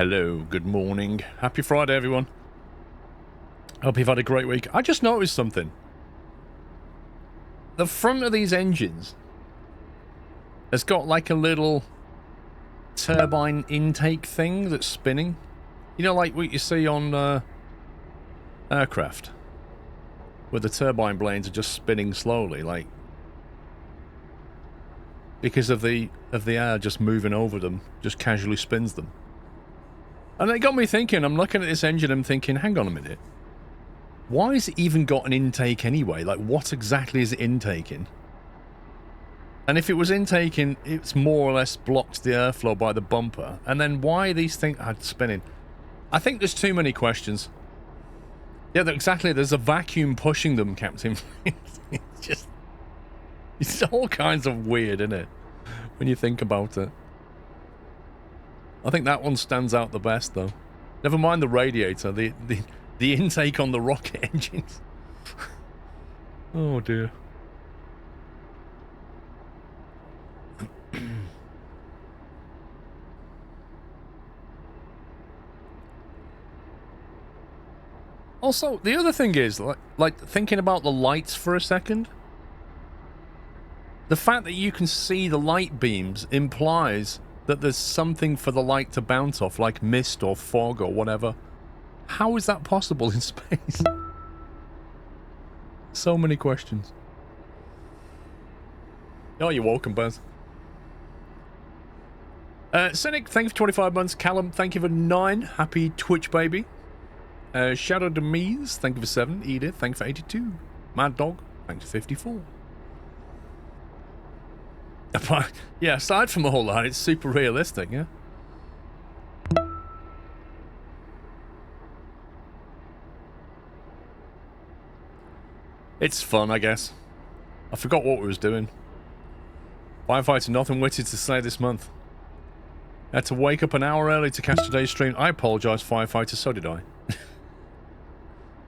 Hello, good morning. Happy Friday, everyone. Hope you've had a great week. I just noticed something. The front of these engines has got like a little turbine intake thing that's spinning. You know, like what you see on aircraft, where the turbine blades are just spinning slowly, like because of the air just moving over them, just casually spins them. And it got me thinking. I'm looking at this engine, I'm thinking, hang on a minute. Why has it even got an intake anyway? Like, what exactly is it intaking? And if it was intaking, it's more or less blocked the airflow by the bumper. And then why are these things spinning? I think there's too many questions. Yeah, exactly. There's a vacuum pushing them, Captain. It's all kinds of weird, isn't it? When you think about it. I think that one stands out the best, though. Never mind the radiator, the intake on the rocket engines. Oh, dear. Also, the other thing is, like thinking about the lights for a second. The fact that you can see the light beams implies that there's something for the light to bounce off, like mist or fog or whatever. How is that possible in space? So many questions. Oh, you're welcome, Buzz. Cynic, thank you for 25 months. Callum, thank you for 9. Happy Twitch, baby. Shadow Demise, thank you for 7. Edith, thank you for 82. Mad Dog, thank you for 54. Yeah, aside from all that, it's super realistic, yeah? It's fun, I guess. I forgot what we was doing. Firefighter, nothing witty to say this month. I had to wake up an hour early to catch today's stream. I apologise, Firefighter, so did I.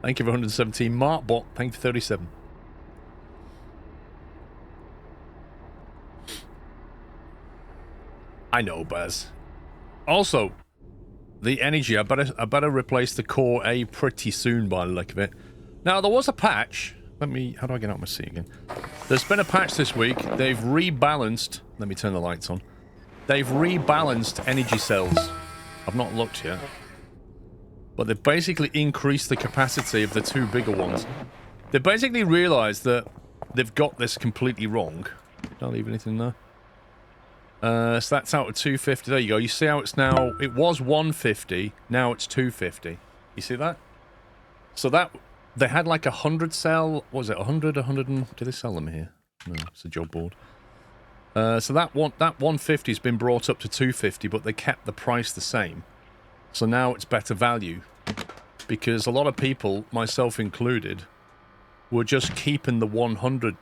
Thank you for 117. Markbot, thank you for 37. I know, Baz. Also, the energy, I better replace the core A pretty soon by the look of it. Now, there was a patch. How do I get out my seat again? There's been a patch this week. They've rebalanced. Let me turn the lights on. They've rebalanced energy cells. I've not looked yet. But they've basically increased the capacity of the two bigger ones. They basically realised that they've got this completely wrong. Did I leave anything there? So that's out of 250. There you go. You see how it's now... It was 150. Now it's 250. You see that? So that... They had like 100 cell... What was it? 100, 100 and... Do they sell them here? No, it's a job board. So that 150 has been brought up to 250, but they kept the price the same. So now it's better value. Because a lot of people, myself included, were just keeping the 100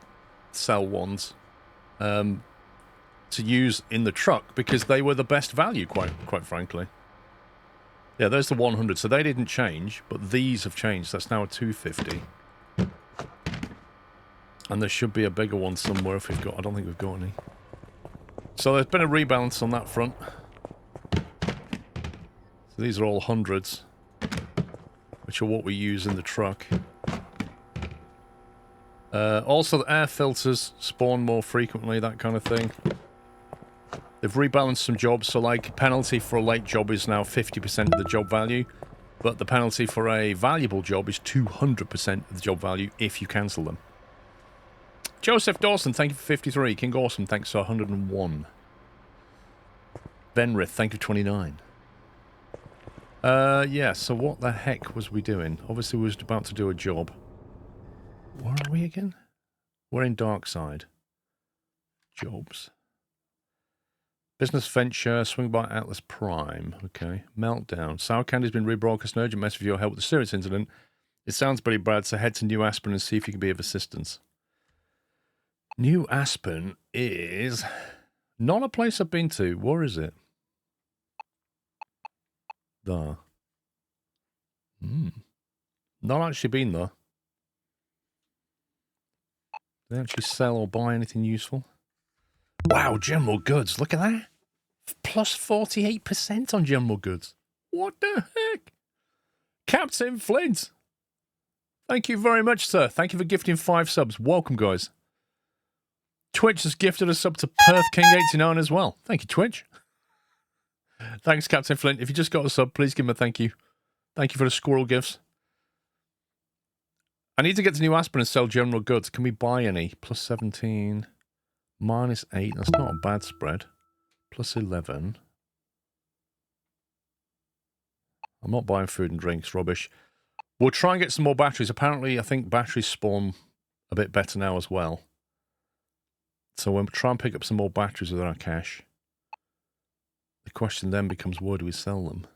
cell ones... to use in the truck because they were the best value, quite frankly. Yeah, there's the 100, so they didn't change, but these have changed. That's now a 250. And there should be a bigger one somewhere if we've got... I don't think we've got any. So there's been a rebalance on that front. So these are all hundreds, which are what we use in the truck. Also, the air filters spawn more frequently, that kind of thing. They've rebalanced some jobs, so like penalty for a late job is now 50% of the job value, but the penalty for a valuable job is 200% of the job value if you cancel them. Joseph Dawson, thank you for 53. King Awesome, thanks for 101. Venrith, thank you for 29. Yeah, so what the heck was we doing? Obviously we was about to do a job. Where are we again? We're in Dark Side. Jobs. Business Venture, Swing by Atlas Prime. Okay. Meltdown. Sour Candy's been rebroadcast. An urgent message for your help with the serious incident. It sounds pretty bad, so head to New Aspen and see if you can be of assistance. New Aspen is not a place I've been to. Where is it? There. Not actually been there. They actually sell or buy anything useful. Wow, general goods. Look at that. Plus 48% on general goods. What the heck? Captain Flint. Thank you very much, sir. Thank you for gifting 5 subs. Welcome, guys. Twitch has gifted a sub to Perth King 89 as well. Thank you, Twitch. Thanks, Captain Flint. If you just got a sub, please give him a thank you. Thank you for the squirrel gifts. I need to get to New Aspen and sell general goods. Can we buy any? Plus 17. Minus 8. That's not a bad spread. Plus 11. I'm not buying food and drinks. Rubbish. We'll try and get some more batteries. Apparently, I think batteries spawn a bit better now as well. So we'll try and pick up some more batteries with our cash. The question then becomes, where do we sell them?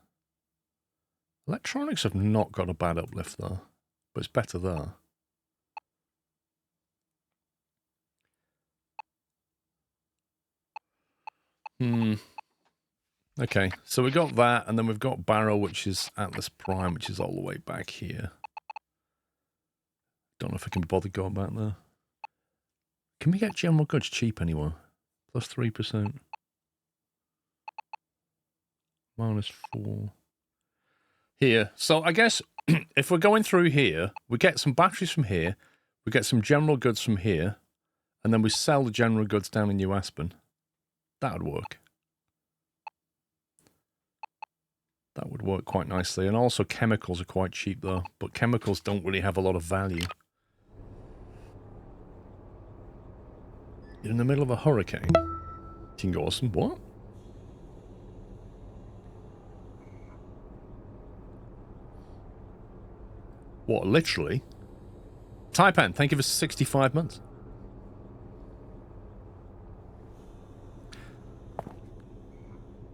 Electronics have not got a bad uplift though. But it's better there. Okay, so we got that, and then we've got Barrow, which is Atlas Prime, which is all the way back here. Don't know if I can bother going back there. Can we get general goods cheap anywhere? Plus 3%. Minus 4. Here. So I guess if we're going through here, we get some batteries from here, we get some general goods from here, and then we sell the general goods down in New Aspen. That would work. That would work quite nicely. And also chemicals are quite cheap though, but chemicals don't really have a lot of value. You're in the middle of a hurricane. King Awesome, what? What, literally? Taipan, thank you for 65 months.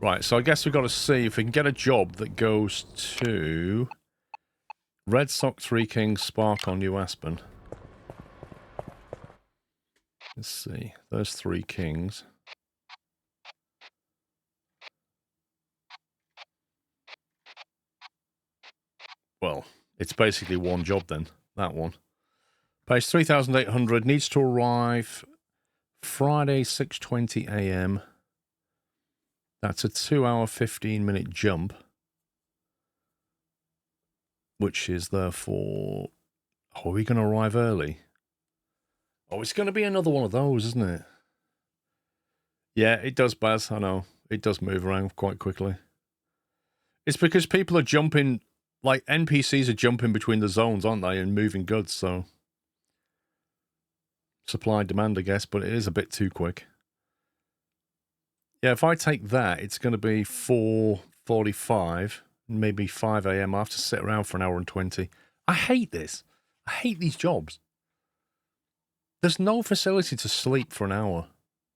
Right, so I guess we've got to see if we can get a job that goes to Red Sock, Three Kings, Spark on New Aspen. Let's see. There's Three Kings. Well, it's basically one job then. That one. Pays 3,800. Needs to arrive Friday, 6:20 a.m. That's a 2-hour, 15-minute jump. Which is therefore... Oh, are we going to arrive early? Oh, it's going to be another one of those, isn't it? Yeah, it does, Baz. I know. It does move around quite quickly. It's because people are jumping... Like, NPCs are jumping between the zones, aren't they? And moving goods, so... Supply and demand, I guess, but it is a bit too quick. Yeah, if I take that, it's going to be 4:45, maybe 5 a.m. I have to sit around for an hour and 20. I hate this. I hate these jobs. There's no facility to sleep for an hour,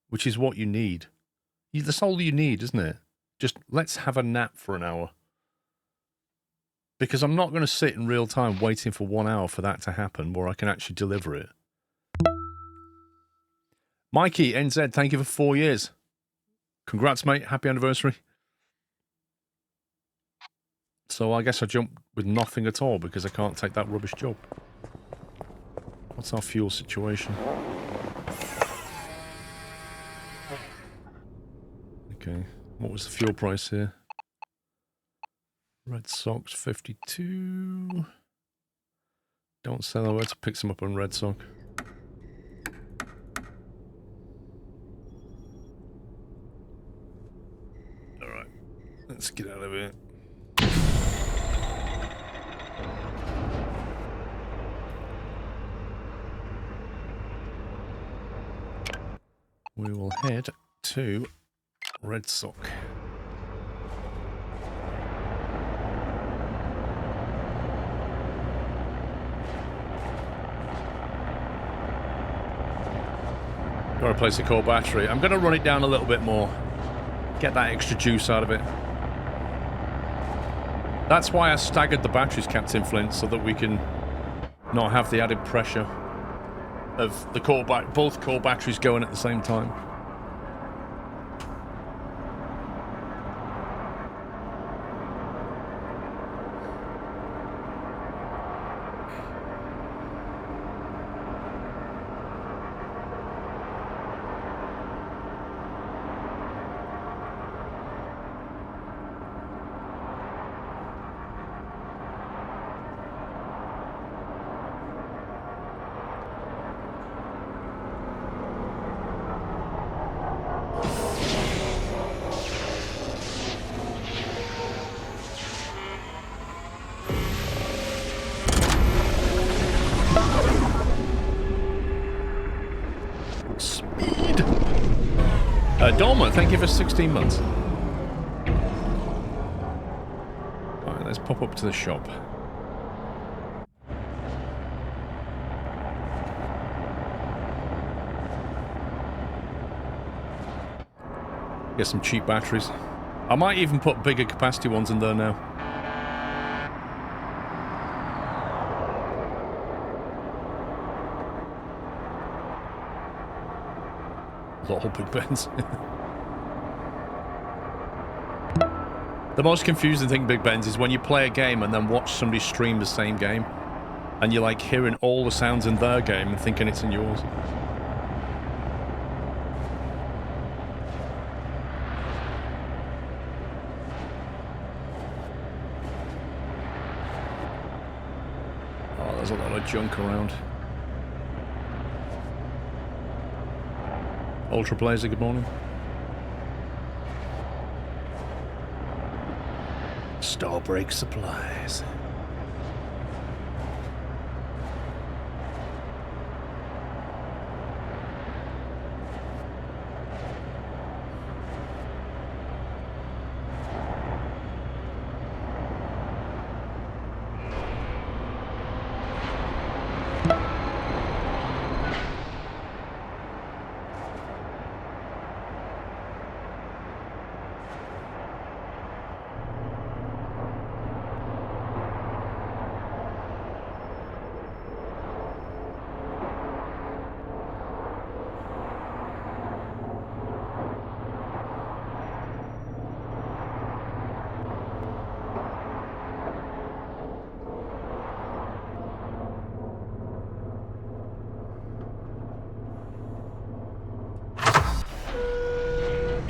which is what you need. That's all you need, isn't it? Just let's have a nap for an hour. Because I'm not going to sit in real time waiting for 1 hour for that to happen where I can actually deliver it. Mikey, NZ, thank you for 4 years. Congrats, mate. Happy anniversary. So I guess I jump with nothing at all because I can't take that rubbish job. What's our fuel situation? Okay. What was the fuel price here? Red Sox 52. Don't sell away to pick some up on Red Sox. Alright. Let's get out of here. We will head to Red Sock. Got to replace the core battery. I'm going to run it down a little bit more. Get that extra juice out of it. That's why I staggered the batteries, Captain Flint, so that we can not have the added pressure of the both core batteries going at the same time. Dolma, thank you for 16 months. Alright, let's pop up to the shop. Get some cheap batteries. I might even put bigger capacity ones in there now. Little Big Bens. The most confusing thing, Big Ben's, is when you play a game and then watch somebody stream the same game, and you're like hearing all the sounds in their game and thinking it's in yours. Oh, there's a lot of junk around. Ultra Blazer, good morning. Starbreak supplies.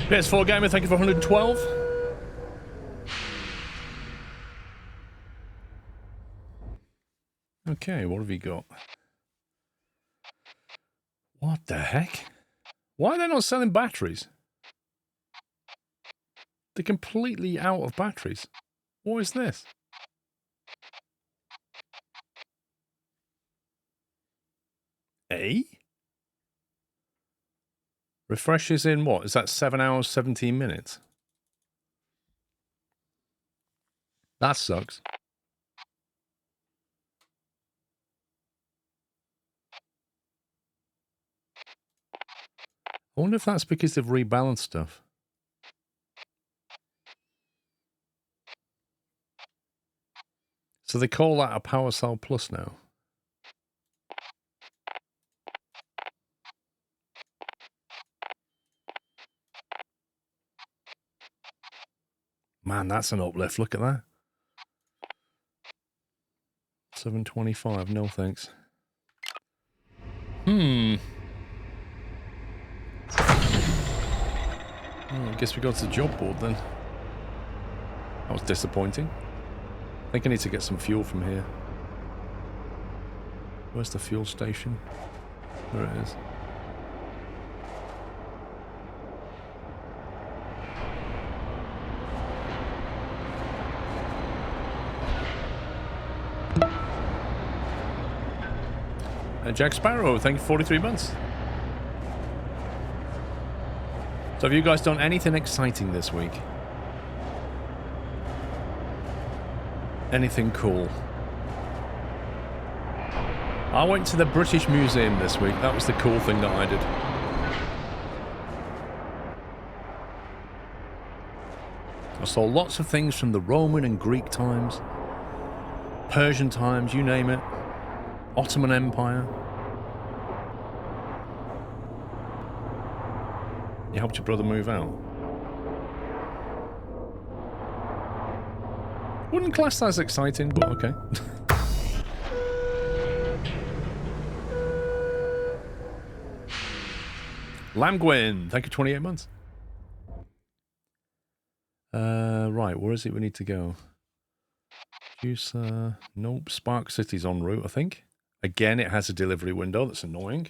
PS4 Gamer, thank you for 112. Okay, what have you got? What the heck? Why are they not selling batteries? They're completely out of batteries. What is this? Refreshes in what? Is that 7 hours, 17 minutes? That sucks. I wonder if that's because they've rebalanced stuff. So they call that a Power Cell Plus now. Man, that's an uplift. Look at that. 725. No thanks. Oh, I guess we got to the job board then. That was disappointing. I think I need to get some fuel from here. Where's the fuel station? There it is. Jack Sparrow, thank you for 43 months. So have you guys done anything exciting this week? Anything cool? I went to the British Museum this week. That was the cool thing that I did. I saw lots of things from the Roman and Greek times, Persian times, you name it. Ottoman Empire. You helped your brother move out. Wouldn't class that as exciting, but okay. Lamgwin, thank you, 28 months. Right, where is it we need to go? Use, nope, Spark City's en route, I think. Again, it has a delivery window. That's annoying.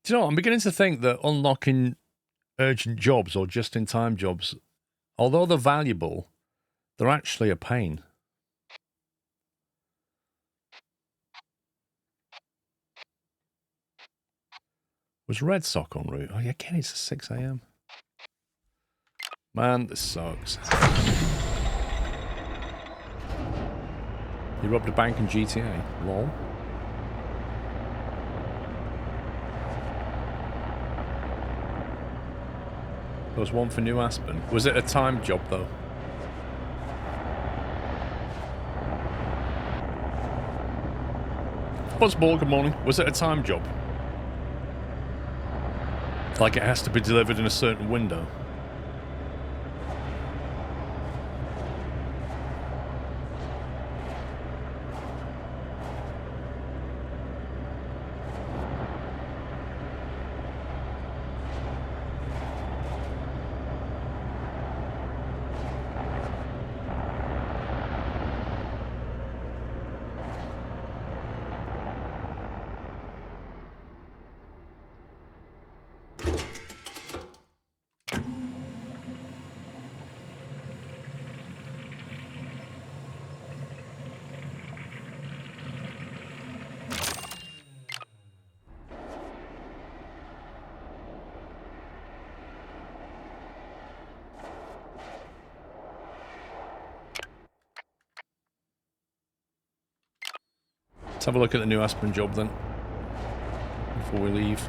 Do you know what? I'm beginning to think that unlocking urgent jobs or just-in-time jobs, although they're valuable, they're actually a pain. Was Red Sock en route? Oh, yeah, again, it's 6 a.m. Man, this sucks. You robbed a bank in GTA. Lol. There was one for New Aspen. Was it a time job, though? Buzzball, good morning. Was it a time job? Like it has to be delivered in a certain window? Let's have a look at the New Aspen job then, before we leave.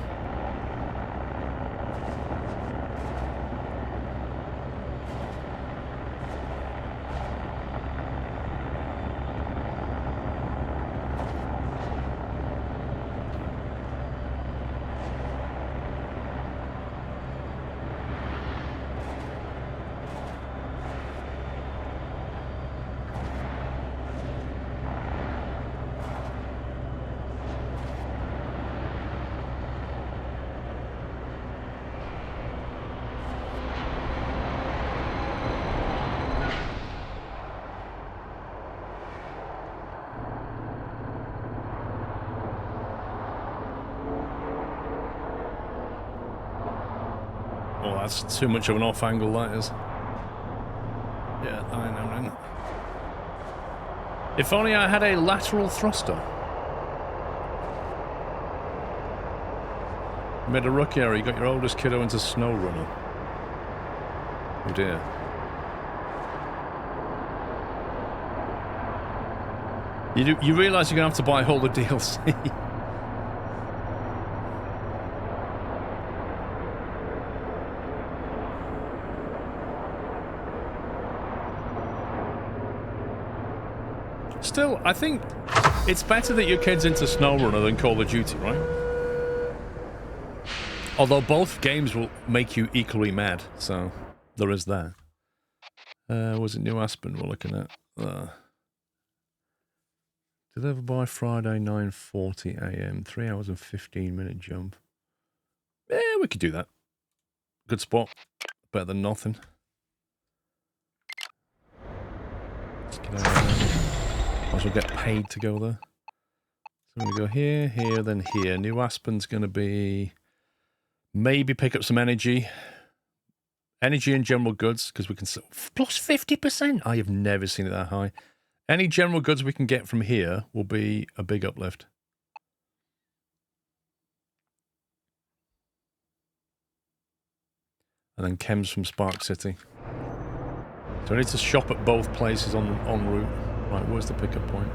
That's too much of an off angle, that is. Yeah, I know. If only I had a lateral thruster. You made a rookie error, you got your oldest kiddo into snow runner. Oh dear. You realise you're going to have to buy all the DLC? Still, I think it's better that your kid's into SnowRunner than Call of Duty, right? Although both games will make you equally mad, so there is that. Was it New Aspen we're looking at? Deliver by Friday, 9:40 a.m. 3 hours and 15-minute jump. Yeah, we could do that. Good spot. Better than nothing. Let's get out of there. Might as well get paid to go there. So I'm going to go here, here, then here. New Aspen's going to be... Maybe pick up some energy. Energy and general goods, because we can... Plus 50%! I have never seen it that high. Any general goods we can get from here will be a big uplift. And then chems from Spark City. So I need to shop at both places en route. Right, where's the pickup point?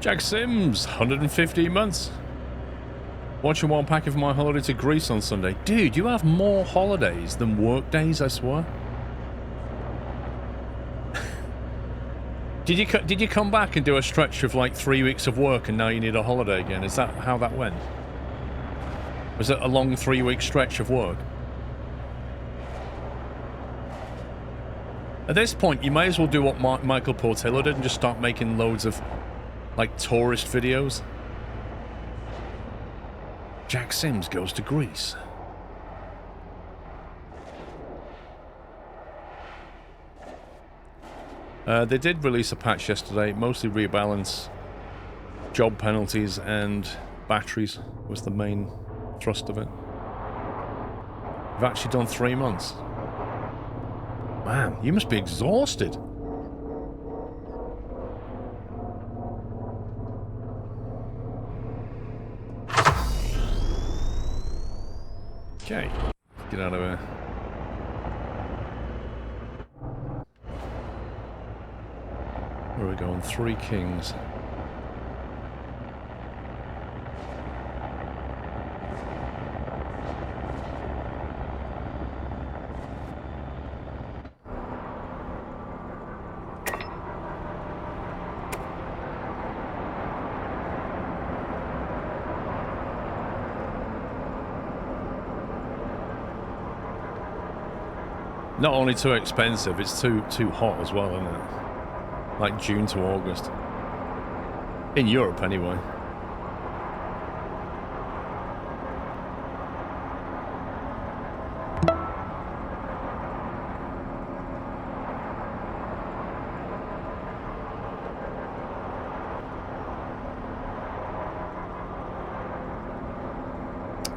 Jack Sims, 115 months. Watching one pack of my holiday to Greece on Sunday. Dude, you have more holidays than work days, I swear. Did you come back and do a stretch of like 3 weeks of work and now you need a holiday again? Is that how that went? Was it a long 3-week stretch of work? At this point, you may as well do what Michael Portillo did and just start making loads of like tourist videos. Jack Sims goes to Greece. They did release a patch yesterday, mostly rebalance job penalties and batteries was the main thrust of it. We've actually done 3 months. Man, you must be exhausted. Okay, get out of here. Where are we going? 3 Kings. Not only too expensive, it's too hot as well, isn't it? Like June to August. In Europe, anyway.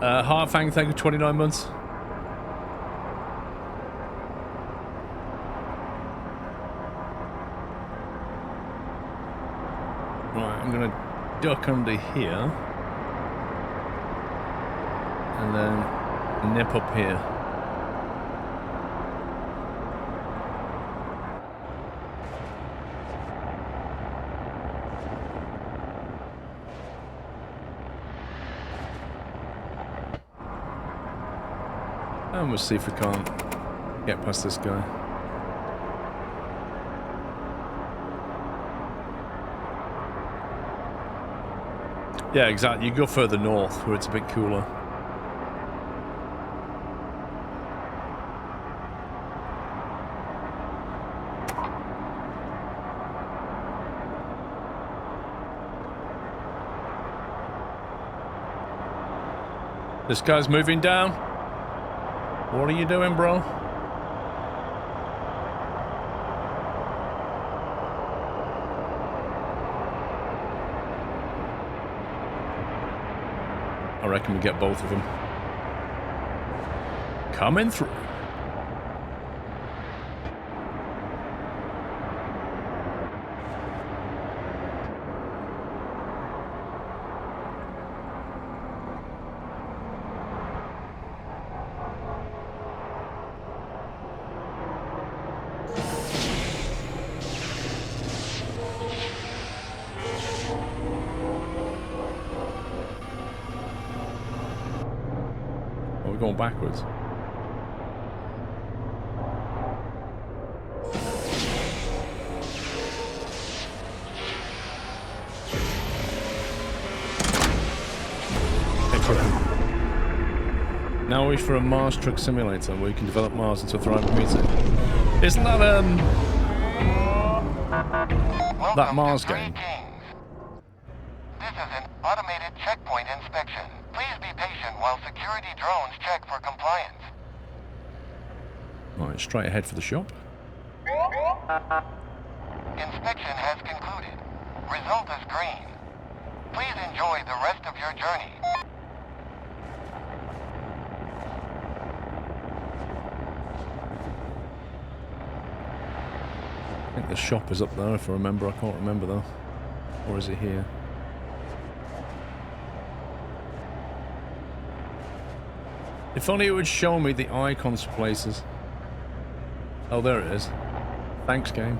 Heartfang, thank you, 29 months. I'm going to duck under here and then nip up here. And we'll see if we can't get past this guy. Yeah, exactly. You go further north where it's a bit cooler. This guy's moving down. What are you doing, bro? I reckon we get both of them. Coming through. Going backwards. Now wish for a Mars truck simulator where you can develop Mars into a thriving meeting. Isn't that that Mars game? This is an automated checkpoint inspection. Please be patient while security drones check for compliance. Alright, straight ahead for the shop. Inspection has concluded. Result is green. Please enjoy the rest of your journey. I think the shop is up there if I remember. I can't remember though. Or is it here? If only it would show me the icons for places. Oh, there it is. Thanks, game.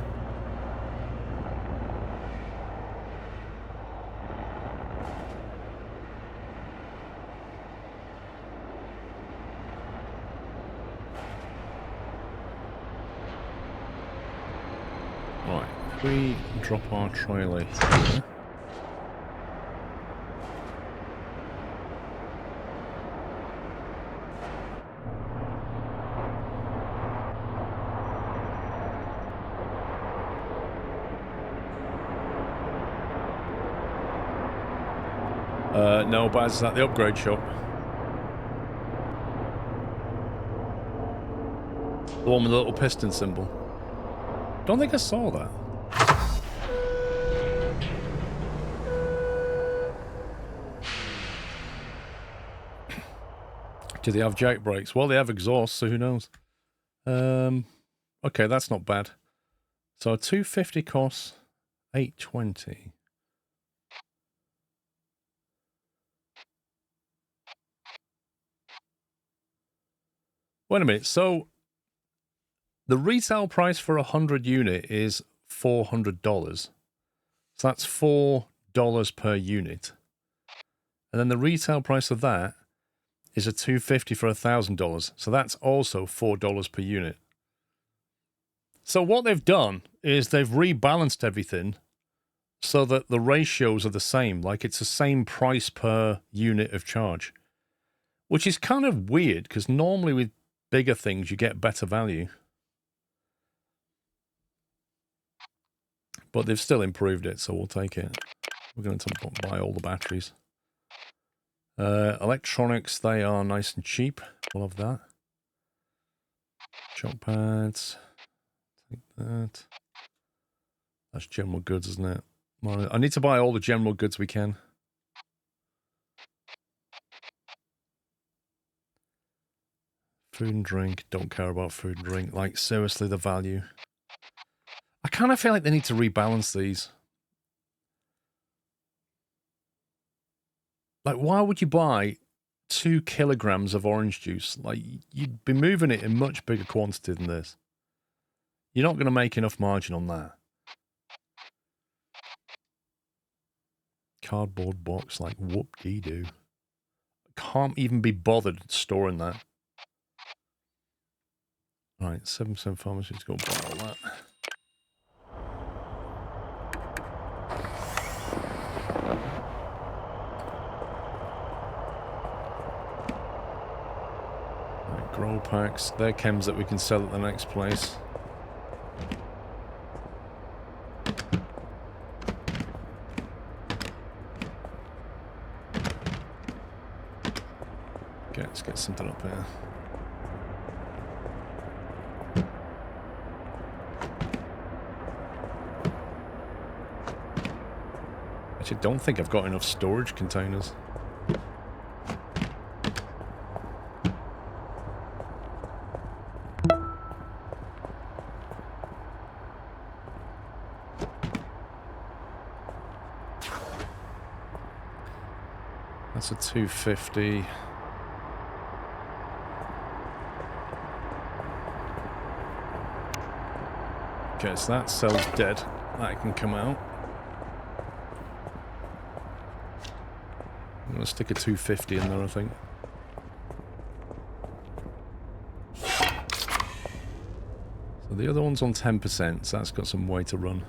Right, if we drop our trailer here. No, but it's at the upgrade shop. The one with the little piston symbol. Don't think I saw that. Do they have jake brakes? Well, they have exhaust, so who knows? Okay, that's not bad. So a 250 costs 820. Wait a minute. So the retail price for 100 unit is $400. So that's $4 per unit. And then the retail price of that is a 250 for $1,000. So that's also $4 per unit. So what they've done is they've rebalanced everything so that the ratios are the same. Like it's the same price per unit of charge, which is kind of weird because normally with bigger things you get better value. But they've still improved it, so we'll take it. We're going to buy all the batteries. Electronics, they are nice and cheap. We'll have that. Shock pads. Take that. That's general goods, isn't it? I need to buy all the general goods we can. Food and drink. Don't care about food and drink. Like, seriously, the value. I kind of feel like they need to rebalance these. Like, why would you buy 2 kilograms of orange juice? Like, you'd be moving it in much bigger quantity than this. You're not going to make enough margin on that. Cardboard box, like, whoop-dee-doo. Can't even be bothered storing that. Right, 7% pharmaceutical, buy all that. Right, grow packs. They're chems that we can sell at the next place. Okay, let's get something up here. Actually, don't think I've got enough storage containers. That's a 250. Okay, so that cell's dead. That can come out. I'm going to stick a 250 in there, I think. So the other one's on 10%, so that's got some way to run.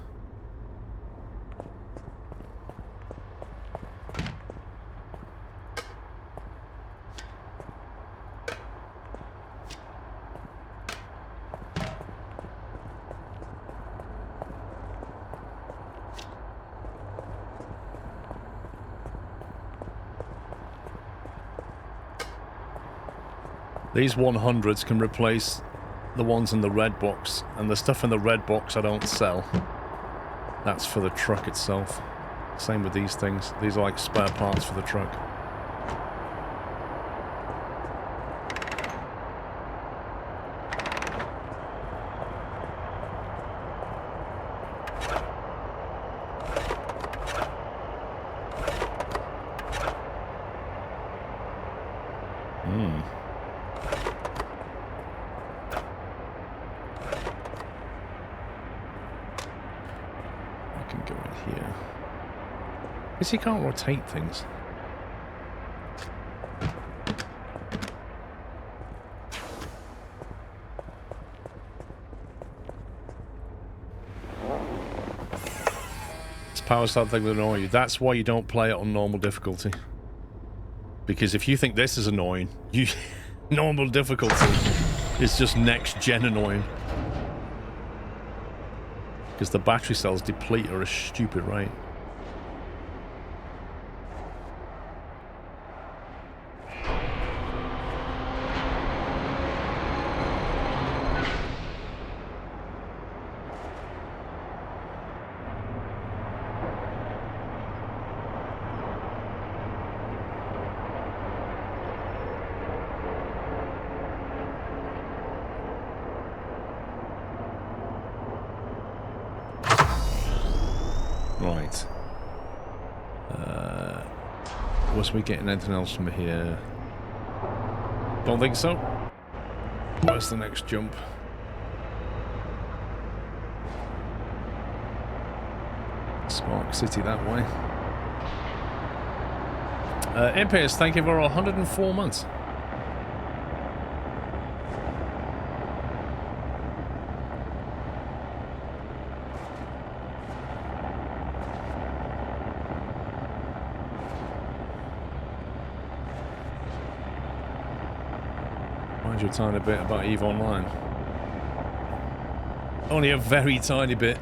These 100s can replace the ones in the red box, and the stuff in the red box I don't sell. That's for the truck itself. Same with these things. These are like spare parts for the truck. You can't rotate things. This power start thing will annoy you. That's why you don't play it on normal difficulty. Because if you think this is annoying, normal difficulty is just next gen annoying. Because the battery cells deplete at a stupid rate. Right. Was we getting anything else from here? Don't think so. Where's the next jump? Spark City that way. Impious, thank you for 104 months. Mind you a tiny bit about EVE Online. Only a very tiny bit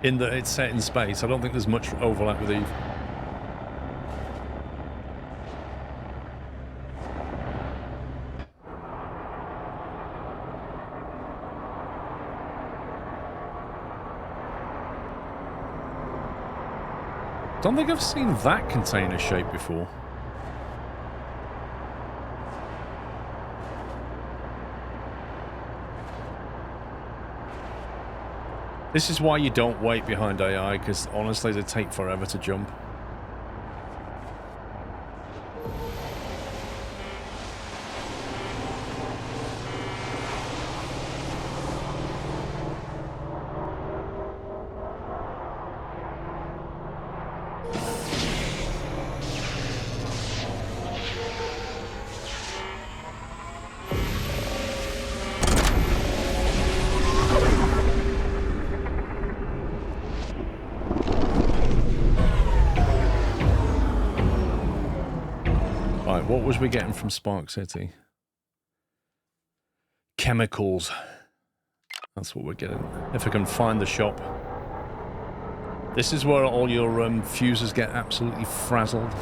in that it's set in space. I don't think there's much overlap with EVE. Don't think I've seen that container shape before. This is why you don't wait behind AI, because honestly they take forever to jump. What was we getting from Spark City? Chemicals. That's what we're getting. If I can find the shop. This is where all your fuses get absolutely frazzled.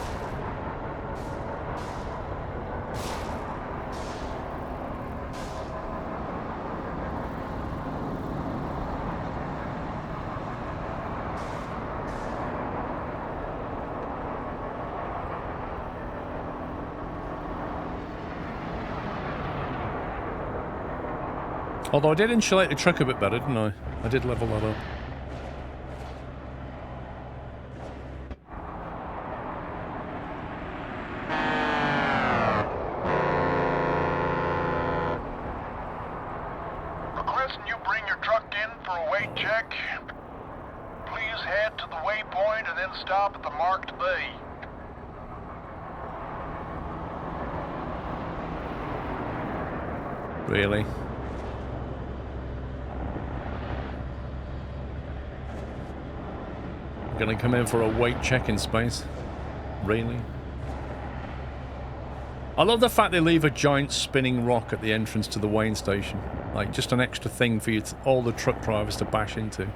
Although I did insulate the truck a bit better, didn't I? I did level that up. Requesting you bring your truck in for a weight check. Please head to the waypoint and then stop at the marked bay. Really? Gonna come in for a weight check in space? Really? I love the fact they leave a giant spinning rock at the entrance to the weighing station. Like, just an extra thing for you to, all the truck drivers to bash into.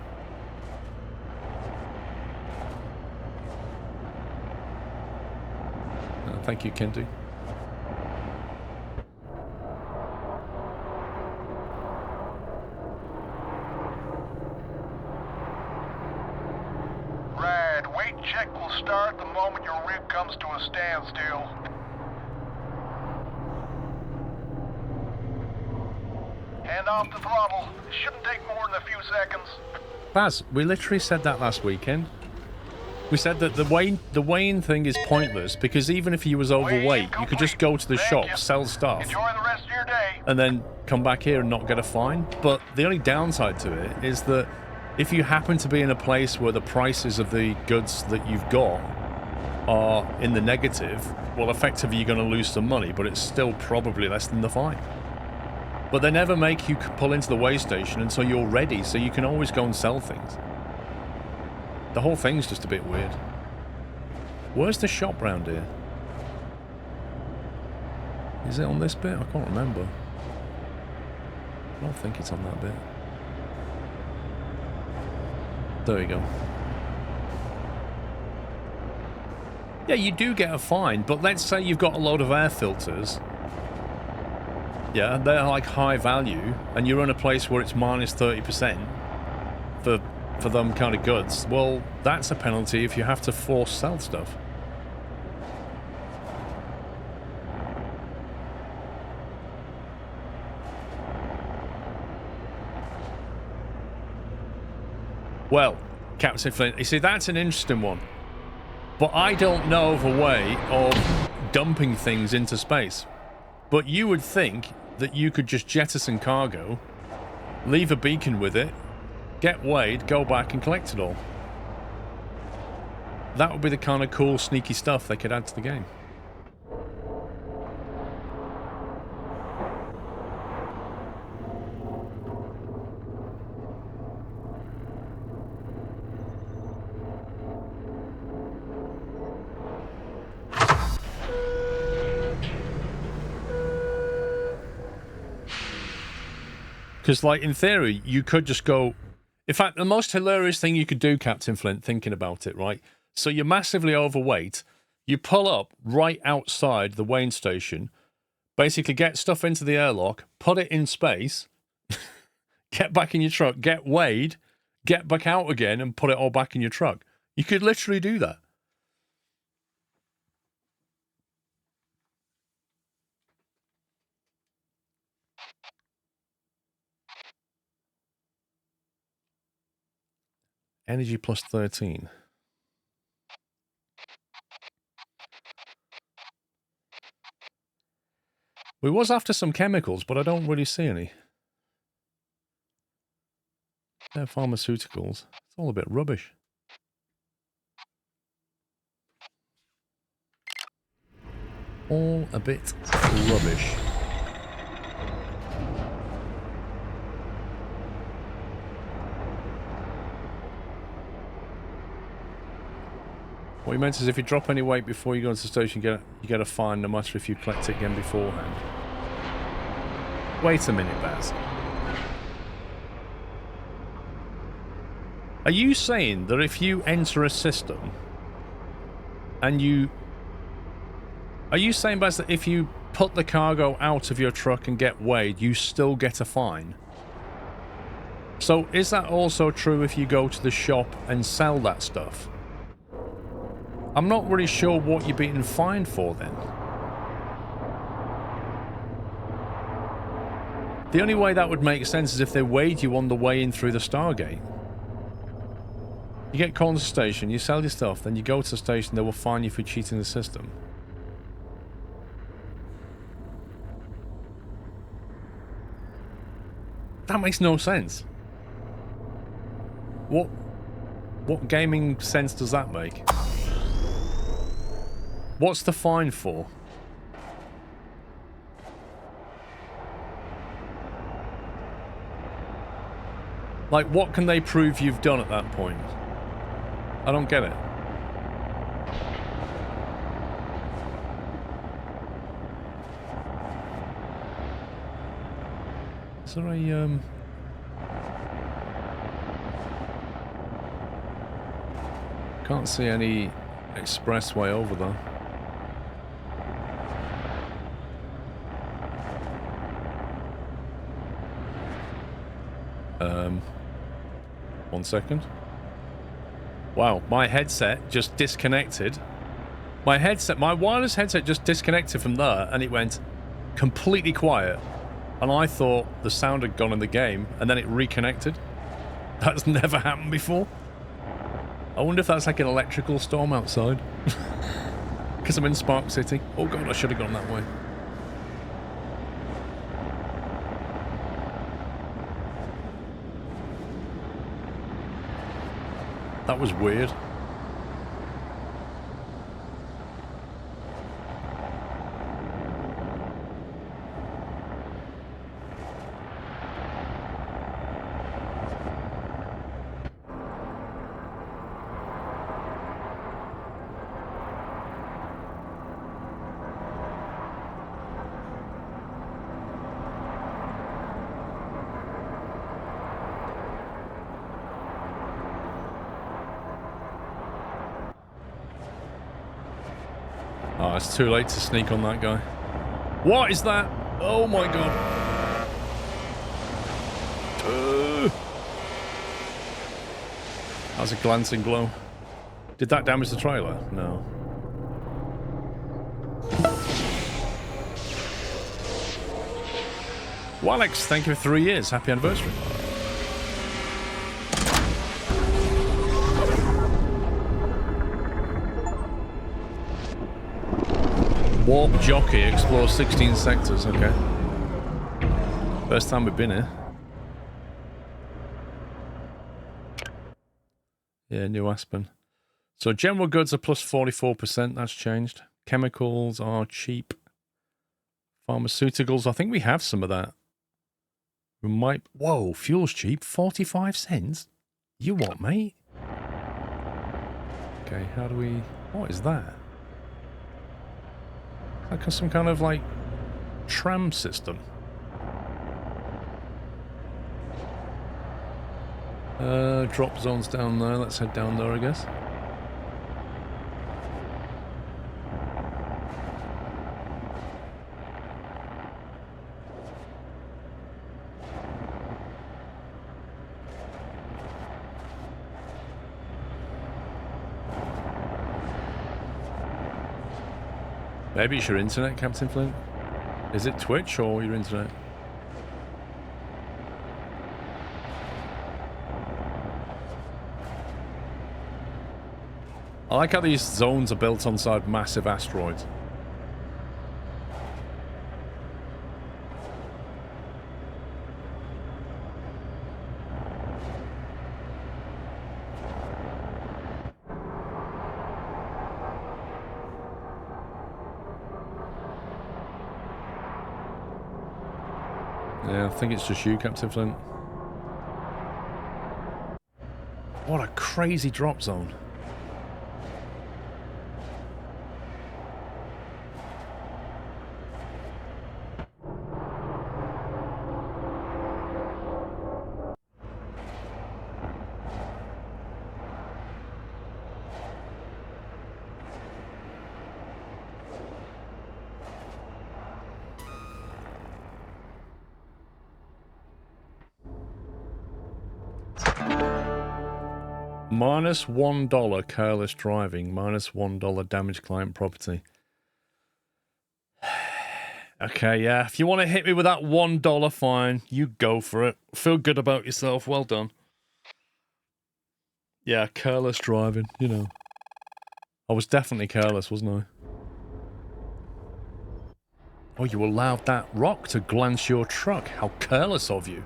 Thank you, Kendi. Check will start the moment your rig comes to a standstill. Hand off the throttle. It shouldn't take more than a few seconds. Baz, we literally said that last weekend. We said that the weighing thing is pointless because even if you was overweight, you could just go to the shop, sell stuff, enjoy the rest of your day, and then come back here and not get a fine. But the only downside to it is that if you happen to be in a place where the prices of the goods that you've got are in the negative, well, effectively you're going to lose some money, but it's still probably less than the fine. But they never make you pull into the weigh station until you're ready, so you can always go and sell things. The whole thing's just a bit weird. Where's the shop round here? Is it on this bit? I can't remember. I don't think it's on that bit. There we go. Yeah, you do get a fine, but let's say you've got a load of air filters. Yeah, they're like high value, and you're in a place where it's minus 30% for them kind of goods. Well, that's a penalty if you have to force sell stuff. Well, Captain Flint. You see, that's an interesting one. But I don't know of a way of dumping things into space. But you would think that you could just jettison cargo, leave a beacon with it, get weighed, go back and collect it all. That would be the kind of cool, sneaky stuff they could add to the game. Because, like, in theory, you could just go... In fact, the most hilarious thing you could do, Captain Flint, thinking about it, right? So you're massively overweight. You pull up right outside the weighing station, basically get stuff into the airlock, put it in space, get back in your truck, get weighed, get back out again, and put it all back in your truck. You could literally do that. Energy plus 13. We was after some chemicals, but I don't really see any. They're pharmaceuticals. It's all a bit rubbish. All a bit rubbish. What he meant is if you drop any weight before you go into the station, you get a fine, no matter if you collect it again beforehand. Wait a minute, Baz. Are you saying that if you enter a system and you... Are you saying, Baz, that if you put the cargo out of your truck and get weighed, you still get a fine? So is that also true if you go to the shop and sell that stuff? I'm not really sure what you're being fined for then. The only way that would make sense is if they weighed you on the way in through the Stargate. You get called to the station, you sell your stuff, then you go to the station, they will fine you for cheating the system. That makes no sense. What gaming sense does that make? What's the fine for? Like, what can they prove you've done at that point? I don't get it. Is there a, Can't see any expressway over there. One second. Wow, my headset just disconnected. My wireless headset just disconnected from there, and it went completely quiet. And I thought the sound had gone in the game, and then it reconnected. That's never happened before. I wonder if that's like an electrical storm outside. Because I'm in Spark City. Oh god, I should have gone that way. That was weird. Oh, it's too late to sneak on that guy. What is that? Oh my god. That was a glancing blow. Did that damage the trailer? No. Walex, thank you for 3 years. Happy anniversary. Warp jockey explores 16 sectors. Okay. First time we've been here. Yeah, New Aspen. So general goods are plus 44%. That's changed. Chemicals are cheap. Pharmaceuticals, I think we have some of that. We might... Whoa, fuel's cheap. 45 cents? You what, mate? Okay, how do we... What is that? Like some kind of, like, tram system. Drop zones down there. Let's head down there, I guess. Maybe it's your internet, Captain Flint. Is it Twitch or your internet? I like how these zones are built onside massive asteroids. Yeah, I think it's just you, Captain Flint. What a crazy drop zone. Minus $1 careless driving, minus $1 damage client property. Okay, yeah, if you want to hit me with that $1 fine, you go for it. Feel good about yourself, well done. Yeah, careless driving, you know. I was definitely careless, wasn't I? Oh, you allowed that rock to glance your truck. How careless of you.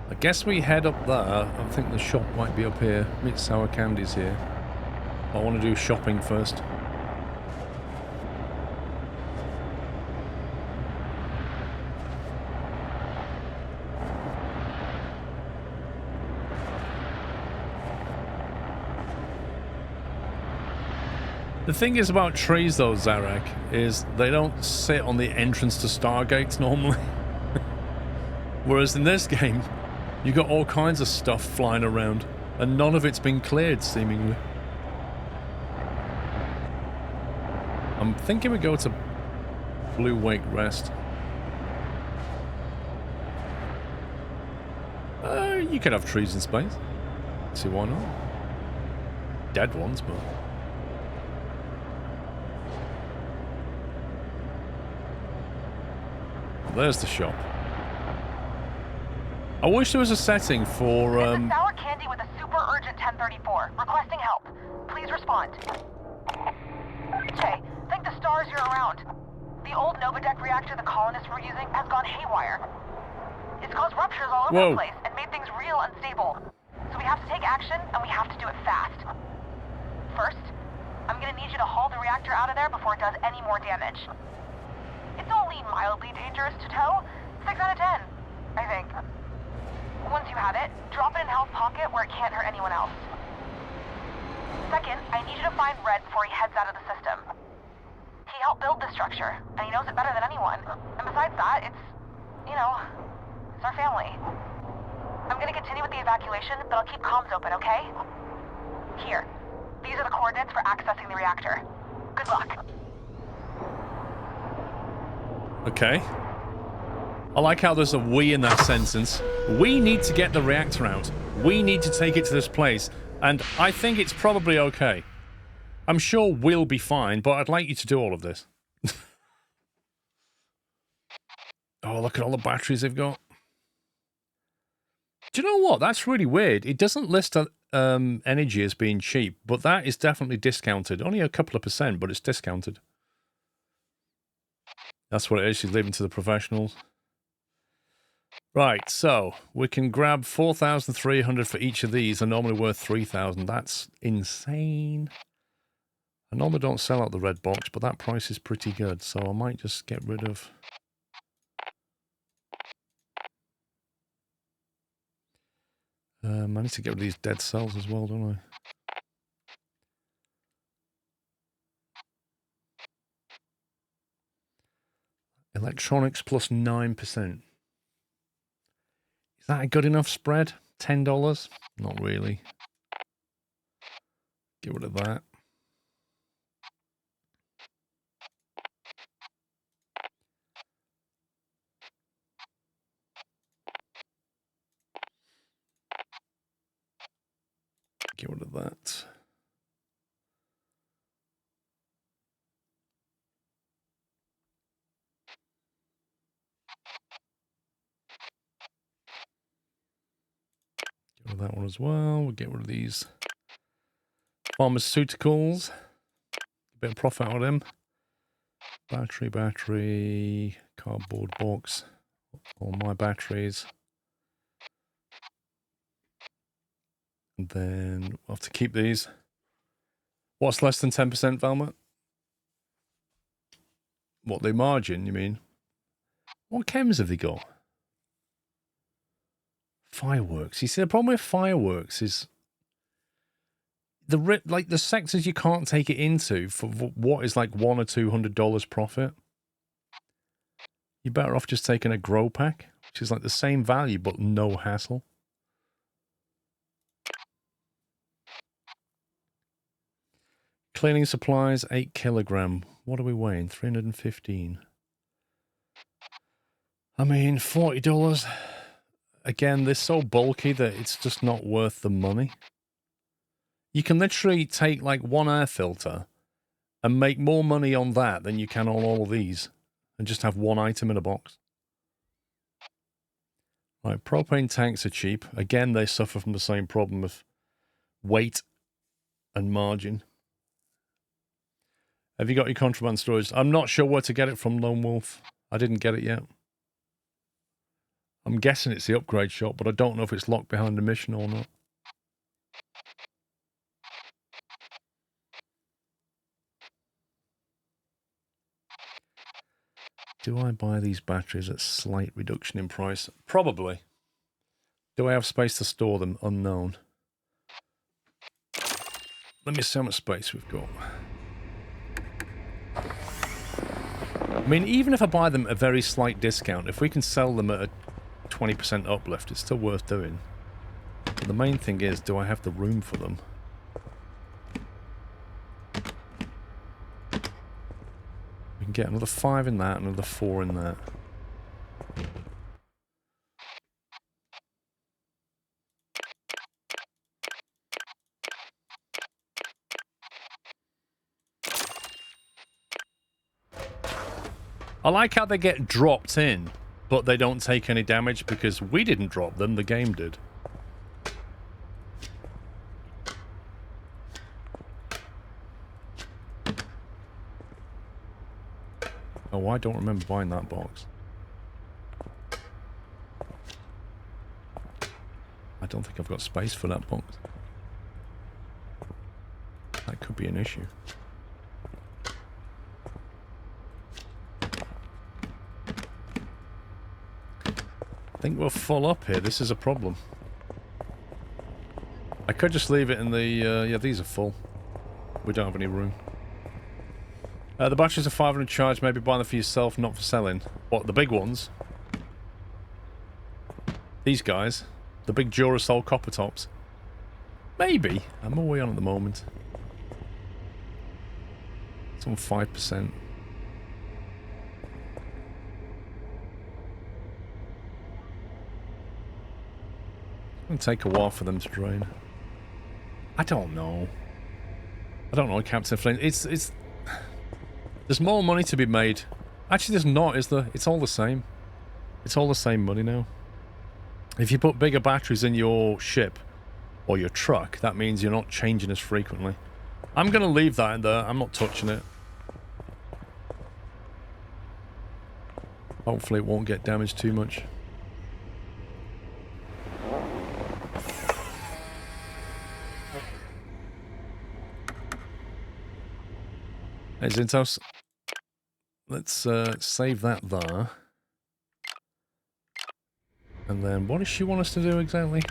I guess we head up there. I think the shop might be up here. Meet Sour Candy's here. I want to do shopping first. The thing is about trees though, Zarek, is they don't sit on the entrance to Stargates normally. Whereas in this game, you got all kinds of stuff flying around, and none of it's been cleared, seemingly. I'm thinking we go to Blue Wake Rest. You could have trees in space. See why not? Dead ones, but... There's the shop. I wish there was a setting for, This is Sour Candy with a super urgent 1034. Requesting help. Please respond. Jay, think the stars you're around. The old Novadeck reactor the colonists were using has gone haywire. It's caused ruptures all over the place and made things real unstable. So we have to take action, and we have to do it fast. First, I'm gonna need you to haul the reactor out of there before it does any more damage. It's only mildly dangerous to tow. 6 out of 10, I think. Once you have it, drop it in Hal's pocket where it can't hurt anyone else. Second, I need you to find Red before he heads out of the system. He helped build this structure, and he knows it better than anyone. And besides that, it's, you know, it's our family. I'm gonna continue with the evacuation, but I'll keep comms open, okay? Here. These are the coordinates for accessing the reactor. Good luck. Okay. I like how there's a we in that sentence. We need to get the reactor out. We need to take it to this place. And I think it's probably okay. I'm sure we'll be fine, but I'd like you to do all of this. Oh, look at all the batteries they've got. Do you know what? That's really weird. It doesn't list energy as being cheap, but that is definitely discounted. Only a couple of %, but it's discounted. That's what it is. She's leaving to the professionals. Right, so we can grab 4,300 for each of these. They're normally worth 3,000. That's insane. I normally don't sell out the red box, but that price is pretty good, so I might just get rid of... I need to get rid of these dead cells as well, don't I? Electronics plus 9%. Is that a good enough spread? $10? Not really. Get rid of that. Get rid of that. Get rid of that one as well. We'll get rid of these pharmaceuticals. A bit of profit out of them. Battery, cardboard box. All my batteries. And then we'll have to keep these. What's less than 10%, Velma? What, the margin, you mean? What chems have they got? Fireworks. You see, the problem with fireworks is the sectors you can't take it into for what is like $100 or $200 profit. You're better off just taking a grow pack, which is like the same value but no hassle. Cleaning supplies, 8 kilogram. What are we weighing? 315. I mean, $40. Again, they're so bulky that it's just not worth the money. You can literally take like one air filter and make more money on that than you can on all of these and just have one item in a box. Right, propane tanks are cheap. Again, they suffer from the same problem of weight and margin. Have you got your contraband storage? I'm not sure where to get it from, Lone Wolf. I didn't get it yet. I'm guessing it's the upgrade shop, but I don't know if it's locked behind the mission or not. Do I buy these batteries at slight reduction in price? Probably. Do I have space to store them? Unknown. Let me see how much space we've got. I mean, even if I buy them at a very slight discount, if we can sell them at a 20% uplift, it's still worth doing. But the main thing is, do I have the room for them? We can get another 5 in that, another 4 in that. I like how they get dropped in, but they don't take any damage because we didn't drop them, the game did. Oh, I don't remember buying that box. I don't think I've got space for that box. That could be an issue. I think we're full up here. This is a problem. I could just leave it in the... yeah, these are full. We don't have any room. The batteries are 500 charge. Maybe buy them for yourself, not for selling. What, the big ones? These guys? The big Duracell copper tops? Maybe. I'm all way on at the moment. It's on 5%. It'll take a while for them to drain. I don't know. I don't know, Captain Flint. It's... There's more money to be made. Actually, there's not, is there? It's all the same. It's all the same money now. If you put bigger batteries in your ship or your truck, that means you're not changing as frequently. I'm going to leave that in there. I'm not touching it. Hopefully it won't get damaged too much. Hey, Zintos. Let's save that there. And then what does she want us to do exactly?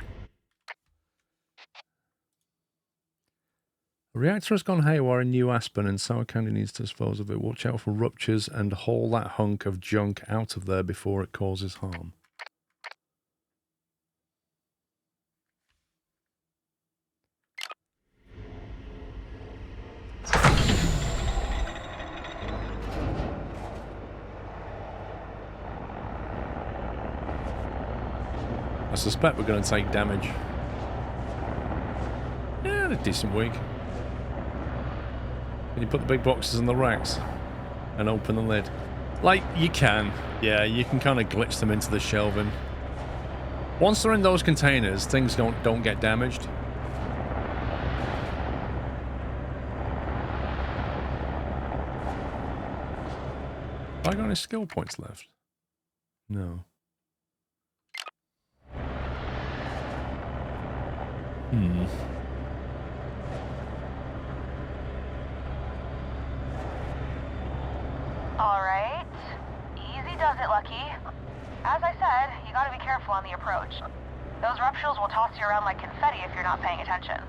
The reactor has gone haywire in New Aspen and Sour Candy needs to dispose of it. Watch out for ruptures and haul that hunk of junk out of there before it causes harm. I suspect we're going to take damage. Yeah, a decent week. Can you put the big boxes in the racks and open the lid? Like, you can. Yeah, you can kind of glitch them into the shelving. Once they're in those containers, things don't get damaged. Have I got any skill points left? No. Alright. Easy does it, Lucky. As I said, you gotta be careful on the approach. Those ruptures will toss you around like confetti if you're not paying attention.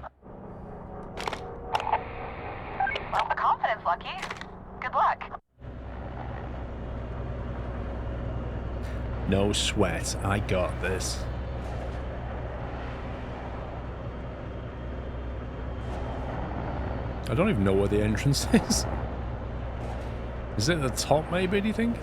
Well, the confidence, Lucky. Good luck. No sweat. I got this. I don't even know where the entrance is. Is it at the top, maybe, do you think?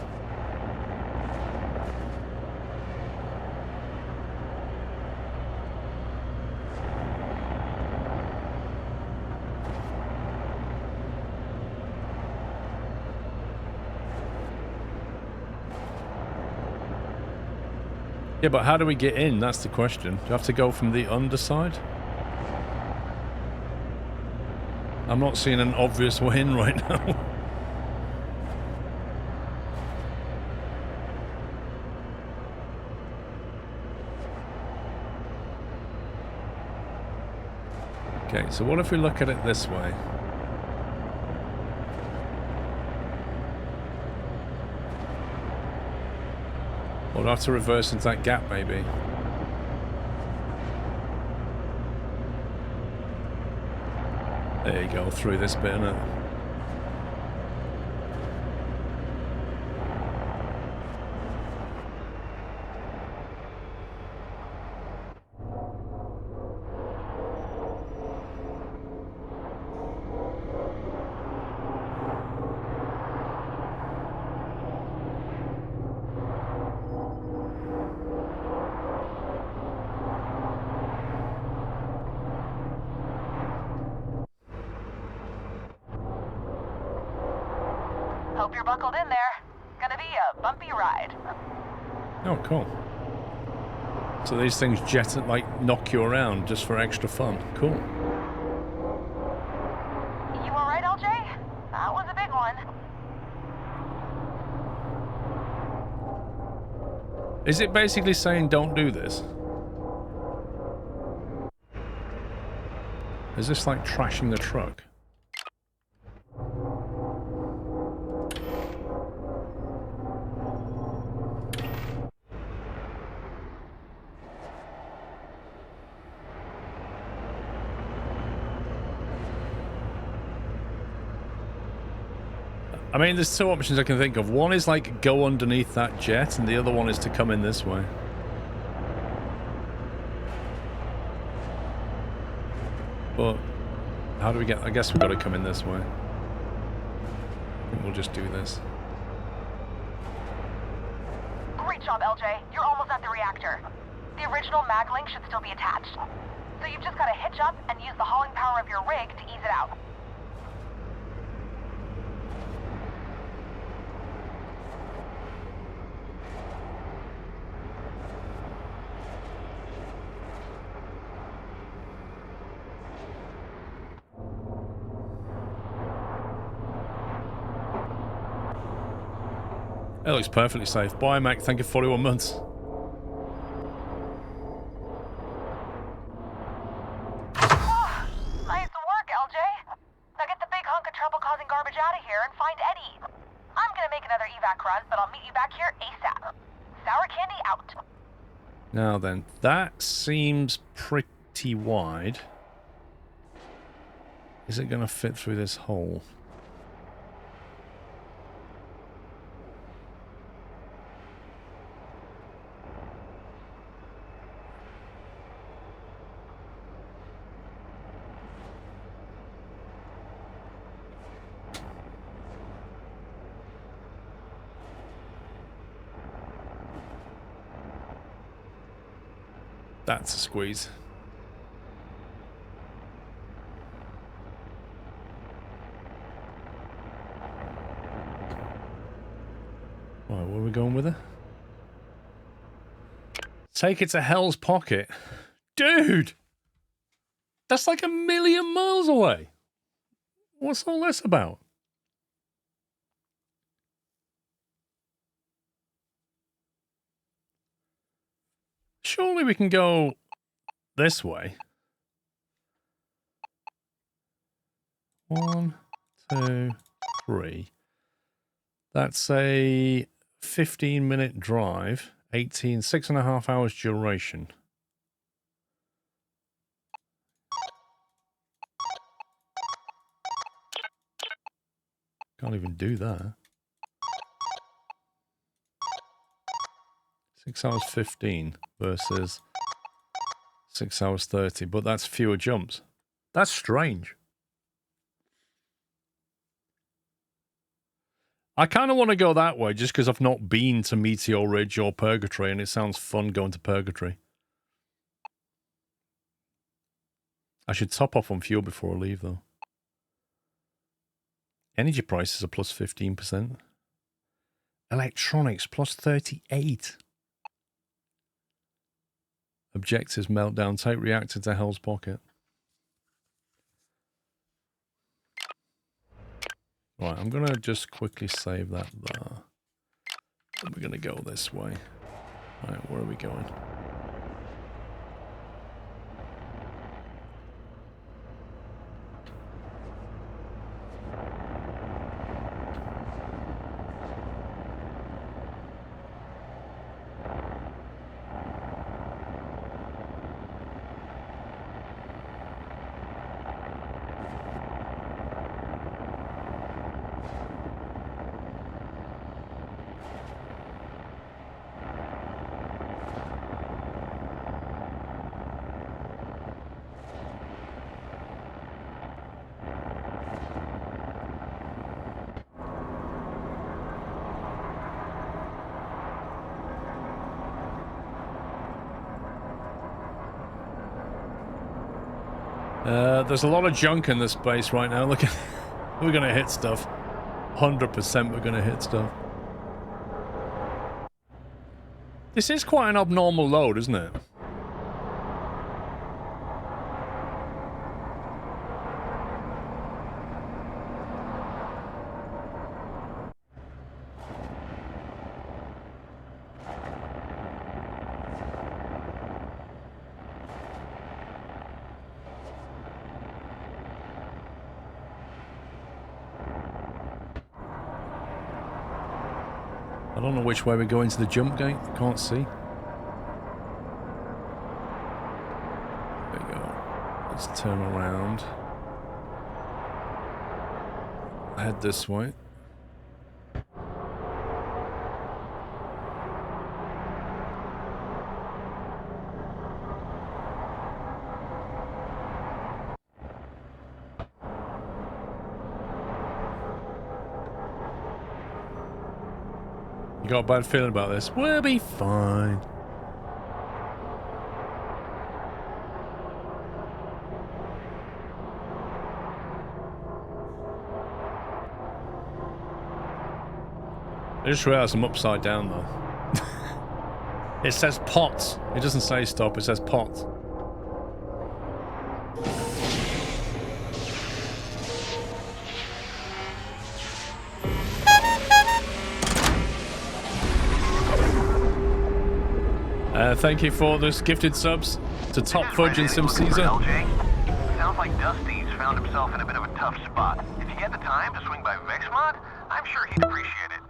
Yeah, but how do we get in? That's the question. Do you have to go from the underside? I'm not seeing an obvious way in right now. Okay, so what if we look at it this way? We'll have to reverse into that gap, maybe. There you go, through this bit, innit? Hope you're buckled in there. Gonna be a bumpy ride. Oh, cool. So these things like knock you around just for extra fun. Cool. You alright, LJ? That was a big one. Is it basically saying don't do this? Is this like trashing the truck? I mean, there's two options I can think of. One is like go underneath that jet, and the other one is to come in this way. But how do we get... I guess we've got to come in this way. I think we'll just do this. Great job, LJ. You're almost at the reactor. The original mag link should still be attached. So you've just got to hitch up and use the hauling power of your rig to ease it out. It looks perfectly safe. Bye, Mac. Thank you for 41 months. Nice work, LJ. Now get the big hunk of trouble-causing garbage out of here and find Eddie. I'm gonna make another evac run, but I'll meet you back here ASAP. Sour candy out. Now then, that seems pretty wide. Is it going to fit through this hole? That's a squeeze. Right, where are we going with it? Take it to Hell's Pocket. Dude! That's like 1,000,000 miles away. What's all this about? Surely we can go this way. 1, 2, 3. That's a 15-minute drive, 6.5 hours duration. Can't even do that. 6 hours 15 versus 6 hours 30, but that's fewer jumps. That's strange. I kind of want to go that way just because I've not been to Meteor Ridge or Purgatory, and it sounds fun going to Purgatory. I should top off on fuel before I leave, though. Energy prices are plus 15%. Electronics plus 38%. Objectives meltdown. Take reactor to Hell's Pocket. Right, I'm going to just quickly save that there. And we're going to go this way. Right, where are we going? There's a lot of junk in this space right now. Look, we're gonna hit stuff. 100% we're gonna hit stuff. This is quite an abnormal load, isn't it? I don't know which way we're going to the jump gate. Can't see. There we go. Let's turn around. Head this way. You got a bad feeling about this? We'll be fine. I just realised I'm upside down though. It says pots. It doesn't say stop, it says pots. Thank you for this gifted subs to Top Fudge and Sim Caesar. LJ? Sounds like Dusty's found himself in a bit of a tough spot. If you get the time to swing by Vexmont, I'm sure he'd appreciate it.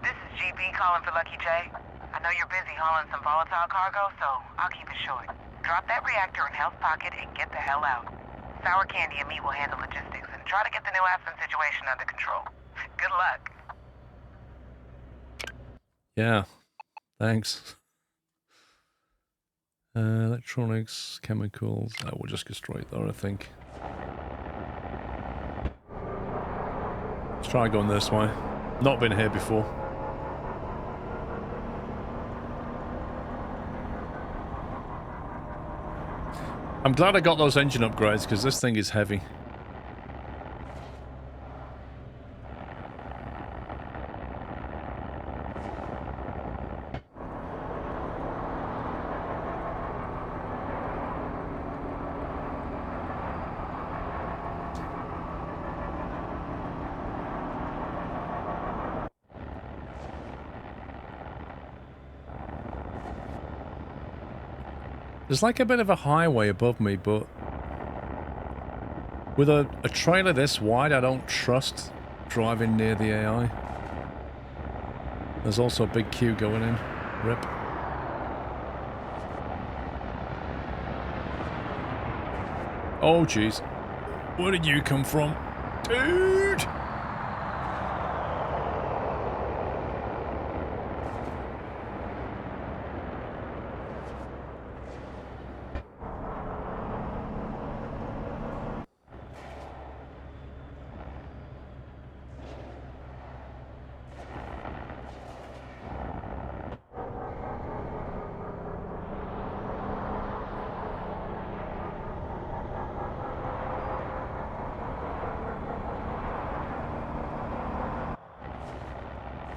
This is GB calling for Lucky J. I know you're busy hauling some volatile cargo, so I'll keep it short. Drop that reactor in Hell's Pocket and get the hell out. Sour Candy and me will handle logistics and try to get the new Aspen situation under control. Good luck. Yeah, thanks. Electronics, chemicals. We'll just go straight there, I think. Let's try going this way. Not been here before. I'm glad I got those engine upgrades because this thing is heavy. There's like a bit of a highway above me, but with a trailer this wide, I don't trust driving near the AI. There's also a big queue going in. Rip. Oh, jeez. Where did you come from? Dude!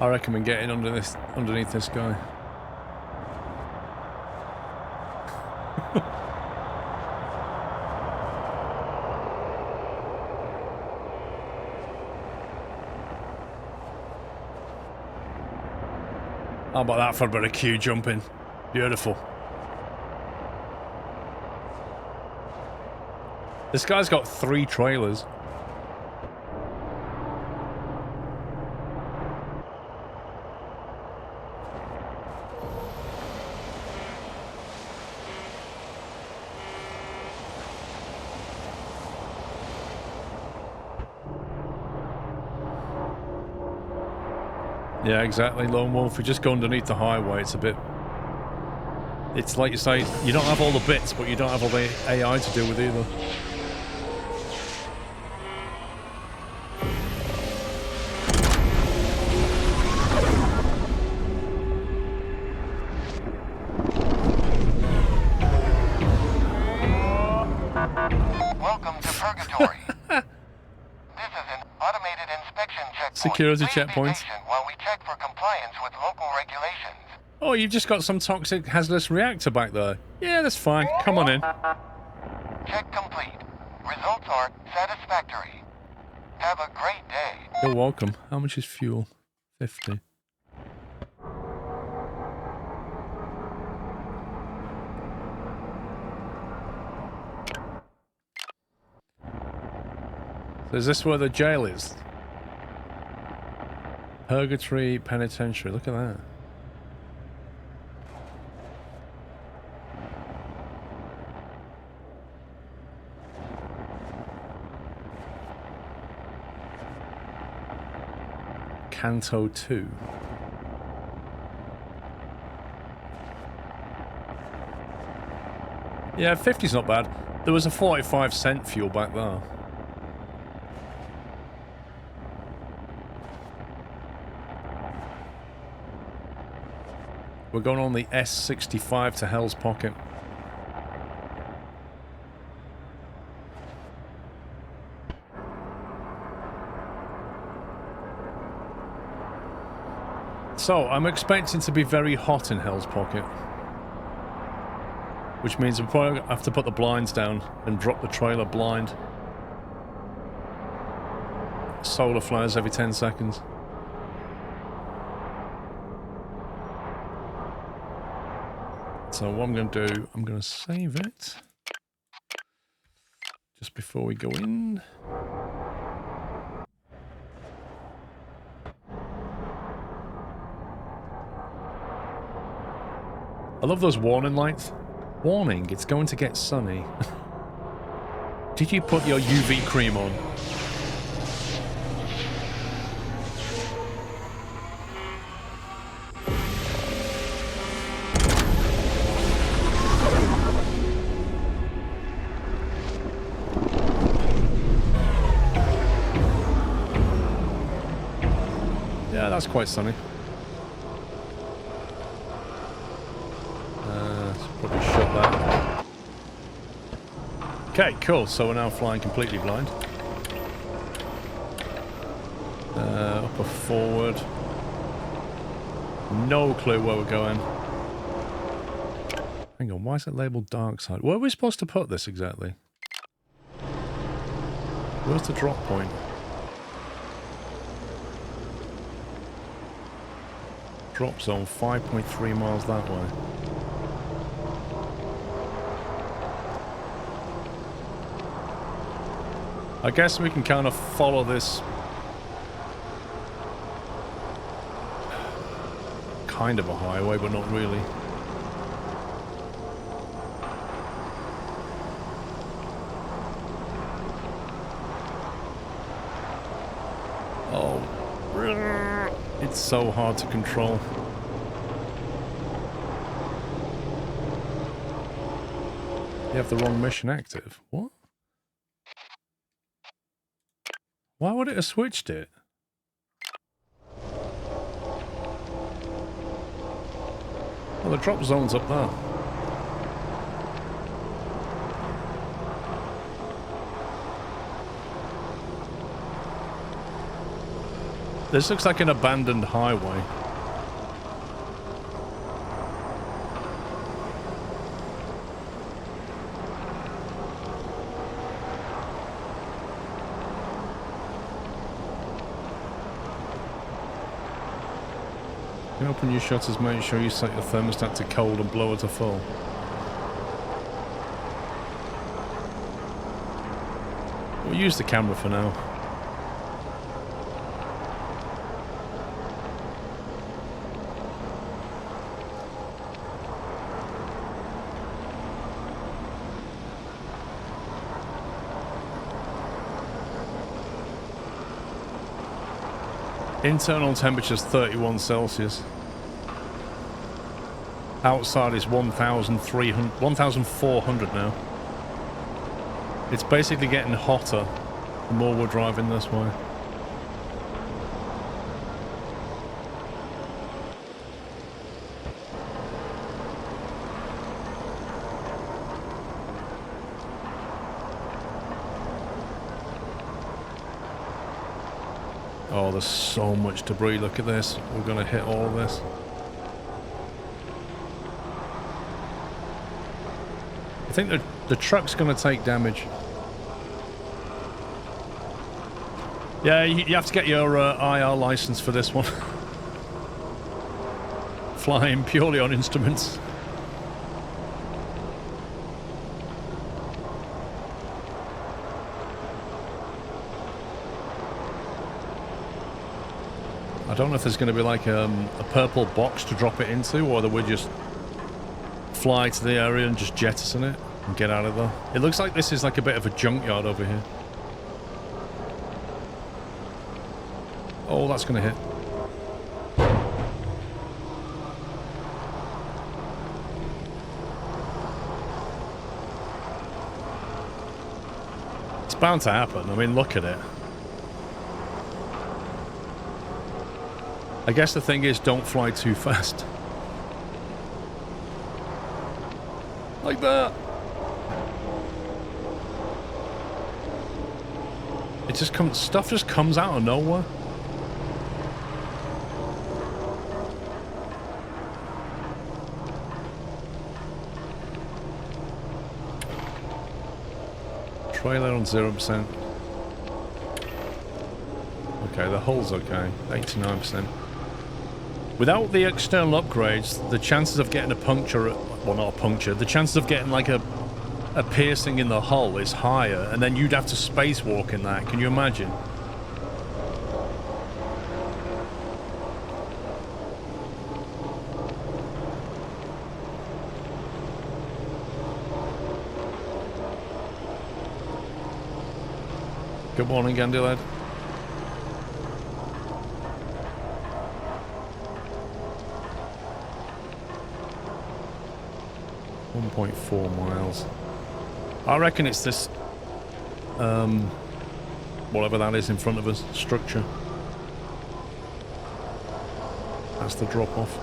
I reckon we get in underneath this guy. How about that for a bit of queue jumping? Beautiful. This guy's got 3 trailers. Yeah, exactly, Lone Wolf. We just go underneath the highway. It's a bit... It's like you say, you don't have all the bits, but you don't have all the AI to deal with either. Welcome to Purgatory. This is an automated inspection checkpoint. Security Please checkpoint. be patient while we check for compliance with local regulations. Oh, you've just got some toxic hazardous reactor back there. Yeah, that's fine. Come on in. Check complete. Results are satisfactory. Have a great day. You're welcome. How much is fuel? 50. So is this where the jail is? Purgatory Penitentiary. Look at that. Canto 2. Yeah, 50's not bad. There was a 45-cent fuel back there. We're going on the S65 to Hell's Pocket. So, I'm expecting to be very hot in Hell's Pocket. Which means we'll probably have to put the blinds down and drop the trailer blind. Solar flares every 10 seconds. So what I'm going to do, I'm going to save it just before we go in. I love those warning lights. Warning, it's going to get sunny. Did you put your UV cream on? Yeah, that's quite sunny. Probably shut that. Okay, cool. So we're now flying completely blind. Up or forward. No clue where we're going. Hang on, why is it labelled dark side? Where are we supposed to put this exactly? Where's the drop point? Drop zone 5.3 miles that way. I guess we can kind of follow this kind of a highway, but not really. Oh, it's so hard to control. You have the wrong mission active. What? Why would it have switched it? Well, the drop zone's up there. This looks like an abandoned highway. When you open your shutters, make sure you set your thermostat to cold and blower to full. We'll use the camera for now. Internal temperature's 31 Celsius. Outside is 1,400 now. It's basically getting hotter the more we're driving this way. Oh, there's so much debris. Look at this. We're going to hit all of this. I think the truck's going to take damage. Yeah, you have to get your IR license for this one. Flying purely on instruments. I don't know if there's going to be like a purple box to drop it into, or whether we just fly to the area and just jettison it and get out of there. It looks like this is like a bit of a junkyard over here. Oh, that's going to hit. It's bound to happen. I mean, look at it. I guess the thing is, don't fly too fast. Like that. It just comes, stuff just comes out of nowhere. Trailer on 0%. Okay, the hull's okay. 89%. Without the external upgrades, the chances of getting a puncture, well, not a puncture, the chances of getting like a piercing in the hull is higher, and then you'd have to spacewalk in that. Can you imagine? Good morning, Gandhi lad. .4 miles. I reckon it's this, whatever that is in front of us, structure. That's the drop off.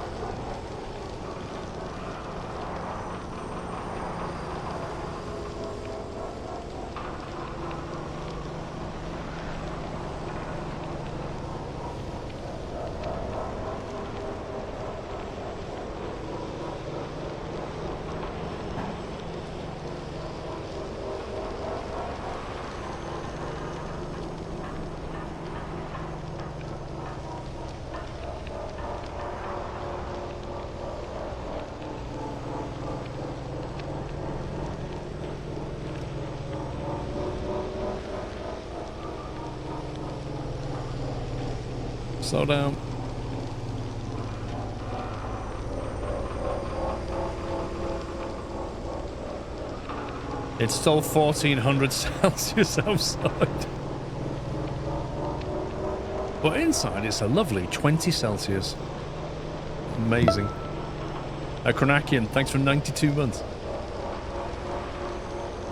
Slow down. It's still 1400 Celsius outside. But inside it's a lovely 20 Celsius. Amazing. Kronakian, thanks for 92 months.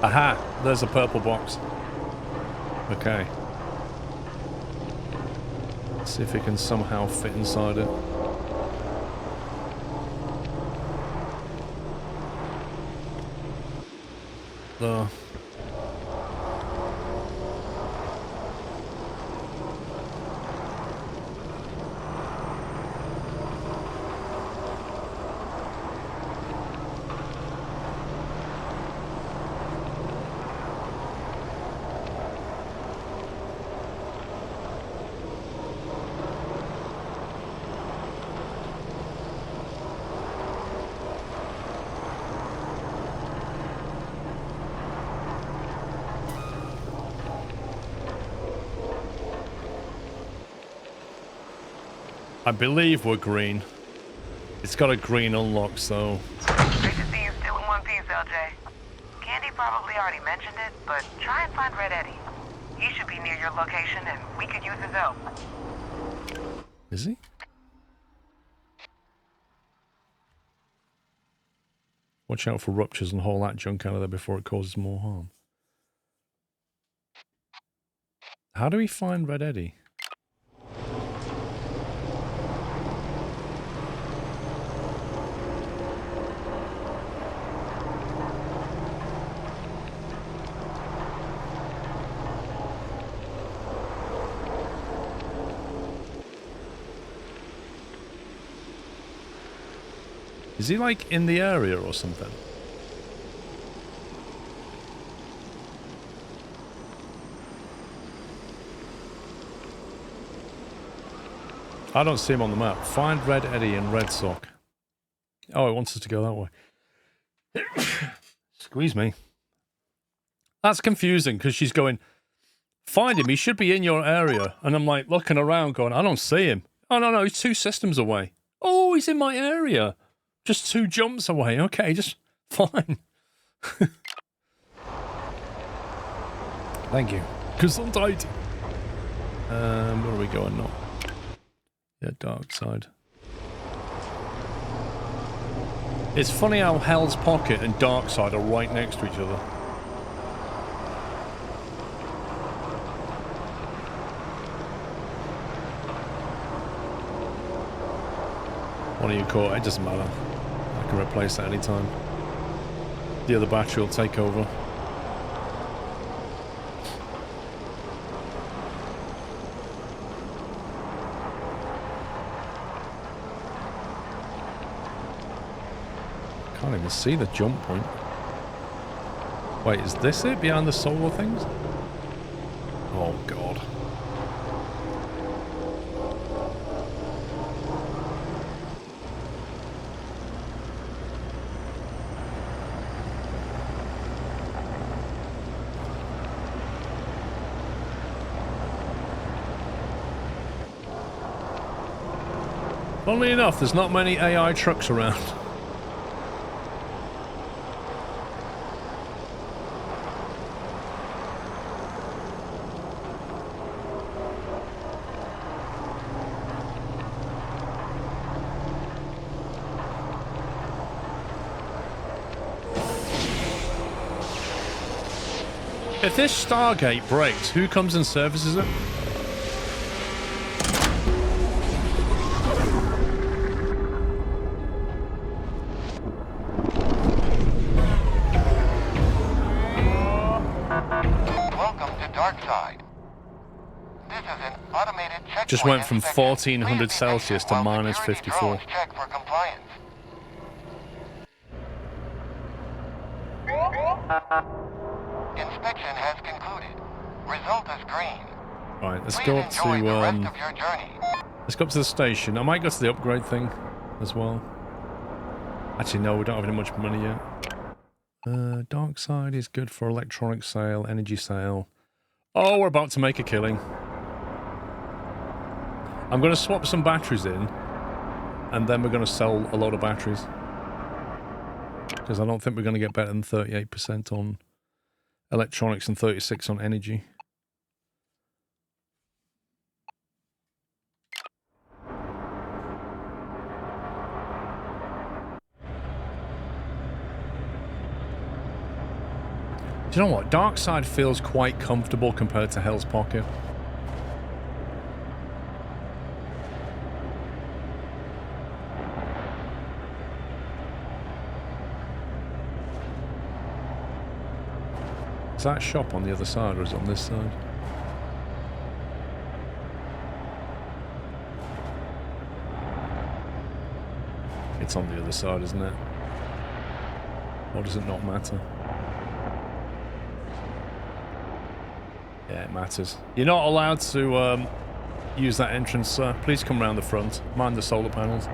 Aha, there's a purple box. Okay. See if it can somehow fit inside it. I believe we're green. It's got a green unlock, so... Great to see you still in one piece, LJ. Candy probably already mentioned it, but try and find Red Eddie. He should be near your location, and we could use his help. Is he? Watch out for ruptures and haul that junk out of there before it causes more harm. How do we find Red Eddie? Is he like in the area or something? I don't see him on the map. Find Red Eddie in Red Sock. Oh, it wants us to go that way. Squeeze me. That's confusing because she's going, find him, he should be in your area. And I'm like looking around going, I don't see him. Oh, no, he's 2 systems away. Oh, he's in my area. Just 2 jumps away. Okay, just fine. Thank you. Gesundheit. Where are we going now? Yeah, dark side. It's funny how Hell's Pocket and Dark Side are right next to each other. One of you caught, it doesn't matter. I can replace that anytime. The other battery will take over. Can't even see the jump point. Wait, is this it behind the solar things? Oh god. Funnily enough, there's not many AI trucks around. If this Stargate breaks, who comes and services it? Welcome to Darkside. This is an automated checkpoint. Just went from inspection. 1400 Please be Celsius to patient while minus security 54. drones check for compliance. Inspection has concluded. Result is green. Right, let's Please go up enjoy the rest to of your journey. let's go up to the station. I might go to the upgrade thing as well. Actually, no, we don't have any much money yet. Dark side is good for electronic sale, energy sale. Oh, we're about to make a killing. I'm going to swap some batteries in, and then we're going to sell a lot of batteries. Because I don't think we're going to get better than 38% on electronics and 36% on energy. Do you know what? Darkside feels quite comfortable compared to Hell's Pocket. Is that shop on the other side or is it on this side? It's on the other side, isn't it? Or does it not matter? Yeah, it matters. You're not allowed to use that entrance, sir. Please come round the front. Mind the solar panels.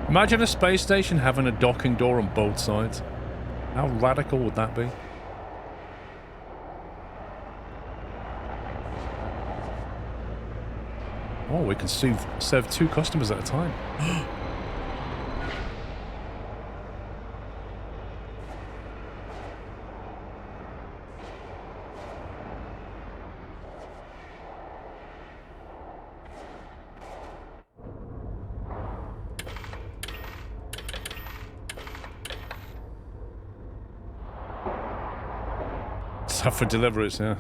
Imagine a space station having a docking door on both sides. How radical would that be? Oh, we can serve 2 customers at a time. For deliveries, yeah.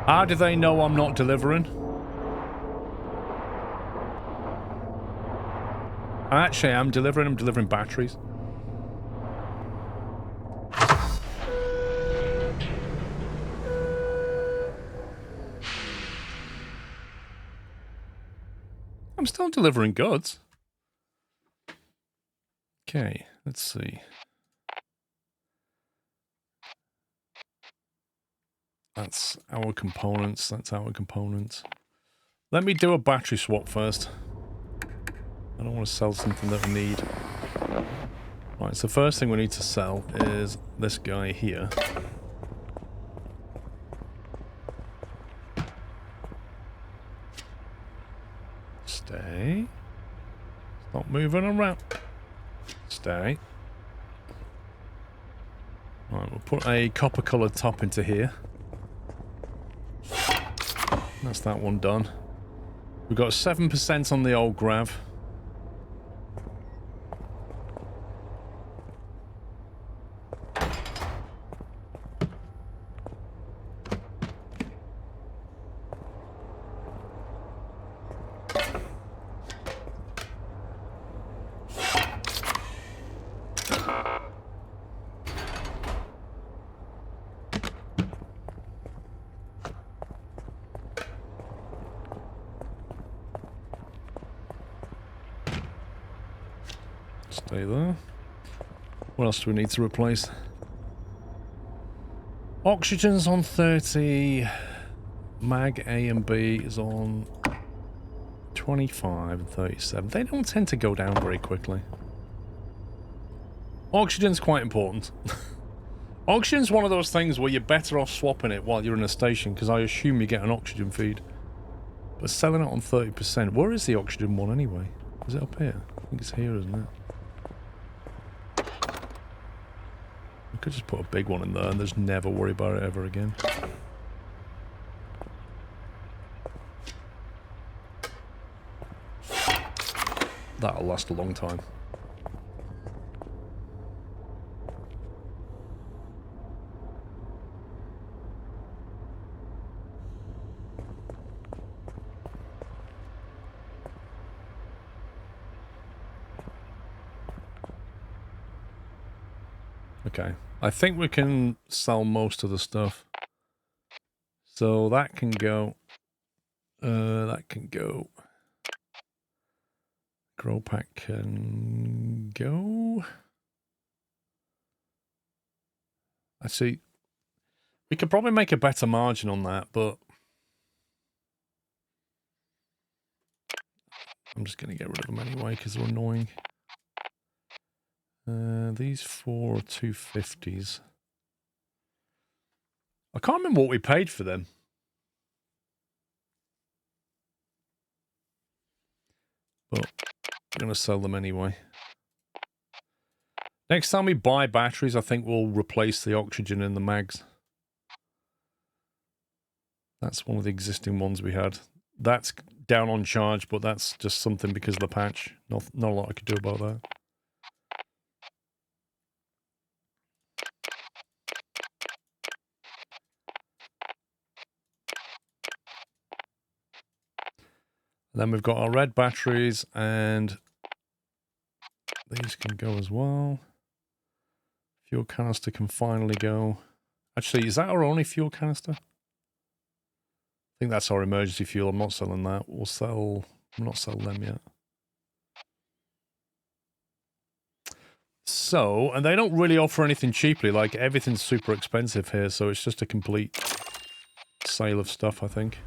How do they know I'm not delivering? Actually, I'm delivering batteries. I'm still delivering goods. Okay, let's see. That's our components. That's our components. Let me do a battery swap first. I don't want to sell something that we need. Right, so the first thing we need to sell is this guy here. Stay. Stop moving around. Stay. Right, we'll put a copper coloured top into here. That's that one done. We've got 7% on the old grav. Stay there. What else do we need to replace? Oxygen's on 30. Mag A and B is on 25 and 37. They don't tend to go down very quickly. Oxygen's quite important. Oxygen's one of those things where you're better off swapping it while you're in a station, because I assume you get an oxygen feed. But selling it on 30%. Where is the oxygen one anyway? Is it up here? I think it's here, isn't it? I could just put a big one in there and just never worry about it ever again. That'll last a long time. Okay, I think we can sell most of the stuff. So that can go. That can go. Grow pack can go. I see. We could probably make a better margin on that, but I'm just going to get rid of them anyway because they're annoying. These 4 are 250s. I can't remember what we paid for them. But we're going to sell them anyway. Next time we buy batteries, I think we'll replace the oxygen in the mags. That's one of the existing ones we had. That's down on charge, but that's just something because of the patch. Not a lot I could do about that. And then we've got our red batteries, and these can go as well. Fuel canister can finally go. Actually, is that our only fuel canister? I think that's our emergency fuel. I'm not selling that. I'm not selling them yet. So, and they don't really offer anything cheaply. Like, everything's super expensive here, so it's just a complete sale of stuff, I think.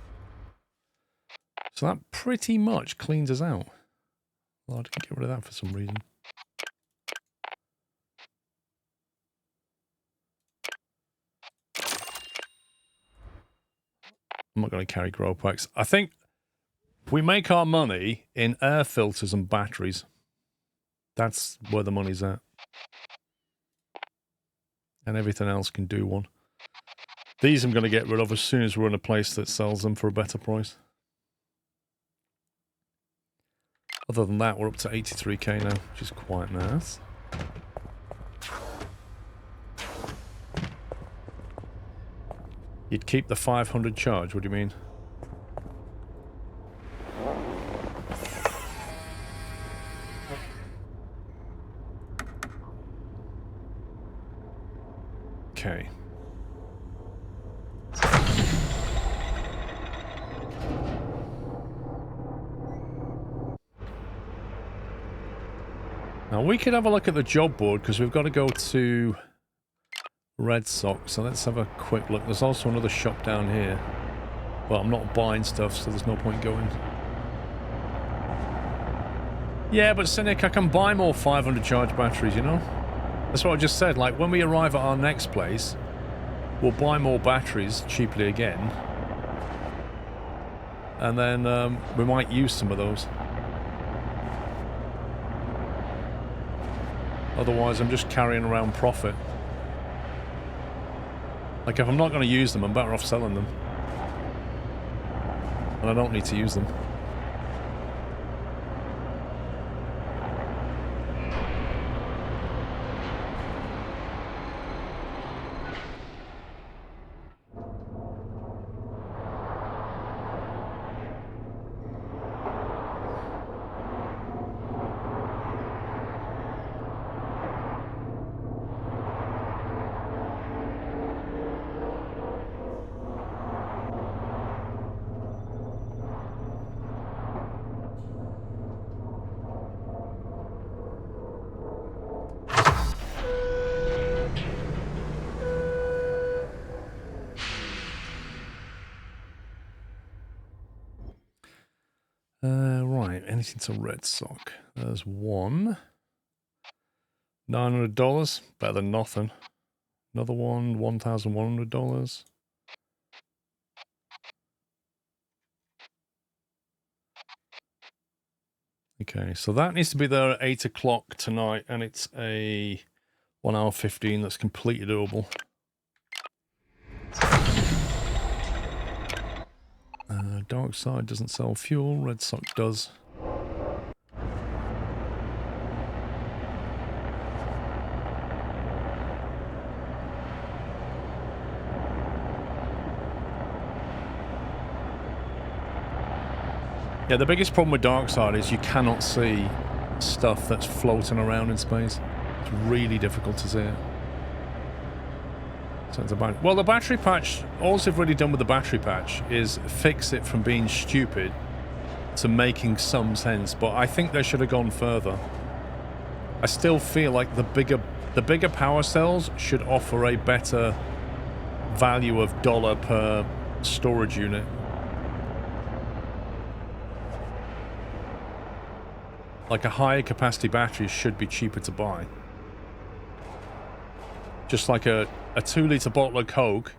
So that pretty much cleans us out. Well, I didn't get rid of that for some reason. I'm not going to carry grow packs. I think we make our money in air filters and batteries. That's where the money's at. And everything else can do one. These I'm going to get rid of as soon as we're in a place that sells them for a better price. Other than that, we're up to 83k now, which is quite nice. You'd keep the 500 charge, what do you mean? Okay. Now we could have a look at the job board because we've got to go to Red Sox, so let's have a quick look. There's also another shop down here, but I'm not buying stuff, so there's no point going. Yeah, but Cynic, I can buy more 500 charge batteries, you know? That's what I just said. Like, when we arrive at our next place, we'll buy more batteries cheaply again. And then we might use some of those. Otherwise, I'm just carrying around profit. Like, if I'm not going to use them, I'm better off selling them. And I don't need to use them. Right, anything to Red Sock. There's one. $900, better than nothing. Another one, $1,100. Okay, so that needs to be there at 8 o'clock tonight, and it's a 1 hour 15. That's completely doable. Dark Side doesn't sell fuel. Red Sock does. Yeah, the biggest problem with Dark Side is you cannot see stuff that's floating around in space. It's really difficult to see it. Well, the battery patch, all they've really done with the battery patch is fix it from being stupid to making some sense, but I think they should have gone further. I still feel like the bigger power cells should offer a better value of dollar per storage unit. Like a higher capacity battery should be cheaper to buy. Just like a 2-litre bottle of Coke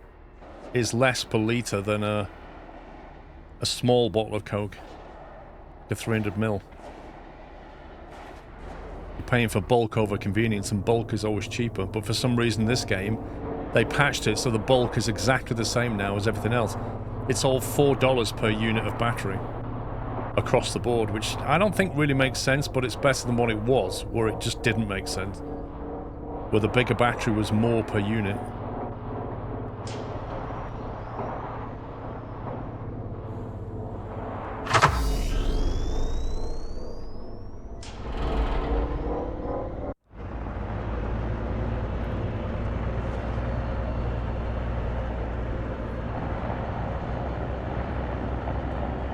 is less per litre than a small bottle of Coke. A 300ml. You're paying for bulk over convenience, and bulk is always cheaper. But for some reason in this game, they patched it so the bulk is exactly the same now as everything else. It's all $4 per unit of battery across the board, which I don't think really makes sense, but it's better than what it was, where it just didn't make sense. Where the bigger battery was more per unit.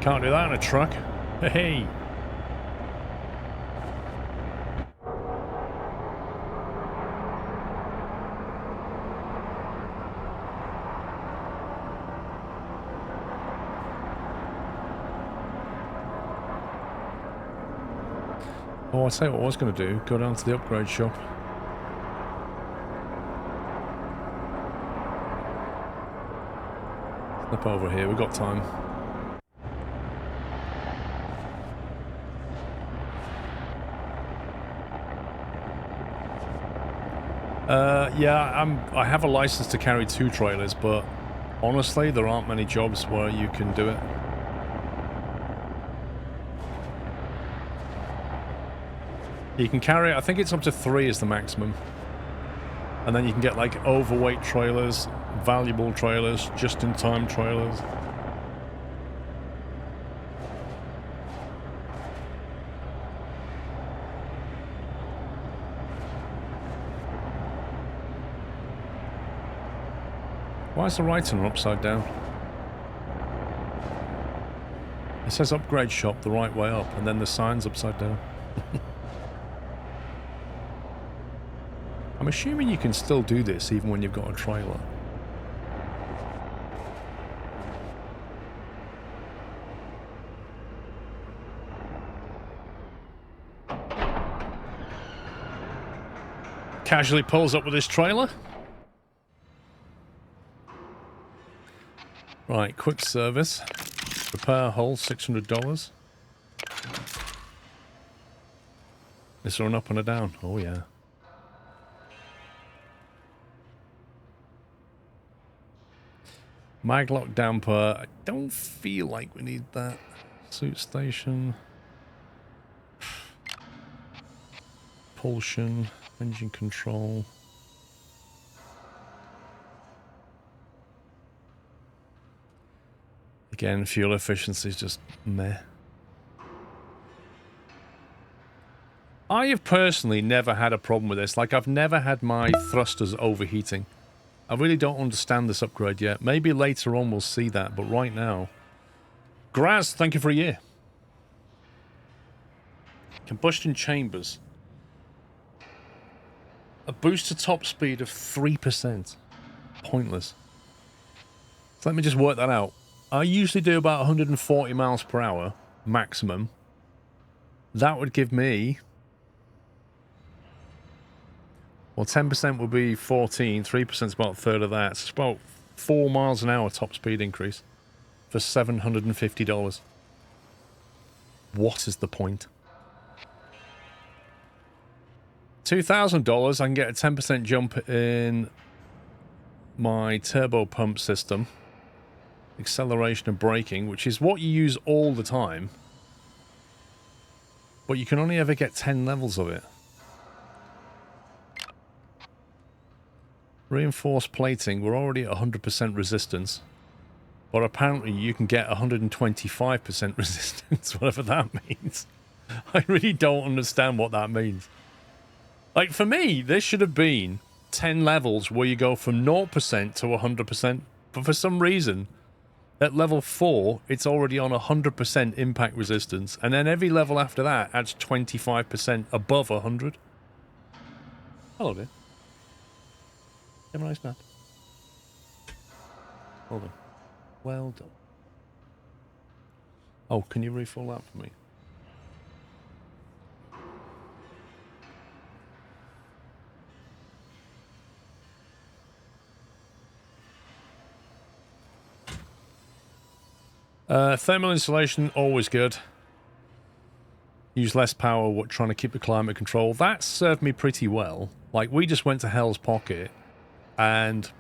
Can't do that in a truck. Hey. Oh, I'll tell you what I was going to do. Go down to the upgrade shop. Step over here. We've got time. Yeah, I have a license to carry 2 trailers, but honestly, there aren't many jobs where you can do it. You can carry, I think it's up to 3 is the maximum. And then you can get like overweight trailers, valuable trailers, just-in-time trailers. Why is the writing upside down? It says upgrade shop the right way up, and then the sign's upside down. I'm assuming you can still do this even when you've got a trailer. Casually pulls up with his trailer. Right, quick service. Repair hull, $600. Is there an up and a down? Oh yeah. Maglock damper. I don't feel like we need that. Suit station. Propulsion. Engine control. Again, fuel efficiency is just meh. I have personally never had a problem with this. Like, I've never had my thrusters overheating. I really don't understand this upgrade yet. Maybe later on we'll see that, but right now... Graz, thank you for a year. Combustion chambers. A boost to top speed of 3%. Pointless. So let me just work that out. I usually do about 140 miles per hour, maximum. That would give me... Well, 10% would be 14, 3% is about a third of that. So it's about 4 miles an hour top speed increase for $750. What is the point? $2,000, I can get a 10% jump in my turbo pump system. Acceleration and braking, which is what you use all the time. But you can only ever get 10 levels of it. Reinforced plating, we're already at 100% resistance. But apparently you can get 125% resistance, whatever that means. I really don't understand what that means. Like, for me, this should have been 10 levels where you go from 0% to 100%. But for some reason, at level 4, it's already on 100% impact resistance. And then every level after that adds 25% above 100. Hello there. Have a nice nap. Hold on. Well done. Oh, can you refill that for me? Thermal insulation, always good. Use less power trying to keep the climate control. That served me pretty well. Like, we just went to Hell's Pocket and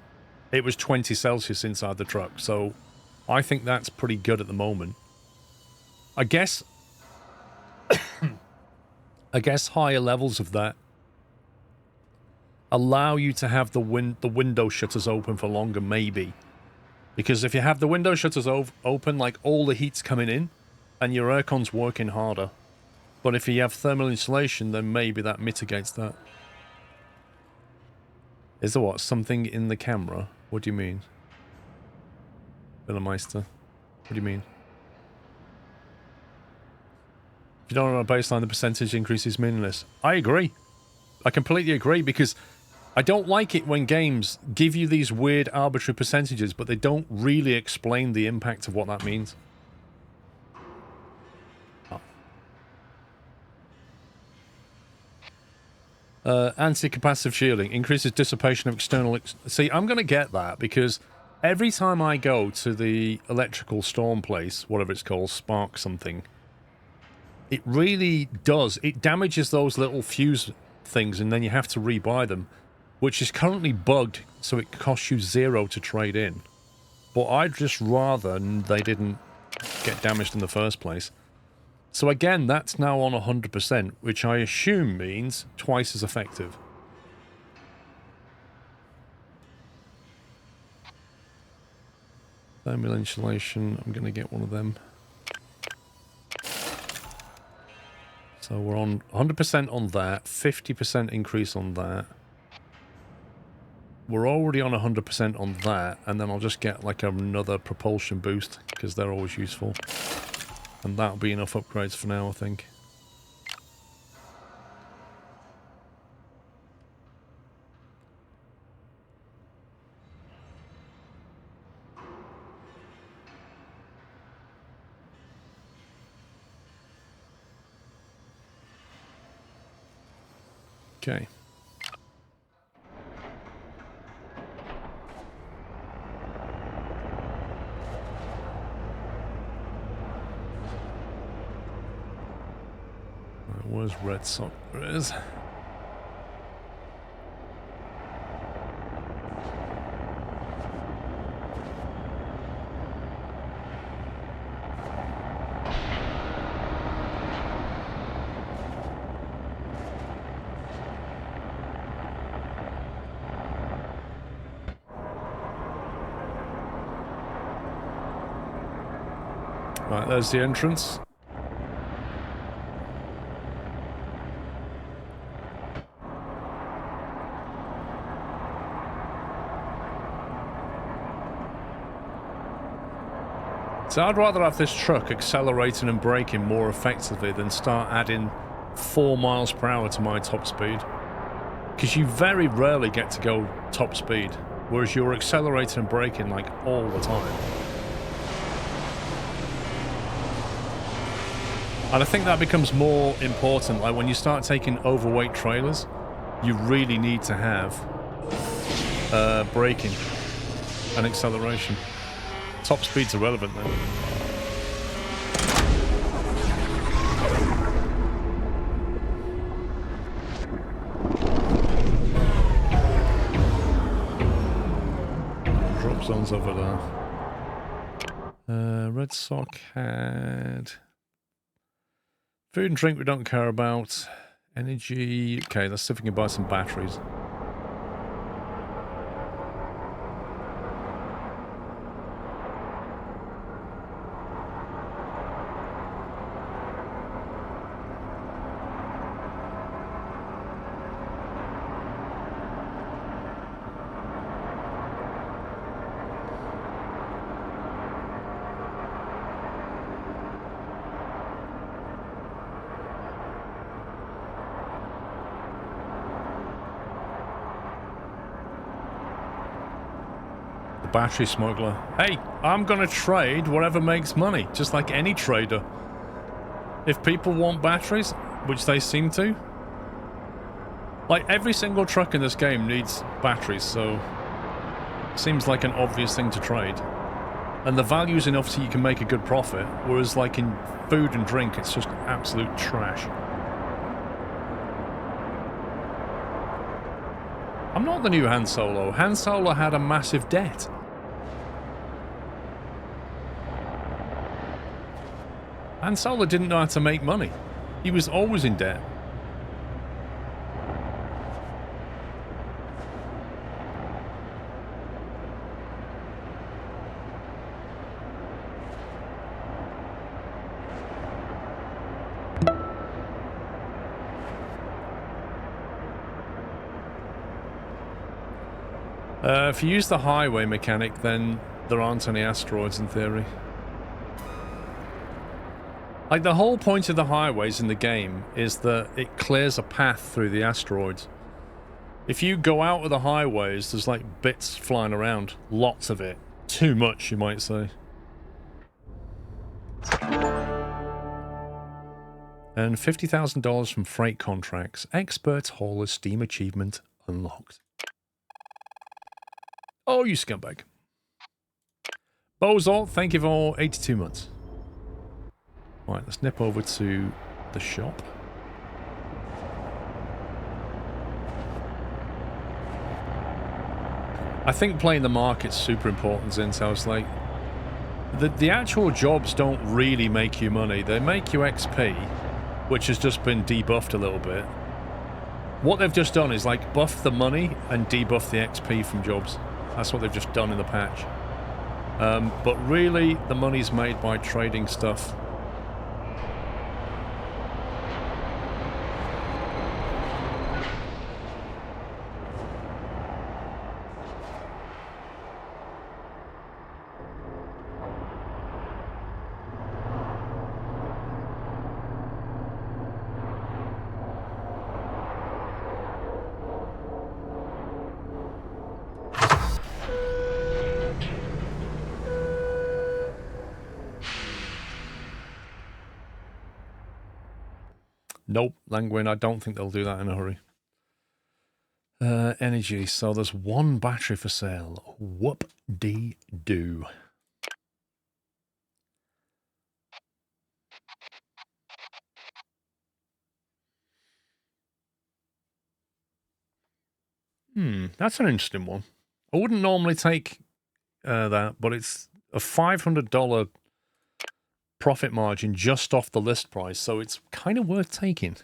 it was 20 Celsius inside the truck. So I think that's pretty good at the moment. I guess higher levels of that allow you to have the window shutters open for longer, maybe. Because if you have the window shutters open, like, all the heat's coming in and your aircon's working harder. But if you have thermal insulation, then maybe that mitigates that. Is there what? Something in the camera? What do you mean? Billermeister. What do you mean? If you don't know a baseline, the percentage increase is meaningless. I agree. I completely agree, because I don't like it when games give you these weird arbitrary percentages, but they don't really explain the impact of what that means. Anti-capacitive shielding increases dissipation of external... See, I'm going to get that, because every time I go to the electrical storm place, whatever it's called, spark something, it really does. It damages those little fuse things, and then you have to rebuy them, which is currently bugged, so it costs you 0 to trade in. But I'd just rather they didn't get damaged in the first place. So again, that's now on 100%, which I assume means twice as effective. Thermal insulation, I'm going to get one of them. So we're on 100% on that, 50% increase on that. We're already on 100% on that, and then I'll just get like another propulsion boost, because they're always useful. And that'll be enough upgrades for now, I think. Okay. Where's Red Sock? There it is. Right, there's the entrance. So I'd rather have this truck accelerating and braking more effectively than start adding 4 miles per hour to my top speed. Because you very rarely get to go top speed, whereas you're accelerating and braking like all the time. And I think that becomes more important, like when you start taking overweight trailers, you really need to have braking and acceleration. Top speed's irrelevant then. zones over there. Red sock had food and drink we don't care about. Energy. Okay, let's see if we can buy some batteries. Battery smuggler. Hey, I'm gonna trade whatever makes money, just like any trader. If people want batteries, which they seem to, like every single truck in this game needs batteries, so it seems like an obvious thing to trade. And the value's enough so you can make a good profit, whereas like in food and drink, it's just absolute trash. I'm not the new Han Solo. Han Solo had a massive debt. Han Solo didn't know how to make money. He was always in debt. If you use the highway mechanic, then there aren't any asteroids in theory. Like, the whole point of the highways in the game is that it clears a path through the asteroids. If you go out of the highways, there's like bits flying around. Lots of it. Too much, you might say. And $50,000 from freight contracts. Expert hauler Steam achievement unlocked. Oh, you scumbag. Bozor, thank you for 82 months. Right, let's nip over to the shop. I think playing the market's super important, Zintel. It's like, the actual jobs don't really make you money. They make you XP, which has just been debuffed a little bit. What they've just done is like buff the money and debuff the XP from jobs. That's what they've just done in the patch. But really, the money's made by trading stuff. Nope, Langwin, I don't think they'll do that in a hurry. Energy, so there's one battery for sale. Whoop-dee-doo. That's an interesting one. I wouldn't normally take that, but it's a $500 profit margin just off the list price, so it's kind of worth taking.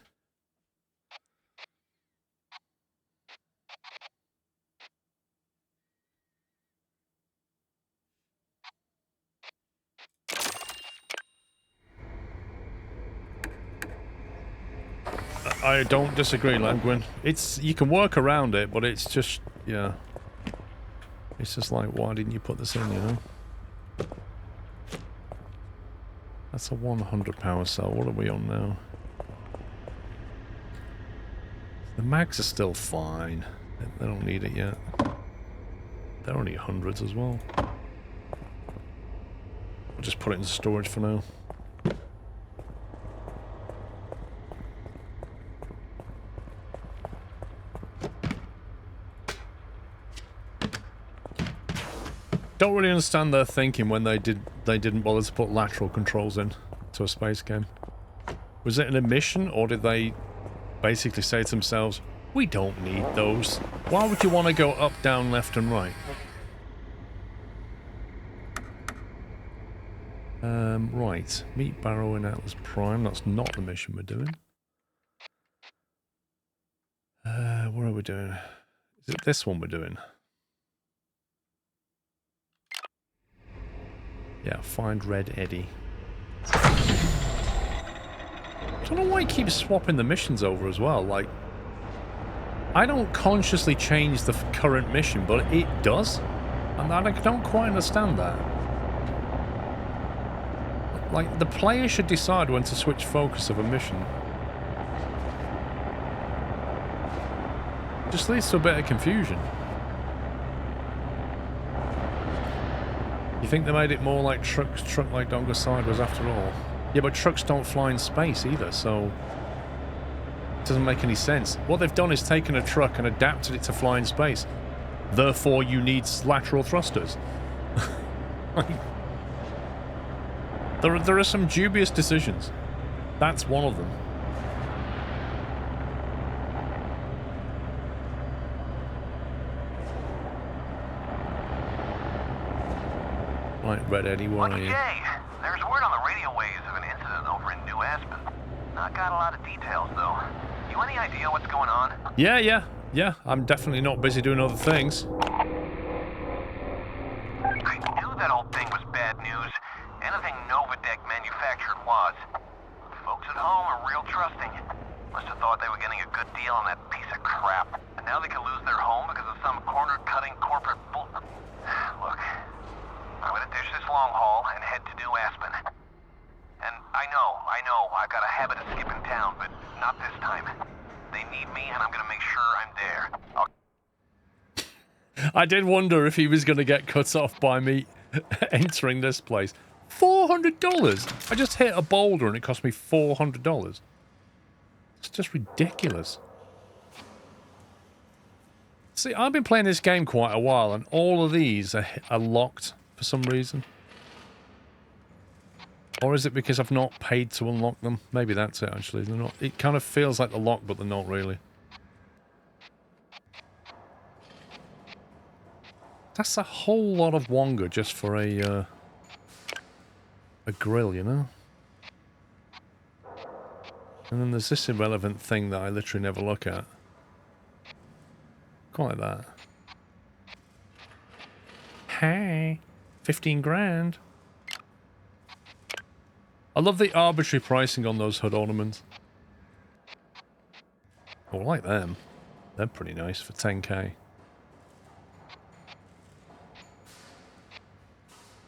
I don't disagree, Langwin. You can work around it, but it's just, yeah. It's just like, why didn't you put this in, you know? That's a 100 power cell. What are we on now? The mags are still fine. They don't need it yet. They're only hundreds as well. I'll just put it in storage for now. Don't really understand their thinking when they didn't bother to put lateral controls in to a space game. Was it an omission, or did they basically say to themselves, we don't need those. Why would you want to go up, down, left and right? Right. Meat barrow in Atlas Prime. That's not the mission we're doing. What are we doing? Is it this one we're doing? Yeah, find Red Eddie. I don't know why he keeps swapping the missions over as well. Like, I don't consciously change the current mission, but it does. And I don't quite understand that. Like, the player should decide when to switch focus of a mission. Just leads to a bit of confusion. You think they made it more like trucks, truck like don't go sideways after all? Yeah, but trucks don't fly in space either, so it doesn't make any sense. What they've done is taken a truck and adapted it to fly in space. Therefore, you need lateral thrusters. Like, there are some dubious decisions. That's one of them. Right, Red Eddie, where are you? Jay, there's word on the radio waves of an incident over in New Aspen. Not got a lot of details, though. You any idea what's going on? Yeah. I'm definitely not busy doing other things. I knew that old thing was bad news. Anything Novadeck manufactured was. Folks at home are real trusting. Must have thought they were getting a good deal on that piece of crap. And now they can lose their home because of some corner-cutting corporate bull... Look, I'm gonna ditch this long haul and head to New Aspen. And I know, I've got a habit of skipping town, but not this time. They need me, and I'm gonna make sure I'm there. I did wonder if he was going to get cut off by me entering this place. $400? I just hit a boulder and it cost me $400. It's just ridiculous. See, I've been playing this game quite a while, and all of these are locked for some reason. Or is it because I've not paid to unlock them? Maybe that's it, actually. They're not. It kind of feels like they're locked, but they're not really. That's a whole lot of Wonga just for a grill, you know? And then there's this irrelevant thing that I literally never look at. Quite like that. Hey, 15 grand. I love the arbitrary pricing on those hood ornaments. Oh, I like them. They're pretty nice for 10k.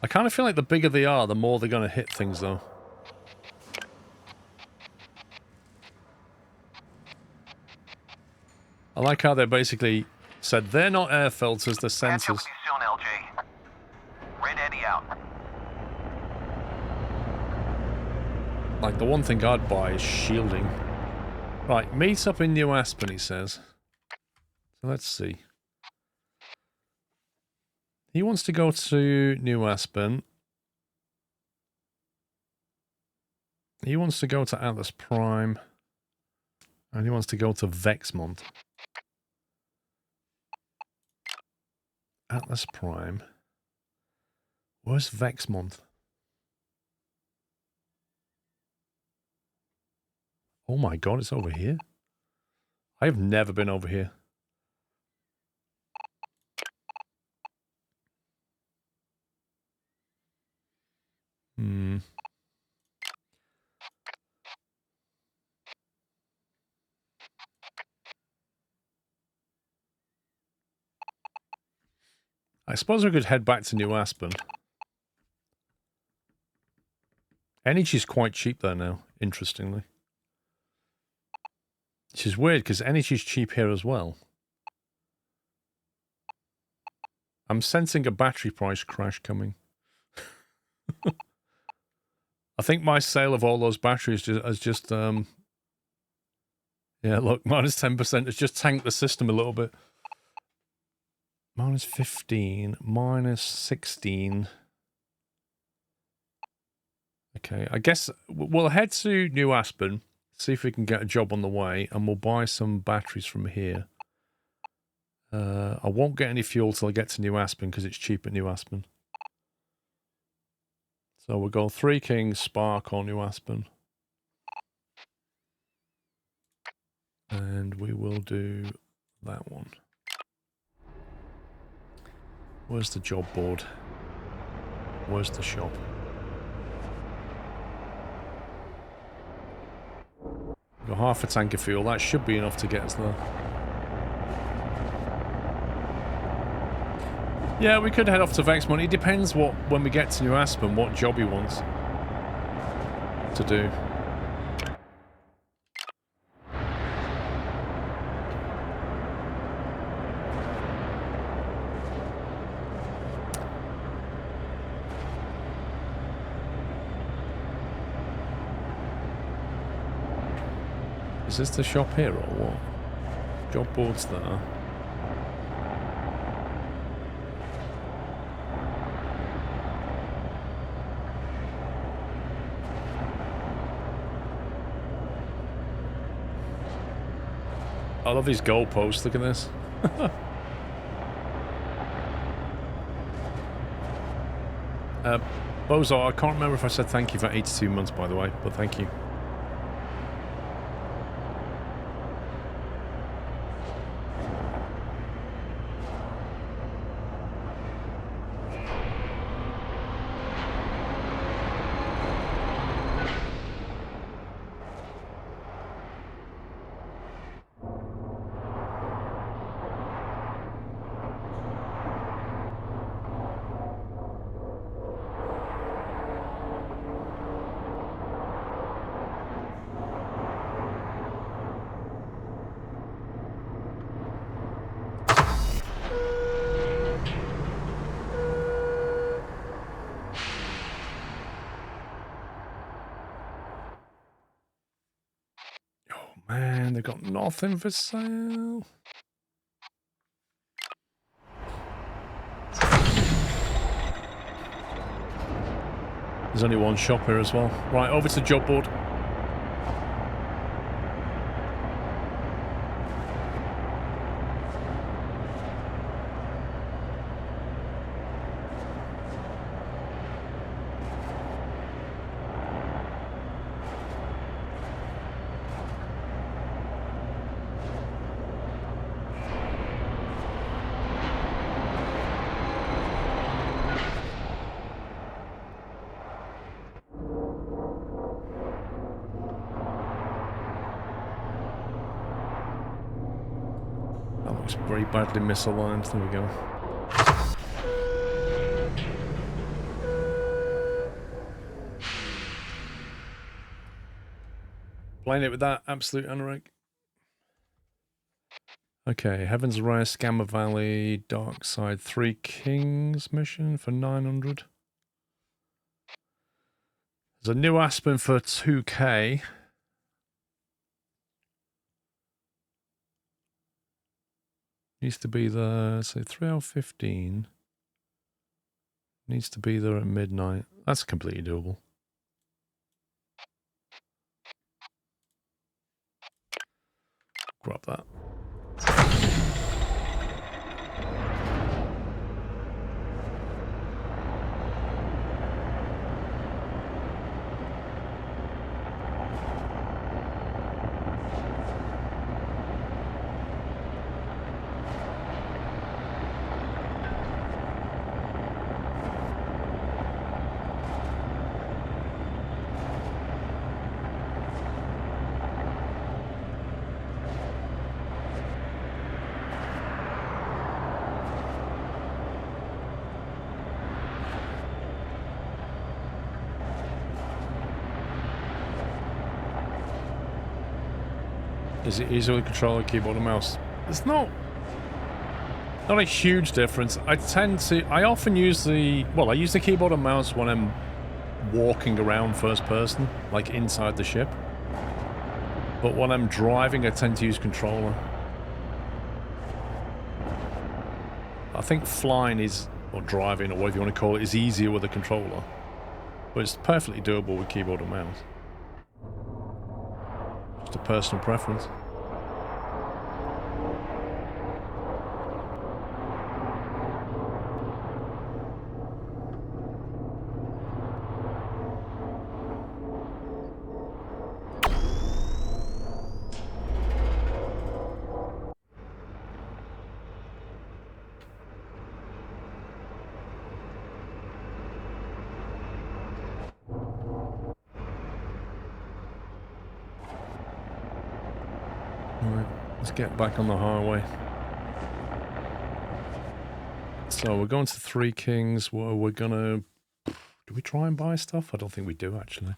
I kind of feel like the bigger they are, the more they're going to hit things, though. I like how they basically said they're not air filters, they're sensors. Catch up with you soon, LJ. Red Eddie out. Like, the one thing I'd buy is shielding. Right, meet up in New Aspen, he says. So let's see. He wants to go to New Aspen. He wants to go to Atlas Prime. And he wants to go to Vexmont. Atlas Prime. Where's Vexmont? Oh my god, it's over here. I have never been over here. I suppose we could head back to New Aspen. Energy's quite cheap there now, interestingly. Which is weird, because energy's cheap here as well. I'm sensing a battery price crash coming. I think my sale of all those batteries has just yeah, look, minus 10% has just tanked the system a little bit. Minus 15, minus 16. Okay, I guess we'll head to New Aspen, see if we can get a job on the way, and we'll buy some batteries from here. I won't get any fuel till I get to New Aspen because it's cheap at New Aspen. So we'll go 3 Kings, Spark on New Aspen. And we will do that one. Where's the job board? Where's the shop? Got half a tank of fuel. That should be enough to get us there. Yeah, we could head off to Vex Money. It depends when we get to New Aspen, what job he wants to do. Is this the shop here or what? Job board's there. I love these goalposts, look at this. Bozo, I can't remember if I said thank you for 82 months, by the way, but thank you. Man, they've got nothing for sale. There's only one shop here as well. Right, over to job board. Very badly misaligned. There we go. Playing it with that absolute anorak. Okay, Heaven's Rest, Gamma Valley, Dark Side, 3 Kings mission for 900. There's a New Aspen for 2k. Needs to be there, so 3:15. Needs to be there at midnight. That's completely doable. Grab that. Is it easier to control a keyboard and mouse? It's not a huge difference. I often use I use the keyboard and mouse when I'm walking around first person, like inside the ship. But when I'm driving, I tend to use controller. I think flying or driving, or whatever you want to call it, is easier with a controller. But it's perfectly doable with keyboard and mouse. Just a personal preference. Alright, let's get back on the highway. So we're going to Three Kings. Well, we're gonna... Do we try and buy stuff? I don't think we do, actually.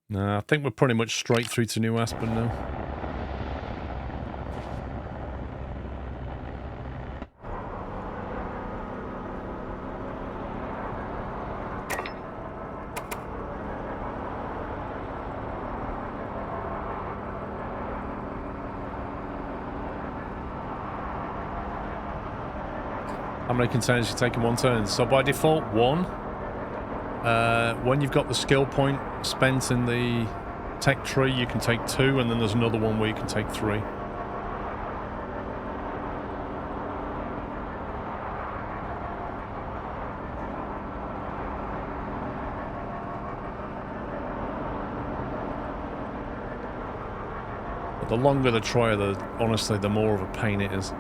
Nah, I think we're pretty much straight through to New Aspen now. How many containers you take in one turn? So by default, one. When you've got the skill point spent in the tech tree, you can take 2, and then there's another one where you can take 3. But the longer the try, honestly, the more of a pain it is.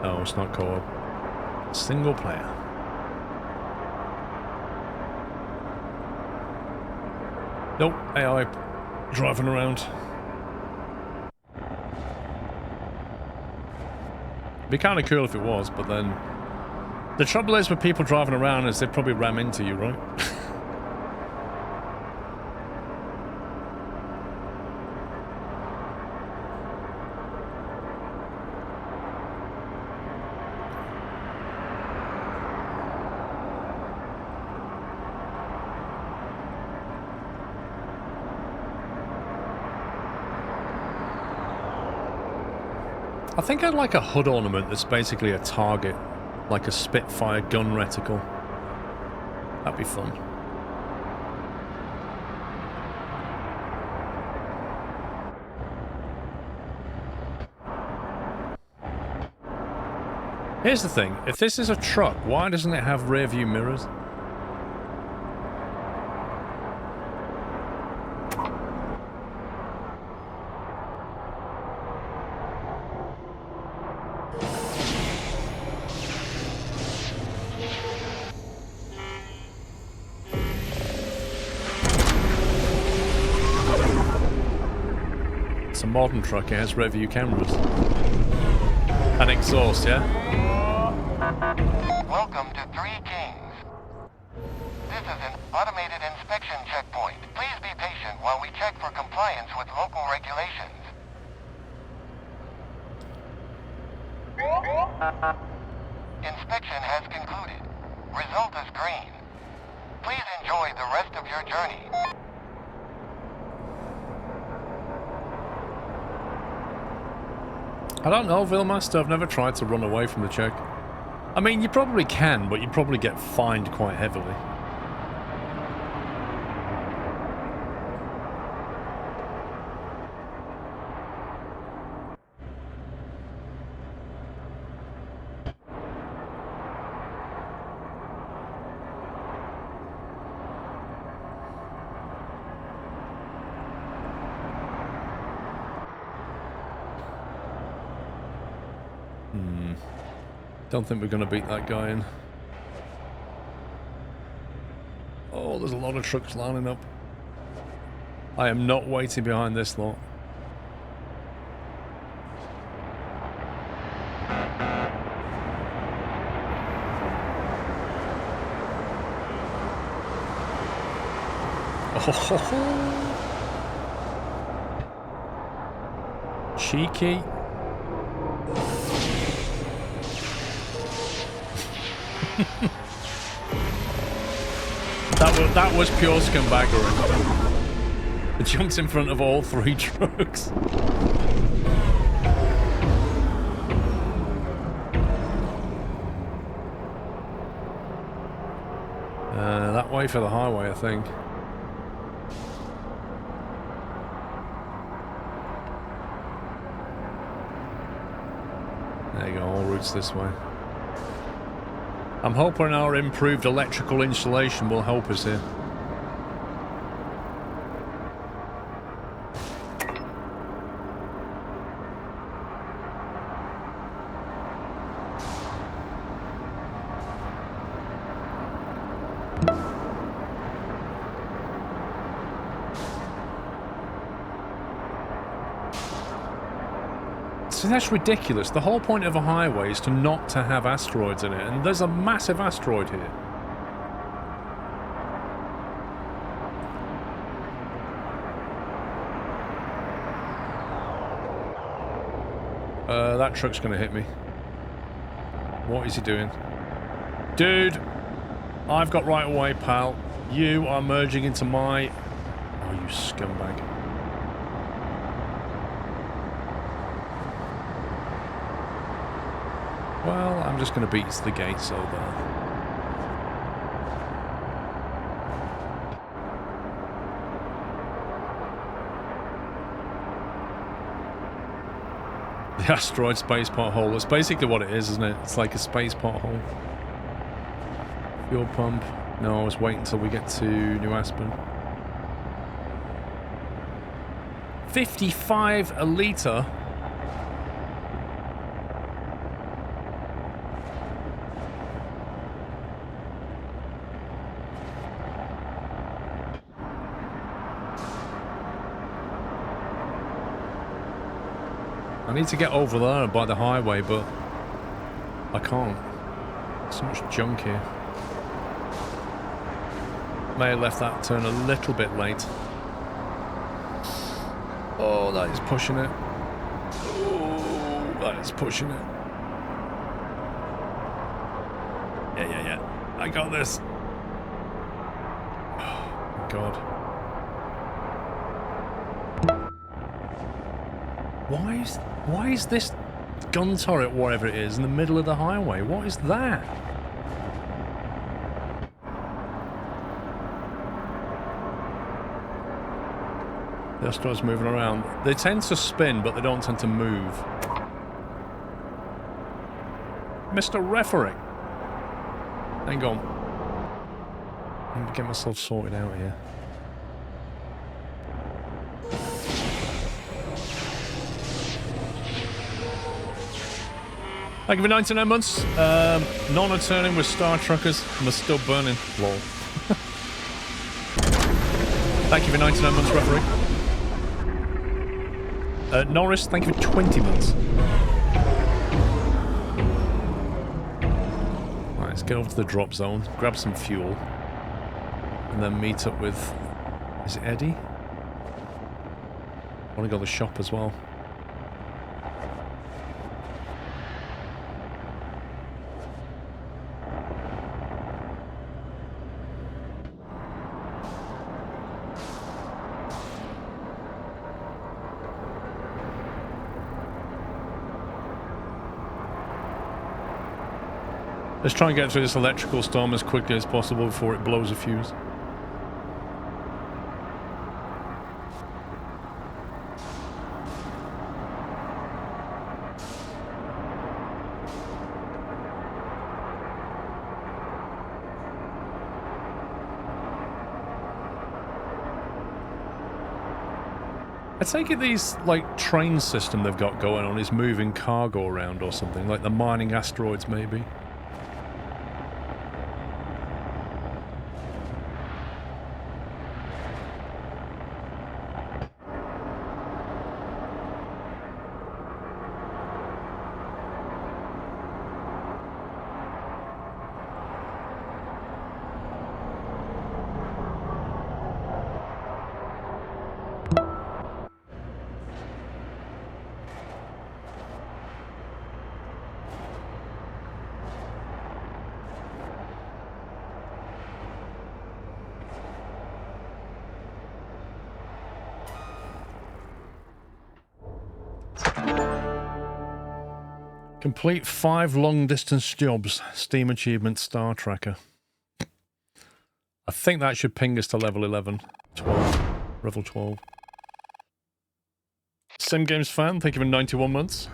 No, it's not co-op. Single player. Nope, AI driving around. It'd be kind of cool if it was, but then... The trouble is with people driving around is they'd probably ram into you, right? I think I'd like a hood ornament that's basically a target, like a Spitfire gun reticle. That'd be fun. Here's the thing, if this is a truck, why doesn't it have rear view mirrors? Modern truck, it has rear view cameras. And exhaust, yeah? Welcome to Three Kings. This is an automated inspection checkpoint. Please be patient while we check for compliance with local regulations. Inspection has concluded. Result is green. Please enjoy the rest of your journey. I don't know, Villmaster. I've never tried to run away from the check. I mean, you probably can, but you probably get fined quite heavily. Don't think we're going to beat that guy in. Oh, there's a lot of trucks lining up. I am not waiting behind this lot. Oh, cheeky. That was pure scumbaggery. It jumps in front of all 3 trucks. That way for the highway, I think. There you go, all routes this way. I'm hoping our improved electrical installation will help us here. that's ridiculous. The whole point of a highway is to not to have asteroids in it, and there's a massive asteroid here. That truck's gonna hit me. What is he doing? Dude! I've got right away, pal. You are merging into my... Oh, you scumbag. Well, I'm just gonna beat you to the gate, so there. The asteroid space pothole. That's basically what it is, isn't it? It's like a space pothole. Fuel pump. No, I was waiting until we get to New Aspen. 55 a litre? I need to get over there by the highway, but I can't. So much junk here. May have left that turn a little bit late. Oh, that is pushing it. Oh, that is pushing it. Yeah. I got this. Oh, God. Why is this gun turret, whatever it is, in the middle of the highway? What is that? The asteroids moving around. They tend to spin, but they don't tend to move. Mr. Referee! Hang on. Let me get myself sorted out here. Thank you for 99 months. None are turning with Star Truckers and they're still burning. Lol. Thank you for 99 months, referee. Norris, thank you for 20 months. Right, let's get over to the drop zone, grab some fuel, and then meet up with... Is it Eddie? I want to go to the shop as well. Let's try and get through this electrical storm as quickly as possible before it blows a fuse. I take it these, like, train system they've got going on is moving cargo around or something, like the mining asteroids maybe. Complete 5 long-distance jobs. Steam achievement Star Tracker. I think that should ping us to level 11. 12. Level 12. Sim Games fan, thank you for 91 months.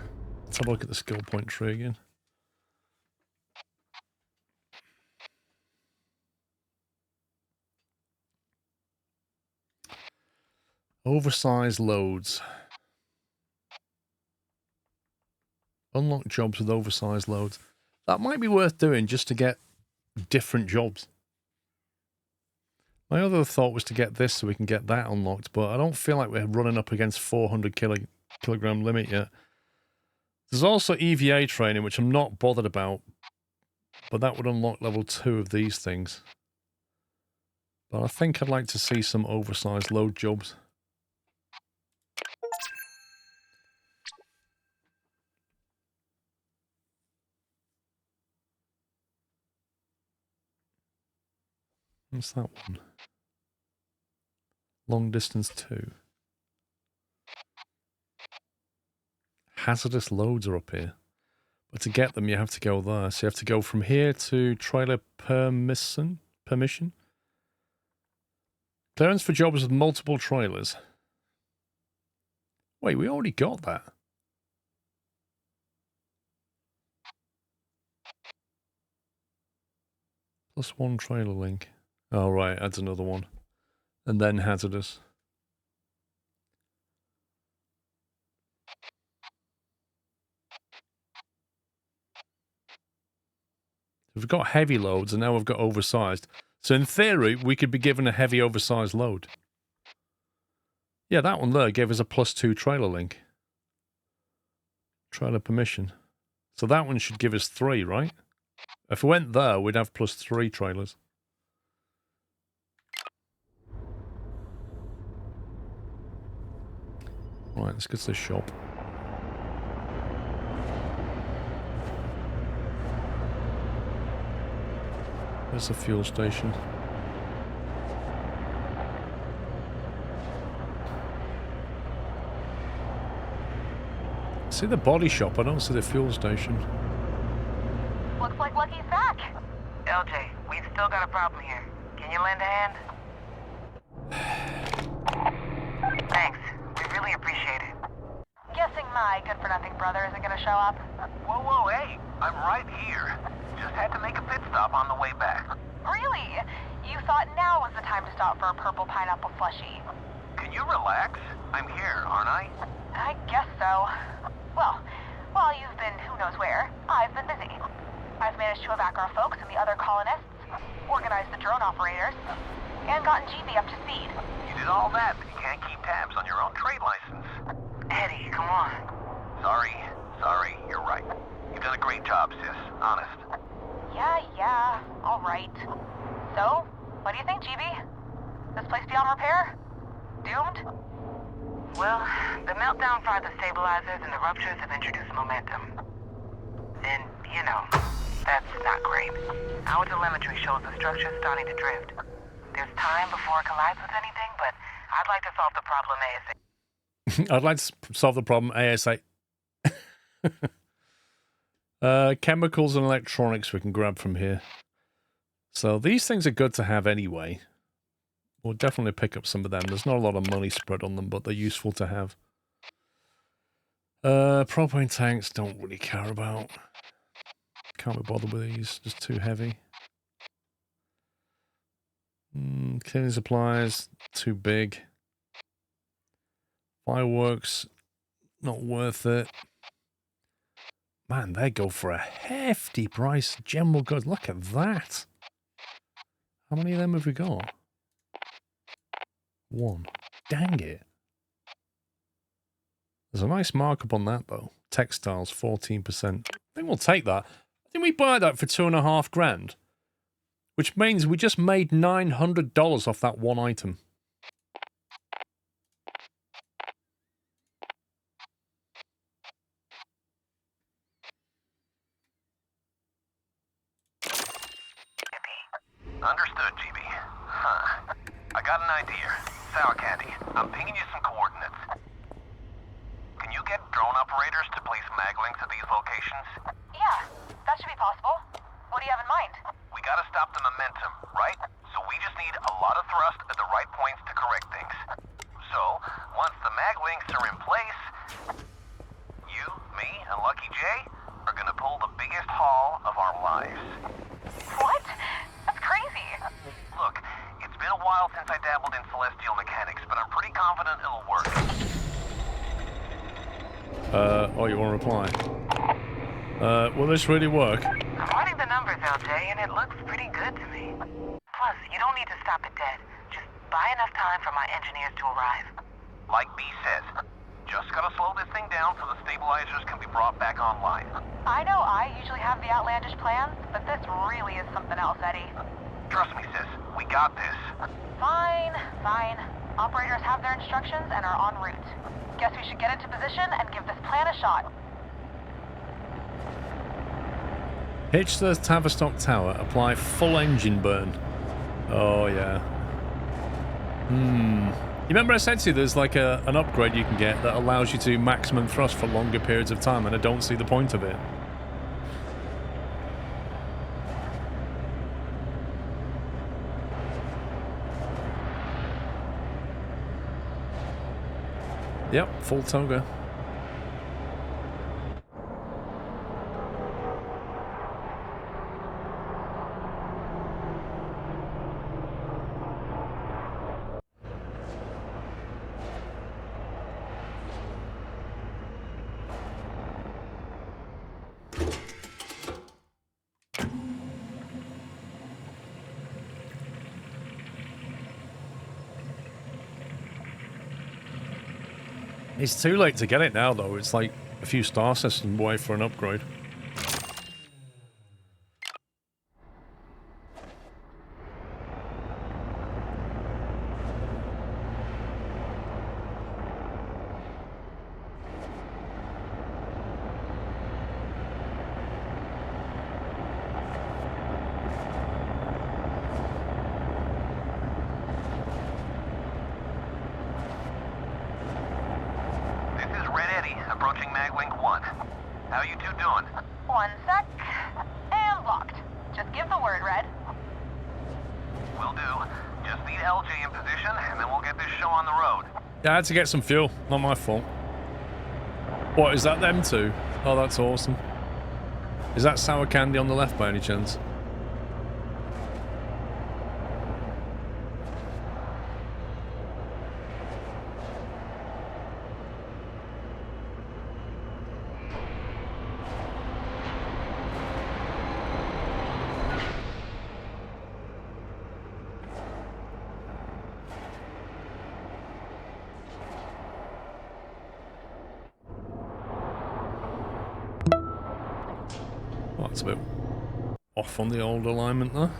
Let's have a look at the skill point tree again. Oversized loads. Unlock jobs with oversized loads. That might be worth doing just to get different jobs. My other thought was to get this so we can get that unlocked, but I don't feel like we're running up against 400 kilogram limit yet. There's also EVA training, which I'm not bothered about, but that would unlock level 2 of these things. But I think I'd like to see some oversized load jobs. What's that one? Long distance 2. Hazardous loads are up here. But to get them, you have to go there. So you have to go from here to trailer permission. Clearance for jobs with multiple trailers. Wait, we already got that. +1 trailer link. Oh, right, adds another one. And then hazardous. We've got heavy loads, and now we've got oversized. So in theory, we could be given a heavy oversized load. Yeah, that one there gave us a +2 trailer link. Trailer permission. So that one should give us 3, right? If we went there, we'd have +3 trailers. Right, let's get to the shop. There's a fuel station. See the body shop, I don't see the fuel station. Looks like Lucky's back. LJ, we've still got a problem here. Can you lend a hand? Thanks. We really appreciate it. Guessing my good-for-nothing brother isn't gonna show up. Whoa, whoa, hey, I'm right here. Just had to make a pit stop on the way back. Really? You thought now was the time to stop for a purple pineapple slushie? Can you relax? I'm here, aren't I? I guess so. Well, while you've been who knows where, I've been busy. I've managed to evac our folks and the other colonists, organized the drone operators, and gotten GB up to speed. You did all that, but you can't keep tabs on your own trade license. Eddie, come on. Sorry, you're right. You've done a great job, sis, honest. Yeah, all right. So, what do you think, GB? This place beyond repair? Doomed? Well, the meltdown fried the stabilizers and the ruptures have introduced momentum. And, you know, that's not great. Our telemetry shows the structure's starting to drift. There's time before it collides with anything, but I'd like to solve the problem ASAP. I'd like to solve the problem ASAP. Chemicals and electronics we can grab from here. So these things are good to have anyway. We'll definitely pick up some of them. There's not a lot of money spread on them, but they're useful to have. Propane tanks, don't really care about. Can't be bothered with these, just too heavy. Cleaning supplies, too big. Fireworks, not worth it. Man, they go for a hefty price. General goods, look at that. How many of them have we got? 1. Dang it. There's a nice markup on that, though. Textiles, 14%. I think we'll take that. I think we buy that for $2.5 grand. Which means we just made $900 off that one item. Understood, GB. Huh. I got an idea. Sour candy, I'm pinging you some coordinates. Can you get drone operators to place mag links at these locations? Yeah, that should be possible. What do you have in mind? We gotta stop the momentum, right? So we just need a lot of thrust at the right points to correct things. So, once the mag links are in place, you, me, and Lucky J are gonna pull the biggest haul of our lives. What? That's crazy. Look, it's been a while since I dabbled in celestial mechanics, but I'm pretty confident it'll work. Oh, you want to reply? Will this really work? I'm running the numbers, LJ, and it looks pretty good to me. Plus, you don't need to stop it dead. Just buy enough time for my engineers to arrive. Like B says, Just gotta slow this thing down so the stabilizers can be brought back online. I know I usually have the outlandish plans, but this really is something else, Eddie. Trust me, sis. We got this. Fine, fine. Operators have their instructions and are en route. Guess we should get into position and give this plan a shot. Hitch the Tavistock Tower. Apply full engine burn. Oh, yeah. You remember I said to you there's like an upgrade you can get that allows you to do maximum thrust for longer periods of time, and I don't see the point of it. Yep, full toga. It's too late to get it now, though. It's like a few star systems away for an upgrade. One sec. And locked. Just give the word, Red. Will do. Just need LJ in position, and then we'll get this show on the road. Yeah, I had to get some fuel. Not my fault. What, is that them two? Oh, that's awesome. Is that sour candy on the left by any chance? That's a bit off on the old alignment there.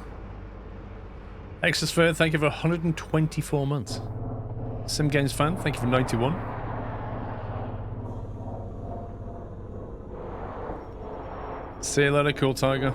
Exosphere, thank you for 124 months. Sim Games fan, thank you for 91. See you later, cool tiger.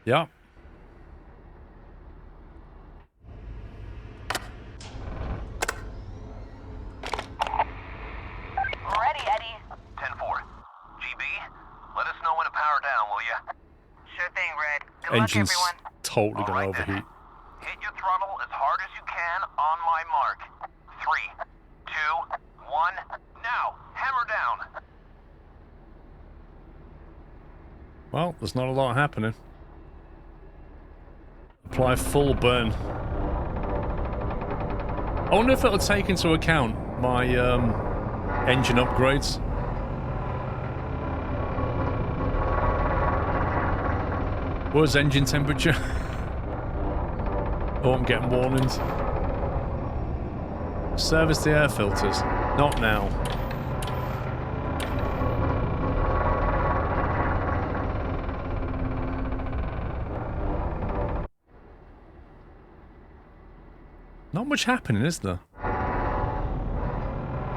Yeah. Ready, Eddie. 10-4. GB, let us know when to power down, will ya? Sure thing, Red. Good luck, Engine's everyone. totally gonna All right, overheat. then. Hit your throttle as hard as you can on my mark. 3, 2, 1, now! Hammer down! Well, there's not a lot happening. Apply full burn. I wonder if it'll take into account my engine upgrades. What's engine temperature? Oh, I'm getting warnings. Service the air filters. Not now. Not much happening, is there?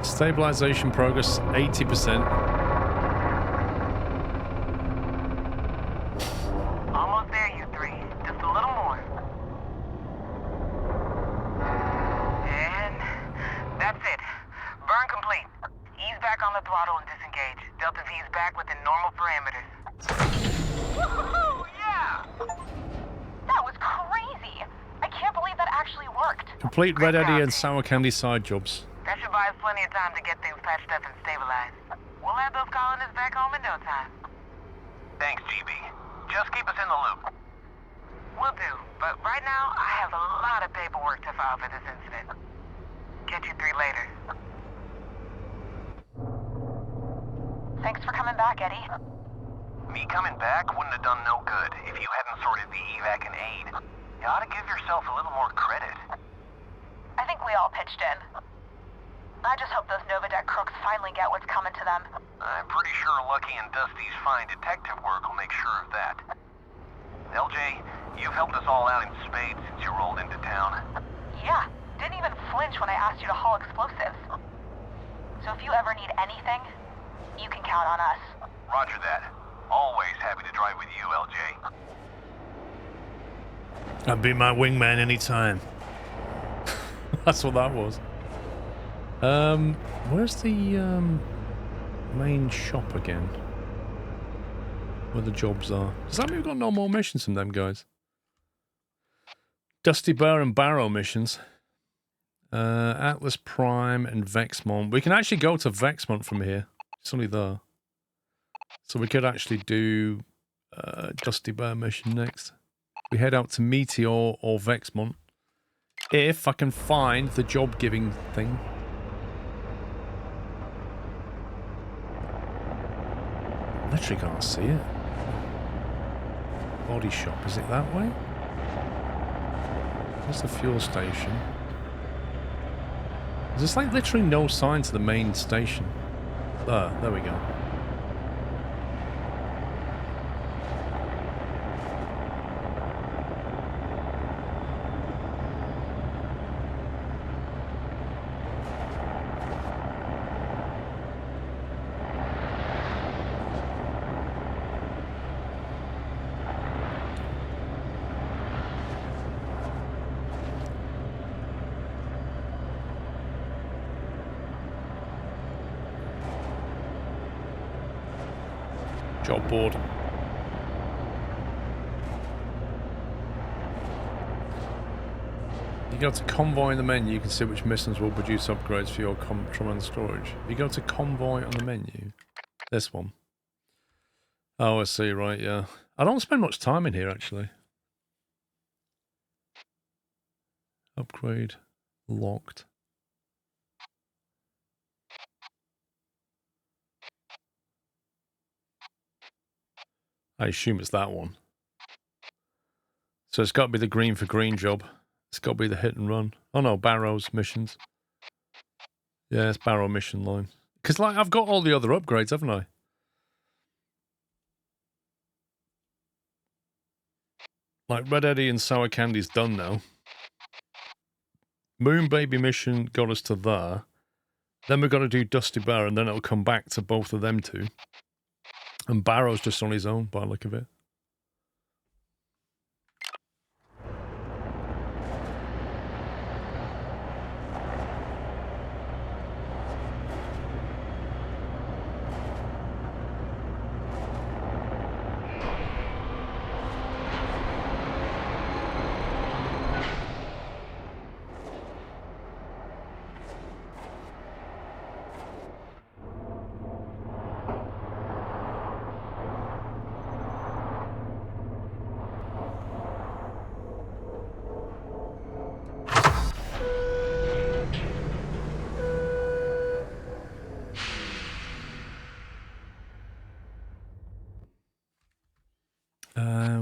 Stabilization progress 80%. Almost there, you three. Just a little more. And that's it. Burn complete. Ease back on the throttle and disengage. Delta V is back within normal parameters. Woohoo! Yeah! That was crazy. I can't believe that actually worked. Complete Red Eddy and Sour Candy side jobs. That should buy us plenty of time to get things patched up and stabilized. We'll have those colonists back home in no time. Thanks, GB. Just keep us in the loop. Will do, but right now I have a lot of paperwork to file for this incident. Catch you 3 later. Thanks for coming back, Eddie. Me coming back wouldn't have done no good if you hadn't sorted the evac and aid. You ought to give yourself a little more credit. I think we all pitched in. I just hope those Novadeck crooks finally get what's coming to them. I'm pretty sure Lucky and Dusty's fine detective work will make sure of that. LJ, you've helped us all out in spades since you rolled into town. Yeah, didn't even flinch when I asked you to haul explosives. So if you ever need anything, you can count on us. Roger that. Always happy to drive with you, LJ. I'd be my wingman anytime. That's what that was. Where's the main shop again? Where the jobs are. Does that mean we've got no more missions from them guys? Dusty Bear and Barrow missions. Atlas Prime and Vexmont. We can actually go to Vexmont from here. It's only there. So we could actually do Dusty Bear mission next. We head out to Meteor or Vexmont. If I can find the job giving thing. Literally can't see it. Body shop, is it that way? Where's the fuel station? There's like literally no sign to the main station. There we go. Job board. You go to convoy in the menu, you can see which missions will produce upgrades for your command storage. If you go to convoy on the menu, this one. Oh, I see, right, yeah. I don't spend much time in here, actually. Upgrade. Locked. I assume it's that one. So it's got to be the green for green job. It's got to be the hit and run. Oh no, Barrow's missions. Yeah, it's Barrow mission line. Because like I've got all the other upgrades, haven't I? Like Red Eddie and Sour Candy's done now. Moon Baby mission got us to there. Then we've got to do Dusty Bear and then it'll come back to both of them two. And Barrow's just on his own by the look of it.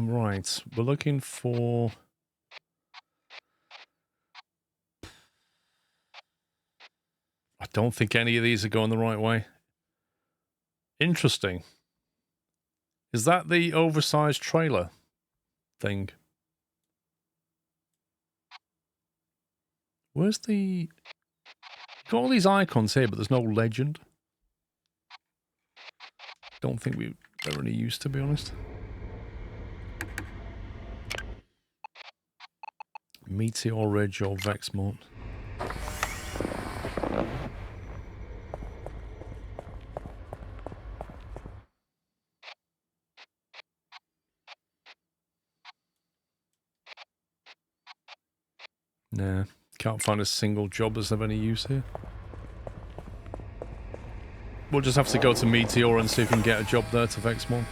Right, we're looking for... I don't think any of these are going the right way. Interesting. Is that the oversized trailer thing? Where's the... Got all these icons here, but there's no legend. Don't think we ever really used, to be honest. Meteor Ridge or Vexmont. Nah, can't find a single job that's of any use here. We'll just have to go to Meteor and see if we can get a job there to Vexmont.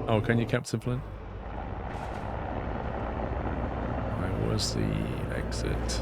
Oh, can you, Captain Flint? Right, where's the exit?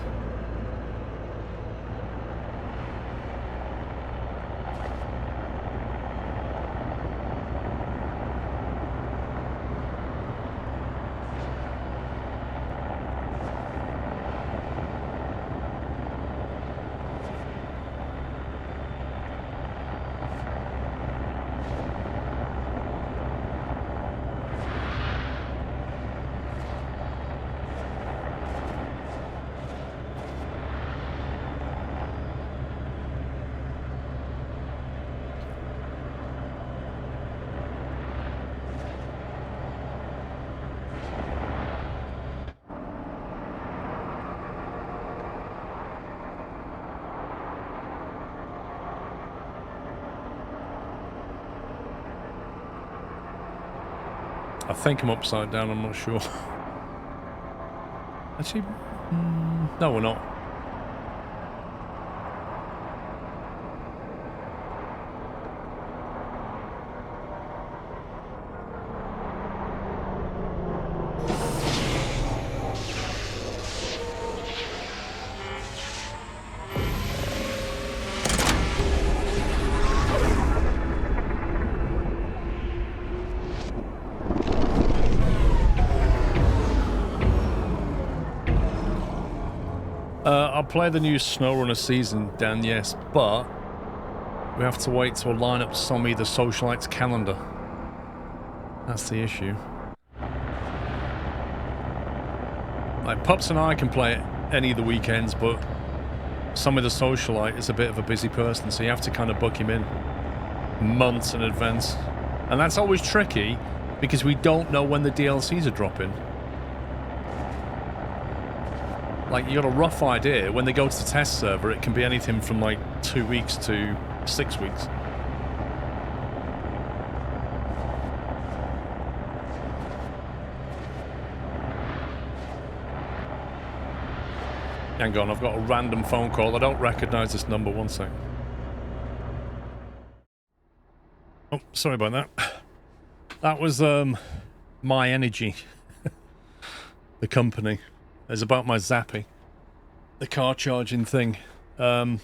I think I'm upside down, I'm not sure. Actually, no, we're not. I'll play the new SnowRunner season, Dan, yes, but we have to wait to line up Sommy the Socialite's calendar. That's the issue. Like, Pups and I can play it any of the weekends, but Sommy the Socialite is a bit of a busy person, so you have to kind of book him in months in advance. And that's always tricky, because we don't know when the DLCs are dropping. Like, you got a rough idea. When they go to the test server, it can be anything from like 2 weeks to 6 weeks. Hang on, I've got a random phone call. I don't recognize this number. One sec. Oh, sorry about that. That was My Energy, the company. It's about my Zappy, the car charging thing. I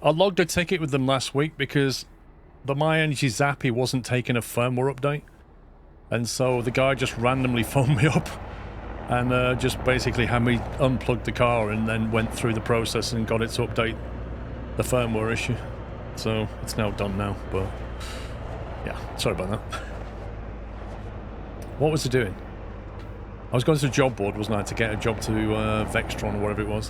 logged a ticket with them last week because the My Energy Zappy wasn't taking a firmware update. And so the guy just randomly phoned me up and just basically had me unplug the car and then went through the process and got it to update the firmware issue. So it's now done now, but yeah, sorry about that. What was it doing? I was going to the job board, wasn't I, to get a job to Vextron or whatever it was.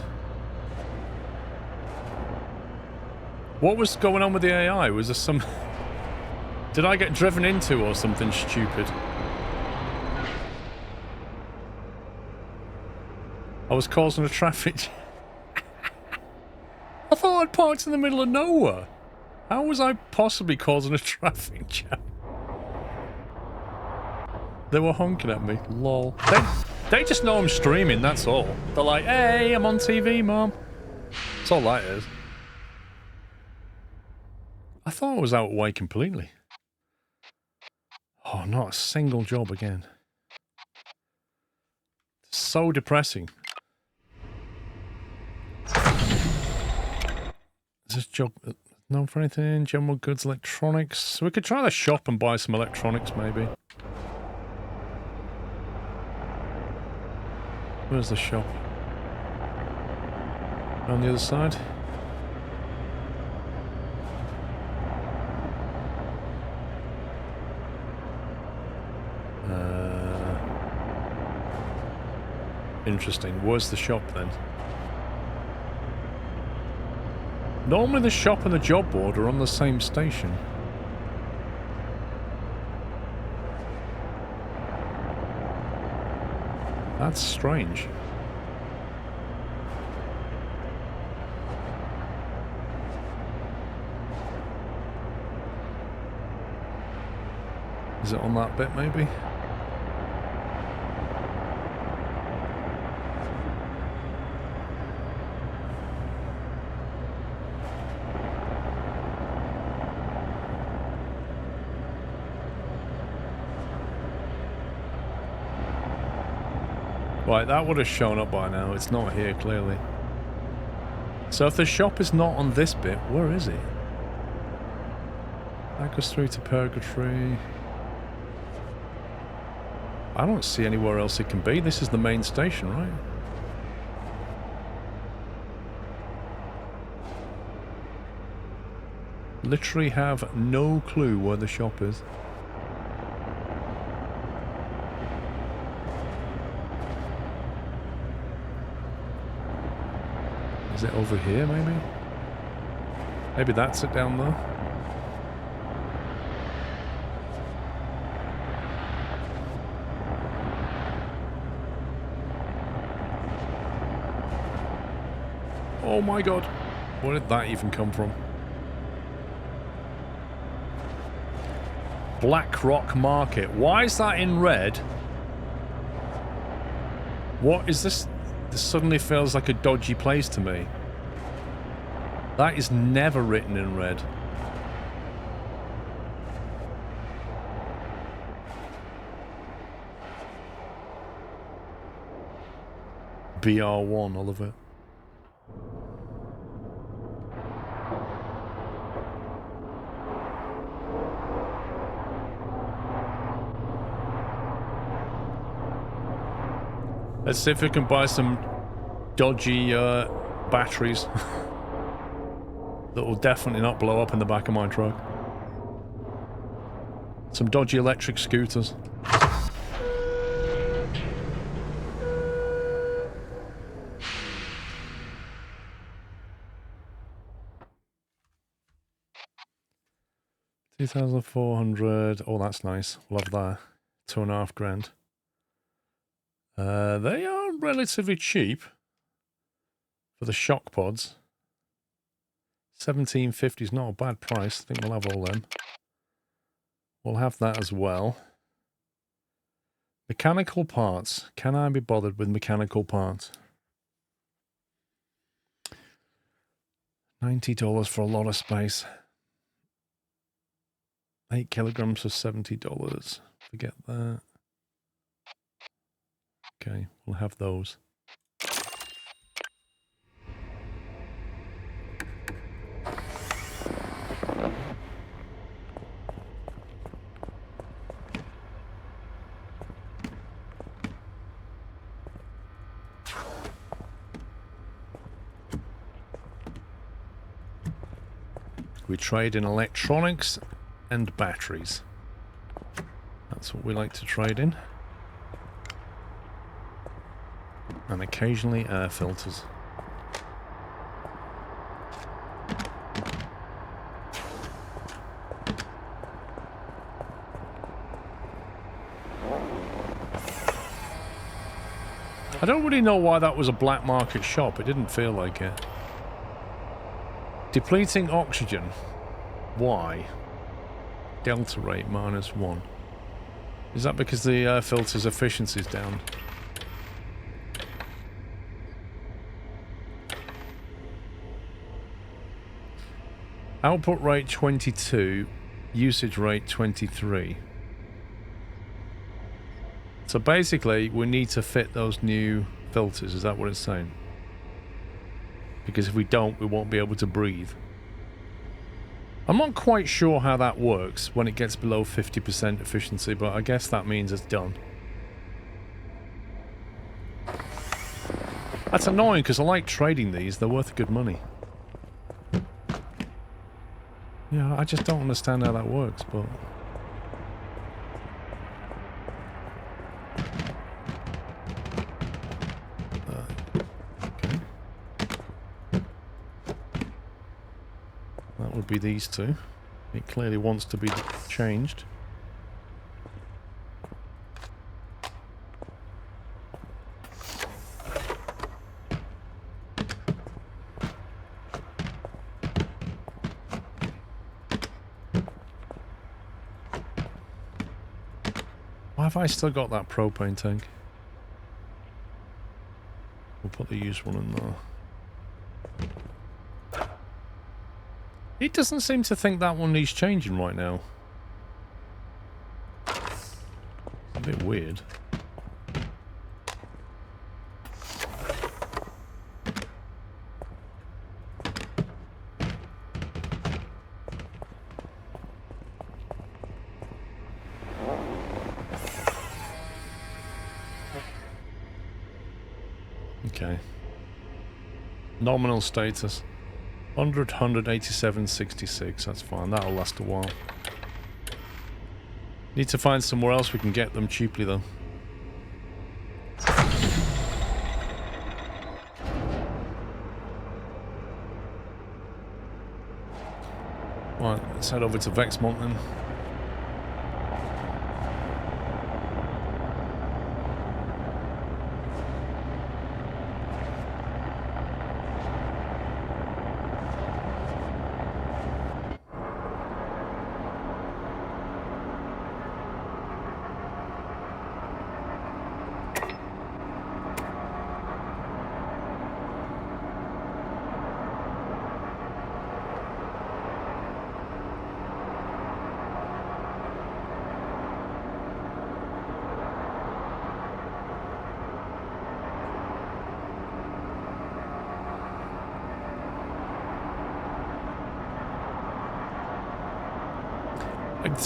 What was going on with the AI? Was there some... Did I get driven into or something stupid? I was causing a traffic... I thought I'd parked in the middle of nowhere. How was I possibly causing a traffic jam? They were honking at me. Lol. They just know I'm streaming, that's all. They're like, hey, I'm on TV, Mom. That's all that is. I thought I was out of the way completely. Oh, not a single job again. So depressing. Is this job known for anything? General goods, electronics? So we could try the shop and buy some electronics, maybe. Where's the shop? On the other side? Interesting. Where's the shop then? Normally the shop and the job board are on the same station. That's strange. Is it on that bit, maybe? Right, that would have shown up by now. It's not here, clearly. So if the shop is not on this bit, where is it? That goes through to Purgatory. I don't see anywhere else it can be. This is the main station, right? Literally have no clue where the shop is. Is it over here, maybe? Maybe that's it down there. Oh my god. Where did that even come from? Black Rock Market. Why is that in red? What is this? This suddenly feels like a dodgy place to me. That is never written in red. BR1, all of it. Let's see if we can buy some dodgy batteries that will definitely not blow up in the back of my truck. Some dodgy electric scooters. $2,400. Oh, that's nice. Love that. $2.5 grand. They are relatively cheap for the shock pods. $17.50 is not a bad price. I think we'll have all them. We'll have that as well. Mechanical parts. Can I be bothered with mechanical parts? $90 for a lot of space. 8 kilograms for $70. Forget that. Okay, we'll have those. We trade in electronics and batteries. That's what we like to trade in. And occasionally air filters. I don't really know why that was a black market shop. It didn't feel like it. Depleting oxygen. Why? Delta rate -1. Is that because the air filter's efficiency is down? Output rate 22, usage rate 23. So basically, we need to fit those new filters. Is that what it's saying? Because if we don't, we won't be able to breathe. I'm not quite sure how that works when it gets below 50% efficiency, but I guess that means it's done. That's annoying because I like trading these. They're worth good money. Yeah, I just don't understand how that works, but... okay. That would be these two. It clearly wants to be changed. Why have I still got that propane tank? We'll put the used one in there. It doesn't seem to think that one needs changing right now. It's a bit weird. Okay. Nominal status. 100, 187, 66. That's fine. That'll last a while. Need to find somewhere else we can get them cheaply, though. Right, let's head over to Vexmont then.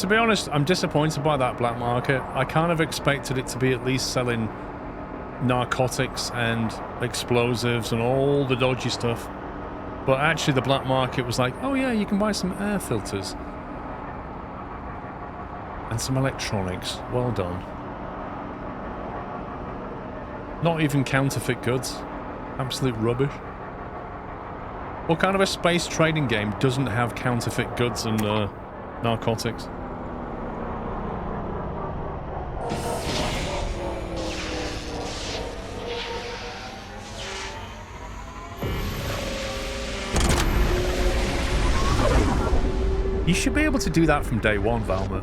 To be honest, I'm disappointed by that black market. I kind of expected it to be at least selling narcotics and explosives and all the dodgy stuff. But actually the black market was like, oh yeah, you can buy some air filters. And some electronics. Well done. Not even counterfeit goods. Absolute rubbish. What kind of a space trading game doesn't have counterfeit goods and narcotics? You should be able to do that from day one, Valmer.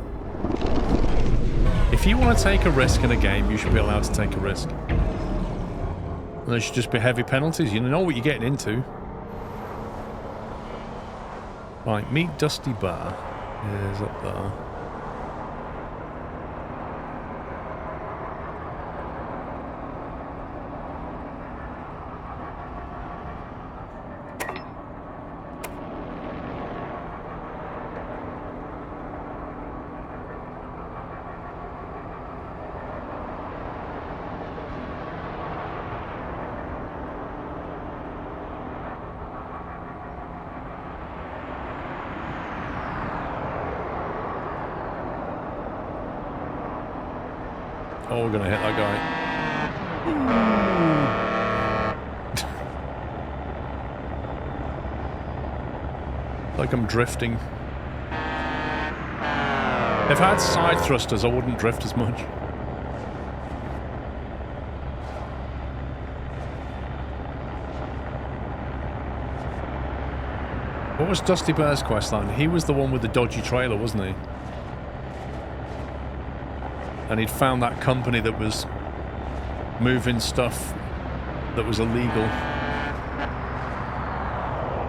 If you want to take a risk in a game, you should be allowed to take a risk. And there should just be heavy penalties. You know what you're getting into. Right, meet Dusty Bar. Is up there. Oh, we're gonna hit that guy. Like I'm drifting. If I had side thrusters, I wouldn't drift as much. What was Dusty Bear's questline? He was the one with the dodgy trailer, wasn't he? And he'd found that company that was moving stuff that was illegal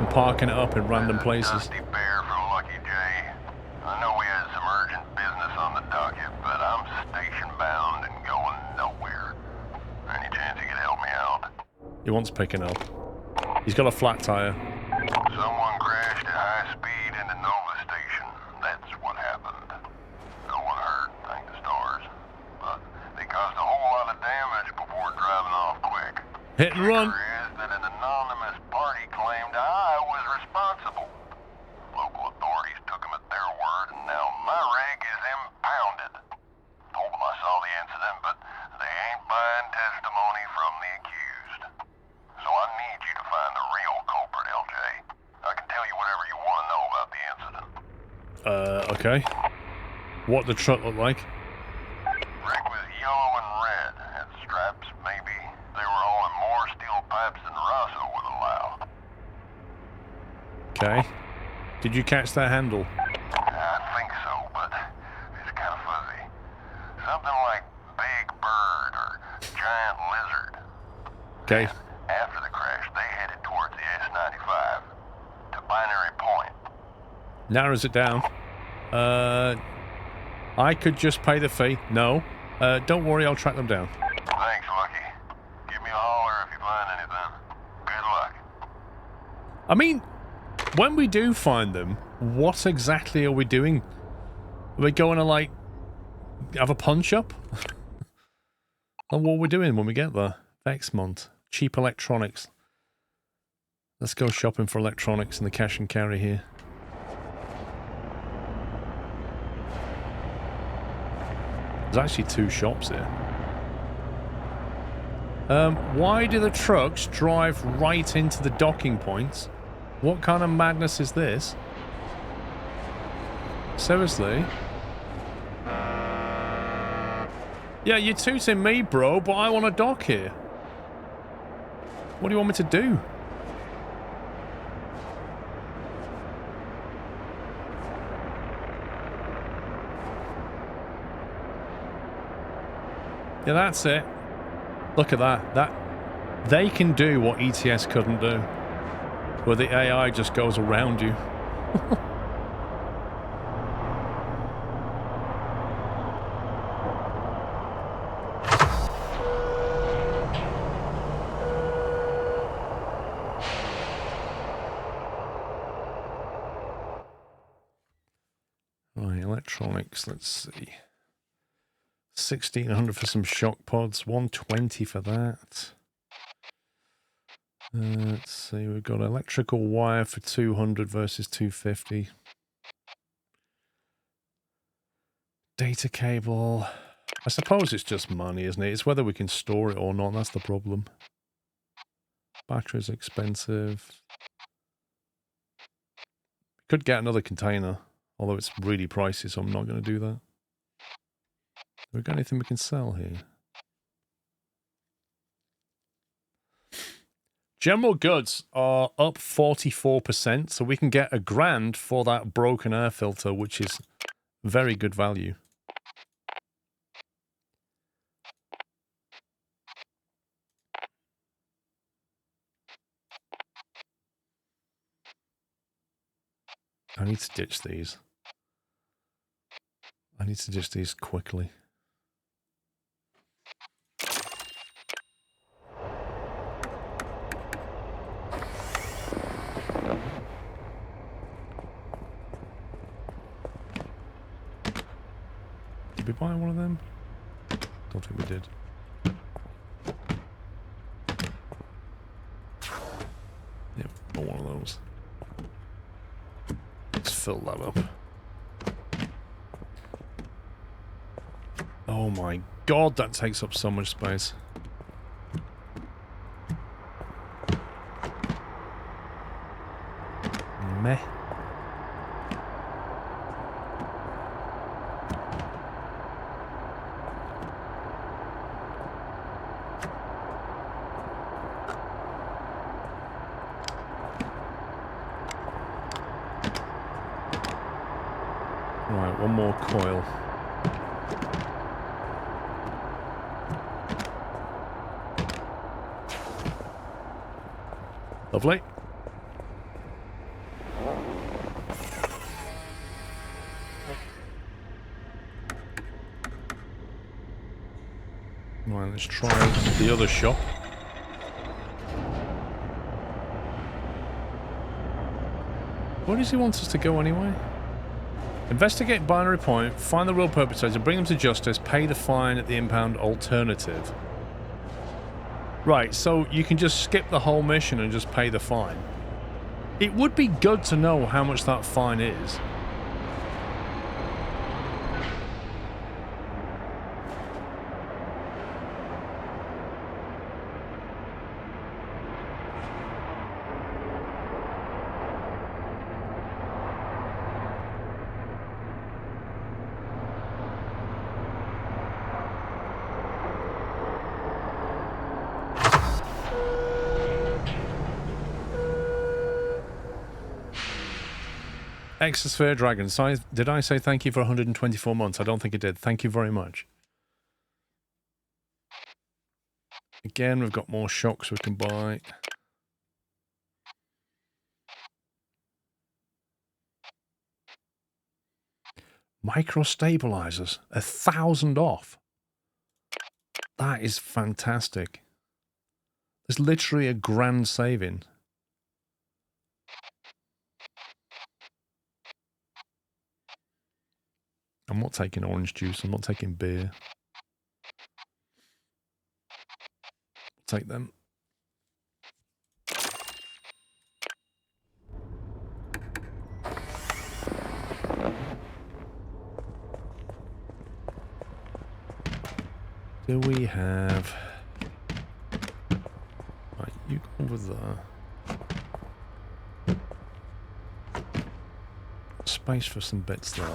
and parking it up in random places. Dusty Bear from Lucky J. I know we had some urgent business on the docket, but I'm station bound and going nowhere. Any chance you could help me out? He wants picking up. He's got a flat tire. Someone crashed at high speed into Nova Station. That's what happened. No one hurt, thank the stars. But they caused a whole lot of damage before driving off quick. Hit and run. The kicker is that an anonymous party claimed I was responsible. Local authorities took them at their word, and now my rig is impounded. Told them I saw the incident, but they ain't buying testimony from the accused. So I need you to find the real culprit, LJ. I can tell you whatever you want to know about the incident. Okay. What the truck look like? Rig was yellow and red. Had straps, maybe. They were hauling more steel pipes than Rosso would allow. Okay. Did you catch that handle? I think so, but it's kind of fuzzy. Something like big bird or giant lizard. Okay. After the crash, they headed towards the S95 to Binary Point. Narrows it down. I could just pay the fee. No. Don't worry, I'll track them down. Thanks, Lucky. Give me a holler if you find anything. Good luck. I mean, when we do find them, what exactly are we doing? Are we going to, like, have a punch-up? And what are we doing when we get there? Vexmont. cheap electronics. Let's go shopping for electronics in the cash and carry here. There's actually 2 shops here. Why do the trucks drive right into the docking points? What kind of madness is this? Seriously? Yeah, you're tooting me, bro, but I want to dock here. What do you want me to do? Yeah, that's it. Look at that. They can do what ETS couldn't do. Where the AI just goes around you. Right, electronics, let's see. 1,600 for some shock pods, 120 for that. Let's see, we've got electrical wire for 200 versus 250. Data cable. I suppose it's just money, isn't it? It's whether we can store it or not, that's the problem. Battery's expensive. Could get another container, although it's really pricey, so I'm not going to do that. Have we got anything we can sell here? General goods are up 44%, so we can get $1,000 for that broken air filter, which is very good value. I need to ditch these. I need to ditch these quickly. Did we buy one of them? Don't think we did. Yep, bought one of those. Let's fill that up. Oh my god, that takes up so much space. Meh. Right, one more coil. Lovely. Right, let's try the other shop. Where does he want us to go anyway? Investigate binary point, find the real perpetrator, bring them to justice, pay the fine at the impound alternative. Right, so you can just skip the whole mission and just pay the fine. It would be good to know how much that fine is. Exosphere Dragon, did I say thank you for 124 months? I don't think it did. Thank you very much. Again, we've got more shocks we can buy. Micro stabilizers, 1,000 off. That is fantastic. There's literally a grand saving. I'm not taking orange juice. I'm not taking beer. Take them. Do we have... Right, you go over there. Space for some bits there.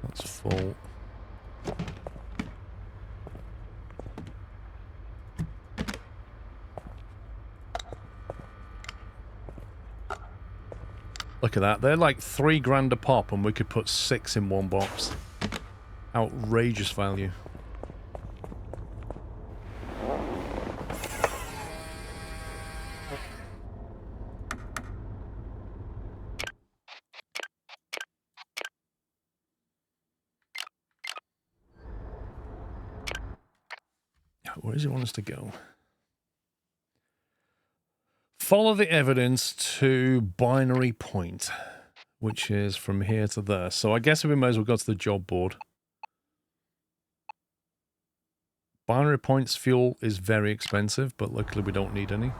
That's full. Look at that. They're like $3 a pop and we could put 6 in one box. Outrageous value. Where does it want us to go? Follow the evidence to binary point, which is from here to there. So I guess we may as well go to the job board. Binary points fuel is very expensive, but luckily we don't need any.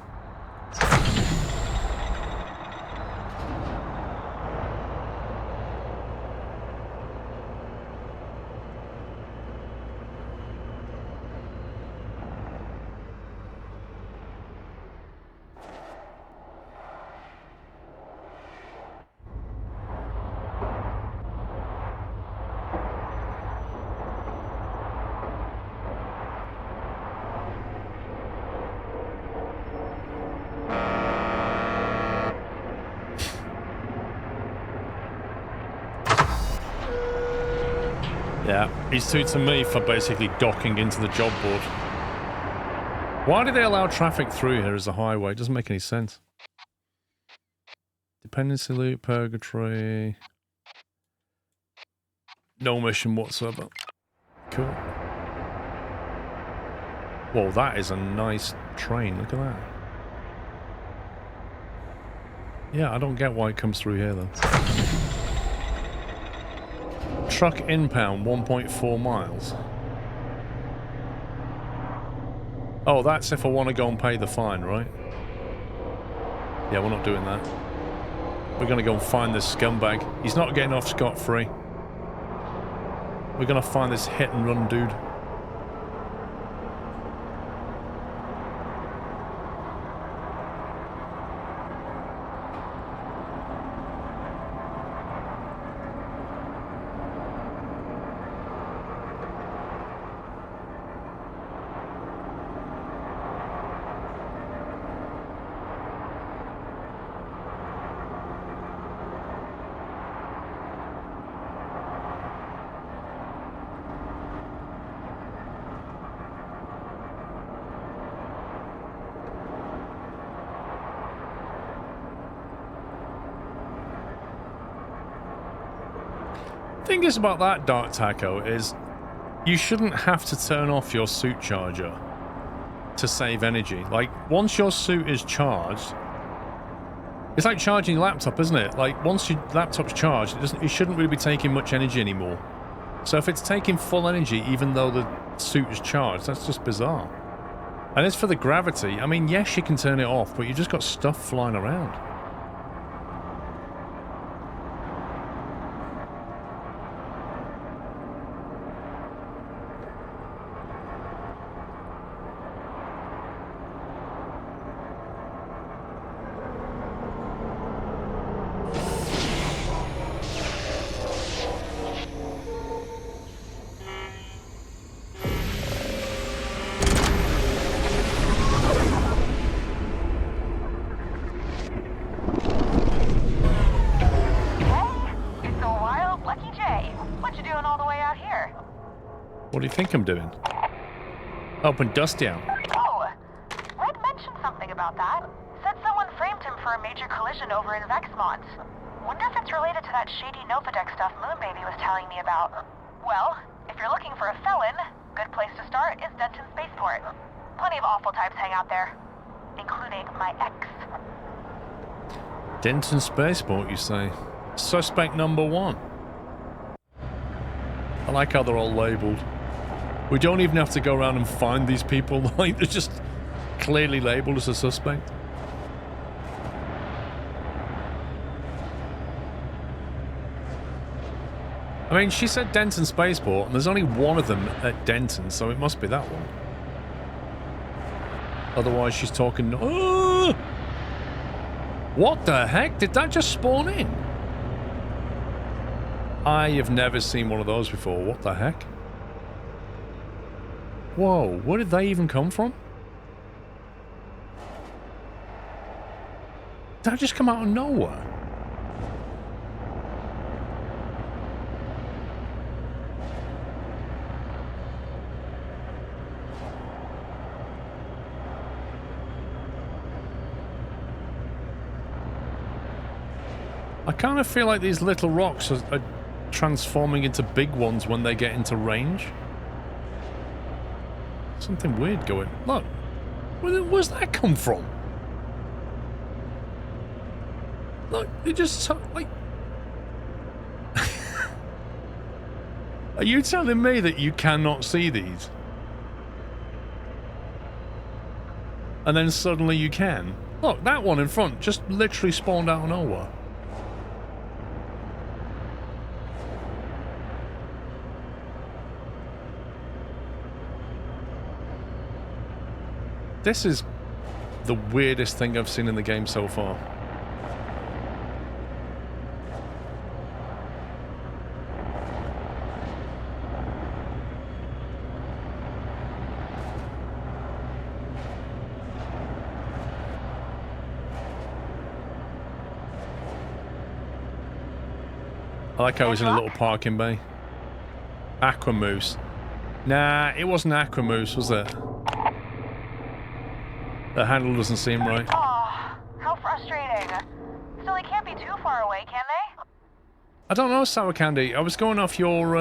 Yeah, he's tooting me for basically docking into the job board. Why do they allow traffic through here as a highway? It doesn't make any sense. Dependency loop, purgatory. No mission whatsoever. Cool. Whoa, that is a nice train. Look at that. Yeah, I don't get why it comes through here though. Truck impound 1.4 miles. Oh, that's if I want to go and pay the fine, right? Yeah, we're not doing that. We're going to go and find this scumbag. He's not getting off scot-free. We're going to find this hit-and-run dude. The thing is about that, Dark Taco, is you shouldn't have to turn off your suit charger to save energy. Like, once your suit is charged, it's like charging your laptop, isn't it? Like, once your laptop's charged, it shouldn't really be taking much energy anymore. So if it's taking full energy, even though the suit is charged, that's just bizarre. And as for the gravity, I mean, yes, you can turn it off, but you've just got stuff flying around. What do you think I'm doing? Helping Dusty out. Oh, Red mentioned something about that. Said someone framed him for a major collision over in Vexmont. Wonder if it's related to that shady Novadeck stuff Moonbaby was telling me about. Well, if you're looking for a felon, good place to start is Denton Spaceport. Plenty of awful types hang out there, including my ex. Denton Spaceport, you say? Suspect number 1. I like how they're all labelled. We don't even have to go around and find these people, like, they're just clearly labelled as a suspect. I mean, she said Denton Spaceport, and there's only one of them at Denton, so it must be that one. Otherwise, she's talking... What the heck? Did that just spawn in? I have never seen one of those before. What the heck? Whoa, where did they even come from? Did that just come out of nowhere? I kind of feel like these little rocks are transforming into big ones when they get into range. Something weird going... Look, where's that come from? Look, they just... like... Are you telling me that you cannot see these? And then suddenly you can? Look, that one in front just literally spawned out of nowhere. This is the weirdest thing I've seen in the game so far. I like how it was in a little parking bay. Aquamoose. Nah, it wasn't Aquamoose, was it? The handle doesn't seem right. Oh, how frustrating. Still, they can't be too far away, can they? I don't know, Sour Candy. I was going off your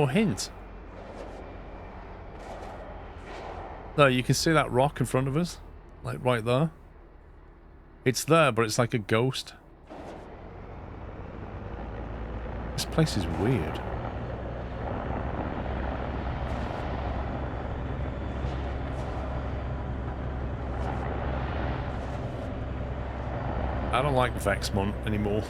hint. There, you can see that rock in front of us. Like, right there. It's there, but it's like a ghost. This place is weird. I don't like Vexmont anymore.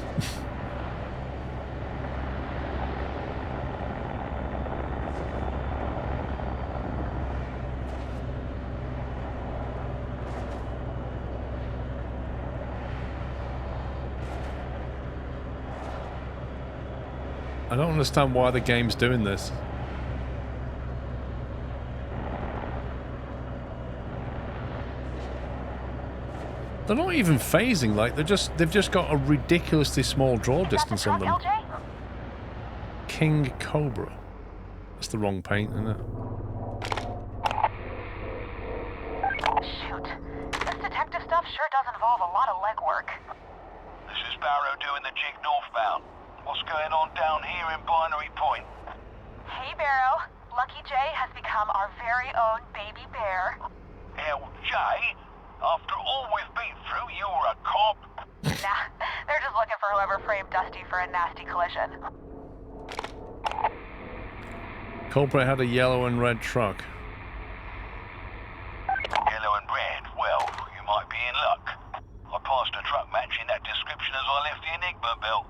I don't understand why the game's doing this. They're not even phasing, like they've just got a ridiculously small draw distance on them. LJ? King Cobra. That's the wrong paint, isn't it? Shoot. This detective stuff sure does involve a lot of legwork. This is Barrow doing the jig northbound. What's going on down here in Binary Point? Hey, Barrow. Lucky J has become our very own baby bear. LJ? After all we've been through, you're a cop? Nah, they're just looking for whoever framed Dusty for a nasty collision. Culprit had a yellow and red truck. Yellow and red? Well, you might be in luck. I passed a truck matching that description as I left the Enigma belt.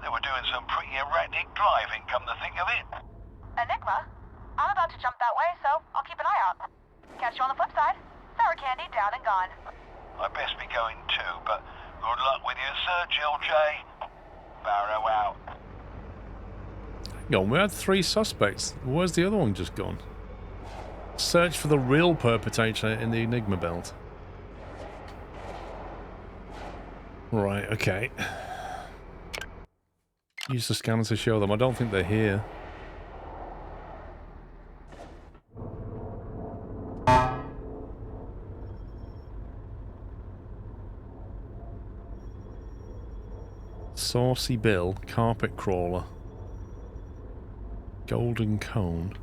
They were doing some pretty erratic driving, come to think of it. Enigma? I'm about to jump that way, so I'll keep an eye out. Catch you on the flip side. Sour candy down and gone. I best be going too, but good luck with your search, LJ. Barrow out. Hang on, we had 3 suspects. Where's the other one just gone? Search for the real perpetrator in the Enigma belt. Right, okay. Use the scanner to show them. I don't think they're here. Saucy Bill, Carpet Crawler, Golden Cone.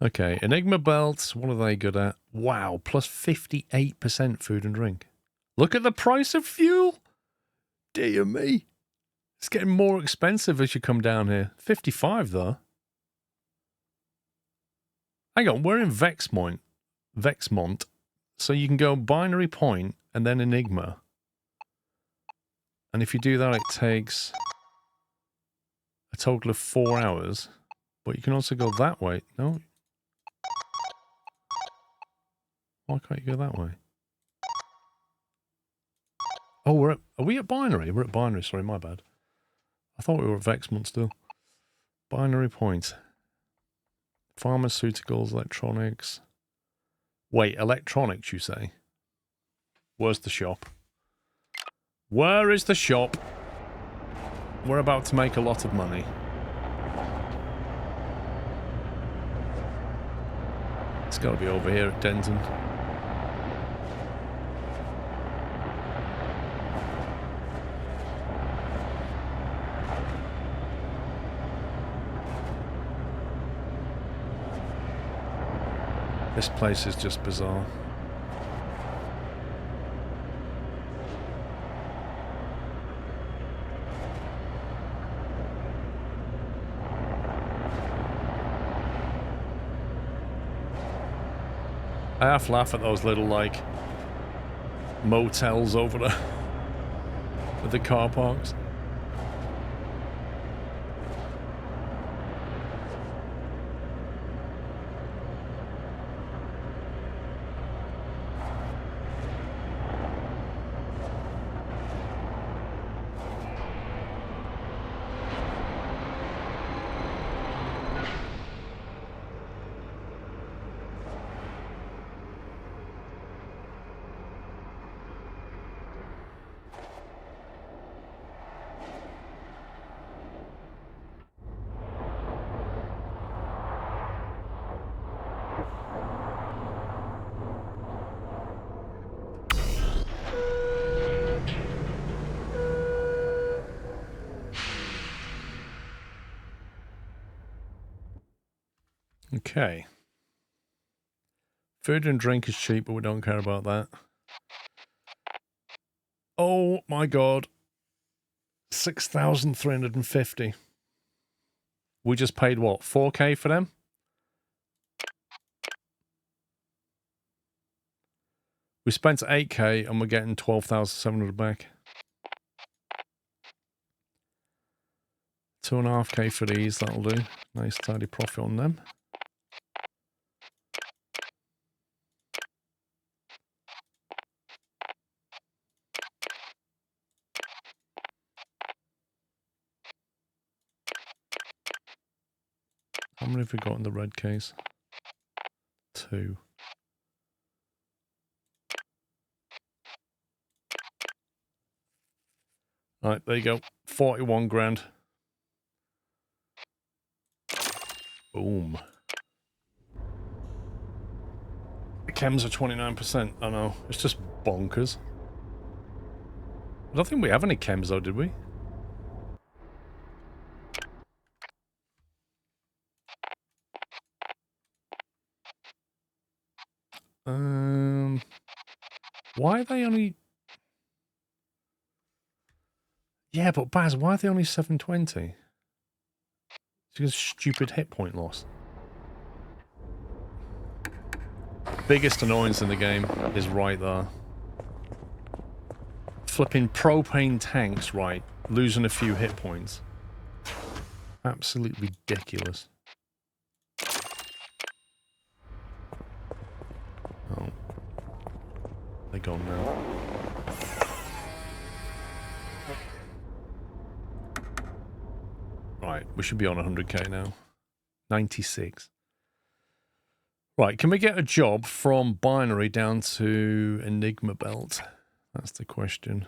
Okay, Enigma belts, what are they good at? Wow, plus 58% food and drink. Look at the price of fuel! Dear me. It's getting more expensive as you come down here. 55 though. Hang on, we're in Vexmont. Vexmont. So you can go binary point and then Enigma. And if you do that, it takes a total of 4 hours. But you can also go that way. No? Why can't you go that way? Oh, are we at binary? We're at binary, sorry, my bad. I thought we were at Vexmont still. Binary point. Pharmaceuticals, electronics. Wait, electronics, you say? Where's the shop? Where is the shop? We're about to make a lot of money. It's got to be over here at Denton. This place is just bizarre. I half laugh at those little, like, motels over there with the car parks. Okay. Food and drink is cheap, but we don't care about that. Oh my god. 6,350. We just paid what? 4K for them? We spent 8K and we're getting 12,700 back. 2.5K for these, that'll do. Nice tidy profit on them. How many have we got in the red case? 2. Right, there you go. 41 grand. Boom. The chems are 29%. I know. It's just bonkers. I don't think we have any chems though, did we? Why are they only... Yeah, but Baz, why are they only 720? It's because stupid hit point loss. Biggest annoyance in the game is right there. Flipping propane tanks, right, losing a few hit points. Absolutely ridiculous. Oh. They're gone now. Right, we should be on 100k now. 96. Right, can we get a job from binary down to Enigma belt? That's the question.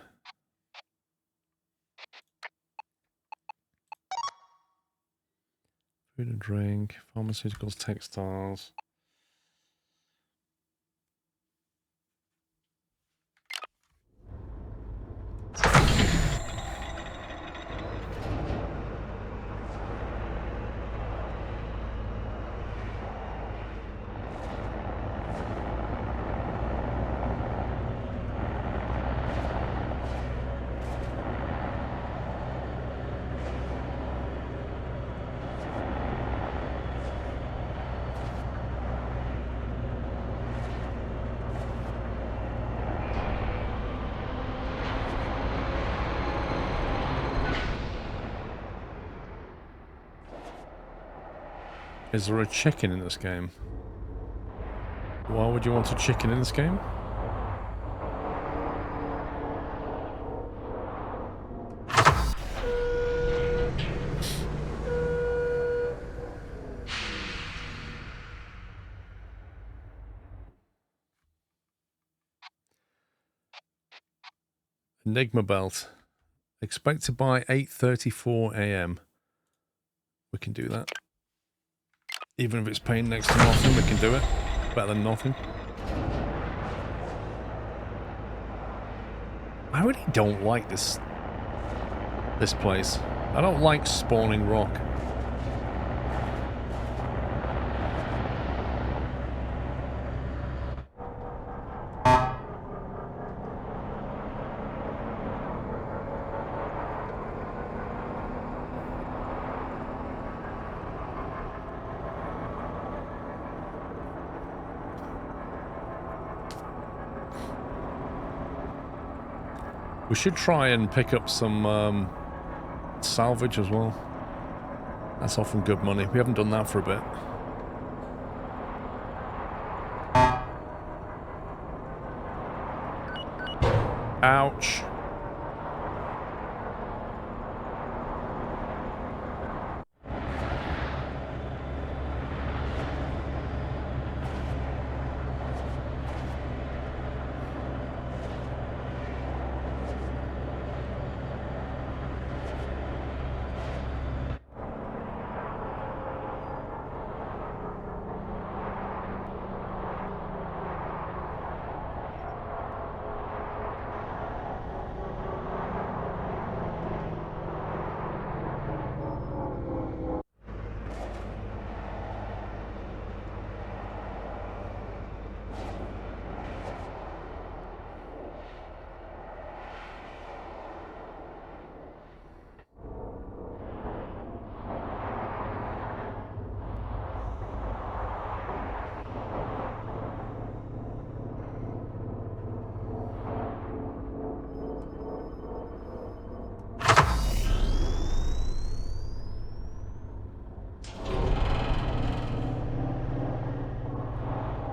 Food and drink, pharmaceuticals, textiles. Is there a chicken in this game? Why would you want a chicken in this game? Enigma belt. Expected by 8:34 a.m. We can do that. Even if it's paying next to nothing, we can do it. Better than nothing. I really don't like this place. I don't like spawning rock. We should try and pick up some salvage as well. That's often good money. We haven't done that for a bit. Ouch.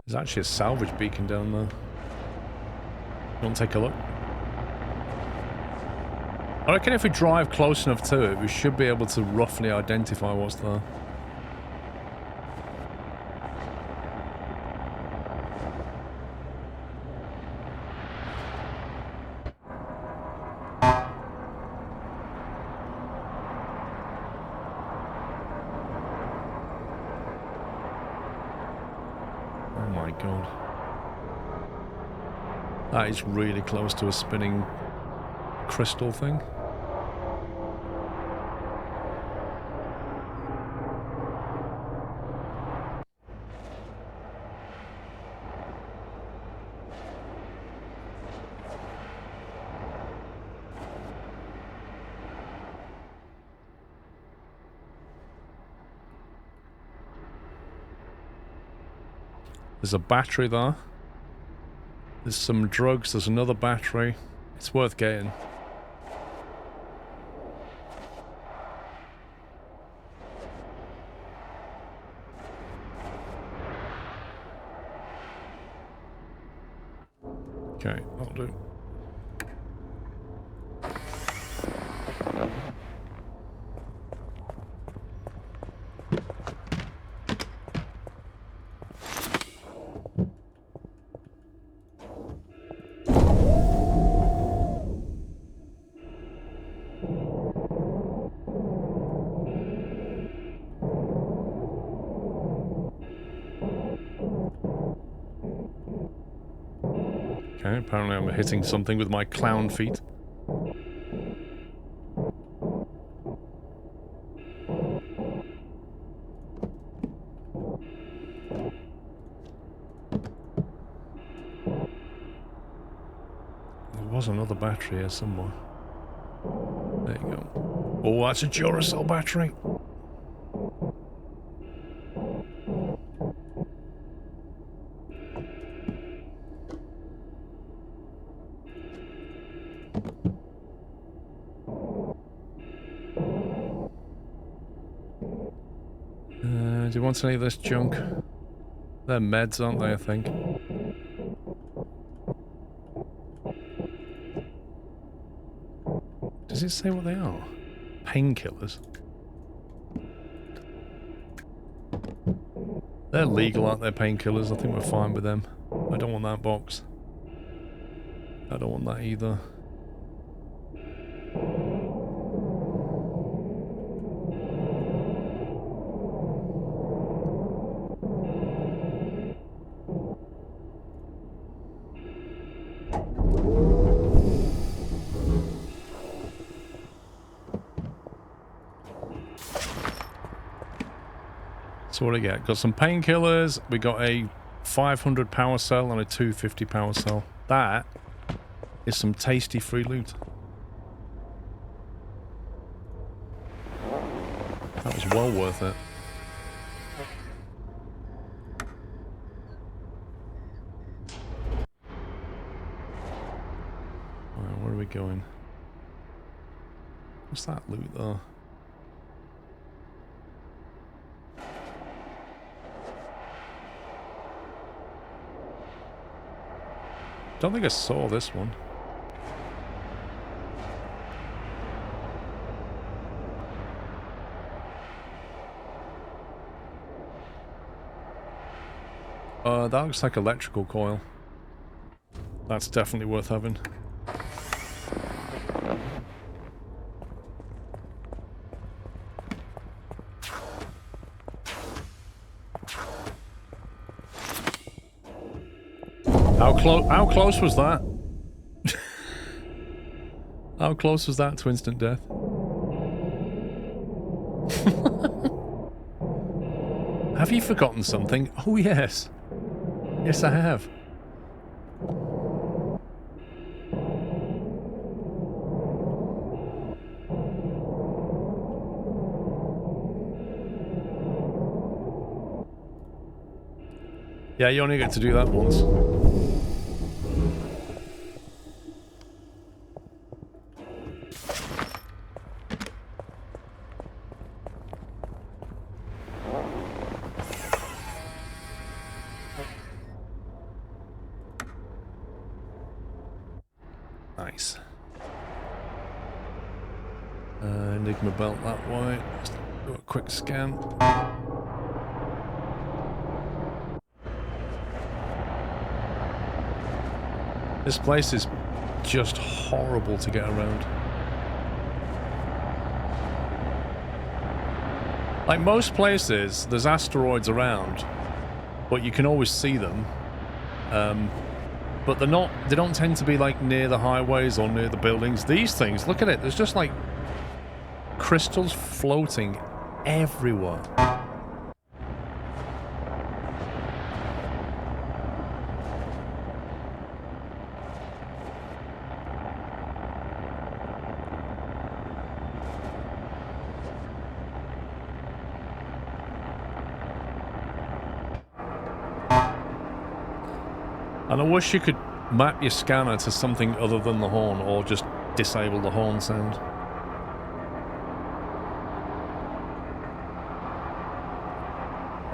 There's actually a salvage beacon down there. You want to take a look? I reckon if we drive close enough to it, we should be able to roughly identify what's there. That is really close to a spinning crystal thing. There's a battery there. There's some drugs, there's another battery. It's worth getting. Okay, that'll do. Okay, apparently I'm hitting something with my clown feet. There was another battery here somewhere. There you go. Oh, that's a Duracell battery. Do you want any of this junk? They're meds, aren't they, I think? Does it say what they are? Painkillers. They're legal, aren't they, painkillers? I think we're fine with them. I don't want that box. I don't want that either. So what do we get? Got some painkillers. We got a 500 power cell and a 250 power cell. That is some tasty free loot. That was well worth it. Alright, where are we going? What's that loot though? Don't think I saw this one. That looks like electrical coil. That's definitely worth having. How close was that? How close was that to instant death? Have you forgotten something? Oh yes. Yes, I have. Yeah, you only get to do that once. Nice. Enigma belt that way. Just do a quick scan. This place is just horrible to get around. Like most places, there's asteroids around, but you can always see them. But they don't tend to be like near the highways or near the buildings. These things, look at it, there's just like crystals floating everywhere. And I wish you could map your scanner to something other than the horn, or just disable the horn sound.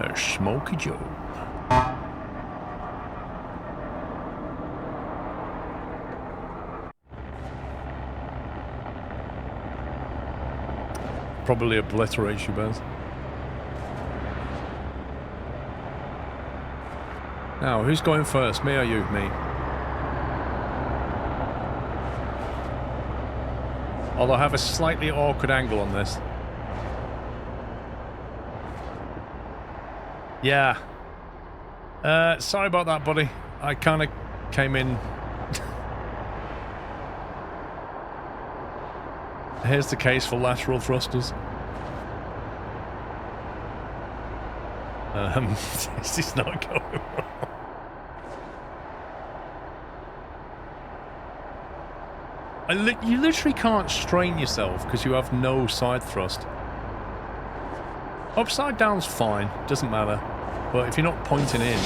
There's Smokey Joe. Probably obliterate you, Bez. Now, who's going first? Me or you? Me. Although I have a slightly awkward angle on this. Yeah. Sorry about that, buddy. I kind of came in... Here's the case for lateral thrusters. This is not going well. You literally can't strain yourself because you have no side thrust. Upside down's fine, doesn't matter. But if you're not pointing in...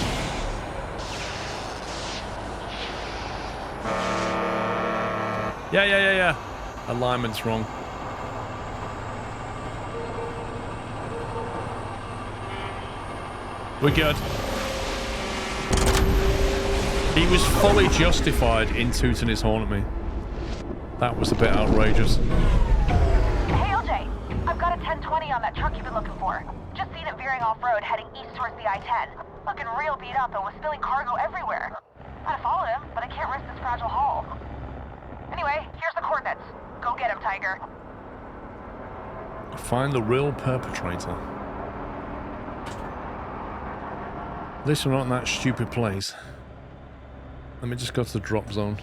Yeah. Alignment's wrong. We're good. He was fully justified in tooting his horn at me. That was a bit outrageous. Hey, LJ. I've got a 1020 on that truck you've been looking for. Just seen it veering off-road, heading east towards the I-10. Looking real beat up, and was spilling cargo everywhere. I'd have followed him, but I can't risk this fragile hull. Anyway, here's the coordinates. Go get him, Tiger. Find the real perpetrator. At least we're not in that stupid place. Let me just go to the drop zone.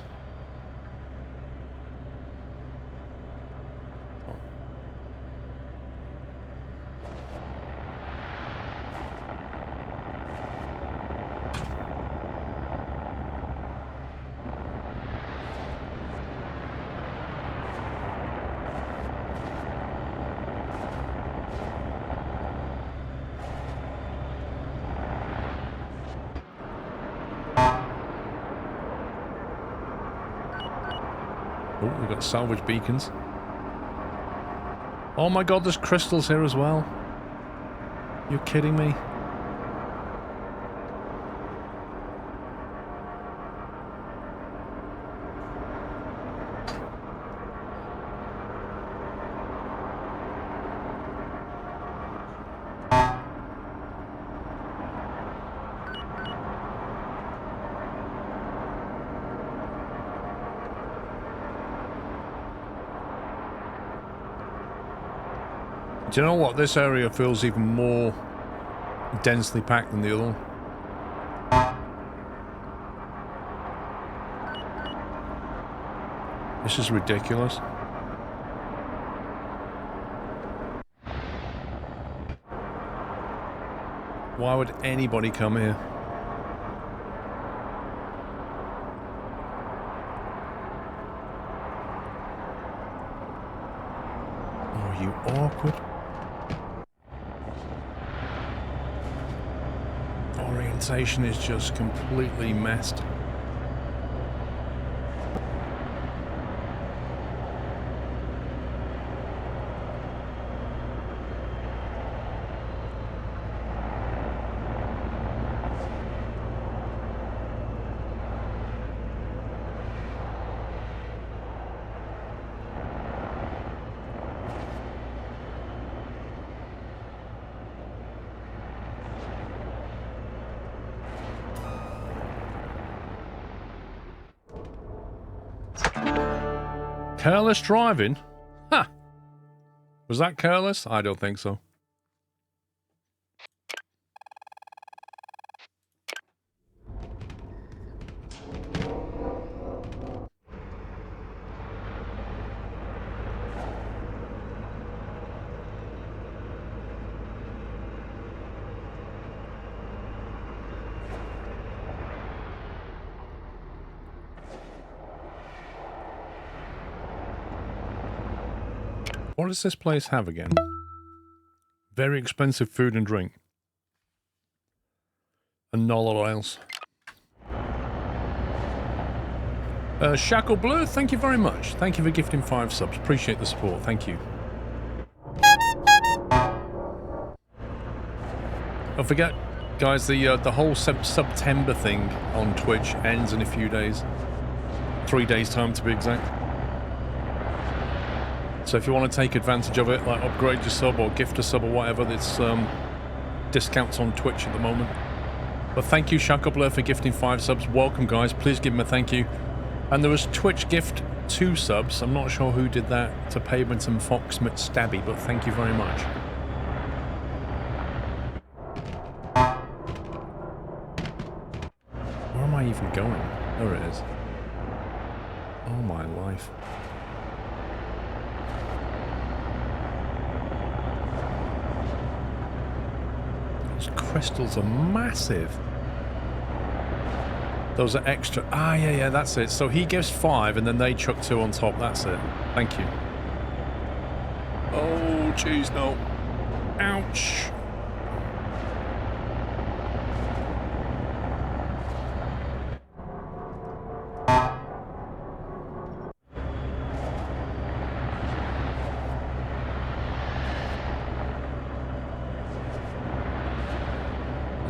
Oh, we've got salvage beacons. Oh my god, there's crystals here as well. You're kidding me? Do you know what? This area feels even more densely packed than the other one. This is ridiculous. Why would anybody come here? Oh, you awkward. Orientation is just completely messed. Careless driving? Ha! Was that careless? I don't think so. What does this place have again? Very expensive food and drink. And no lot else. Shackle Blue, thank you very much. Thank you for gifting 5 subs. Appreciate the support. Thank you. Don't forget, guys, the whole September thing on Twitch ends in a few days. 3 days time to be exact. So if you want to take advantage of it, like upgrade your sub or gift a sub or whatever, it's discounts on Twitch at the moment. But thank you, Shakubler, for gifting 5 subs. Welcome, guys. Please give him a thank you. And there was Twitch gift 2 subs. I'm not sure who did that to Pavement and Fox Stabby, but thank you very much. Where am I even going? There it is. Oh my life. Crystals are massive. Those are extra. Ah, yeah, that's it. So he gives 5 and then they chuck 2 on top. That's it. Thank you. Oh, jeez, no. Ouch.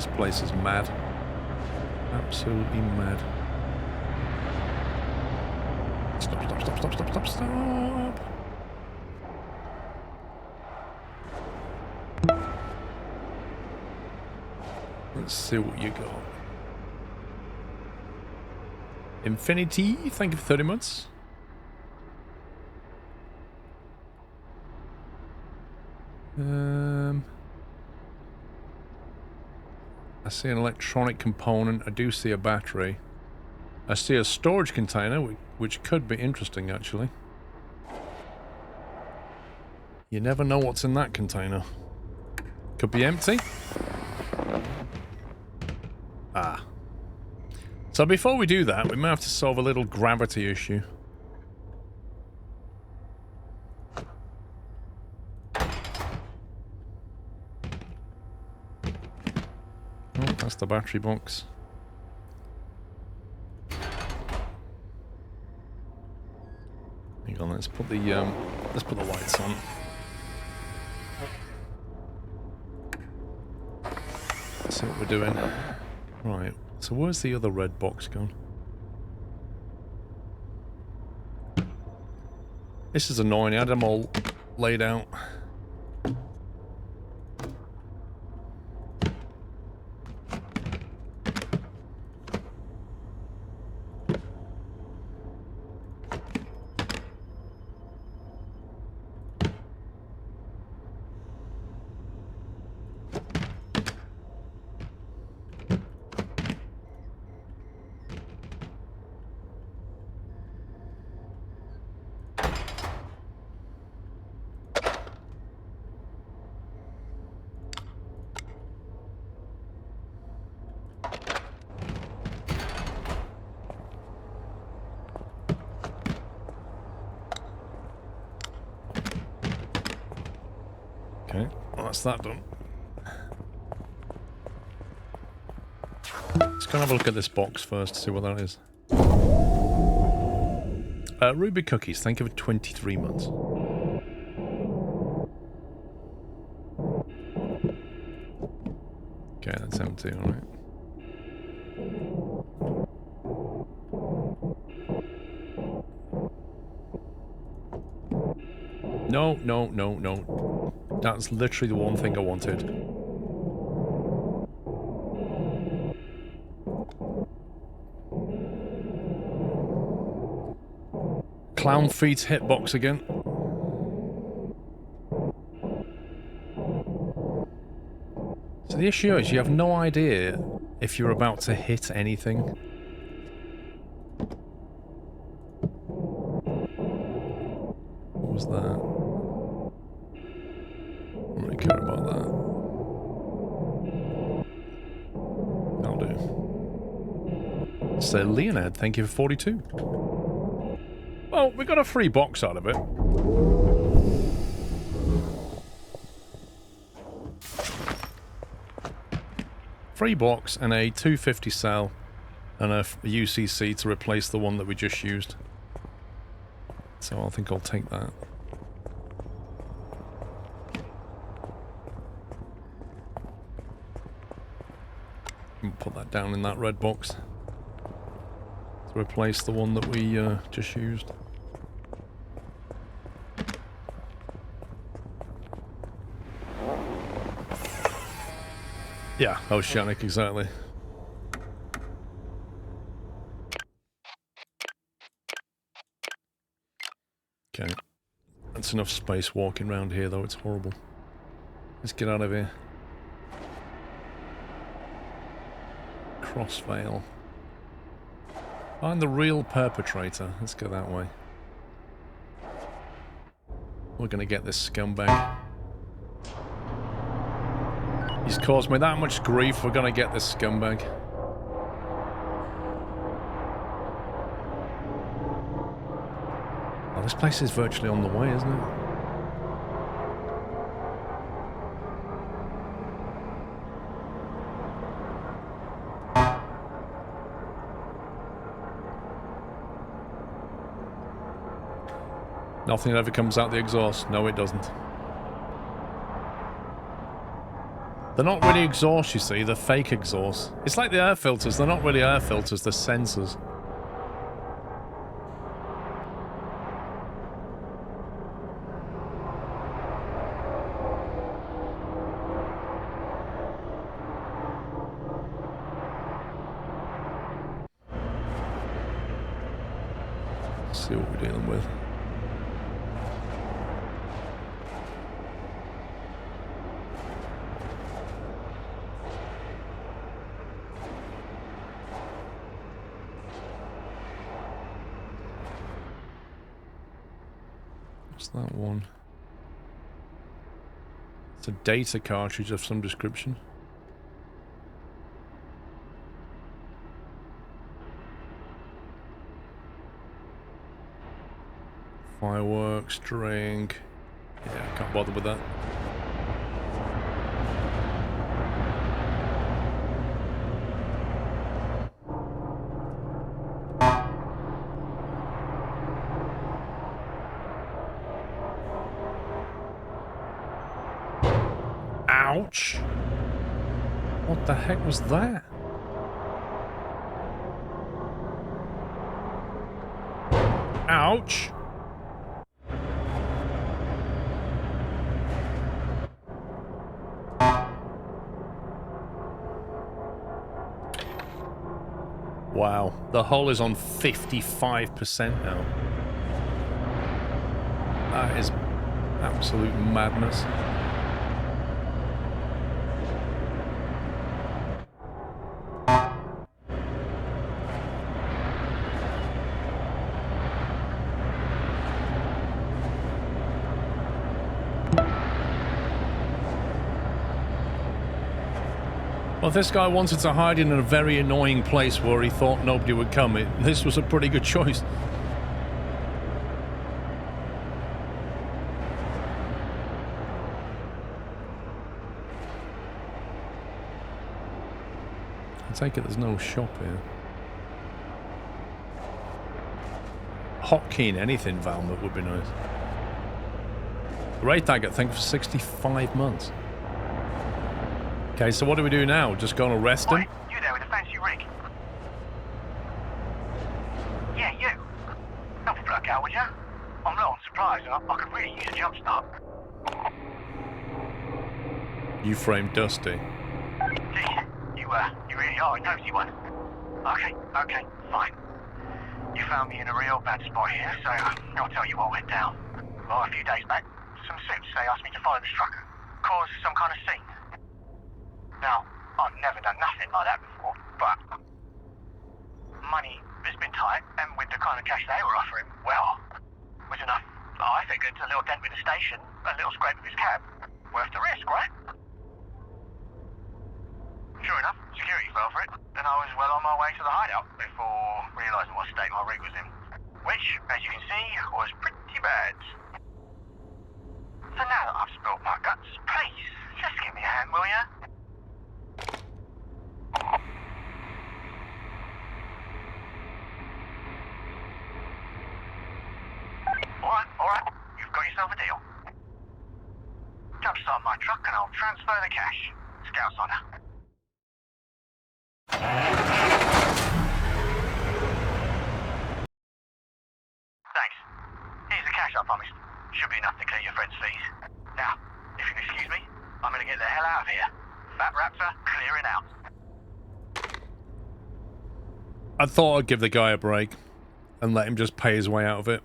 This place is mad. Absolutely mad. Stop, stop, stop, stop, stop, stop, stop. Let's see what you got. Infinity, thank you for 30 months. I see an electronic component. I do see a battery. I see a storage container, which could be interesting, actually. You never know what's in that container. Could be empty. Ah. So before we do that, we may have to solve a little gravity issue. Oh, that's the battery box. Hang on, let's put the lights on. Let's see what we're doing. Right, so where's the other red box gone? This is annoying, I had them all laid out. Okay, well, that's that done. Let's go and have a look at this box first to see what that is. Ruby Cookies, thank you for 23 months. Okay, that's empty, alright. No, no, no, no. That's literally the one thing I wanted. Clown feet hitbox again. So the issue is you have no idea if you're about to hit anything. What was that? I don't really care about that. That'll do. So Leonard, thank you for 42. Well, we got a free box out of it. Free box and a 250 cell and a UCC to replace the one that we just used. So I think I'll take that. And put that down in that red box to replace the one that we just used. Yeah, Oceanic, exactly. Okay. That's enough space walking around here, though. It's horrible. Let's get out of here. Crossvale. Find the real perpetrator. Let's go that way. We're gonna get this scumbag. He's caused me that much grief, we're gonna get this scumbag. Oh, this place is virtually on the way, isn't it? Nothing ever comes out the exhaust. No, it doesn't. They're not really exhaust, you see. They're fake exhaust. It's like the air filters. They're not really air filters. They're sensors. Let's see what we're dealing with. That one. It's a data cartridge of some description. Fireworks, drink. Yeah, I can't bother with that. Ouch! What the heck was that? Ouch! Wow, the hull is on 55% now. That is absolute madness. Well, this guy wanted to hide in a very annoying place where he thought nobody would come. This was a pretty good choice. I take it there's no shop here. Hotkey in anything, Valmet, would be nice. Rate target, thank you for 65 months. Okay, so what do we do now? Just go and arrest him? Oi, you there with a fancy rig? Yeah, you. Help me block out, would ya? I'm low on supplies and I could really use a jump start. You framed Dusty. Gee, you really are a nosy one. Okay, fine. You found me in a real bad spot here, so I'll tell you what went down. Well, a few days back, some suits, they asked me to follow this trucker, cause some kind of scene. Now, I've never done nothing like that before, but money has been tight, and with the kind of cash they were offering, well, was enough. I figured a little dent with the station, a little scrape with his cab, worth the risk, right? Sure enough, security fell for it, and I was well on my way to the hideout before realising what state my rig was in. Which, as you can see, was pretty bad. So now that I've spilled my guts, please, just give me a hand, will ya? Alright, you've got yourself a deal. Jumpstart my truck and I'll transfer the cash. Scout's honor. Thanks. Here's the cash I promised. Should be enough to clear your friend's fees. Now, if you'll excuse me, I'm gonna get the hell out of here. Fat Raptor clearing out. I thought I'd give the guy a break and let him just pay his way out of it.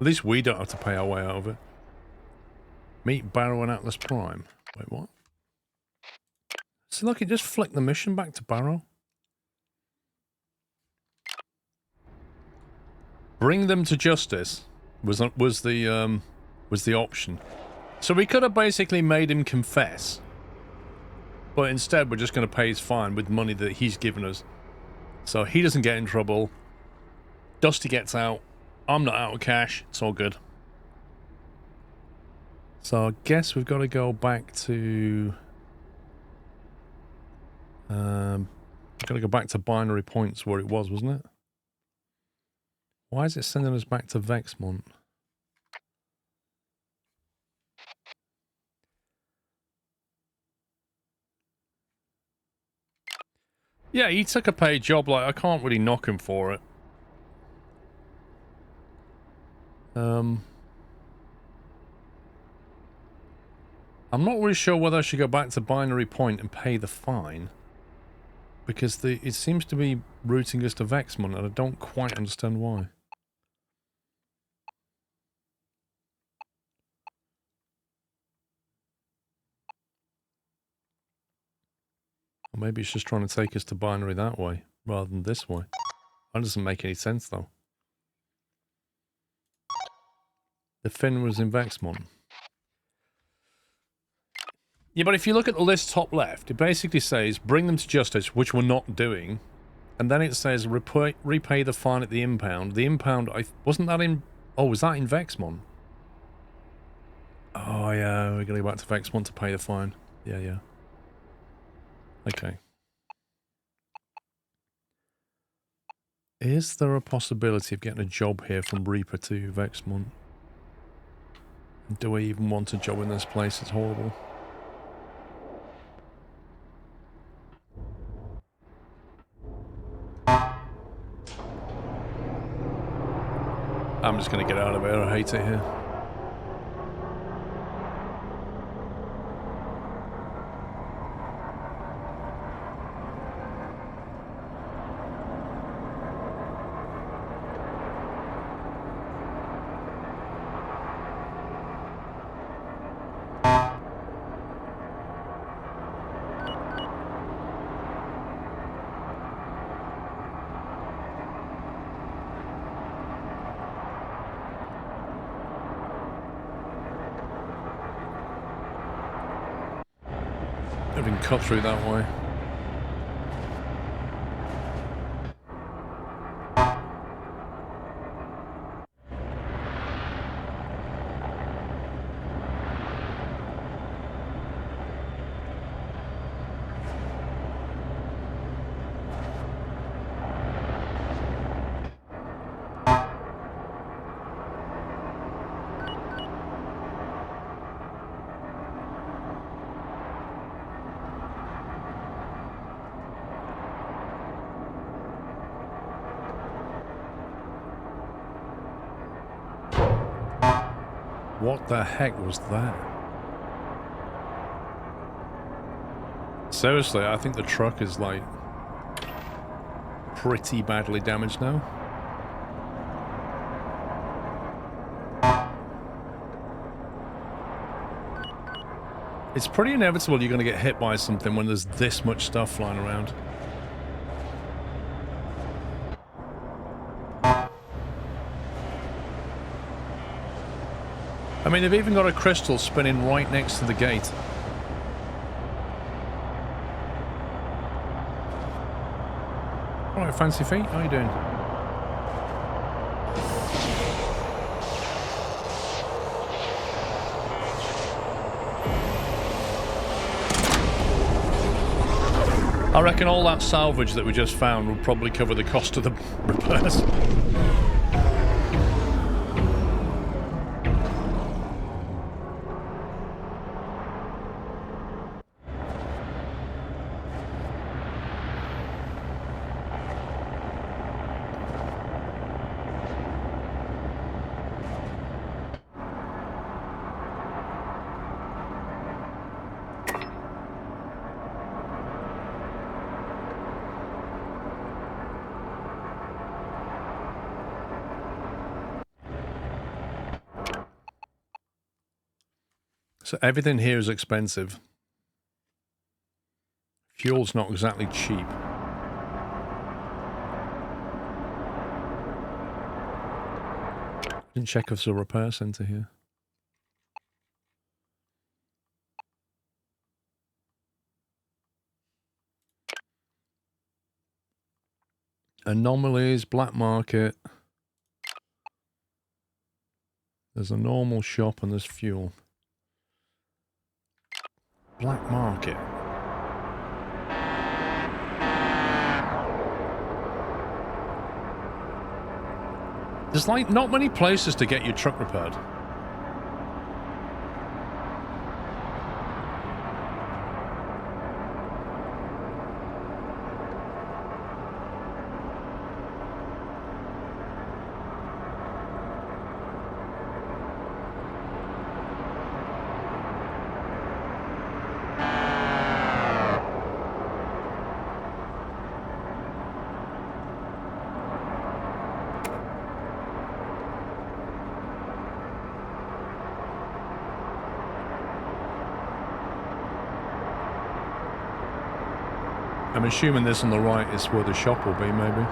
At least we don't have to pay our way out of it. Meet Barrow and Atlas Prime. Wait, what? So look, it just flicked the mission back to Barrow. Bring them to justice was the option. So we could have basically made him confess, but instead we're just going to pay his fine with money that he's given us. So he doesn't get in trouble. Dusty gets out. I'm not out of cash. It's all good. So I guess we've got to go back to... got to go back to binary points where it was, wasn't it? Why is it sending us back to Vexmont? Yeah, he took a paid job. Like, I can't really knock him for it. I'm not really sure whether I should go back to Binary Point and pay the fine. Because it seems to be routing us to Vexmont, and I don't quite understand why. Or maybe it's just trying to take us to Binary that way, rather than this way. That doesn't make any sense, though. The fin was in Vexmont. Yeah, but if you look at the list top left, it basically says, bring them to justice, which we're not doing. And then it says, repay the fine at the impound. The impound, wasn't that in... Oh, was that in Vexmont? Oh, yeah, we're going to go back to Vexmont to pay the fine. Yeah, yeah. Okay. Is there a possibility of getting a job here from Reaper to Vexmont? Do I even want a job in this place? It's horrible. I'm just going to get out of here. I hate it here. Cut through that way. What the heck was that? Seriously, I think the truck is like pretty badly damaged now. It's pretty inevitable you're going to get hit by something when there's this much stuff flying around. I mean, they've even got a crystal spinning right next to the gate. Alright, Fancy Feet, how you doing? I reckon all that salvage that we just found would probably cover the cost of the repairs. So everything here is expensive. Fuel's not exactly cheap. Didn't check if there's a repair centre here. Anomalies, black market. There's a normal shop and there's fuel. Black market. There's like not many places to get your truck repaired. I'm assuming this on the right is where the shop will be, maybe.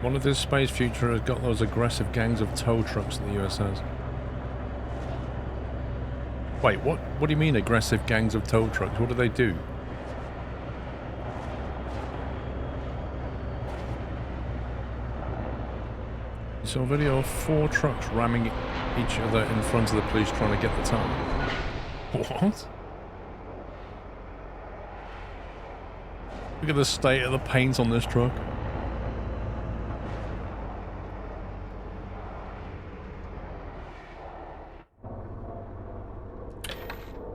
One of this space future has got those aggressive gangs of tow trucks that the US has. Wait, what do you mean aggressive gangs of tow trucks? What do they do? You saw a video of 4 trucks ramming each other in front of the police trying to get the tow. What? Look at the state of the paint on this truck.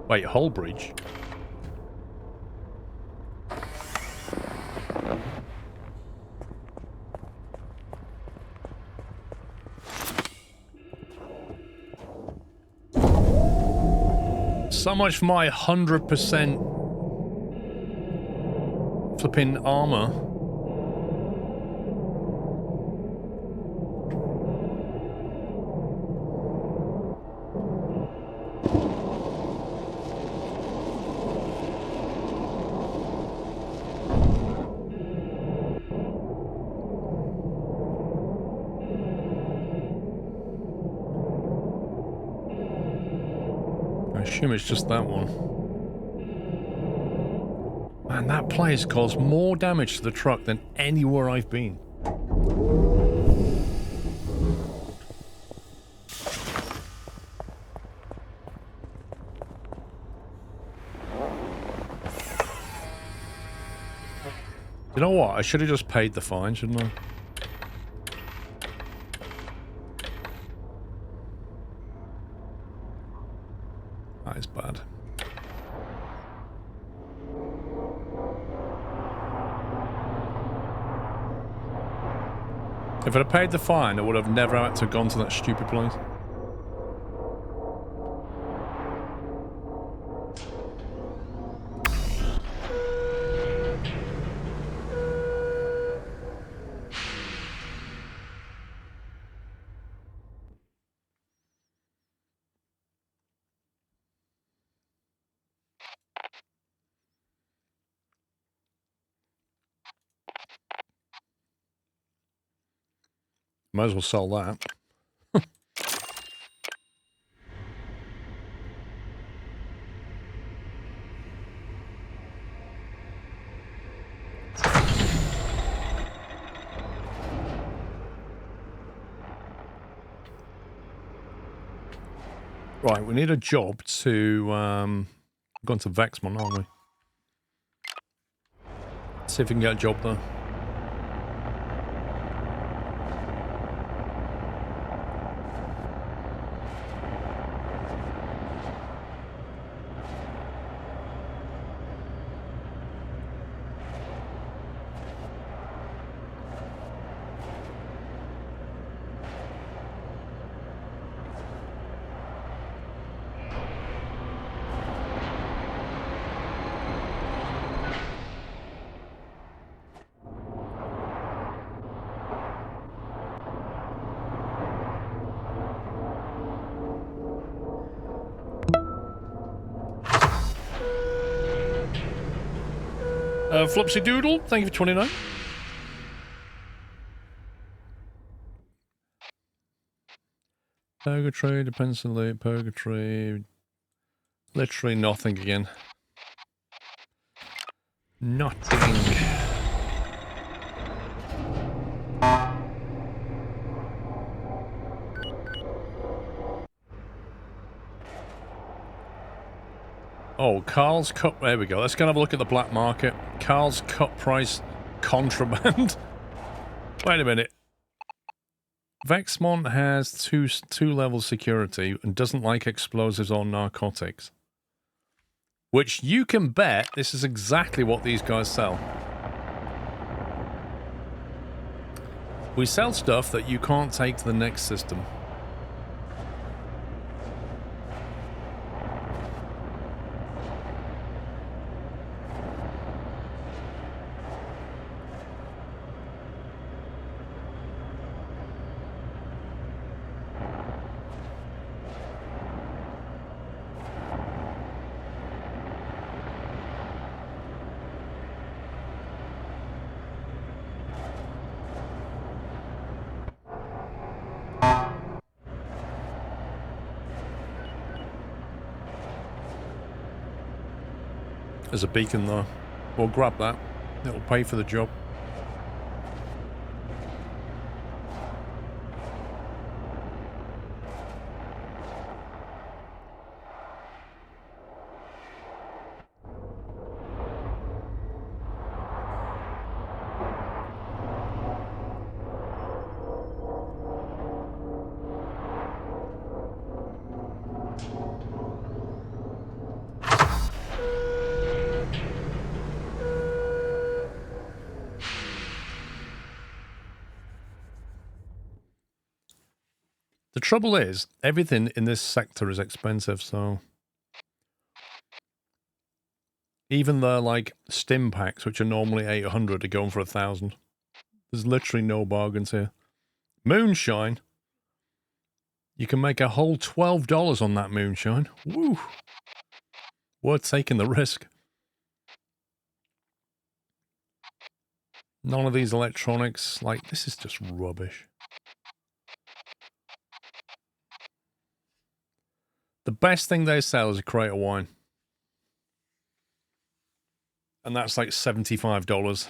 Wait, Hull Bridge? So much for my 100% flipping armor. I assume it's just that one. Man, that place caused more damage to the truck than anywhere I've been. You know what? I should have just paid the fine, shouldn't I? That is bad. If I'd have paid the fine, I would have never had to have gone to that stupid place. Might as well sell that. Right, we need a job to go into Vexmont, aren't we? See if we can get a job there. Flopsy Doodle, thank you for 29. Purgatory, defensively, purgatory. Literally nothing again. Nothing. Oh, Carl's Cup. There we go. Let's go and have a look at the black market. Carl's cut price contraband. Wait a minute. Vexmont has two level security and doesn't like explosives or narcotics. Which you can bet this is exactly what these guys sell. We sell stuff that you can't take to the next system. There's a beacon there. We'll grab that. It'll pay for the job. The trouble is, everything in this sector is expensive, so... Even the, like, stim packs, which are normally 800, are going for 1,000. There's literally no bargains here. Moonshine? You can make a whole $12 on that moonshine. Woo! Worth taking the risk. None of these electronics, like, this is just rubbish. The best thing they sell is a crate of wine. And that's like $75.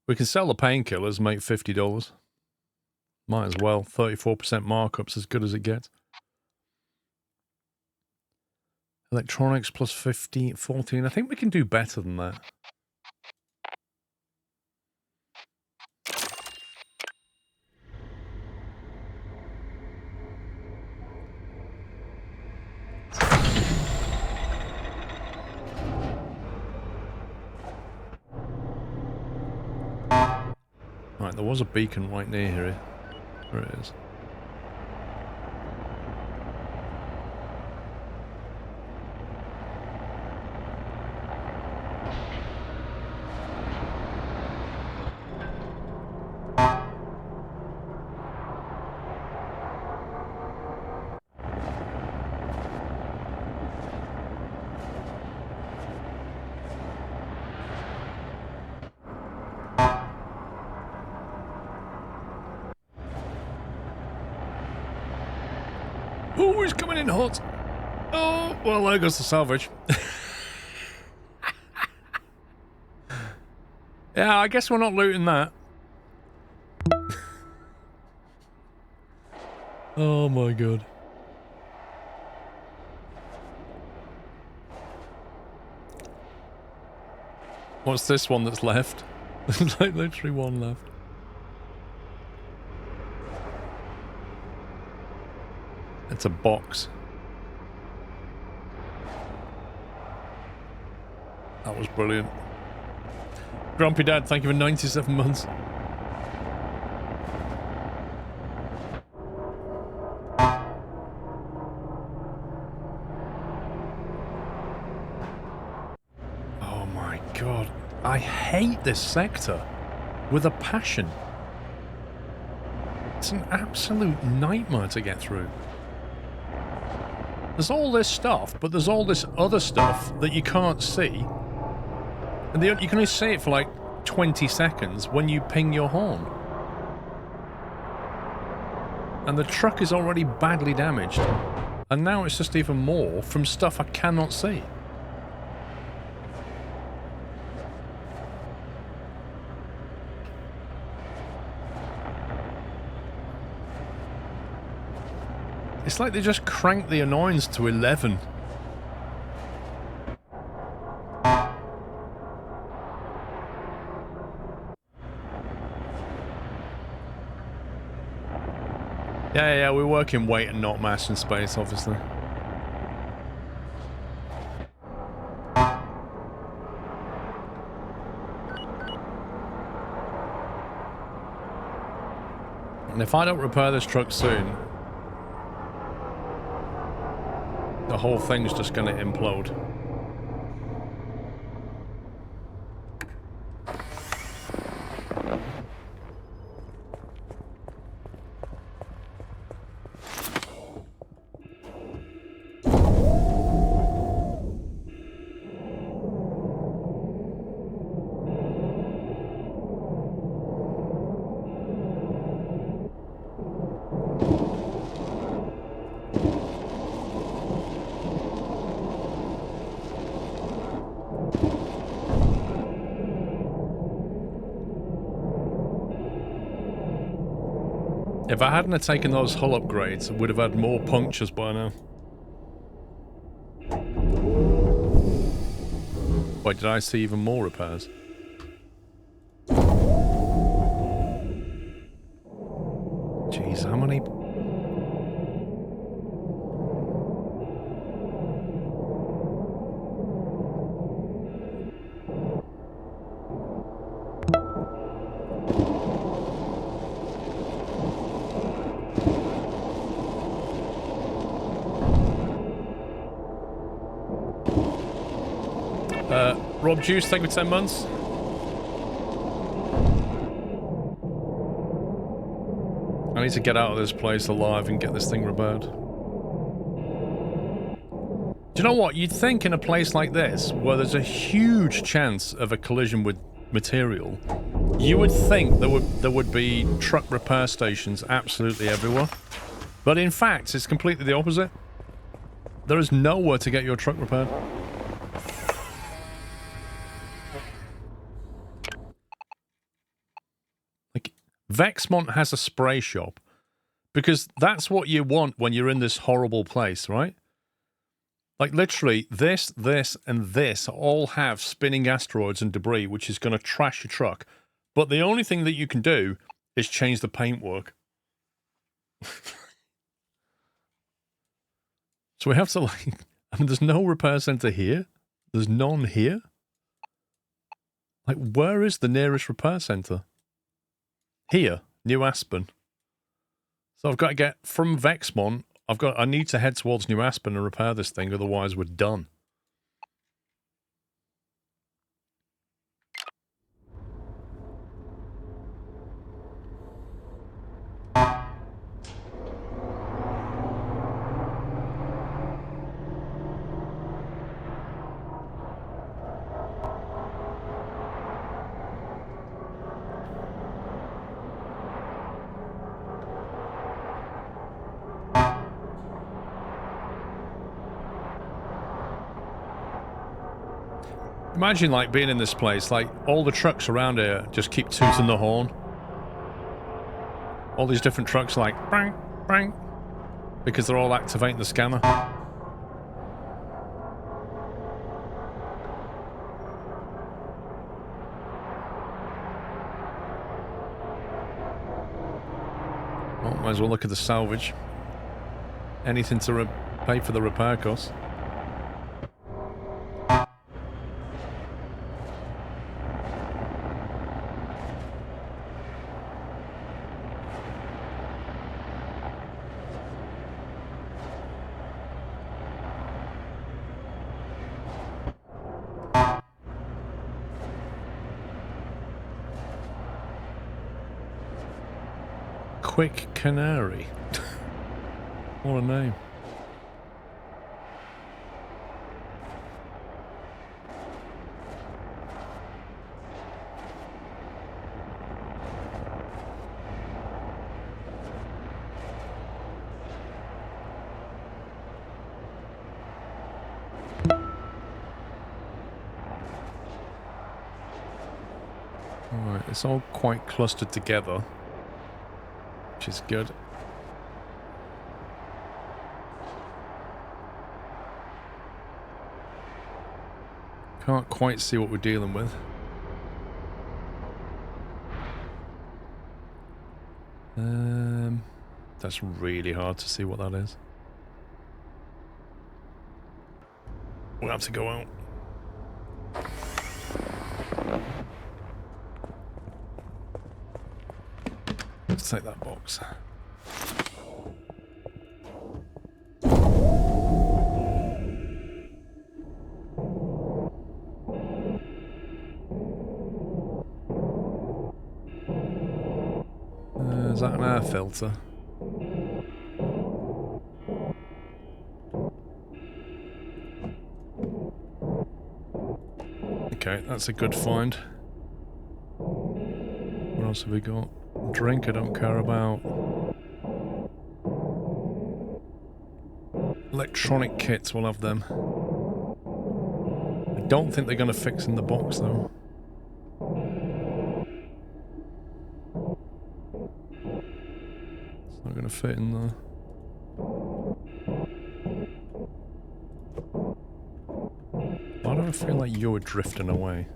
We can sell the painkillers, make $50. Might as well. 34% markups, as good as it gets. Electronics plus 15, 14. I think we can do better than that. Right, there was a beacon right near here. There it is. Oh, he's coming in hot. Oh, well, there goes the salvage. Yeah, I guess we're not looting that. Oh my god. What's this one that's left? There's like literally one left. It's a box. That was brilliant. Grumpy Dad, thank you for 97 months. Oh my god. I hate this sector with a passion. It's an absolute nightmare to get through. There's all this stuff, but there's all this other stuff that you can't see. And you can only see it for like 20 seconds when you ping your horn. And the truck is already badly damaged. And now it's just even more from stuff I cannot see. It's like they just cranked the annoyance to 11. Yeah, we work in weight and not mass and space, obviously. And if I don't repair this truck soon, the whole thing's just going to implode. If I hadn't have taken those hull upgrades, I would have had more punctures by now. Wait, did I see even more repairs? Jeez, how many... Rob Juice, thank you for 10 months. I need to get out of this place alive and get this thing repaired. Do you know what? You'd think in a place like this, where there's a huge chance of a collision with material, you would think there would be truck repair stations absolutely everywhere. But in fact, it's completely the opposite. There is nowhere to get your truck repaired. Vexmont has a spray shop because that's what you want when you're in this horrible place, right? Like literally this, and this all have spinning asteroids and debris, which is going to trash your truck. But the only thing that you can do is change the paintwork. So we have to like, I mean, there's no repair center here. There's none here. Like, where is the nearest repair center? Here, New Aspen. So I've got to get from Vexmont. I need to head towards New Aspen and repair this thing, otherwise we're done. Imagine, like, being in this place, like, all the trucks around here just keep tooting the horn. All these different trucks are like, bang, bang, because they're all activating the scanner. Well, might as well look at the salvage. Anything to pay for the repair costs. Quick Canary. What a name. Alright, it's all quite clustered together, which is good. Can't quite see what we're dealing with. That's really hard to see what that is. We'll have to go out. take that box. Is that an air filter? Okay, that's a good find. What else have we got? Drink I don't care about. Electronic kits, we'll have them. I don't think they're going to fix in the box though. It's not going to fit in there. Why do I feel like you're drifting away?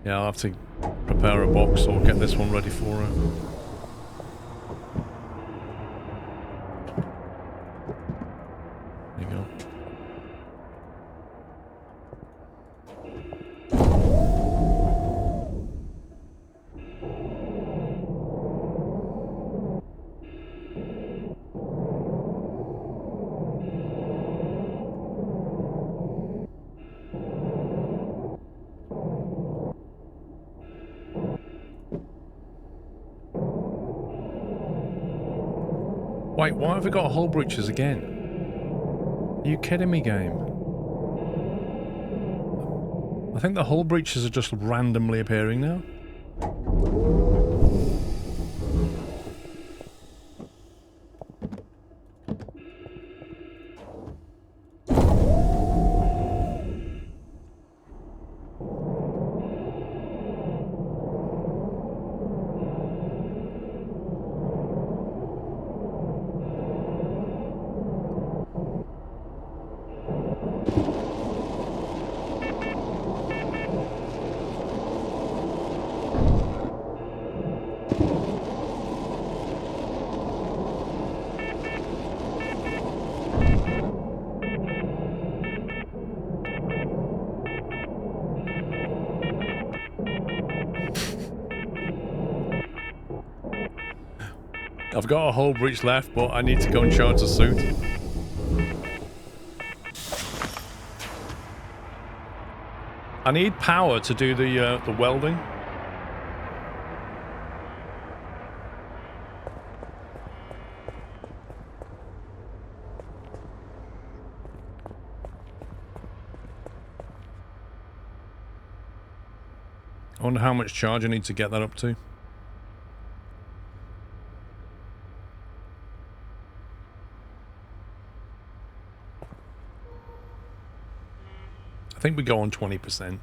Yeah, I'll have to prepare a box or get this one ready for it. There you go. Wait, why have we got hull breaches again? Are you kidding me, game? I think the hull breaches are just randomly appearing now. I've got a hull breach left, but I need to go and charge the suit. I need power to do the welding. I wonder how much charge I need to get that up to. I think we go on 20%.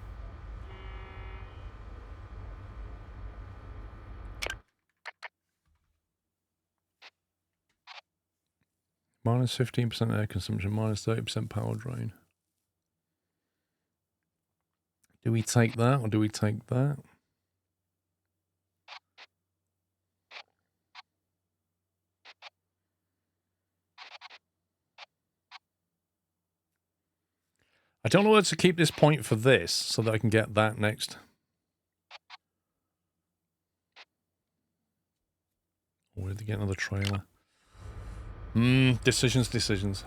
Minus 15% air consumption, minus 30% power drain. Do we take that or do we take that? I don't know whether to keep this point for this so that I can get that next. Or did they get another trailer? Decisions.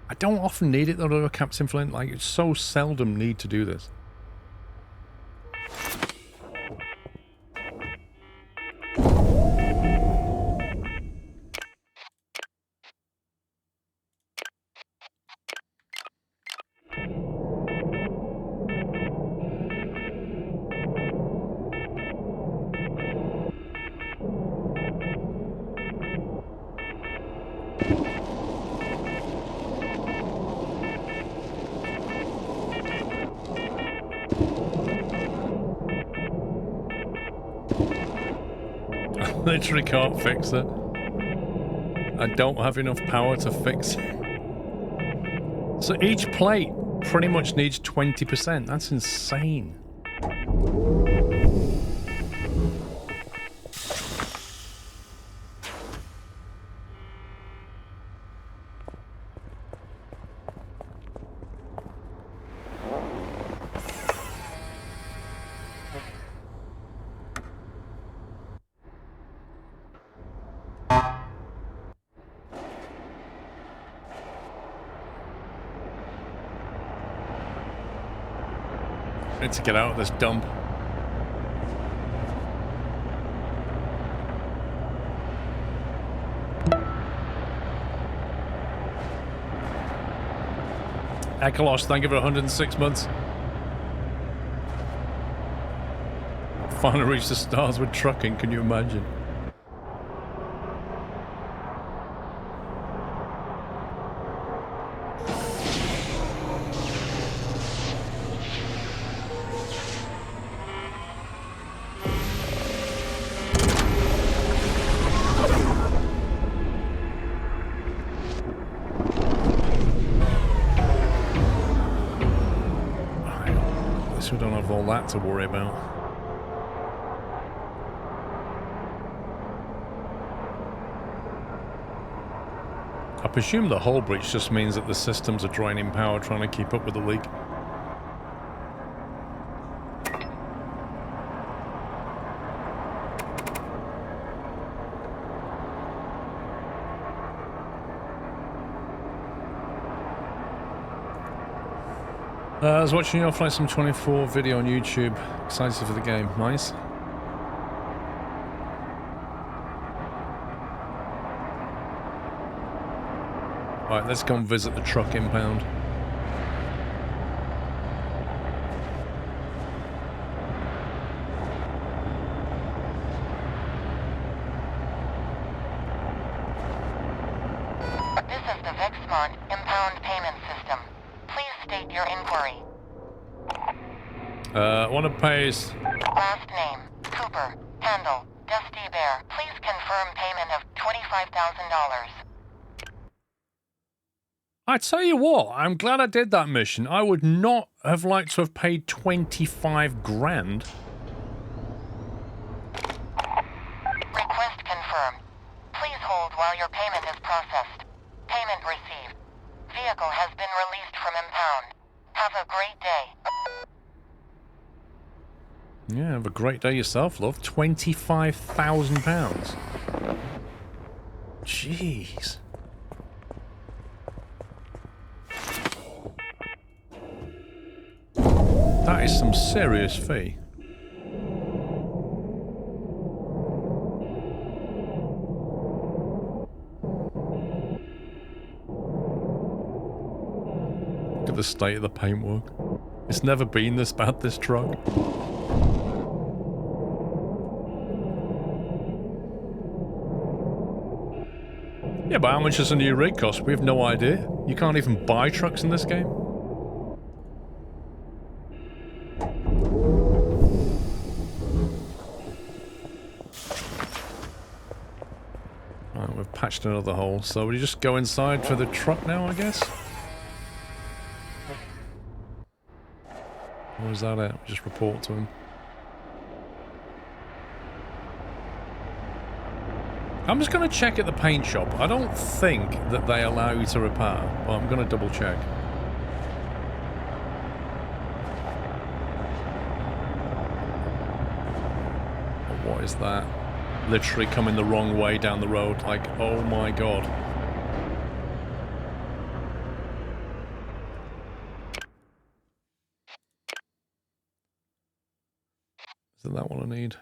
I don't often need it though, Captain Flint. Like, it's so seldom need to do this. Literally can't fix it. I don't have enough power to fix it. So each plate pretty much needs 20%. That's insane. Need to get out of this dump. Ekalos, thank you for 106 months. Finally reached the stars with trucking, can you imagine? We don't have all that to worry about. I presume the hull breach just means that the systems are draining power trying to keep up with the leak. I was watching your Flight Sim 24 video on YouTube. Excited for the game. Nice. Alright, let's go and visit the truck impound. This is the Vexmont impound payment system. Please state your inquiry. Want to pay is... Last name, Cooper, handle, Dusty Bear. Please confirm payment of $25,000. I tell you what, I'm glad I did that mission. I would not have liked to have paid 25 grand. Request confirmed. Please hold while your payment is processed. Payment received. Vehicle has been released from impound. Have a great day. Yeah, have a great day yourself, love. £25,000. Jeez. That is some serious fee. Look at the state of the paintwork. It's never been this bad, this truck. Yeah, but how much does a new rig cost? We have no idea. You can't even buy trucks in this game. Right, we've patched another hole, so we just go inside for the truck now, I guess? Or is that it? Just report to him. I'm just going to check at the paint shop. I don't think that they allow you to repair, but I'm going to double check. Oh, what is that? Literally coming the wrong way down the road. Like, oh my god. Isn't that what I need?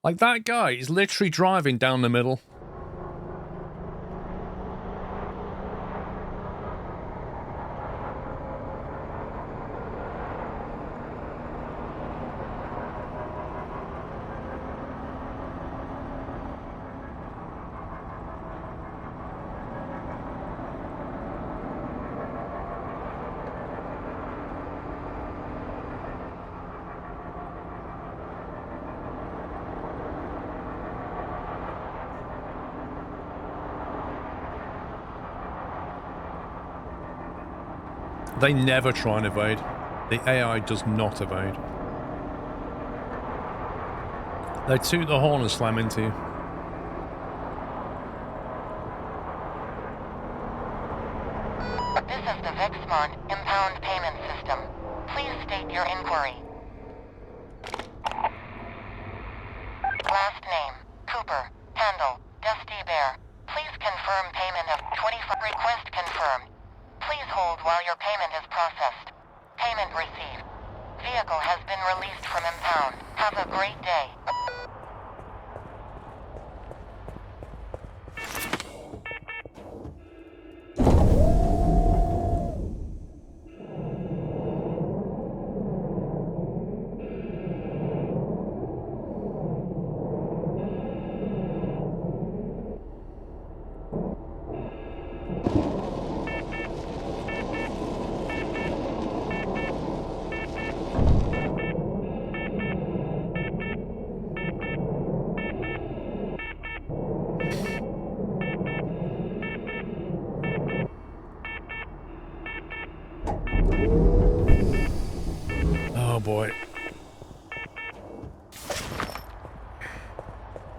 Like, that guy is literally driving down the middle. They never try and evade. The AI does not evade. They toot the horn and slam into you. This is the Vexmon impound payment system. Please state your inquiry. Last name, Cooper. Handle, Dusty Bear. Please confirm payment of 25. Request confirmed. Please hold while your payment is processed. Payment received. Vehicle has been released from impound. Have a great day. Oh boy.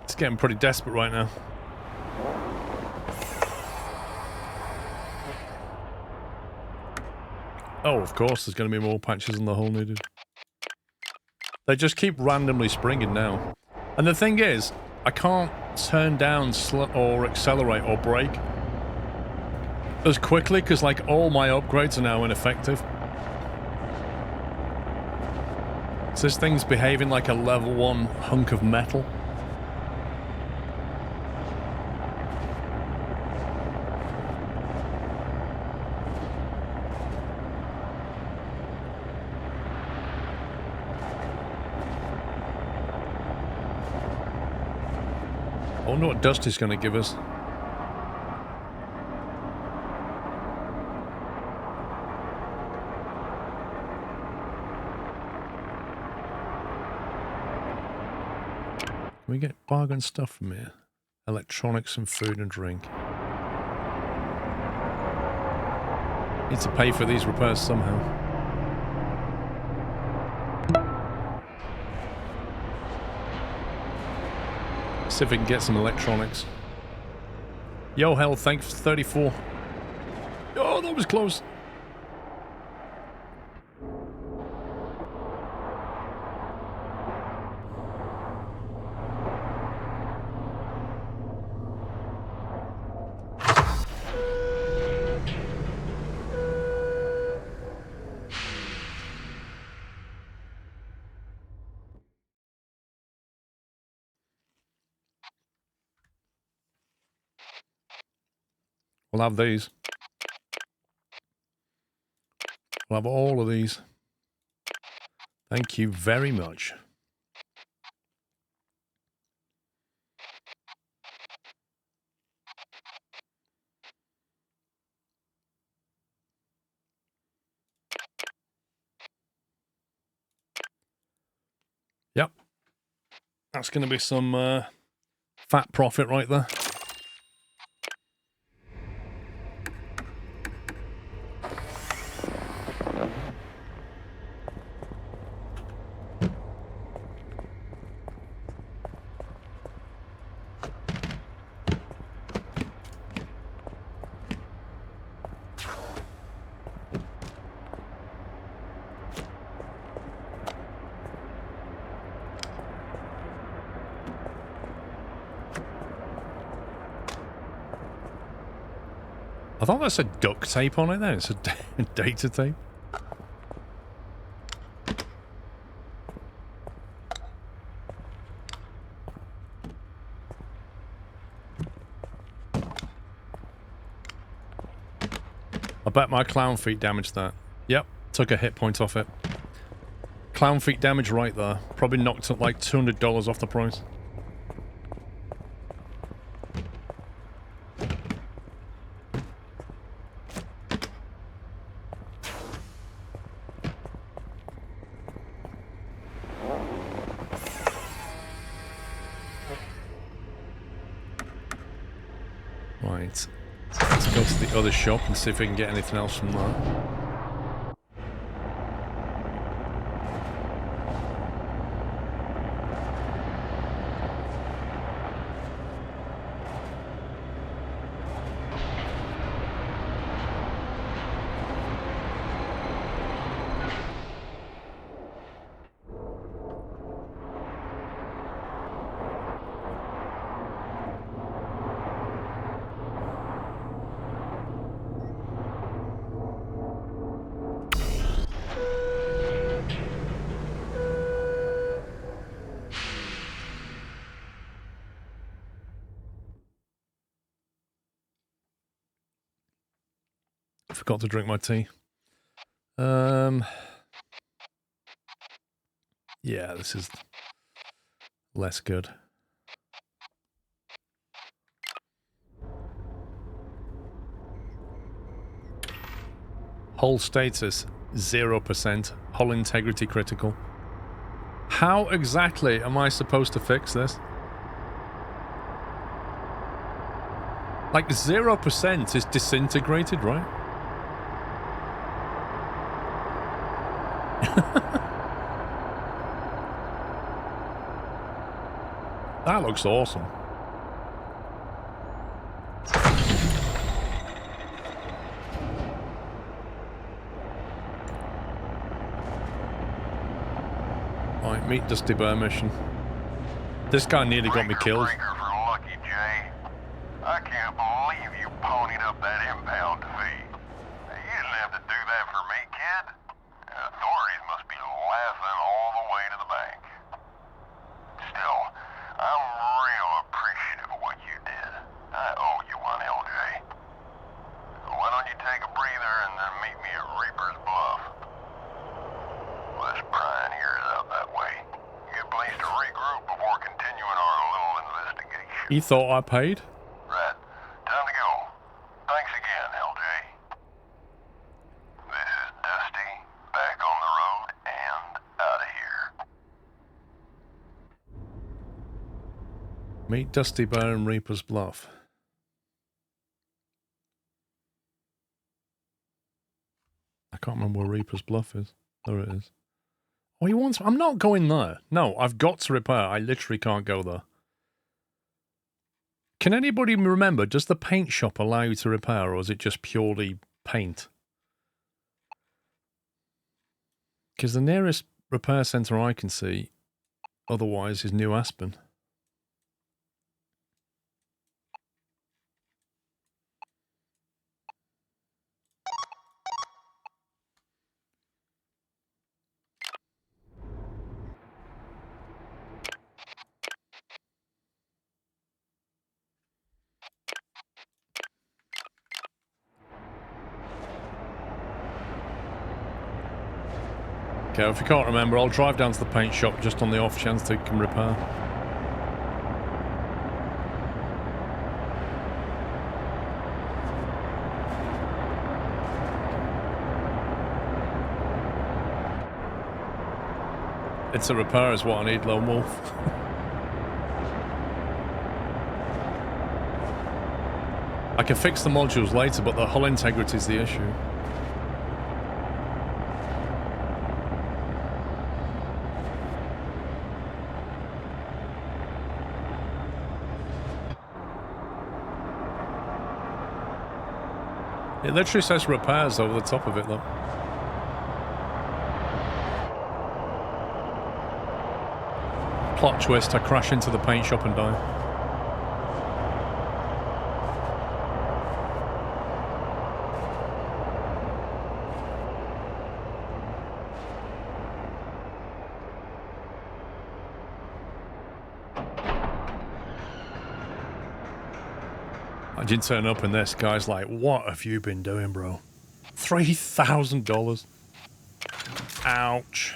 It's getting pretty desperate right now. Oh, of course, there's going to be more patches in the hole needed. They just keep randomly springing now. And the thing is, I can't turn down or accelerate or brake as quickly because, like, all my upgrades are now ineffective. So this thing's behaving like a level 1 hunk of metal. I wonder what Dusty's going to give us. Can we get bargain stuff from here? Electronics and food and drink. Need to pay for these repairs somehow. See if we can get some electronics. Yo, hell, thanks 34. Oh, that was close. We'll have these. We'll have all of these. Thank you very much. Yep. That's going to be some fat profit right there. I thought that said duct tape on it then. It's a data tape. I bet my clown feet damaged that. Yep, took a hit point off it. Clown feet damage right there. Probably knocked up like $200 off the price. Right, let's go to the other shop and see if we can get anything else from that. forgot to drink my tea. Yeah, this is less good. Hull status 0%. Hull integrity critical. How exactly am I supposed to fix this? Like 0% is disintegrated, right? That looks awesome. Right, meet Dusty Bear mission. This guy nearly got me killed. Breaker for Lucky J. I can't believe you ponied up that impound fee. You didn't have to do that for me, kid. Authorities must be laughing all the way to the bank. Still, I'm real appreciative of what you did. I owe you one, LJ. Why don't you take a breather and then meet me at Reaper's Bluff? Let's pioneer it out that way. Good place to regroup before continuing our little investigation. He thought I paid? Right. Time to go. Thanks again, LJ. This is Dusty, back on the road and out of here. Meet Dusty Bear and Reaper's Bluff. I can't remember where Reaper's Bluff is. There it is. Oh, he wants... I'm not going there. No, I've got to repair. I literally can't go there. Can anybody remember, does the paint shop allow you to repair, or is it just purely paint? Because the nearest repair centre I can see, otherwise, is New Aspen. Okay, if you can't remember, I'll drive down to the paint shop just on the off chance they can repair. It's a repair is what I need, Lone Wolf. I can fix the modules later, but the hull integrity is the issue. It literally says repairs over the top of it, though. Plot twist, I crash into the paint shop and die. I didn't turn up and this guy's like, what have you been doing, bro? $3,000. Ouch.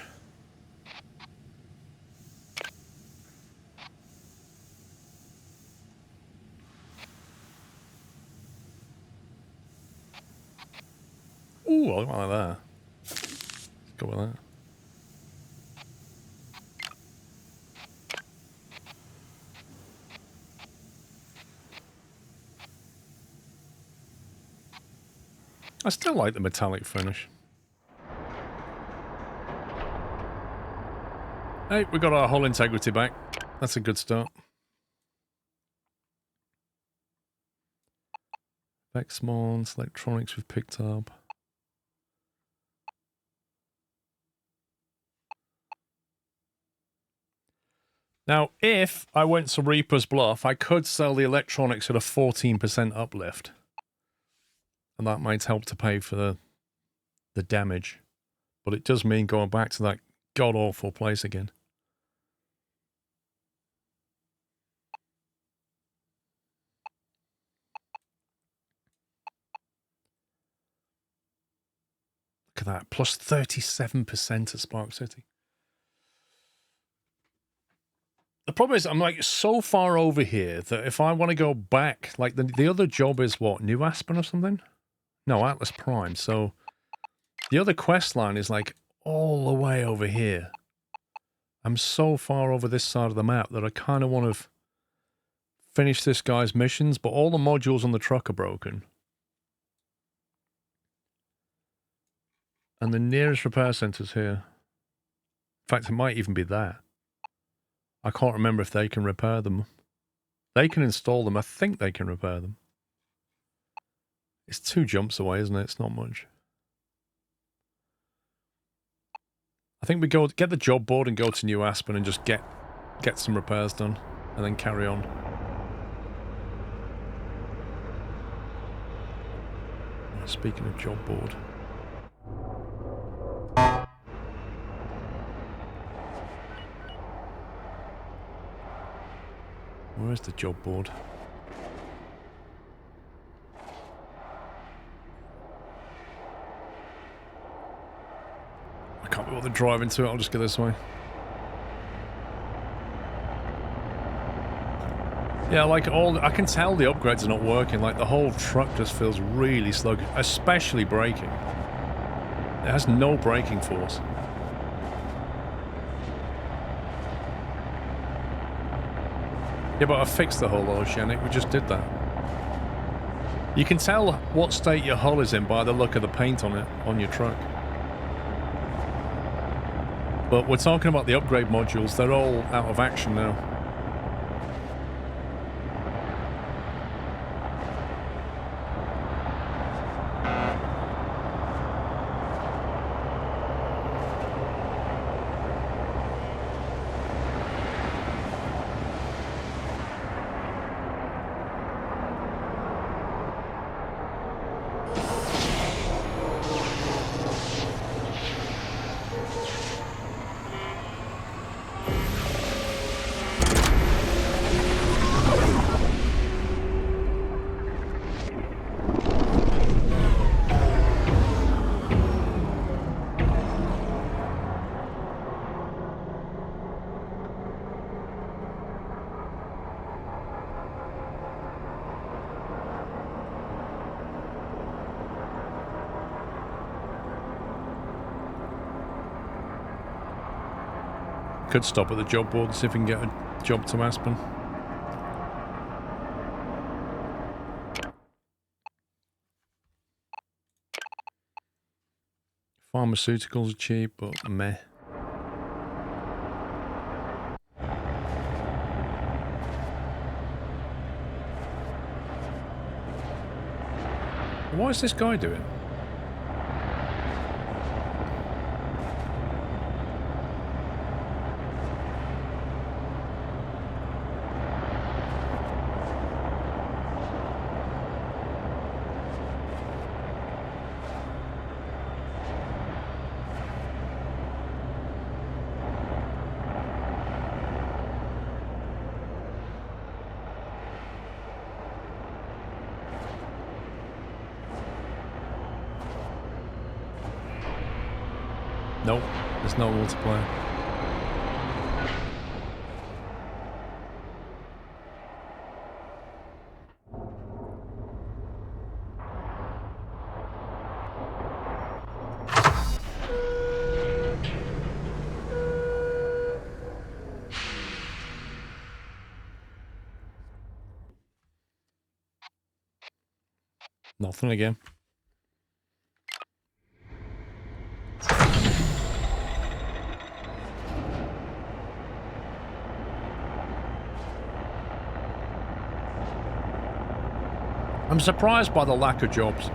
Ooh, I like that. Let's go with that. I still like the metallic finish. Hey, we got our hull integrity back. That's a good start. Vexmons, electronics we've picked up. Now, if I went to Reaper's Bluff, I could sell the electronics at a 14% uplift. And that might help to pay for the damage. But it does mean going back to that god-awful place again. at that. Plus 37% at Spark City. The problem is I'm like so far over here that if I want to go back, like the other job is what? New Aspen or something? No, Atlas Prime. So the other quest line is like all the way over here. I'm so far over this side of the map that I kind of want to finish this guy's missions, but all the modules on the truck are broken. And the nearest repair center's here. In fact, it might even be that. I can't remember if they can repair them. They can install them. I think they can repair them. It's 2 jumps away, isn't it? It's not much. I think we go get the job board and go to New Aspen and just get some repairs done and then carry on. Speaking of job board. Where's the job board? I can't be bothered driving to it, I'll just go this way. Yeah, like I can tell the upgrades are not working, like the whole truck just feels really slow, especially braking. It has no braking force. Yeah, but I fixed the whole oceanic, we just did that. You can tell what state your hull is in by the look of the paint on it, on your truck. But we're talking about the upgrade modules, they're all out of action now. Could stop at the job board and see if we can get a job to Aspen. Pharmaceuticals are cheap, but meh. What is this guy doing? Nope, there's no multiplayer. Nothing again. I'm surprised by the lack of jobs.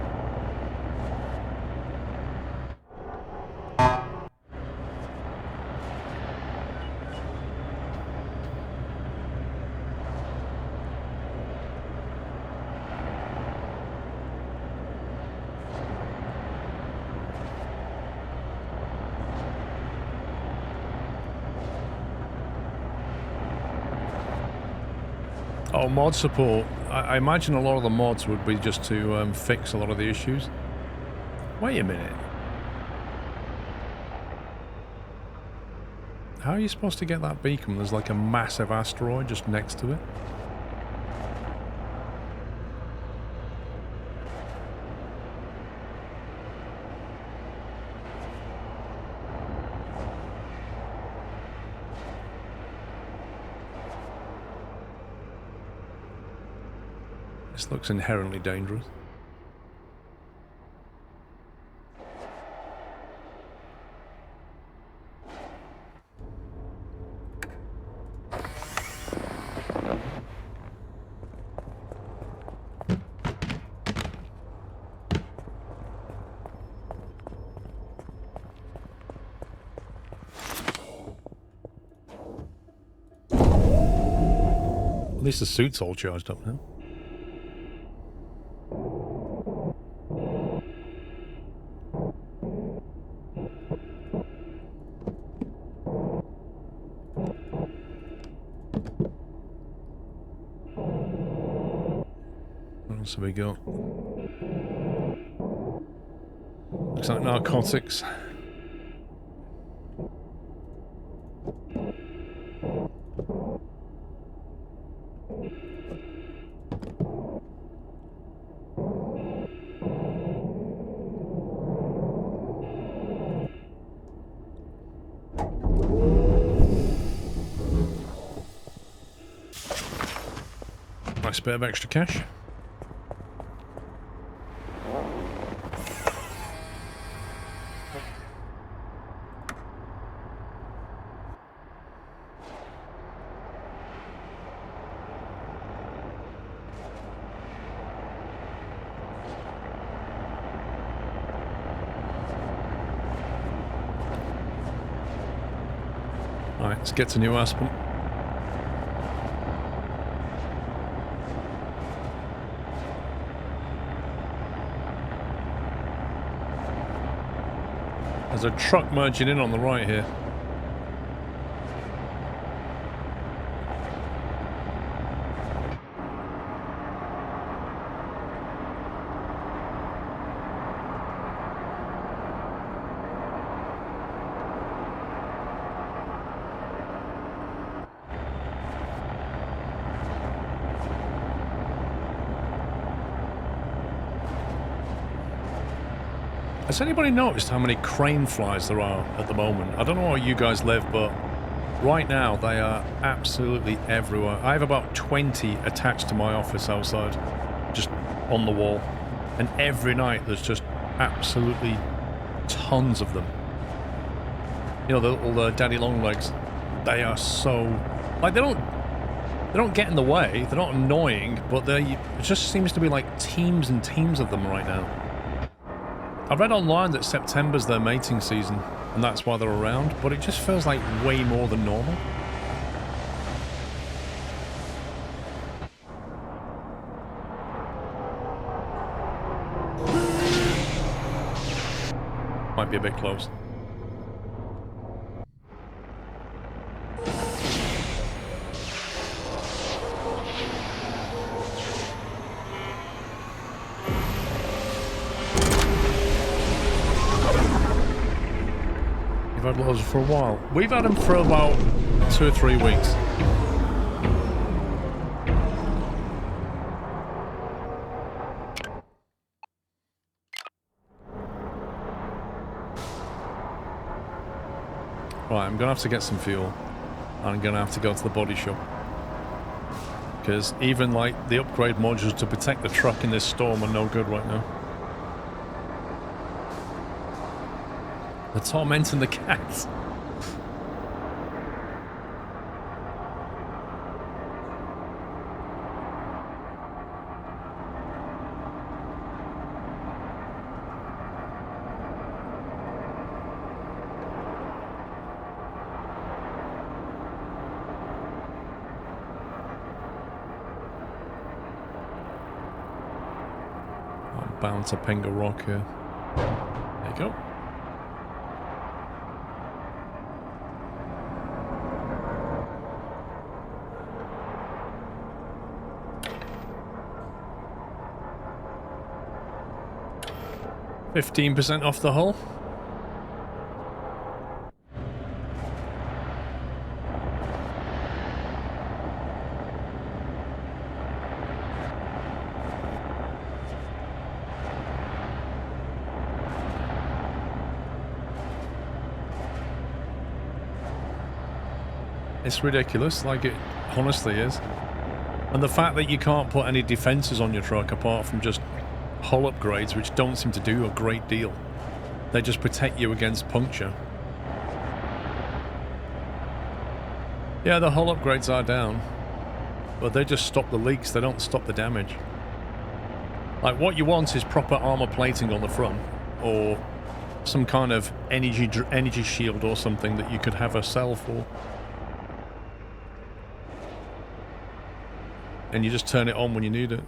Oh, mod support. I imagine a lot of the mods would be just to fix a lot of the issues. Wait a minute. How are you supposed to get that beacon? There's like a massive asteroid just next to it. This looks inherently dangerous. At least the suit's all charged up now. What else have we got? Looks like narcotics. Nice bit of extra cash. Right, let's get to New Aspen. There's a truck merging in on the right here. Has anybody noticed how many crane flies there are at the moment? I don't know where you guys live, but right now they are absolutely everywhere. I have about 20 attached to my office outside, just on the wall. And every night there's just absolutely tons of them. You know, all the daddy long legs. They are so... like, they don't get in the way. They're not annoying, but it just seems to be like teams and teams of them right now. I read online that September's their mating season, and that's why they're around, but it just feels like way more than normal. Might be a bit close. You've had loads for a while. We've had them for about 2 or 3 weeks. Right, I'm gonna have to get some fuel. I'm gonna have to go to the body shop. Because even like the upgrade modules to protect the truck in this storm are no good right now. They're tormenting the cats. I'm bound to ping a rock here. There you go. $15% off the hull. It's ridiculous, like it honestly is. And the fact that you can't put any defenses on your truck apart from just hull upgrades, which don't seem to do a great deal. They just protect you against puncture. Yeah, the hull upgrades are down, but they just stop the leaks, they don't stop the damage. Like, what you want is proper armor plating on the front, or some kind of energy shield or something that you could have a cell for. And you just turn it on when you need it.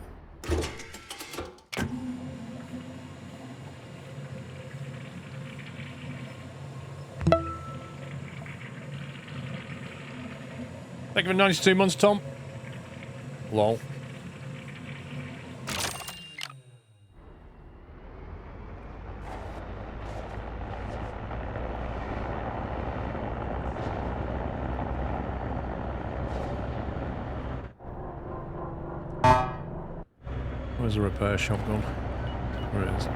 Thank you for 92 months, Tom. Lol. Where's the repair shop gone? Where it is.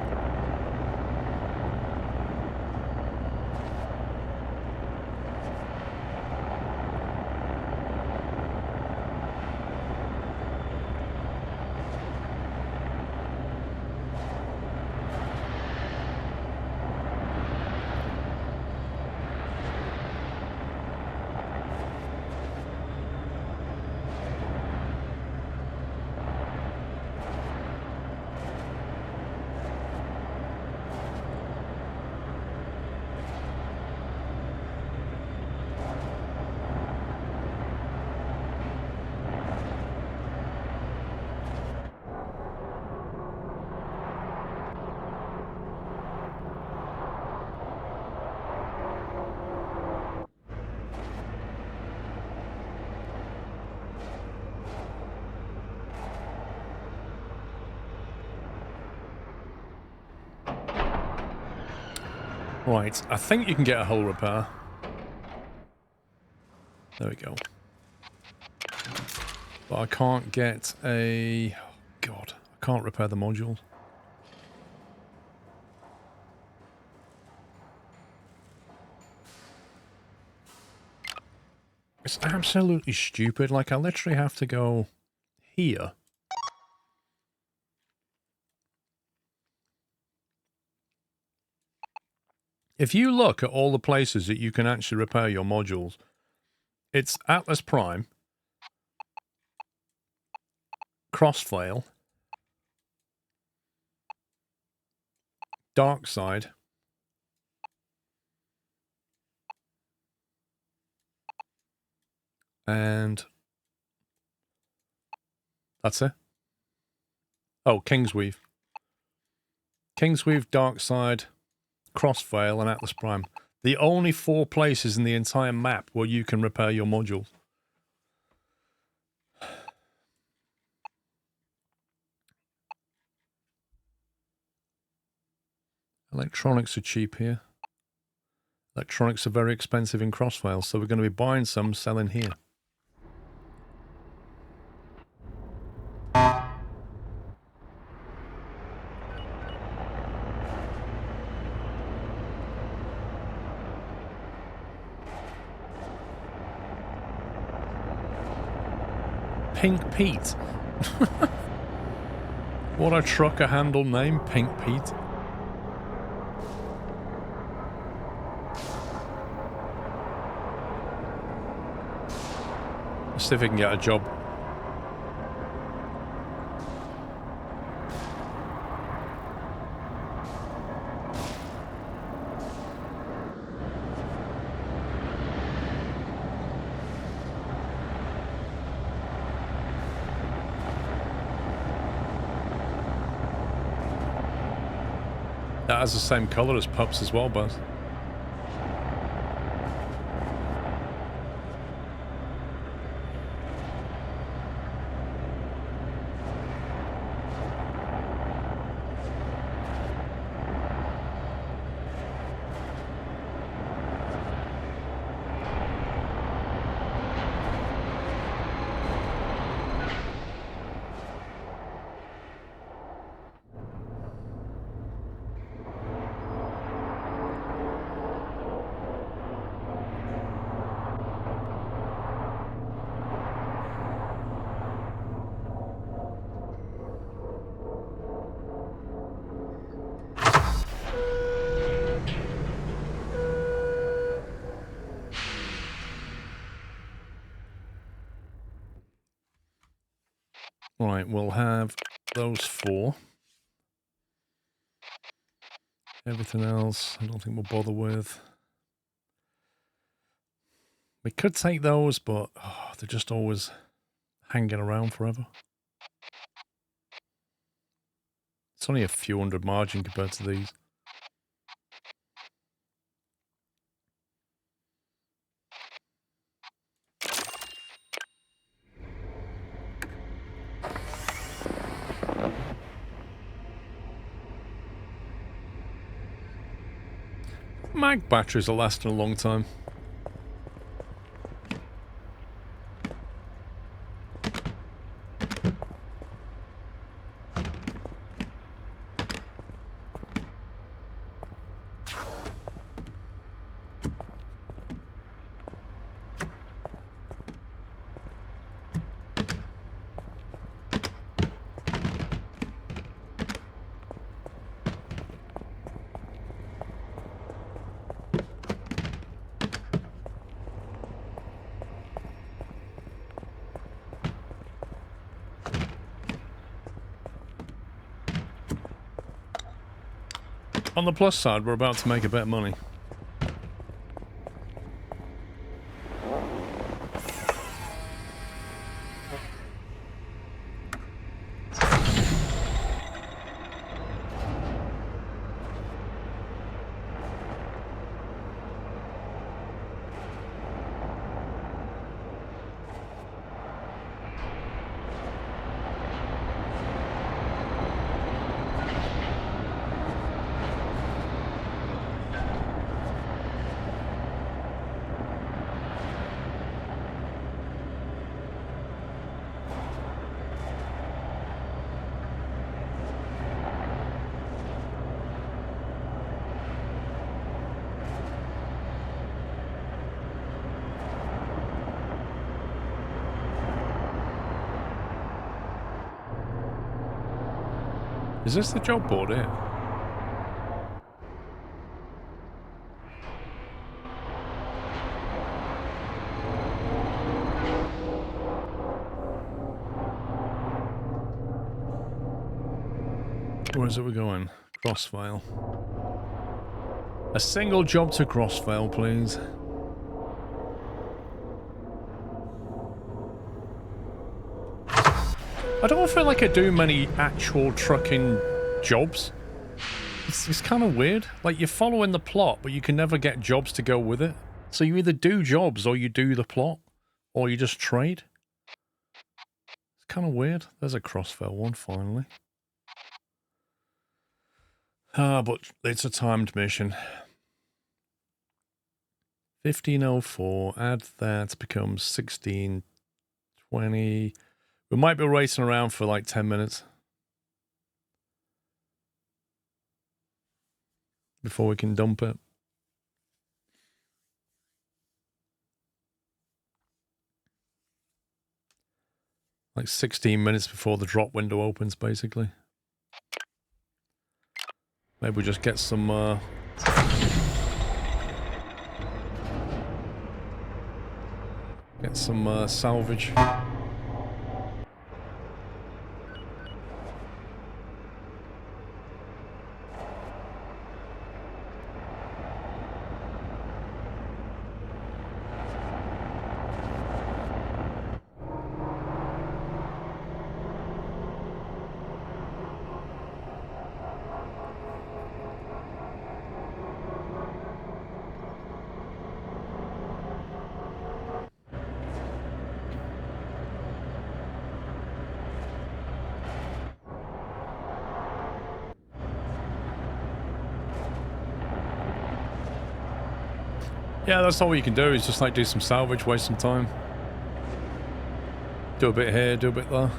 Right, I think you can get a hull repair. There we go. But I can't get a... Oh God, I can't repair the modules. It's absolutely stupid. Like, I literally have to go here. If you look at all the places that you can actually repair your modules, it's Atlas Prime, Crossflail, Dark Side, and that's it. Oh, Kingsweave. Kingsweave, Dark Side, Crossflail, and Atlas Prime. The only 4 places in the entire map where you can repair your modules. Electronics are cheap here. Electronics are very expensive in Crossflail, so we're going to be buying some, selling here. Pink Pete. What a trucker handle name, Pink Pete. Let's see if we can get a job. That has the same colour as Pups as well, Buzz. Right, we'll have those 4. Everything else, I don't think we'll bother with. We could take those, but they're just always hanging around forever. It's only a few hundred margin compared to these. Mag batteries will last a long time. On the plus side, we're about to make a bit of money. Is this the job board here? Where is it we're going? Crossvale. A single job to Crossvale, please. I don't feel like I do many actual trucking jobs. It's kind of weird. Like, you're following the plot, but you can never get jobs to go with it. So you either do jobs, or you do the plot, or you just trade. It's kind of weird. There's a Crossvale one, finally. Ah, but it's a timed mission. 1504, add that, becomes 1620. We might be racing around for like 10 minutes before we can dump it. Like 16 minutes before the drop window opens, basically. Maybe we just get some salvage. Yeah, that's all you can do, is just like do some salvage, waste some time. Do a bit here, do a bit there.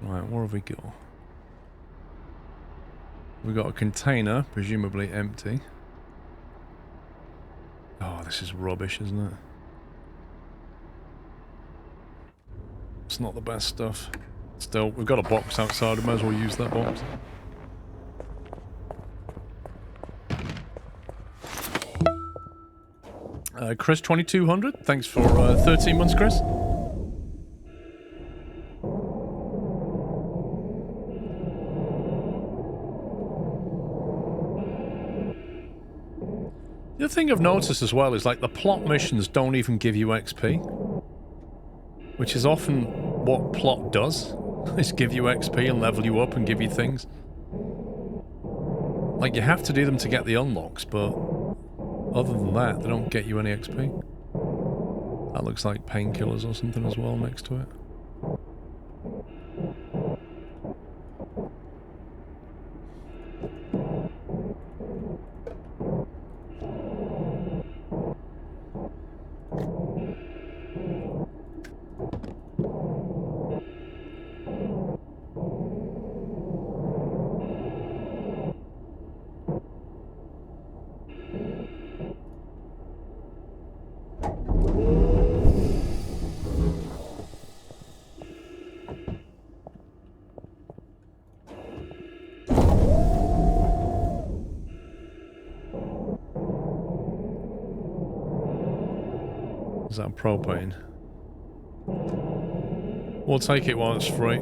Right, what have we got? We've got a container, presumably empty. Oh, this is rubbish, isn't it? It's not the best stuff. Still, we've got a box outside. We might as well use that box. Chris 2200, thanks for 13 months, Chris. The other thing I've noticed as well is like the plot missions don't even give you XP, which is often what plot does, is give you XP and level you up and give you things. Like you have to do them to get the unlocks, but other than that, they don't get you any XP. That looks like painkillers or something as well next to it. Is that propane? We'll take it while it's free.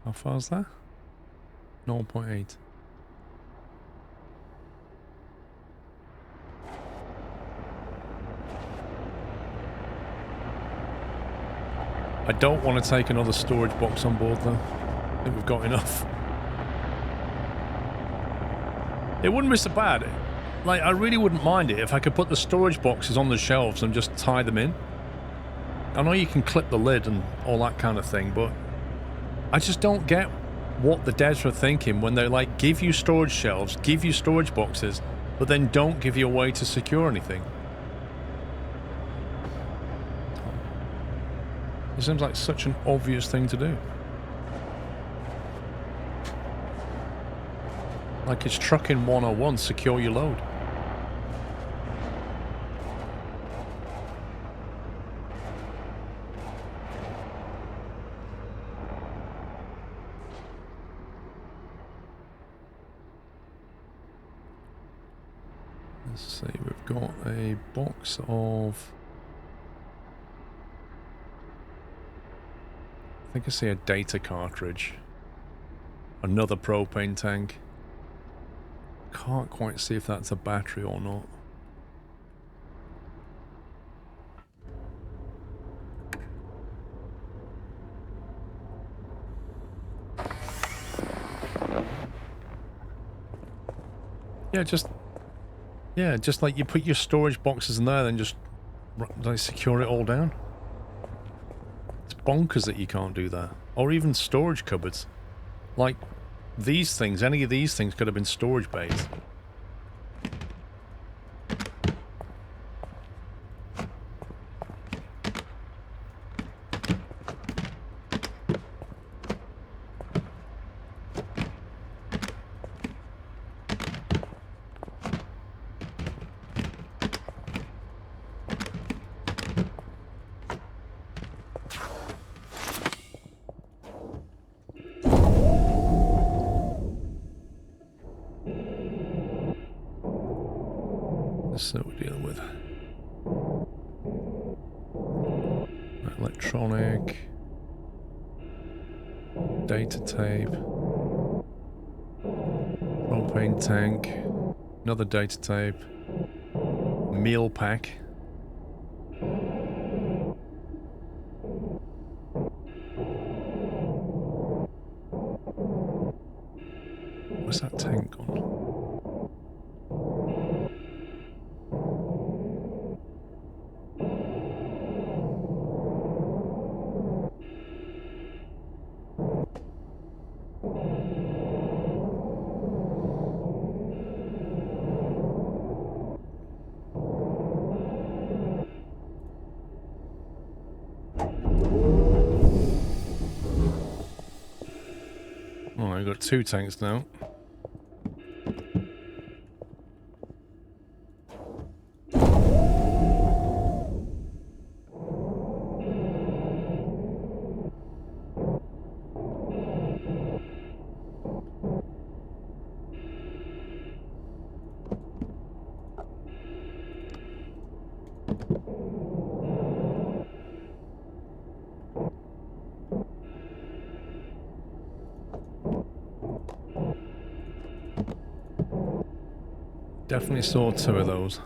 How far is that? 0.8. I don't want to take another storage box on board though. I think we've got enough. It wouldn't be so bad. Like, I really wouldn't mind it if I could put the storage boxes on the shelves and just tie them in. I know you can clip the lid and all that kind of thing, but I just don't get what the devs were thinking when they like give you storage shelves, give you storage boxes, but then don't give you a way to secure anything. It seems like such an obvious thing to do. Like it's trucking 101, secure your load. Let's see, we've got a box of... I think I see a data cartridge. Another propane tank. Can't quite see if that's a battery or not. Yeah, just like you put your storage boxes in there, then just like secure it all down. It's bonkers that you can't do that. Or even storage cupboards. Like these things, any of these things could have been storage bays. That's what we're dealing with. Electronic. Data tape. Propane tank. Another data tape. Meal pack. Where's that tank gone? 2 tanks now. Definitely saw 2 of those.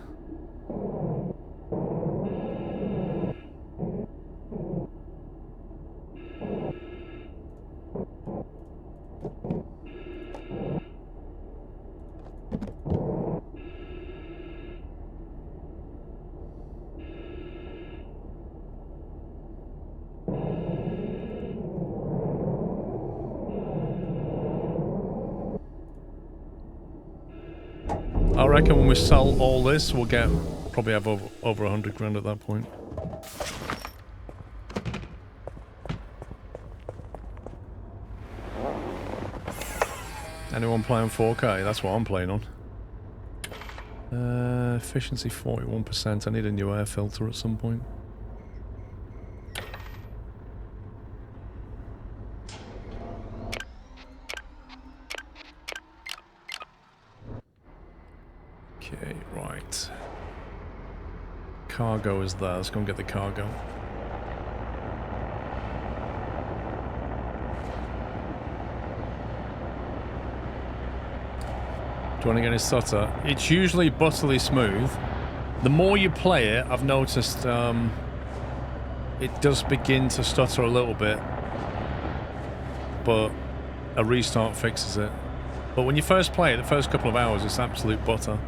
I reckon when we sell all this, we'll get probably have over 100 grand at that point. Anyone playing 4K? That's what I'm playing on. Efficiency 41%. I need a new air filter at some point. Okay, right. Cargo is there. Let's go and get the cargo. Do you want to get his stutter? It's usually butterly smooth. The more you play it, I've noticed it does begin to stutter a little bit, but a restart fixes it. But when you first play it, the first couple of hours, it's absolute butter.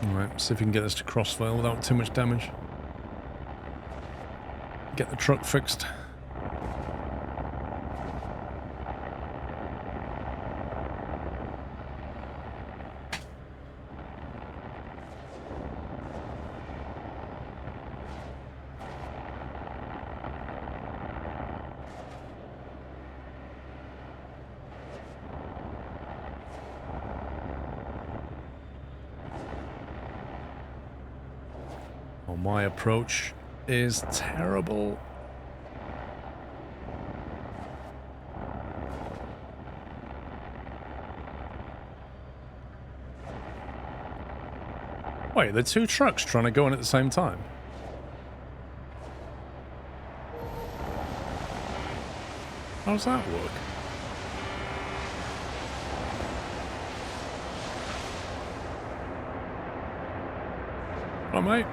Alright, see if we can get this to crossfire without too much damage. Get the truck fixed. My approach is terrible. Wait, there are 2 trucks trying to go in at the same time. How does that work? Oh, mate.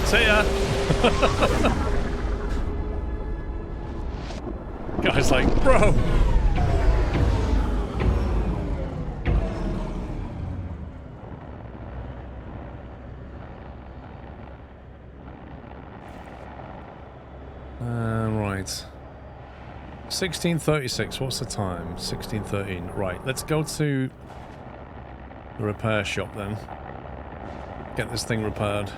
See ya. Guy's like, bro. Right. 16:36. What's the time? 16:13. Right. Let's go to the repair shop then. Get this thing repaired.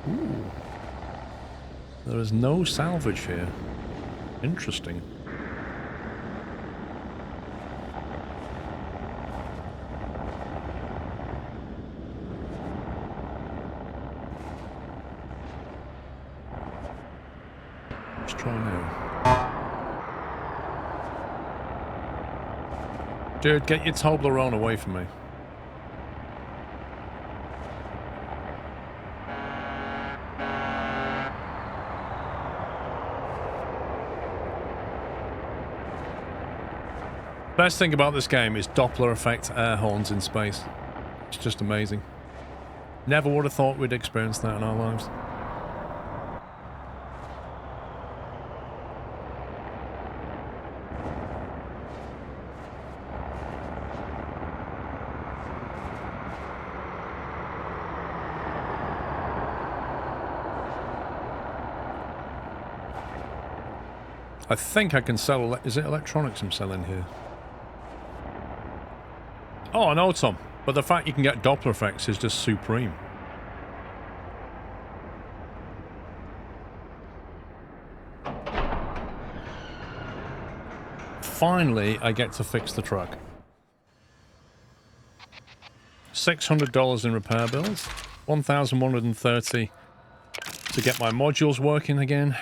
Ooh. There is no salvage here. Interesting. Let's try now. Dude, get your Toblerone away from me. Best thing about this game is Doppler effect air horns in space. It's just amazing. Never would have thought we'd experience that in our lives. I think I can sell... Is it electronics I'm selling here? Oh, I know, Tom. But the fact you can get Doppler effects is just supreme. Finally, I get to fix the truck. $600 in repair bills. $1,130 to get my modules working again.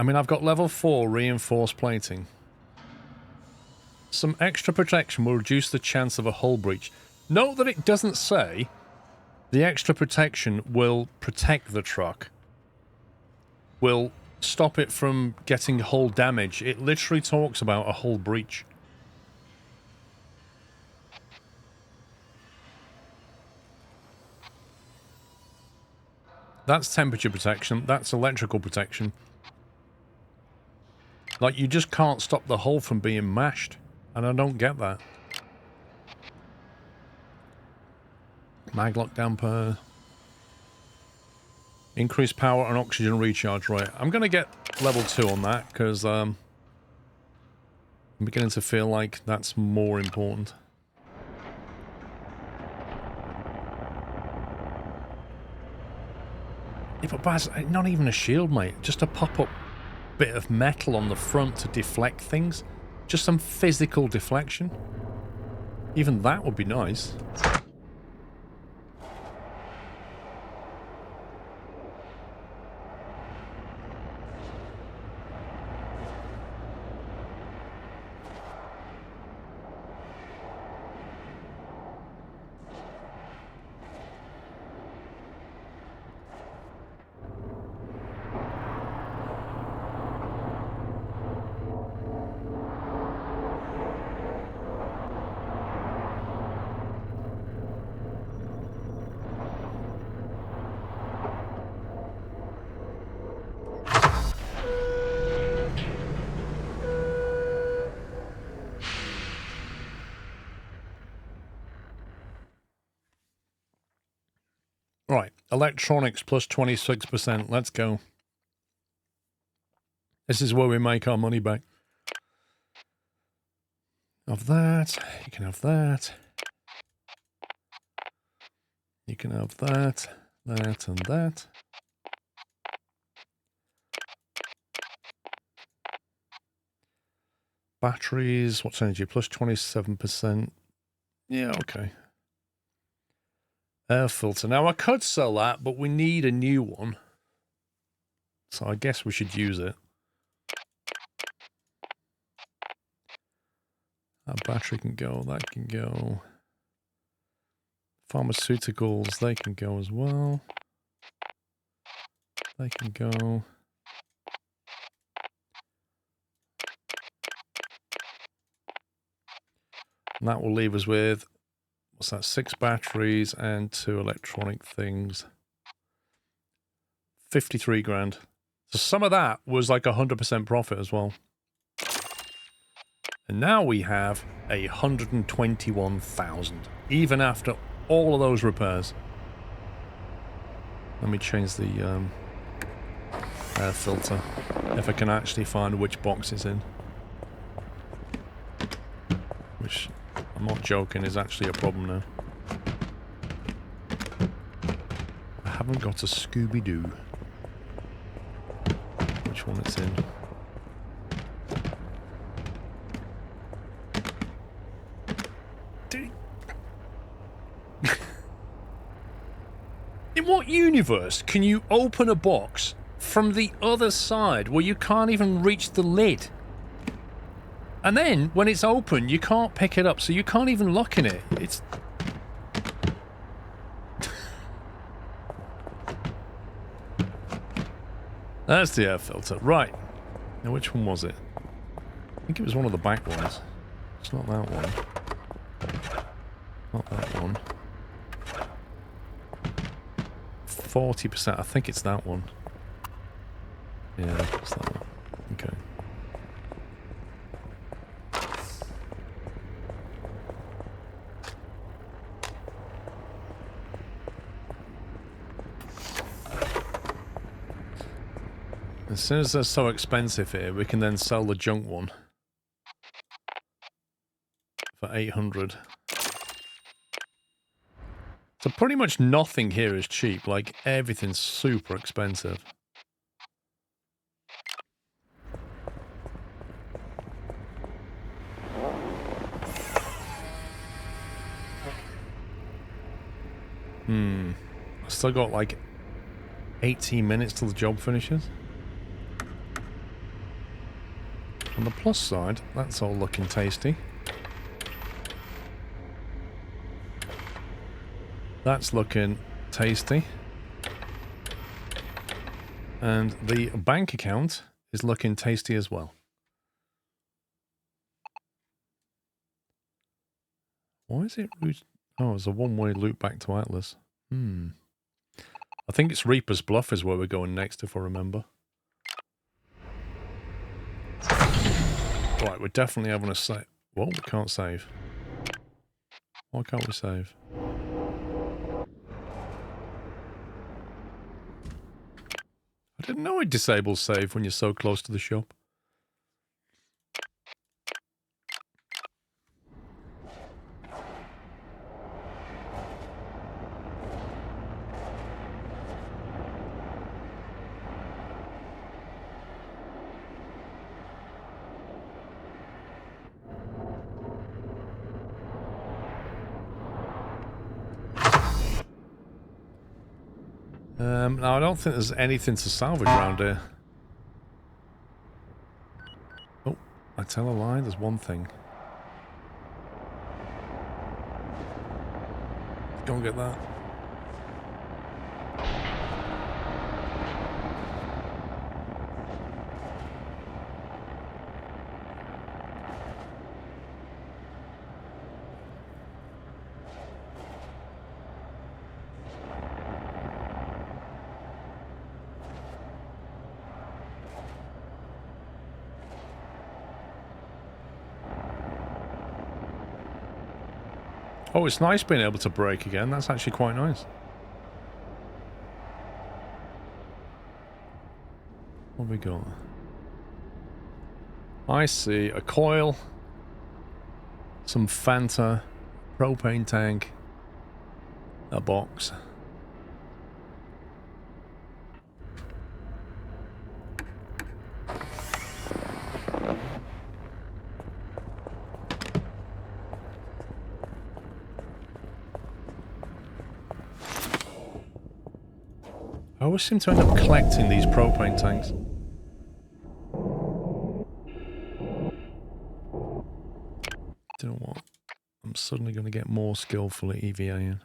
I mean, I've got level 4 reinforced plating. Some extra protection will reduce the chance of a hull breach. Note that it doesn't say the extra protection will protect the truck. Will stop it from getting hull damage. It literally talks about a hull breach. That's temperature protection. That's electrical protection. Like, you just can't stop the hull from being mashed. And I don't get that. Maglock damper. Increased power and oxygen recharge rate. I'm going to get level 2 on that, because I'm beginning to feel like that's more important. Yeah, but Baz, not even a shield, mate. Just a pop-up bit of metal on the front to deflect things. Just some physical deflection. Even that would be nice. Right, electronics plus 26%. Let's go. This is where we make our money back. Of that, you can have that. You can have that, that, and that. Batteries, what's energy? Plus 27%. Yeah, okay. Air filter. Now, I could sell that, but we need a new one. So I guess we should use it. That battery can go, that can go. Pharmaceuticals, they can go as well. They can go. And that will leave us with, what's that, 6 batteries and 2 electronic things. 53 grand. So some of that was like 100% profit as well. And now we have 121,000, even after all of those repairs. Let me change the air filter, if I can actually find which box it's in. Which, I'm not joking, is actually a problem now. I haven't got a Scooby-Doo. Which one it's in. In what universe can you open a box from the other side where you can't even reach the lid? And then, when it's open, you can't pick it up, so you can't even look in it. It's... That's the air filter. Right. Now, which one was it? I think it was one of the back ones. It's not that one. Not that one. 40%. I think it's that one. Yeah, it's that one. Okay. As soon as they're so expensive here, we can then sell the junk one for 800. So pretty much nothing here is cheap, like everything's super expensive. I still got like 18 minutes till the job finishes. On the plus side, that's all looking tasty. That's looking tasty. And the bank account is looking tasty as well. Why is it... Oh, it's a one-way loop back to Atlas. I think it's Reaper's Bluff is where we're going next, if I remember. Right, we're definitely having a save. Well, we can't save. Why can't we save? I didn't know it disables save when you're so close to the shop. Now, I don't think there's anything to salvage around here. Oh, I tell a lie, there's one thing. Go and get that. Oh, it's nice being able to brake again. That's actually quite nice. What have we got? I see a coil, some Fanta, propane tank, a box. I always seem to end up collecting these propane tanks. Do you know what? I'm suddenly going to get more skillful at EVAing.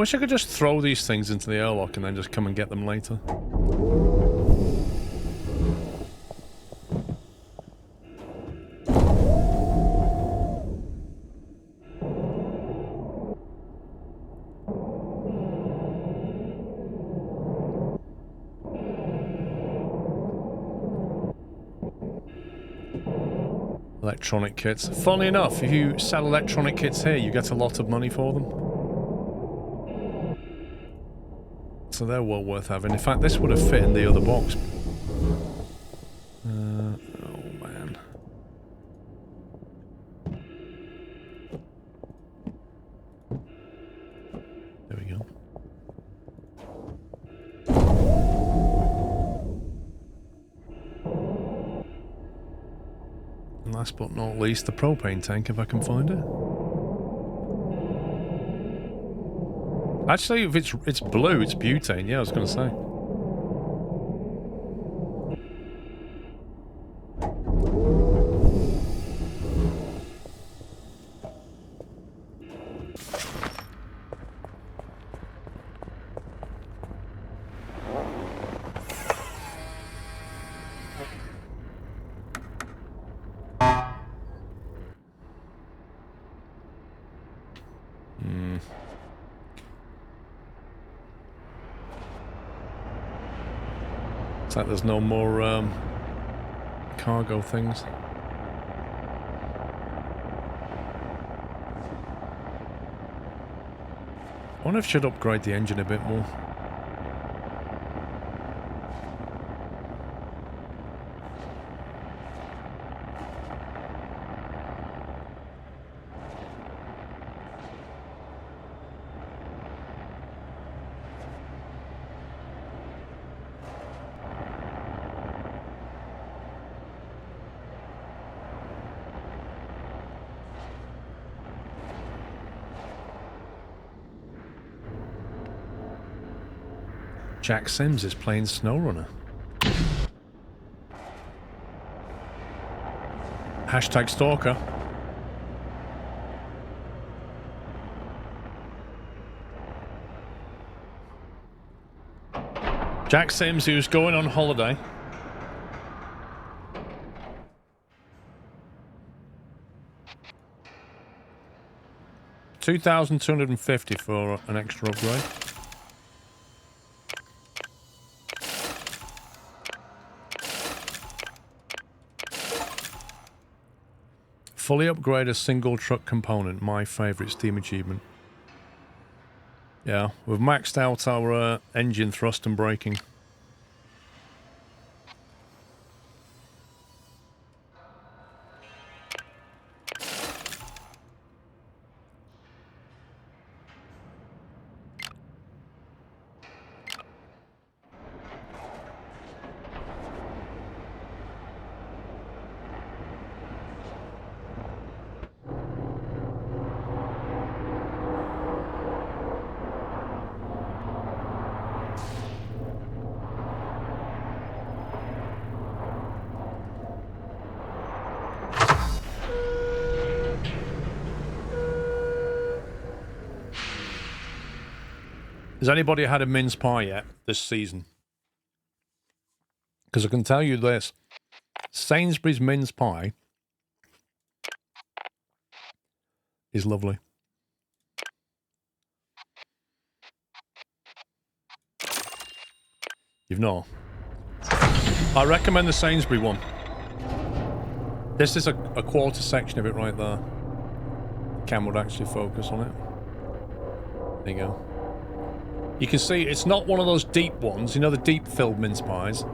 wish I could just throw these things into the airlock and then just come and get them later. Electronic kits. Funnily enough, if you sell electronic kits here, you get a lot of money for them. So they're well worth having. In fact, this would have fit in the other box. Oh, man. There we go. And last but not least, the propane tank, if I can find it. Actually, if it's blue, it's butane. Yeah, I was going to say. It's like there's no more cargo things. I wonder if I should upgrade the engine a bit more. Jack Sims is playing SnowRunner. Hashtag stalker. Jack Sims, who's going on holiday. $2,250 for an extra upgrade. Fully upgrade a single truck component. My favourite Steam achievement. Yeah, we've maxed out our engine thrust and braking. Has anybody had a mince pie yet this season? Because I can tell you this. Sainsbury's mince pie is lovely. You've not? I recommend the Sainsbury one. This is a quarter section of it right there. The camera would actually focus on it. There you go. You can see it's not one of those deep ones, you know, the deep filled mince pies.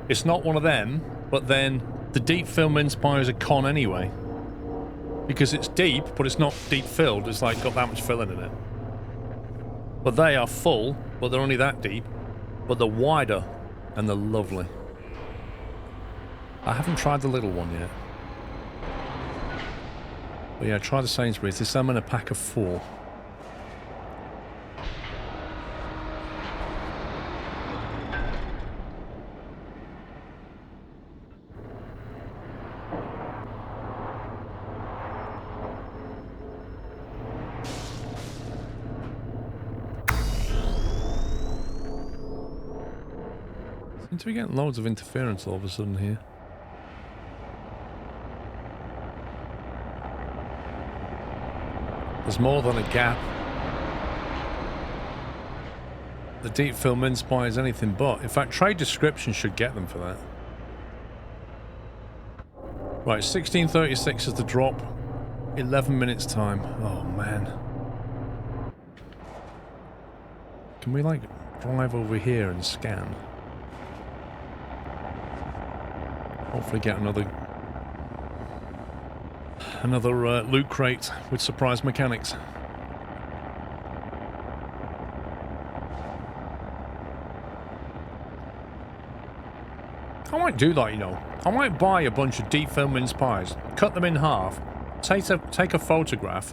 It's not one of them, but then the deep filled mince pie is a con anyway. Because it's deep, but it's not deep filled, it's like got that much filling in it. But they are full, but they're only that deep. But they're wider, and they're lovely. I haven't tried the little one yet. But yeah, try the Sainsbury's. This I'm in a pack of 4. Seem to be getting loads of interference all of a sudden here. There's more than a gap. The deep fill mince pie is anything but. In fact, trade description should get them for that. Right, 16:36 is the drop. 11 minutes time. Oh, man. Can we, like, drive over here and scan? Hopefully get another loot crate with surprise mechanics. I might do that, you know. I might buy a bunch of deep fill mince pies, cut them in half, take a photograph,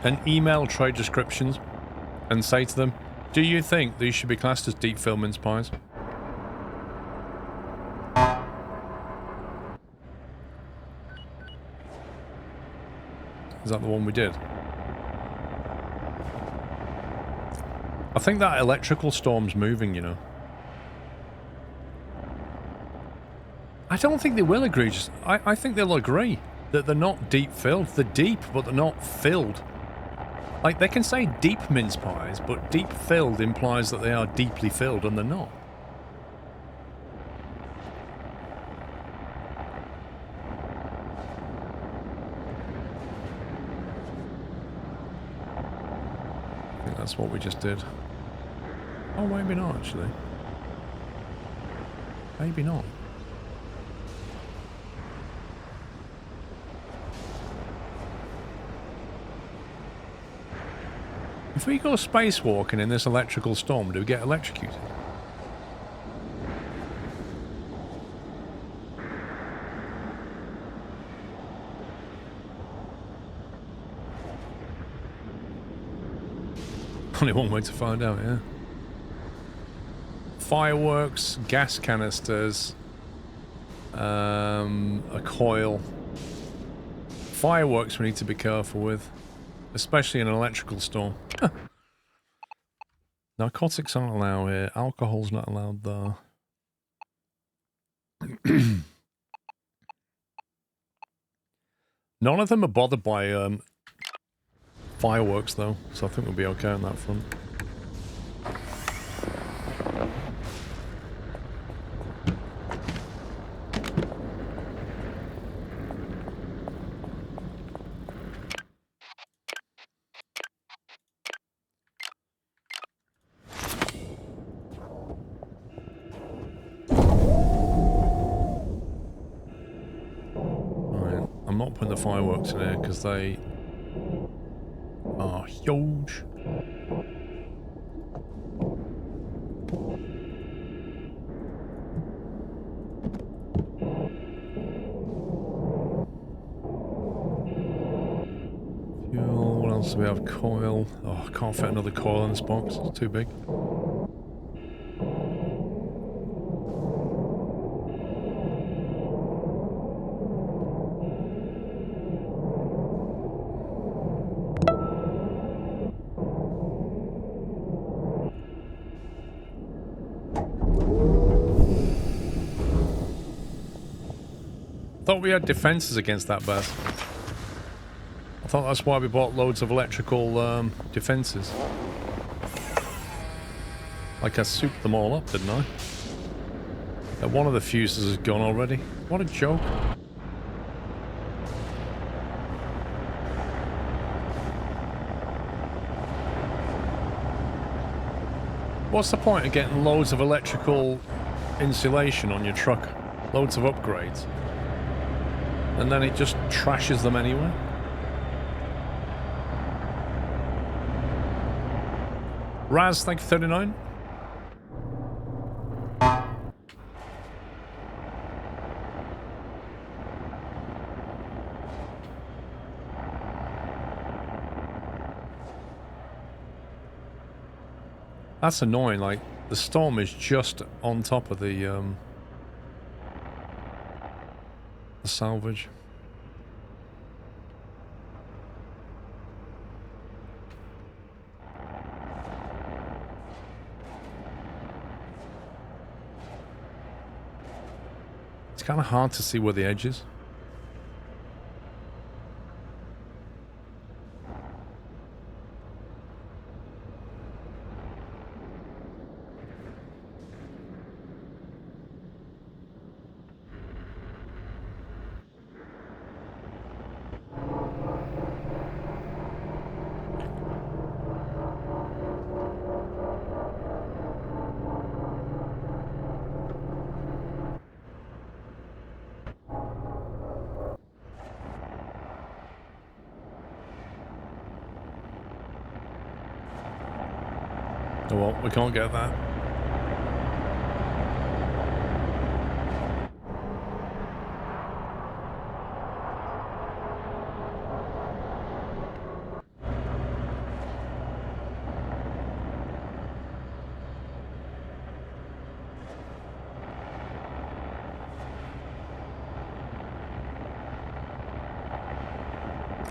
and email trade descriptions, and say to them, do you think these should be classed as deep fill mince pies? Is that the one we did? I think that electrical storm's moving, you know. I don't think they will agree. I think they'll agree that they're not deep filled. They're deep, but they're not filled. Like, they can say deep mince pies, but deep filled implies that they are deeply filled, and they're not. I think that's what we just did. Oh, maybe not, actually. Maybe not. If we go spacewalking in this electrical storm, do we get electrocuted? Only one way to find out, yeah. Fireworks, gas canisters, a coil. Fireworks we need to be careful with. Especially in an electrical storm. Narcotics aren't allowed here. Alcohol's not allowed there. None of them are bothered by fireworks, though, so I think we'll be okay on that front. Putting the fireworks in here because they are huge. Fuel, what else do we have? Coil. Oh, I can't fit another coil in this box, it's too big. Thought we had defenses against that best. I thought that's why we bought loads of electrical defenses. Like I souped them all up, didn't I? One of the fuses is gone already. What a joke. What's the point of getting loads of electrical insulation on your truck? Loads of upgrades. And then it just trashes them anyway. Raz, thank you, 39. That's annoying, like, the storm is just on top of the salvage. It's kind of hard to see where the edge is. Oh well, we can't get that.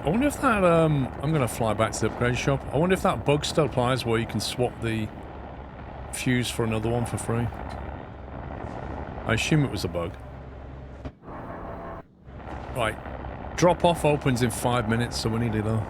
I wonder if that, I'm going to fly back to the upgrade shop. I wonder if that bug still applies where you can swap the fuse for another one for free. I assume it was a bug. Right. Drop off opens in 5 minutes, so we need it there.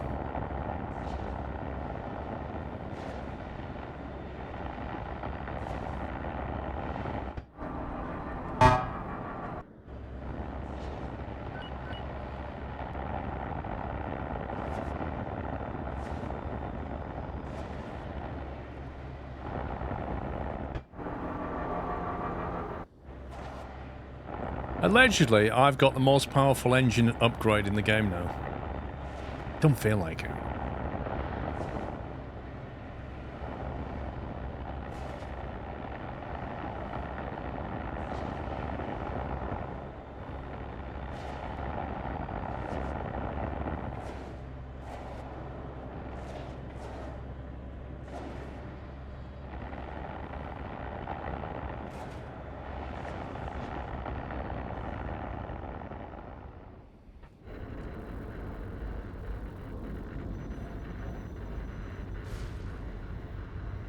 Allegedly, I've got the most powerful engine upgrade in the game now. Don't feel like it.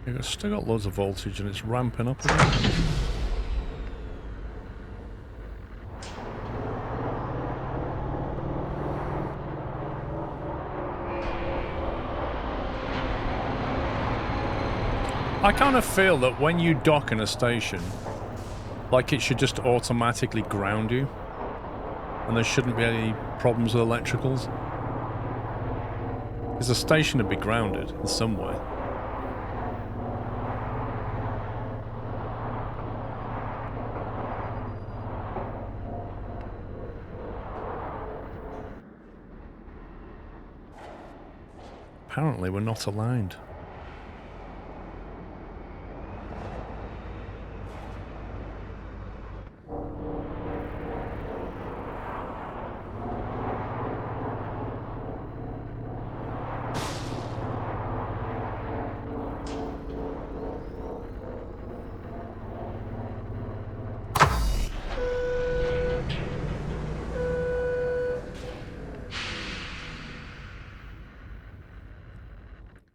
It's still got loads of voltage and it's ramping up again. I kind of feel that when you dock in a station, like it should just automatically ground you. And there shouldn't be any problems with electricals. Because the station would be grounded in some way. Apparently we're not aligned.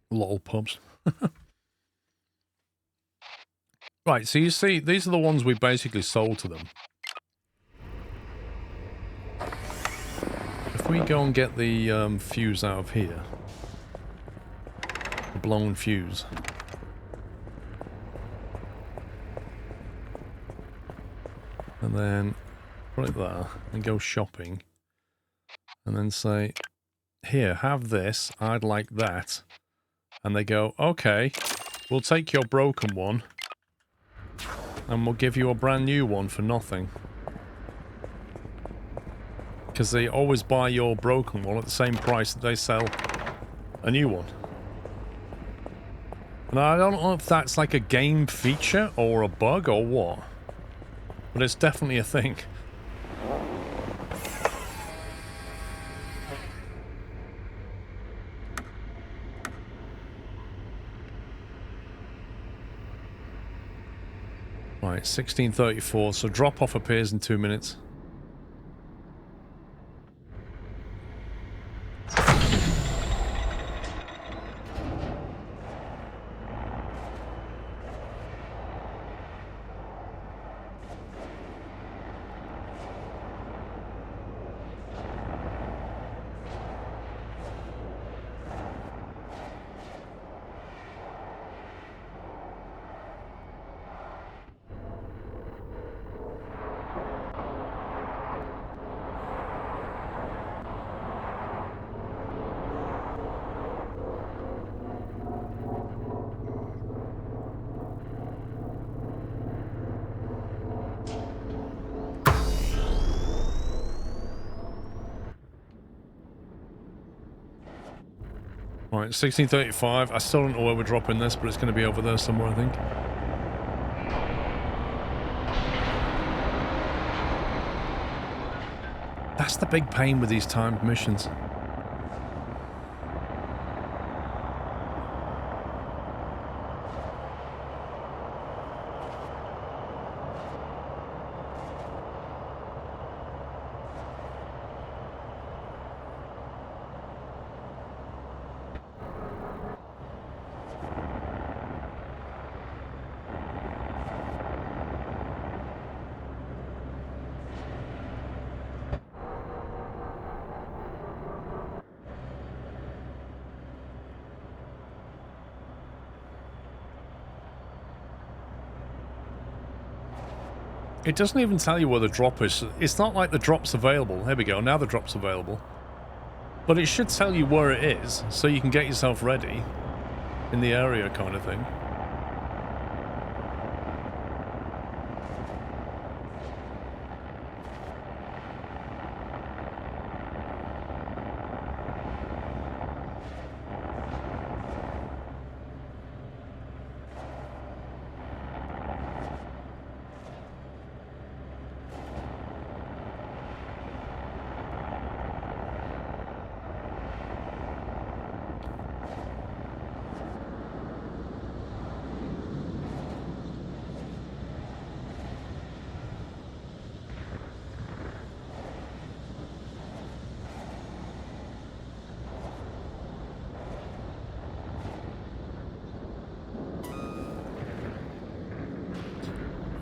Lol pubs. Right, so you see, these are the ones we basically sold to them. If we go and get the fuse out of here, the blown fuse, and then put it there and go shopping, and then say, here, have this, I'd like that. And they go, okay, we'll take your broken one and we'll give you a brand new one for nothing. Because they always buy your broken one at the same price that they sell a new one. And I don't know if that's like a game feature or a bug or what. But it's definitely a thing. Right, 16:34, so drop-off appears in 2 minutes. Right, 1635. I still don't know where we're dropping this, but it's going to be over there somewhere, I think. That's the big pain with these timed missions. It doesn't even tell you where the drop is. It's not like the drop's available. There we go, now the drop's available. But it should tell you where it is, so you can get yourself ready in the area kind of thing.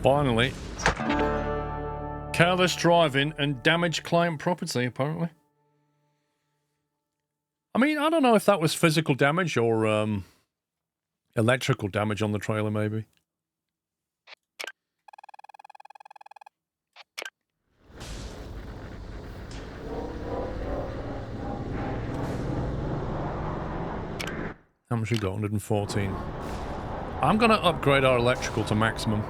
Finally. Careless driving and damaged client property, apparently. I mean, I don't know if that was physical damage or electrical damage on the trailer, maybe. How much we got? 114. I'm going to upgrade our electrical to maximum.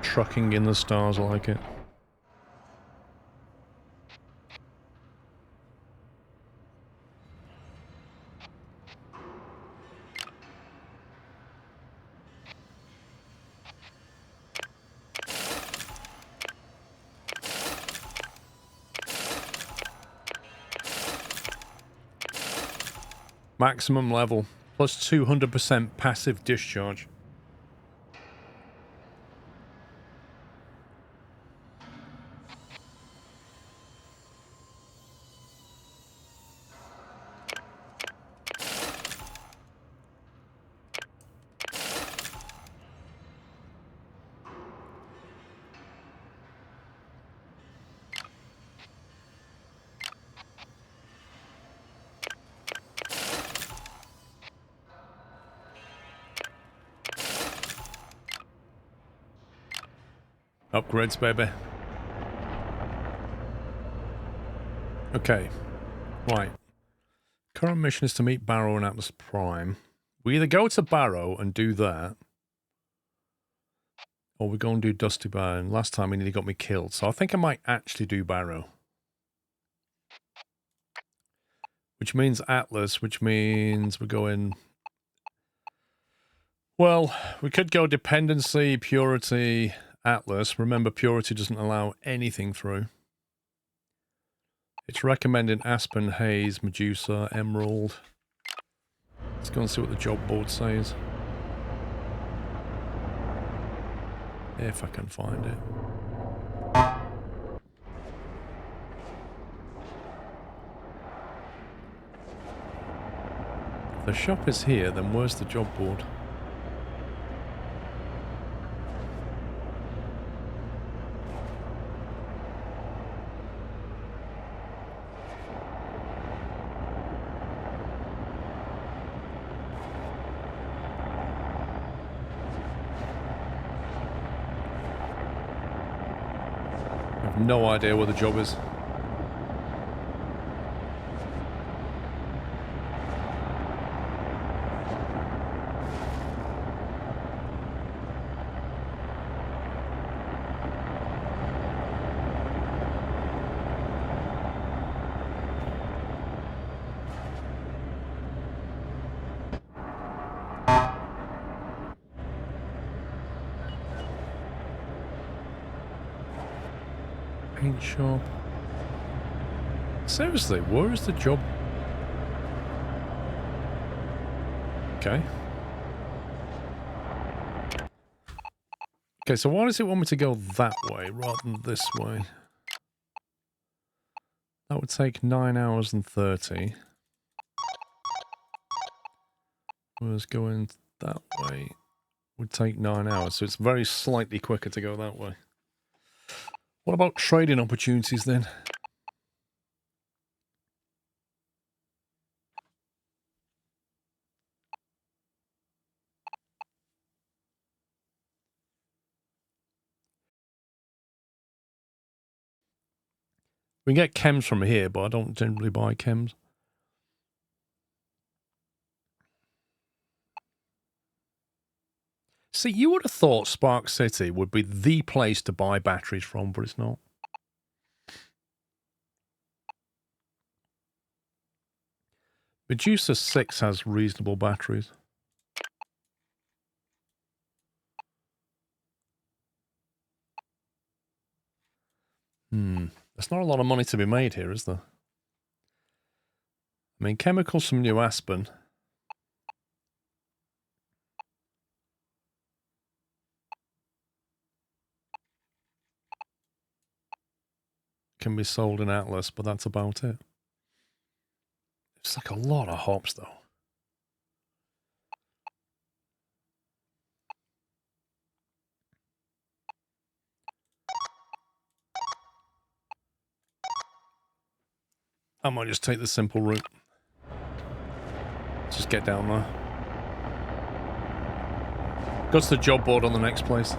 Trucking in the stars, I like it. Maximum level, plus 200% passive discharge. Upgrades, baby. Okay. Right. Current mission is to meet Barrow and Atlas Prime. We either go to Barrow and do that, or we go and do Dusty Bar. And last time he nearly got me killed, so I think I might actually do Barrow. Which means Atlas, which means we're going... Well, we could go Dependency, Purity, Atlas. Remember, Purity doesn't allow anything through. It's recommending Aspen, Haze, Medusa, Emerald. Let's go and see what the job board says. If I can find it. If the shop is here, then where's the job board? no idea where the job is. Paint shop. Seriously, where is the job? Okay. Okay, so why does it want me to go that way rather than this way? That would take 9 hours and 30. Whereas going that way would take 9 hours, so it's very slightly quicker to go that way. What about trading opportunities then? We can get chems from here, but I don't generally buy chems. See, you would have thought Spark City would be the place to buy batteries from, but it's not. Medusa 6 has reasonable batteries. There's not a lot of money to be made here, is there? I mean, chemicals from New Aspen. Can be sold in Atlas, but that's about it. It's like a lot of hops, though. I might just take the simple route. Let's just get down there. Go to the job board on the next place.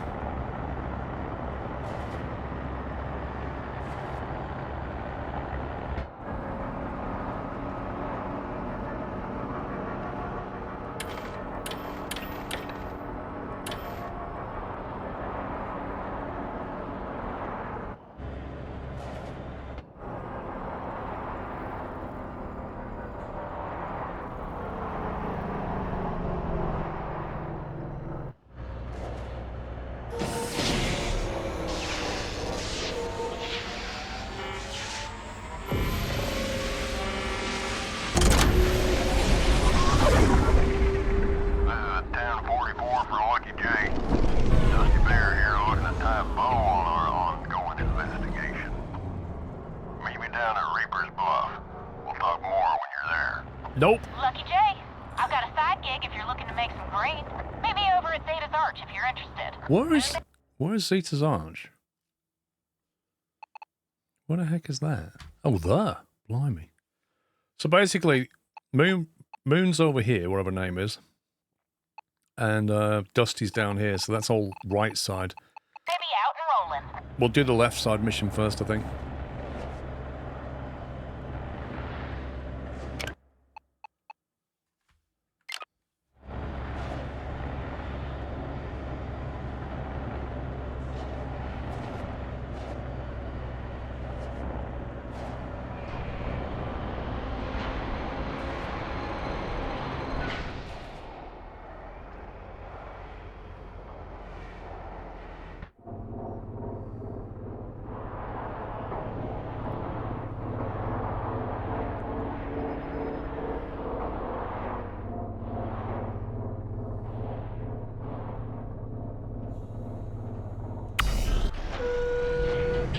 Nope. Lucky Jay, I've got a side gig if you're looking to make some green. Maybe over at Zeta's Arch if you're interested. Where is Zeta's Arch? What the heck is that? Oh, there. Blimey. So basically, Moon's over here, whatever her name is. And Dusty's down here, so that's all right side. They be out and rolling. We'll do the left side mission first, I think.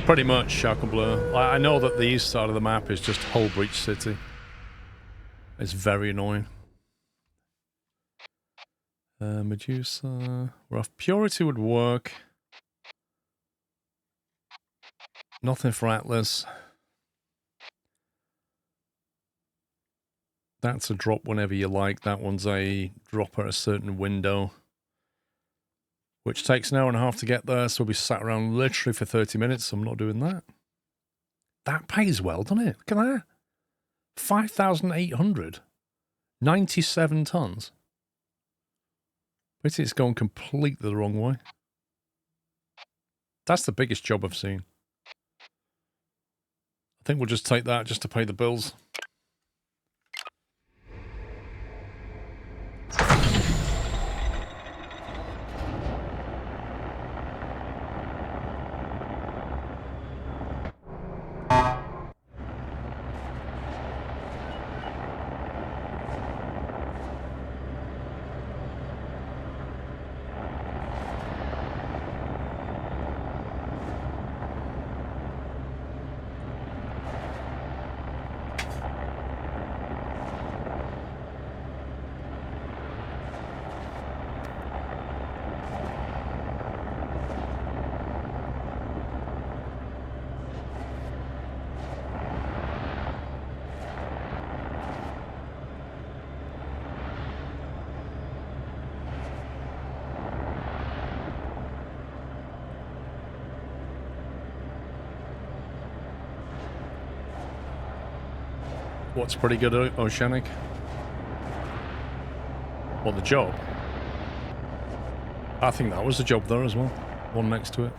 Pretty much, Bleu. I know that the east side of the map is just Hull Breach City. It's very annoying. Medusa... Rough Purity would work. Nothing for Atlas. That's a drop whenever you like. That one's a drop at a certain window. which takes an hour and a half to get there, so we'll be sat around literally for 30 minutes, so I'm not doing that. That pays well, doesn't it? Look at that. 5,800. 97 tons. It's going completely the wrong way. That's the biggest job I've seen. I think we'll just take that just to pay the bills. What's pretty good, Oceanic? Well, the job. I think that was the job there as well. One next to it.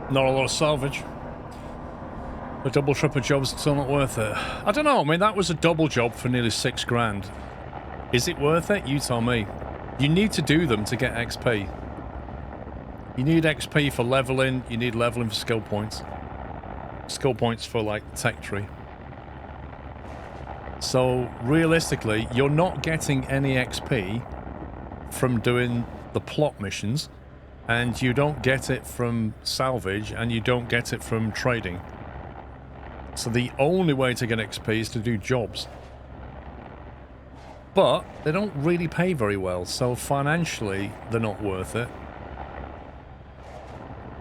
Not a lot of salvage. The double triple job's still not worth it. I don't know, I mean, that was a double job for nearly 6 grand. Is it worth it? You tell me. You need to do them to get XP. You need XP for leveling, you need leveling for skill points. Skill points for, like, tech tree. So, realistically, you're not getting any XP from doing the plot missions. And you don't get it from salvage, and you don't get it from trading. So the only way to get XP is to do jobs. But they don't really pay very well, so financially they're not worth it.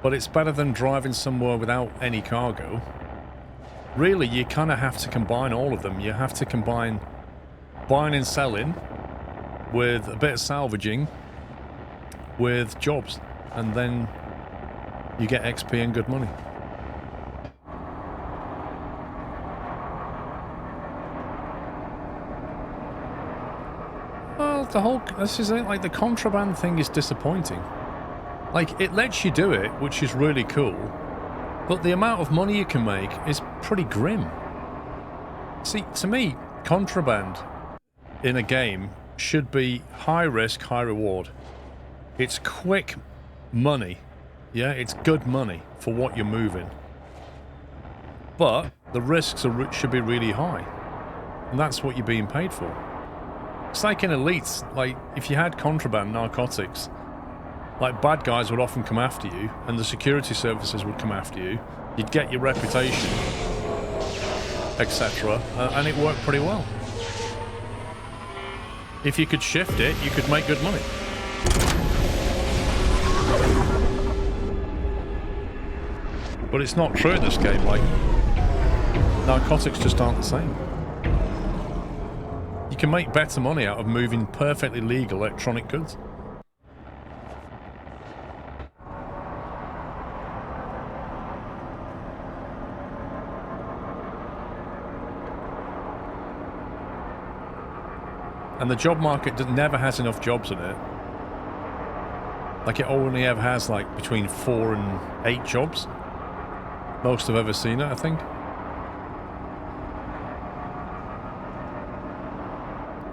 But it's better than driving somewhere without any cargo. Really, you kind of have to combine all of them. You have to combine buying and selling with a bit of salvaging with jobs. And then you get XP and good money. Well, this is it, like, the contraband thing is disappointing. Like, it lets you do it, which is really cool, but the amount of money you can make is pretty grim. See, to me, contraband in a game should be high risk, high reward. It's quick money. Yeah, it's good money for what you're moving. But the risks should be really high. And that's what you're being paid for. It's like in Elites, like, if you had contraband narcotics, like, bad guys would often come after you, and the security services would come after you. You'd get your reputation, etc. And it worked pretty well. If you could shift it, you could make good money. But it's not true in this game, like, narcotics just aren't the same. You can make better money out of moving perfectly legal electronic goods. And the job market never has enough jobs in it. Like, it only ever has, like, between 4 and 8 jobs. Most I've ever seen it, I think.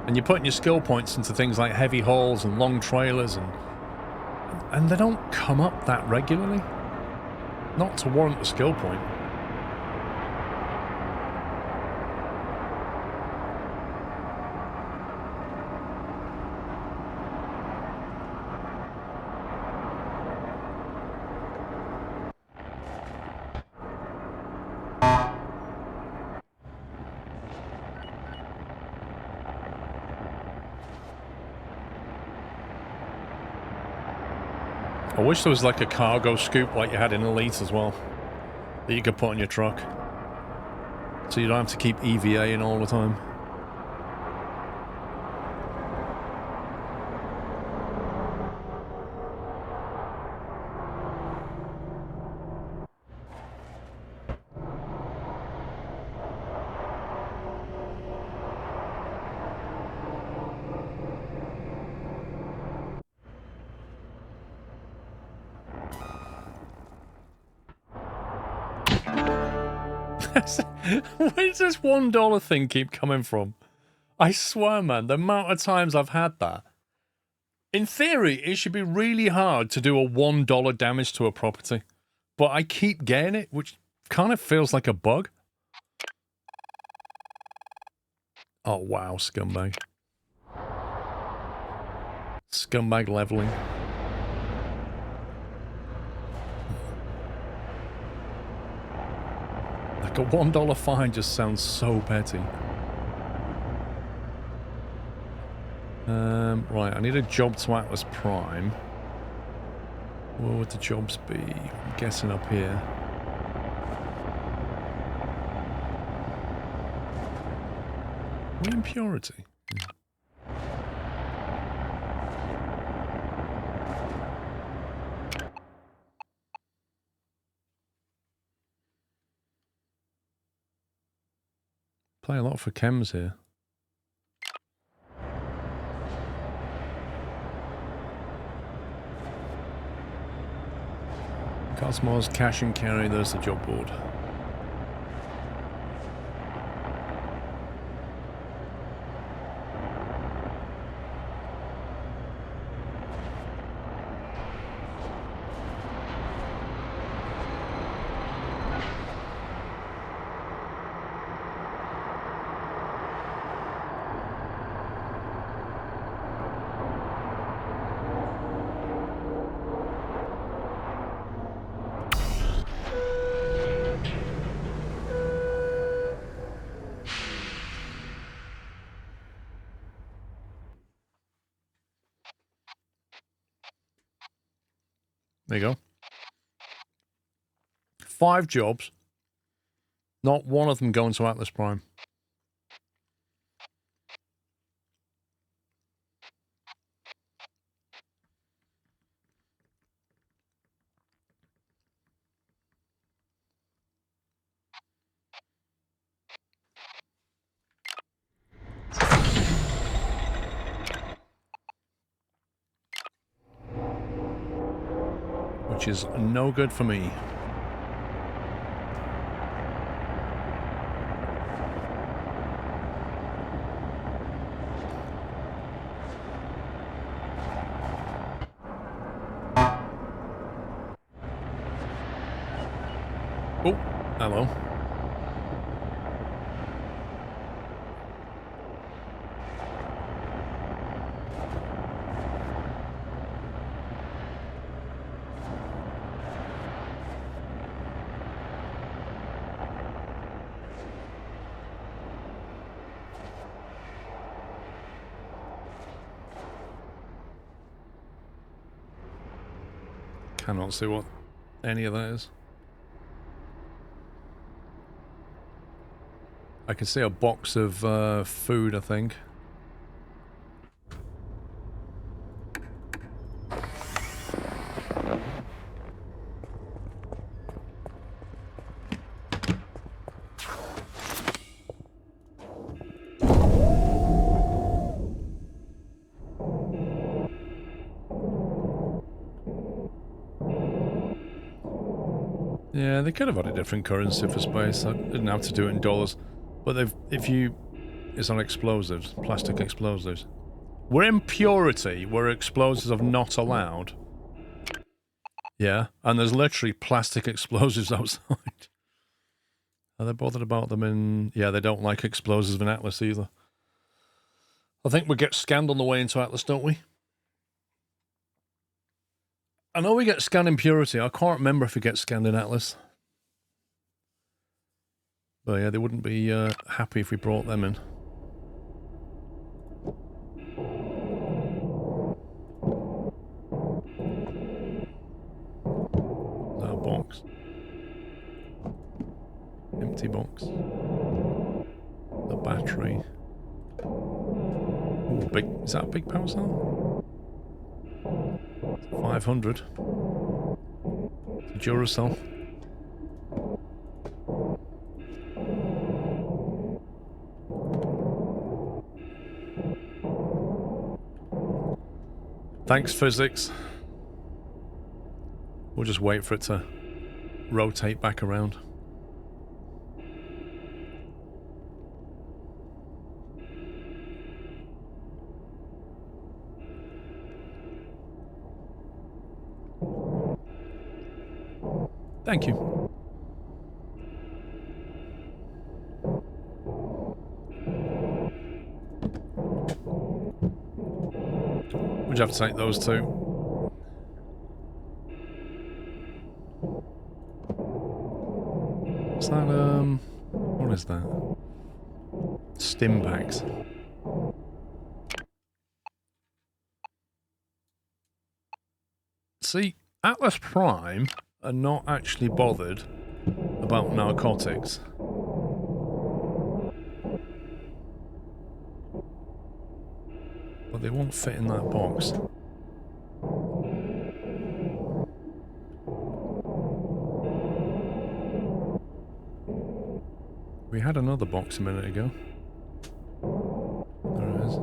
And you're putting your skill points into things like heavy hauls and long trailers, And they don't come up that regularly. Not to warrant a skill point. I wish there was like a cargo scoop like you had in Elite as well, that you could put on your truck. So you don't have to keep EVA-ing all the time. Where does this $1 thing keep coming from? I swear, man, the amount of times I've had that. In theory, it should be really hard to do a $1 damage to a property. But I keep getting it, which kind of feels like a bug. Oh, wow, scumbag. Scumbag leveling. Like a $1 fine just sounds so petty. Right, I need a job to Atlas Prime. Where would the jobs be? I'm guessing up here. What impurity? Play a lot for chems here. Cosmos, cash and carry, there's the job board. There you go. 5 jobs. Not one of them going to Atlas Prime. Which is no good for me. Oh, hello. Cannot see what any of that is. I can see a box of food, I think. Yeah, they could have had a different currency for space. I didn't have to do it in dollars. But it's on explosives, plastic explosives. We're in purity, where explosives are not allowed. Yeah, and there's literally plastic explosives outside. Are they bothered about them in... Yeah, they don't like explosives in Atlas either. I think we get scanned on the way into Atlas, don't we? I know we get scanned in Purity. I can't remember if we get scanned in Atlas. But yeah, they wouldn't be happy if we brought them in. Is that a box? Empty box. The battery. Ooh, big. Is that a big power cell? 500. It's a Duracell. Thanks, physics. We'll just wait for it to rotate back around. Thank you. Would you have to take those two? Is that, what is that? Stim packs. See, Atlas Prime are not actually bothered about narcotics. But they won't fit in that box. We had another box a minute ago. There it is.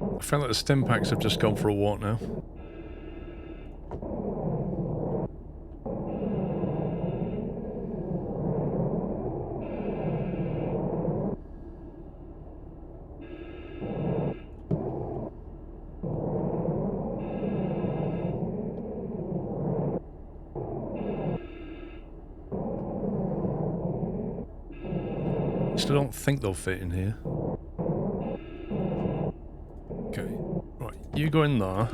I feel like the stim packs have just gone for a walk now. I don't think they'll fit in here. Okay. Right, you go in there.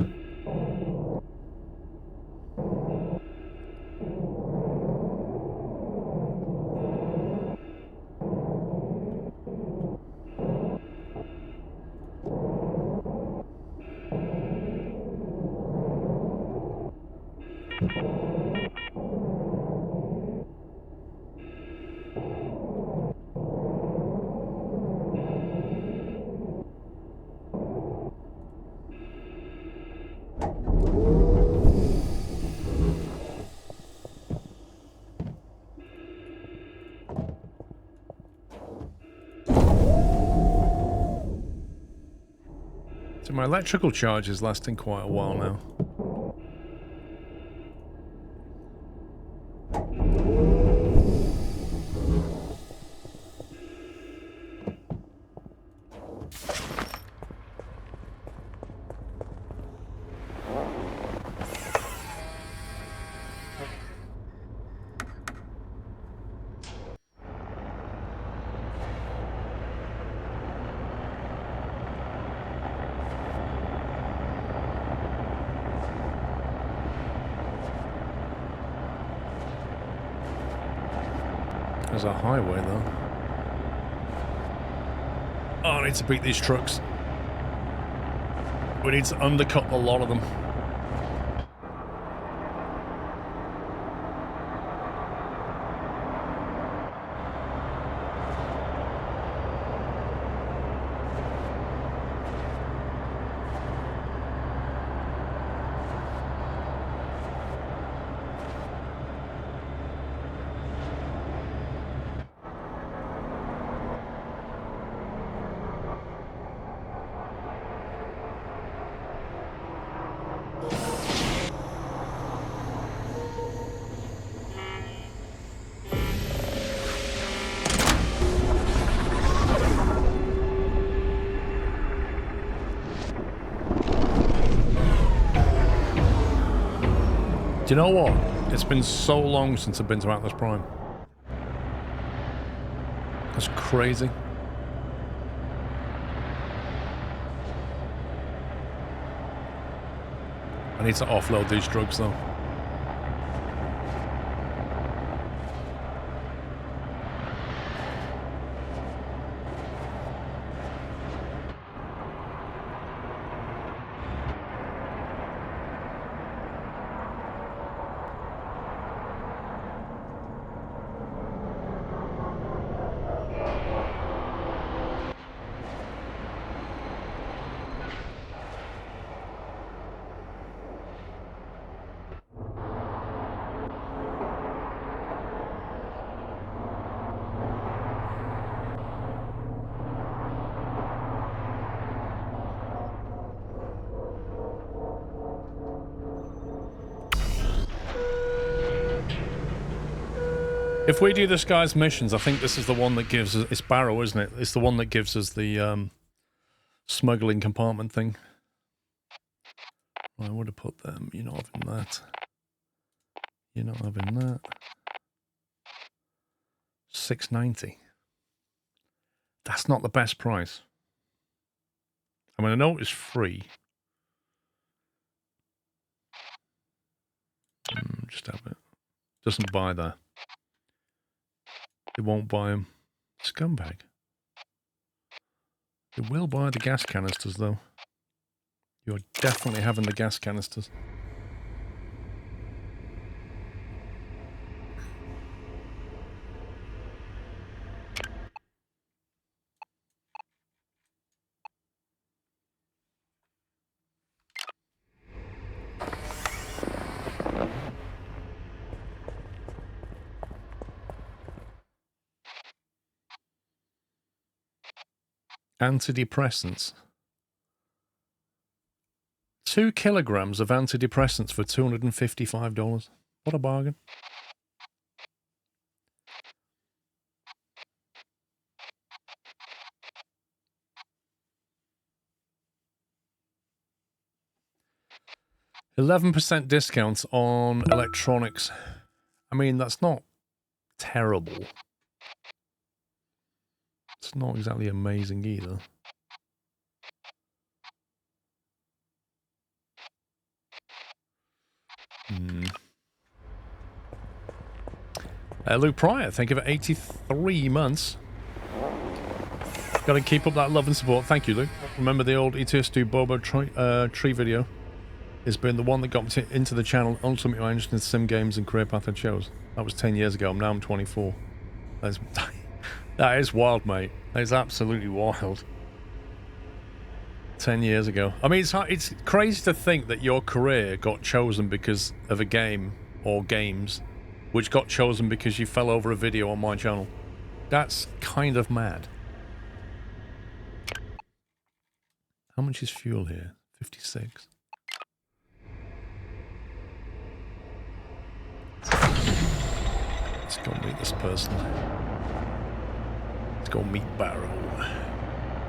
So my electrical charge is lasting quite a while now. There's a highway though. Oh, I need to beat these trucks. We need to undercut a lot of them. Do you know what? It's been so long since I've been to Atlas Prime. That's crazy. I need to offload these drugs though. If we do this guy's missions, I think this is the one that gives us... It's Barrow, isn't it? It's the one that gives us the smuggling compartment thing. I would have put them. You're not having that. You're not having that. $6.90. That's not the best price. I mean, I know it's free. Just have it. Doesn't buy that. It won't buy them. Scumbag. It will buy the gas canisters, though. You're definitely having the gas canisters. Antidepressants. 2 kilograms of antidepressants for $255. What a bargain. %11 discounts on electronics. I mean, that's not terrible. It's not exactly amazing either. Luke Pryor, thank you for 83 months. Got to keep up that love and support. Thank you, Luke. Remember the old ETS2 Bobo tree video? It's been the one that got me into the channel, ultimately my interest in sim games and career path and shows. That was 10 years ago. Now I'm 24. That is wild, mate. That is absolutely wild. 10 years ago. I mean, it's crazy to think that your career got chosen because of a game or games, which got chosen because you fell over a video on my channel. That's kind of mad. How much is fuel here? 56. Let's go meet this person. Let's go meet Barrow.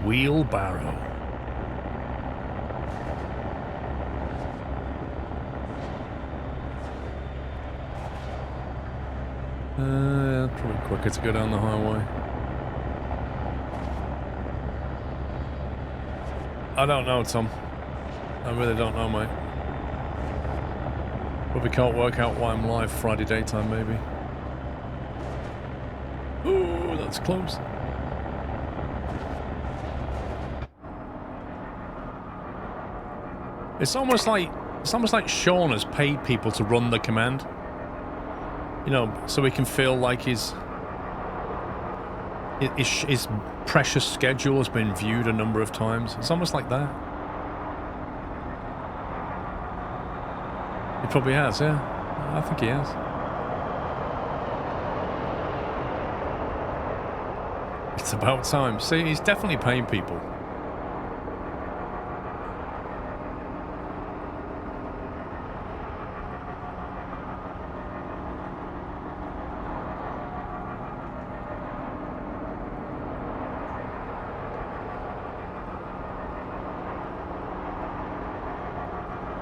Wheelbarrow. Probably quicker to go down the highway. I don't know, Tom. I really don't know, mate. Probably can't work out why I'm live Friday daytime, maybe. Ooh, that's close. It's almost like Sean has paid people to run the command. You know, so he can feel like his precious schedule has been viewed a number of times. It's almost like that. He probably has, yeah. I think he has. It's about time. See, he's definitely paying people.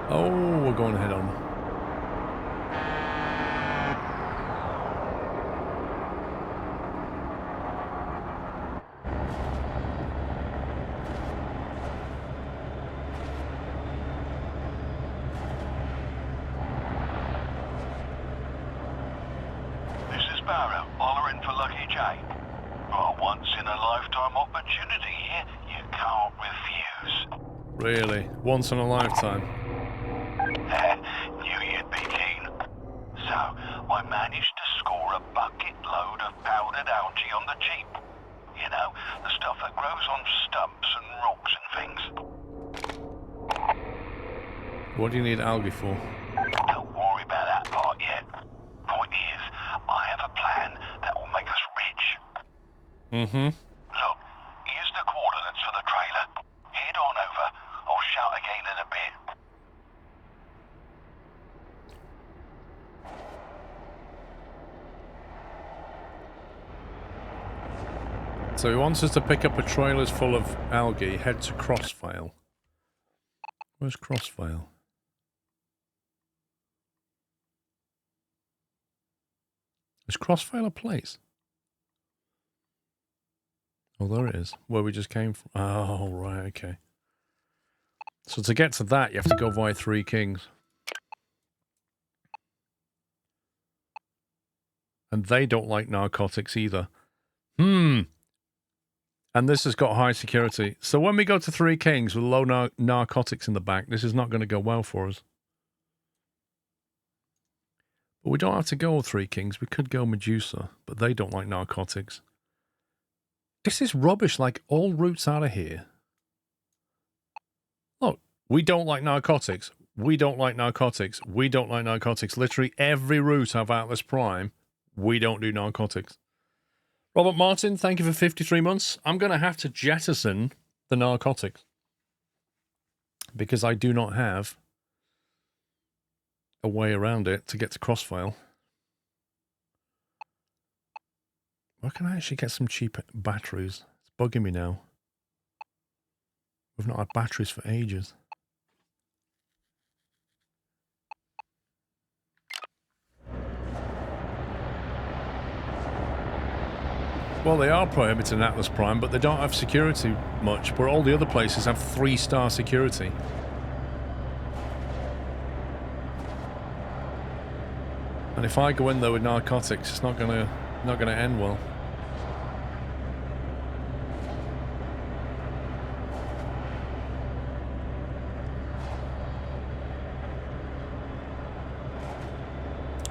Oh, we're going head on. Really? Once in a lifetime? Knew you'd be keen. So, I managed to score a bucket load of powdered algae on the cheap. You know, the stuff that grows on stumps and rocks and things. What do you need algae for? Don't worry about that part yet. Point is, I have a plan that will make us rich. Mm-hmm. Look, here's the coordinates for the trailer. Head on over. I'll shout again in a bit. So he wants us to pick up a trailers full of algae, head to Crossvale. Where's Crossvale? Is Crossvale a place? Oh, there it is. Where we just came from. Oh, right, okay. So to get to that, you have to go via Three Kings. And they don't like narcotics either. And this has got high security. So when we go to Three Kings with low narcotics in the back, this is not going to go well for us. But we don't have to go Three Kings. We could go Medusa, but they don't like narcotics. This is rubbish, like all routes out of here. Look, we don't like narcotics. We don't like narcotics. We don't like narcotics. Literally every route of Atlas Prime, we don't do narcotics. Robert Martin, thank you for 53 months. I'm going to have to jettison the narcotics. Because I do not have a way around it to get to Crossvale. Where can I actually get some cheap batteries? It's bugging me now. We've not had batteries for ages. Well, they are prohibited in Atlas Prime, but they don't have security much, where all the other places have 3-star security. And if I go in there with narcotics, it's not gonna end well.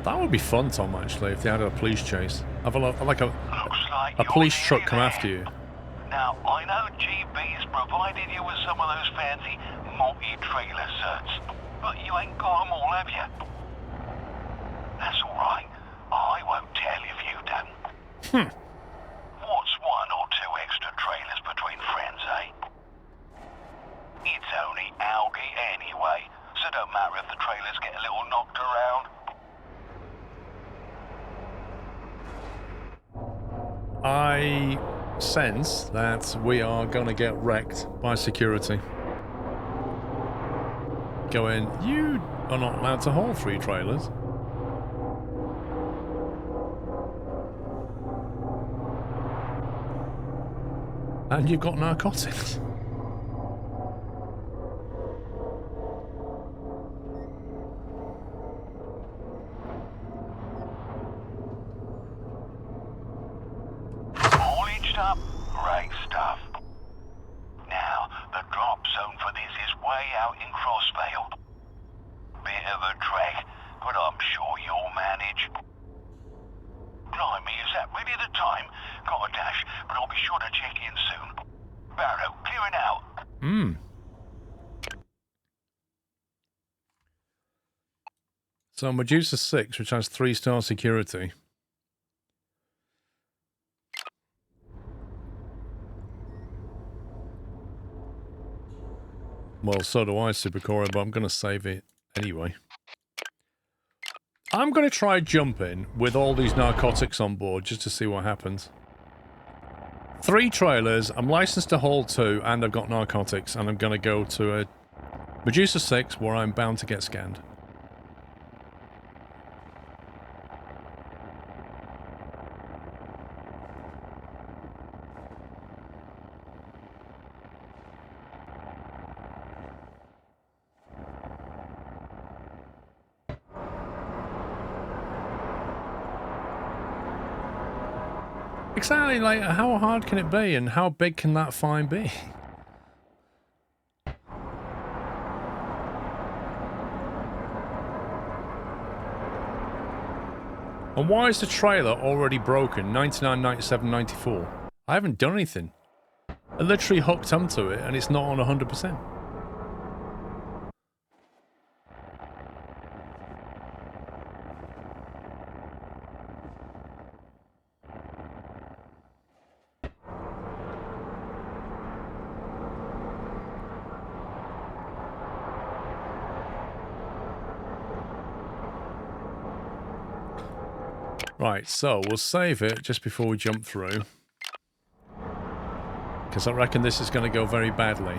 That would be fun, Tom, actually, if they had a police chase. Have a police truck come after you. Now, I know GB's provided you with some of those fancy multi-trailer certs, but you ain't got them all, have you? That's alright. I won't tell if you don't. What's 1 or 2 extra trailers between friends, eh? It's only algae anyway, so don't matter if the trailers get a little knocked around. I sense that we are going to get wrecked by security. Going, you are not allowed to haul 3 trailers. And you've got narcotics. Up, great stuff. Now, the drop zone for this is way out in Crossvale. Bit of a trek, but I'm sure you'll manage. Blimey, is that really the time? Got a dash, but I'll be sure to check in soon. Barrow, clearing out. So Medusa 6, which has 3-star security. Well, so do I, Supercore, but I'm going to save it anyway. I'm going to try jumping with all these narcotics on board just to see what happens. 3 trailers, I'm licensed to haul 2, and I've got narcotics, and I'm going to go to a Medusa 6 where I'm bound to get scanned. Exactly, like, how hard can it be, and how big can that fine be? And why is the trailer already broken? 99, 97, 94. I haven't done anything. I literally hooked onto it and it's not on 100%. Right, so we'll save it just before we jump through. Because I reckon this is going to go very badly.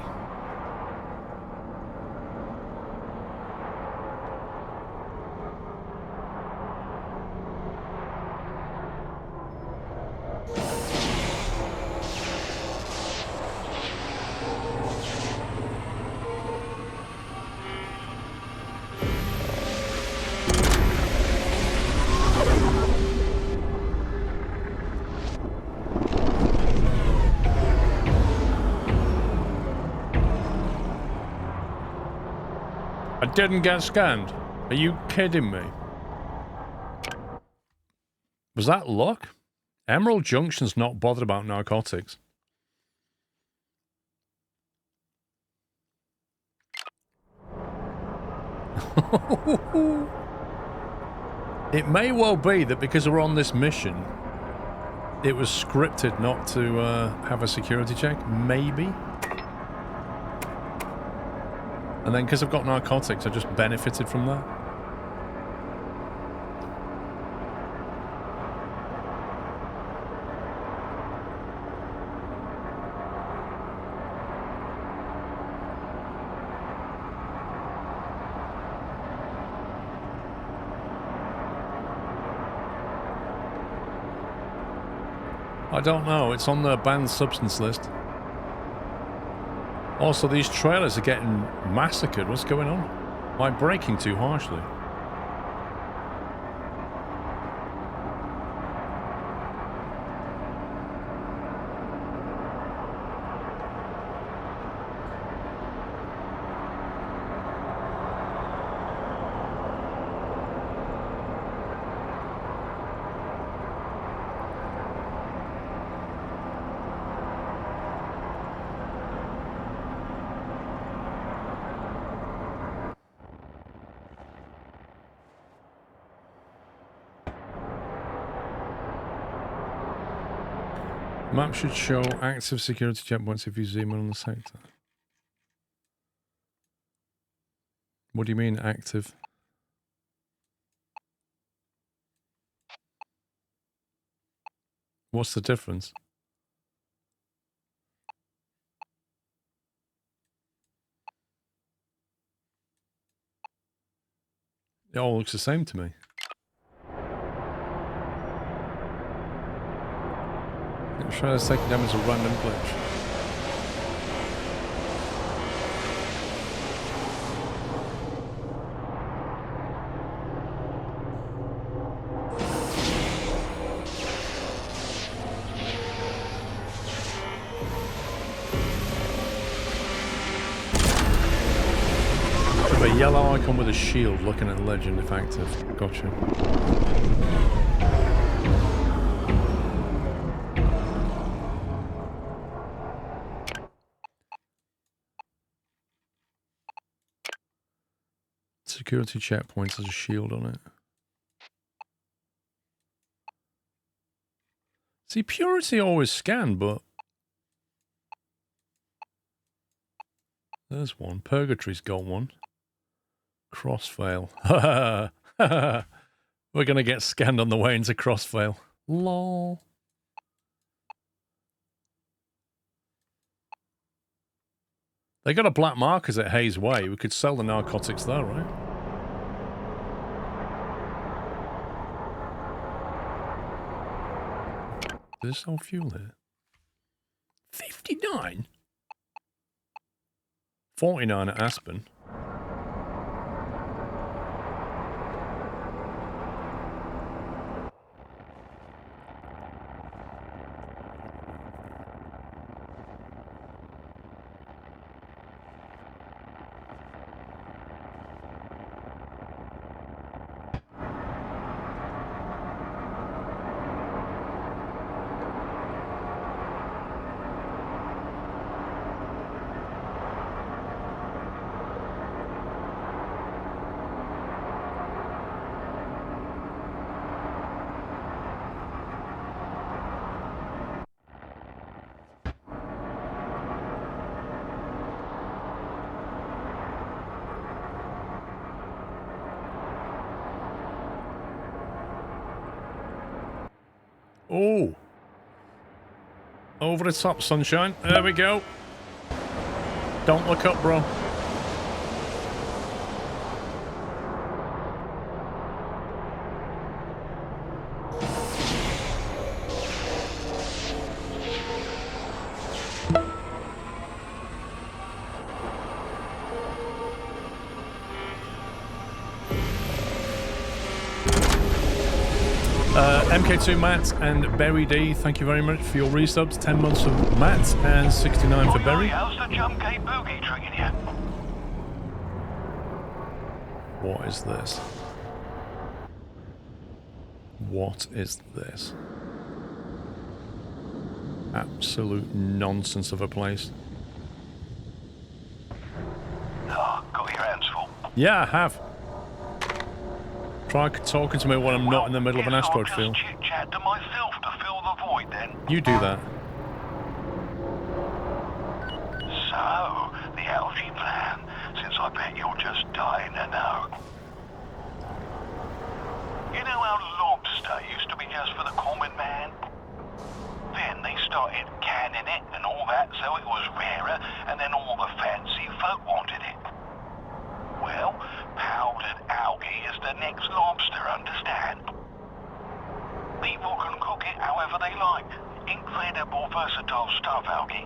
Didn't get scanned. Are you kidding me? Was that luck? Emerald Junction's not bothered about narcotics. It may well be that because we're on this mission, it was scripted not to have a security check. Maybe. And then because I've got narcotics, I just benefited from that. I don't know. It's on the banned substance list. Also, these trailers are getting massacred. What's going on? Am I braking too harshly? Map should show active security checkpoints if you zoom in on the sector. What do you mean active? What's the difference? It all looks the same to me. Try to take damage a random glitch. A yellow icon with a shield looking at the legend if active. Gotcha. Security checkpoints has a shield on it. See, Purity always scan, but there's one. Purgatory's got one. Crossfail. We're gonna get scanned on the way into Crossfail. Lol. They got a black markers at Hayes Way. We could sell the narcotics there, right? There's no fuel here. 59? 49 at Aspen. Oh. Over the top, sunshine. There we go. Don't look up, bro. MK2 Matt and Berry D, thank you very much for your resubs. 10 months for Matt and 69 for Berry. How's the jump gate boogie treating you? What is this? What is this? Absolute nonsense of a place. Oh, got your hands full. Yeah, I have. Try talking to me when I'm not in the middle of an asteroid field. Chit-chat to myself to fill the void then. You do that. So, the algae plan, since I bet you're just dying to know. You know how lobster used to be just for the common man? Then they started canning it and all that so it was rarer, and then all the fancy folk wanted it. Well, powdered algae is the next lobster, understand? People can cook it however they like. Incredible versatile stuff, algae.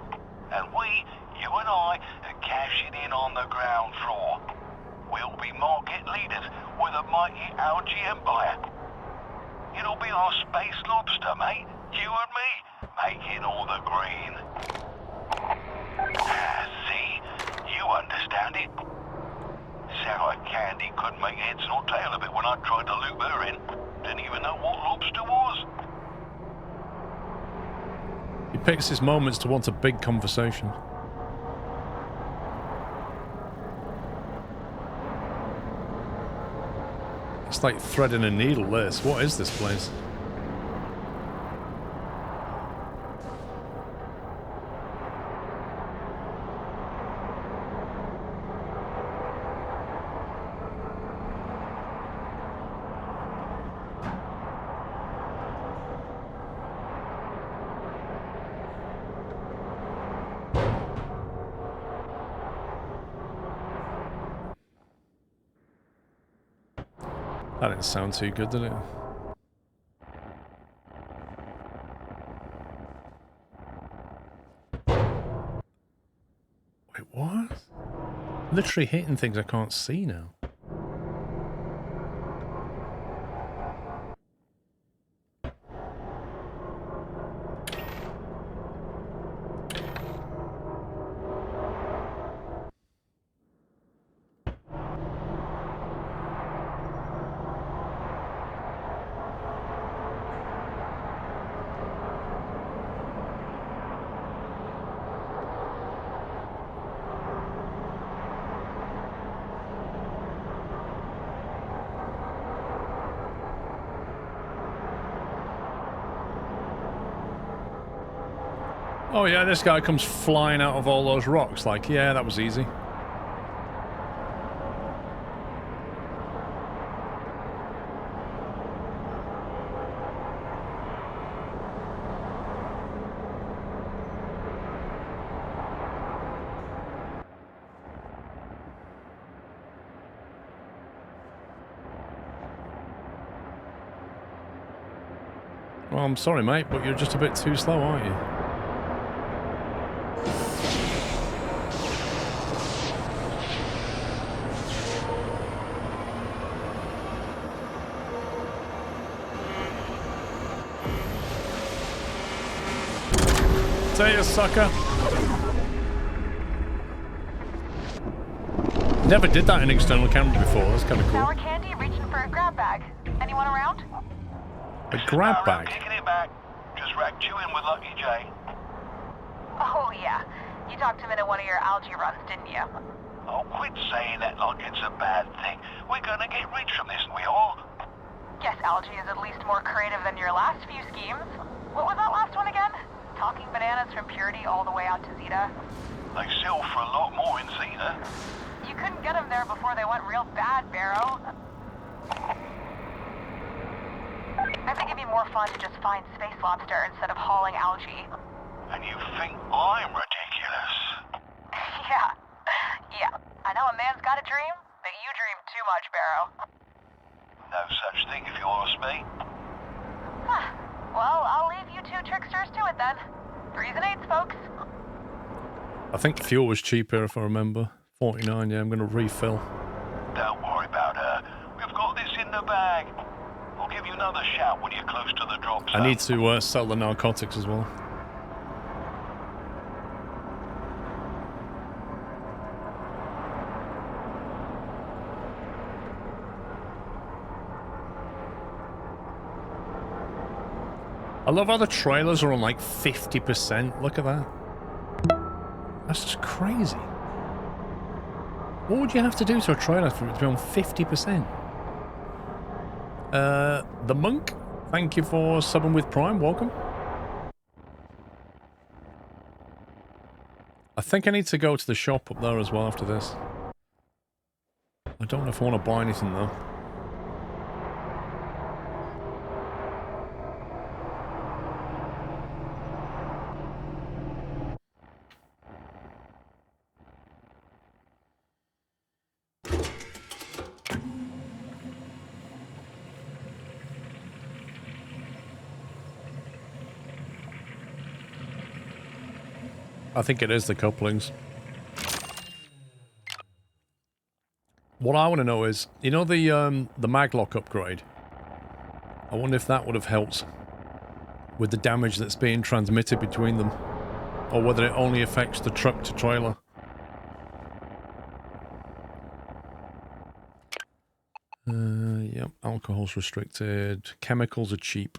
And we, you and I, are cashing in on the ground floor. We'll be market leaders with a mighty algae empire. It'll be our space lobster, mate. You and me, making all the green. See? You understand it. Sour Candy couldn't make heads nor tail of it when I tried to loop her in. Didn't even know what lobster was. He picks his moments to want a big conversation. It's like threading a needle, this. What is this place? That didn't sound too good, did it? Wait, what? Literally hitting things I can't see now. Oh yeah, this guy comes flying out of all those rocks like, yeah, that was easy. Well, I'm sorry, mate, but you're just a bit too slow, aren't you? See ya, sucker. Never did that in external camera before. That's kind of cool. Sour Candy reaching for a grab bag. Anyone around? A grab bag? Kicking it back. Just racked you in with Lucky J. Oh yeah. You talked to him in one of your algae runs, didn't you? Oh, quit saying that like it's a bad thing. We're gonna get rich from this, we all. Guess algae is at least more creative than your last few schemes. What was that last one again? Talking bananas from Purity all the way out to Zeta. They sell for a lot more in Zeta. You couldn't get them there before they went real bad, Barrow. I think it'd be more fun to just find space lobster instead of hauling algae. And you think I'm ridiculous? Yeah. Yeah. I know a man's got a dream, but you dream too much, Barrow. No such thing if you ask me. Huh. Well, I'll leave you two tricksters to it then. 3s and 8s, folks. I think the fuel was cheaper if I remember. 49, yeah, I'm going to refill. Don't worry about her. We've got this in the bag. I'll give you another shout when you're close to the drop zone. I need to sell the narcotics as well. I love how the trailers are on like 50%. Look at that. That's just crazy. What would you have to do to a trailer for it to be on 50%? The Monk, thank you for subbing with Prime. Welcome. I think I need to go to the shop up there as well after this. I don't know if I want to buy anything though. I think it is the couplings. What I want to know is, you know the maglock upgrade? I wonder if that would have helped with the damage that's being transmitted between them. Or whether it only affects the truck to trailer. Yep, alcohol's restricted. Chemicals are cheap.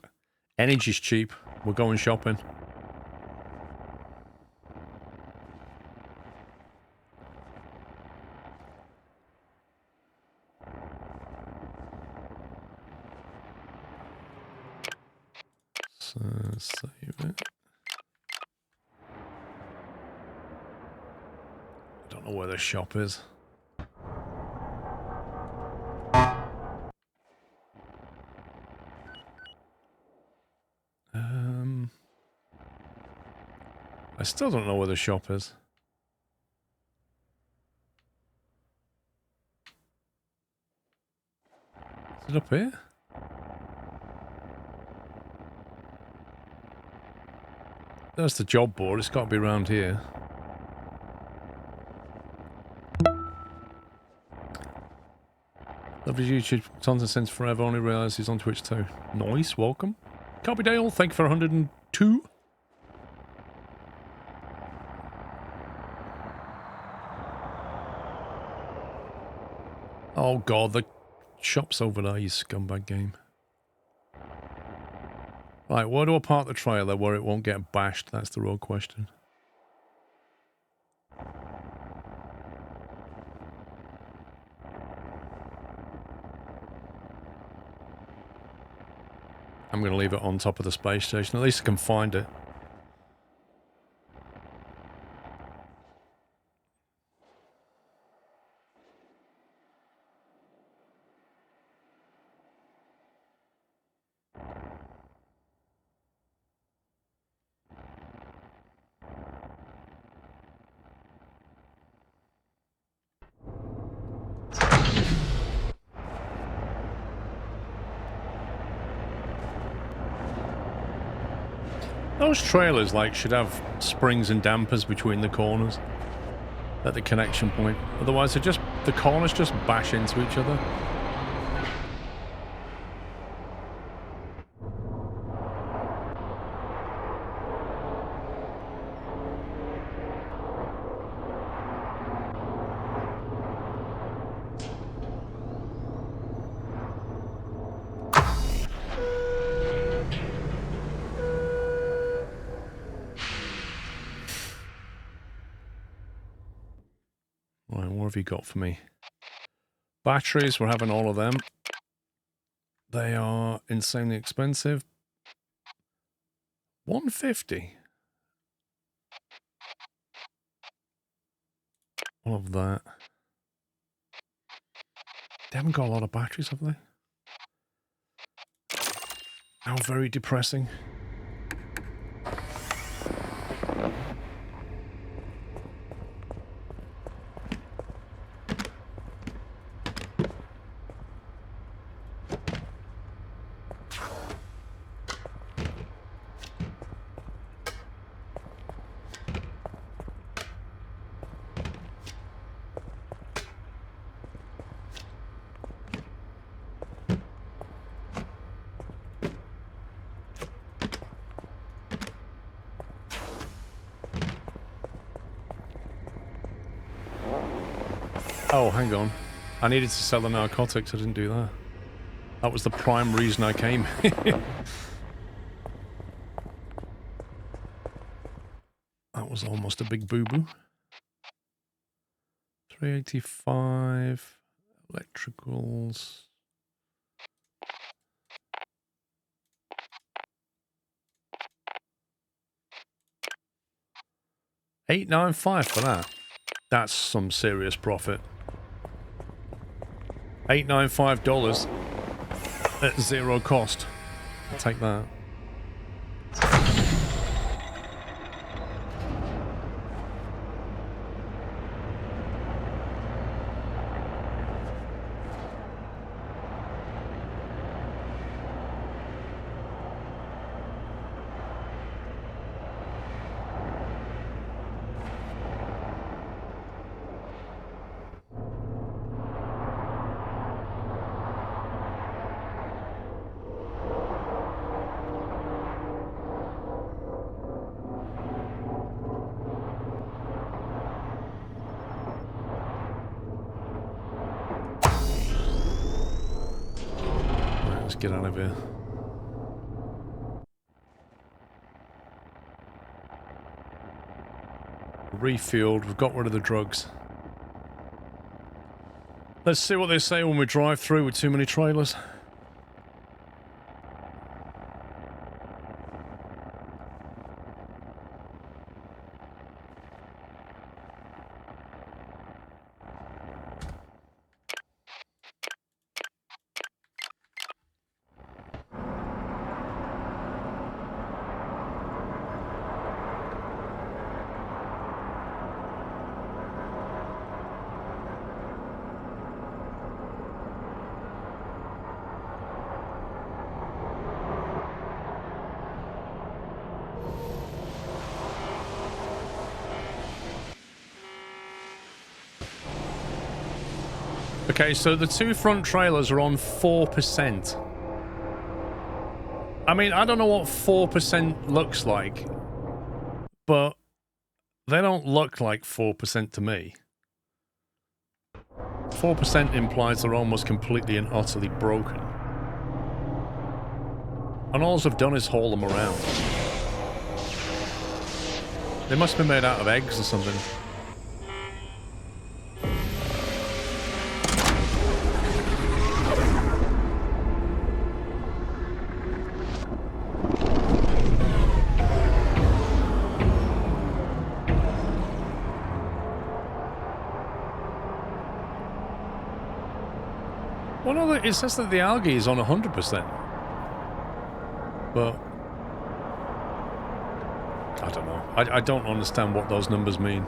Energy's cheap. We're going shopping. Save it. I don't know where the shop is. I still don't know where the shop is. Is it up here? There's the job board. It's got to be around here. Love his YouTube content since forever. Only realised he's on Twitch too. Nice. Welcome. Copy Dale. Thank you for 102. Oh god, the shop's over there, you scumbag game. Right, where do I park the trailer where it won't get bashed? That's the real question. I'm going to leave it on top of the space station. At least I can find it. Those trailers, like, should have springs and dampers between the corners at the connection point. Otherwise, the corners just bash into each other. Have you got for me? Batteries, we're having all of them. They are insanely expensive. 150. All of that. They haven't got a lot of batteries, have they? How very depressing. Oh, hang on. I needed to sell the narcotics. I didn't do that. That was the prime reason I came. That was almost a big boo-boo. 385. Electricals. $895 for that. That's some serious profit. $895 at zero cost. I'll take that. Get out of here. Refueled. We've got rid of the drugs. Let's see what they say when we drive through with too many trailers. Okay, so the two front trailers are on 4%. I mean, I don't know what 4% looks like, but they don't look like 4% to me. 4% implies they're almost completely and utterly broken. And all I've done is haul them around. They must be made out of eggs or something. Well, no, it says that the algae is on 100%. But I don't know. I don't understand what those numbers mean.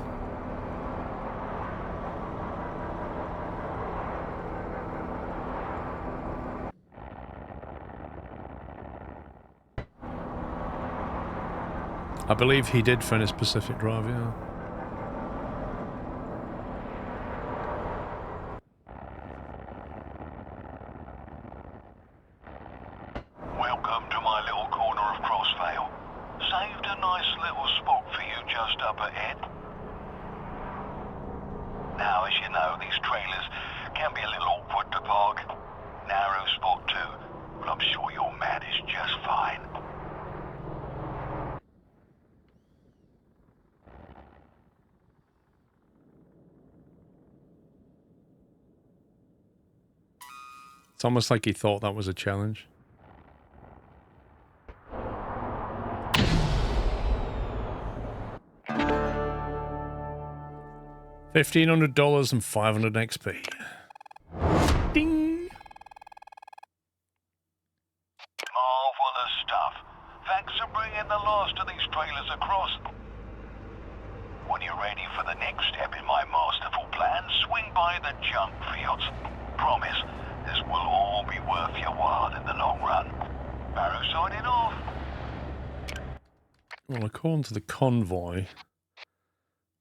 I believe he did finish Pacific Drive, yeah. Welcome to my little corner of Crossvale. Saved a nice little spot for you just up ahead. Now, as you know, these trailers can be a little awkward to park. Narrow spot too, but I'm sure you'll manage just fine. It's almost like he thought that was a challenge. $1,500 and 500 XP. Ding! Marvelous scouts. Promise, this will all be worth your while in the long run. Barrow signing off. Well, according to the convoy,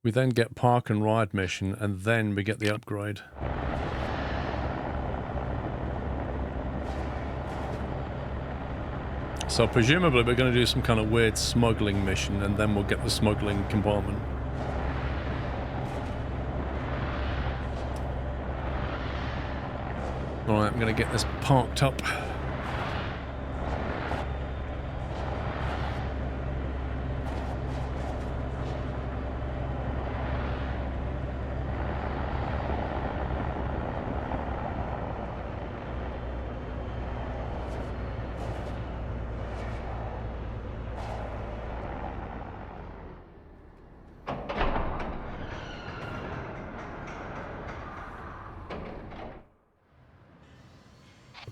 we then get park and ride mission, and then we get the upgrade. So presumably we're going to do some kind of weird smuggling mission, and then we'll get the smuggling compartment. Alright, I'm going to get this parked up.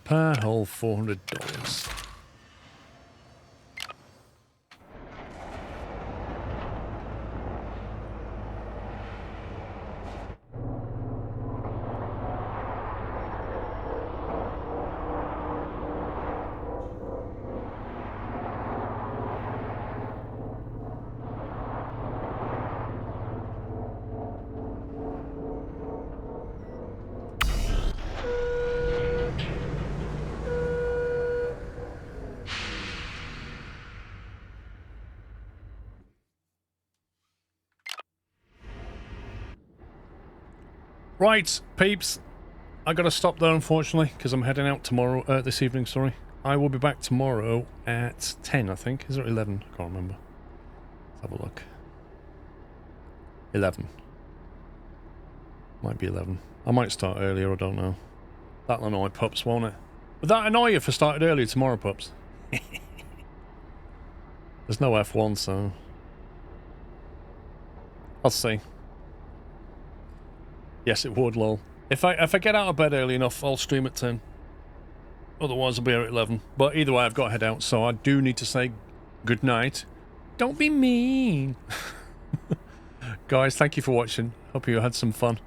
Per hole, $400. Right, peeps. I gotta stop there, unfortunately, because I'm heading out tomorrow, this evening, sorry. I will be back tomorrow at 10, I think. Is it 11? I can't remember. Let's have a look. 11. Might be 11. I might start earlier, I don't know. That'll annoy pups, won't it? Would that annoy you if I started earlier tomorrow, pups? There's no F1, so... I'll see. Yes, it would, lol. If I get out of bed early enough, I'll stream at 10. Otherwise, I'll be here at 11. But either way, I've got to head out, so I do need to say good night. Don't be mean. Guys, thank you for watching. Hope you had some fun.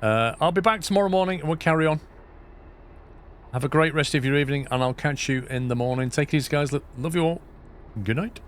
I'll be back tomorrow morning, and we'll carry on. Have a great rest of your evening, and I'll catch you in the morning. Take it easy, guys. Love you all. Good night.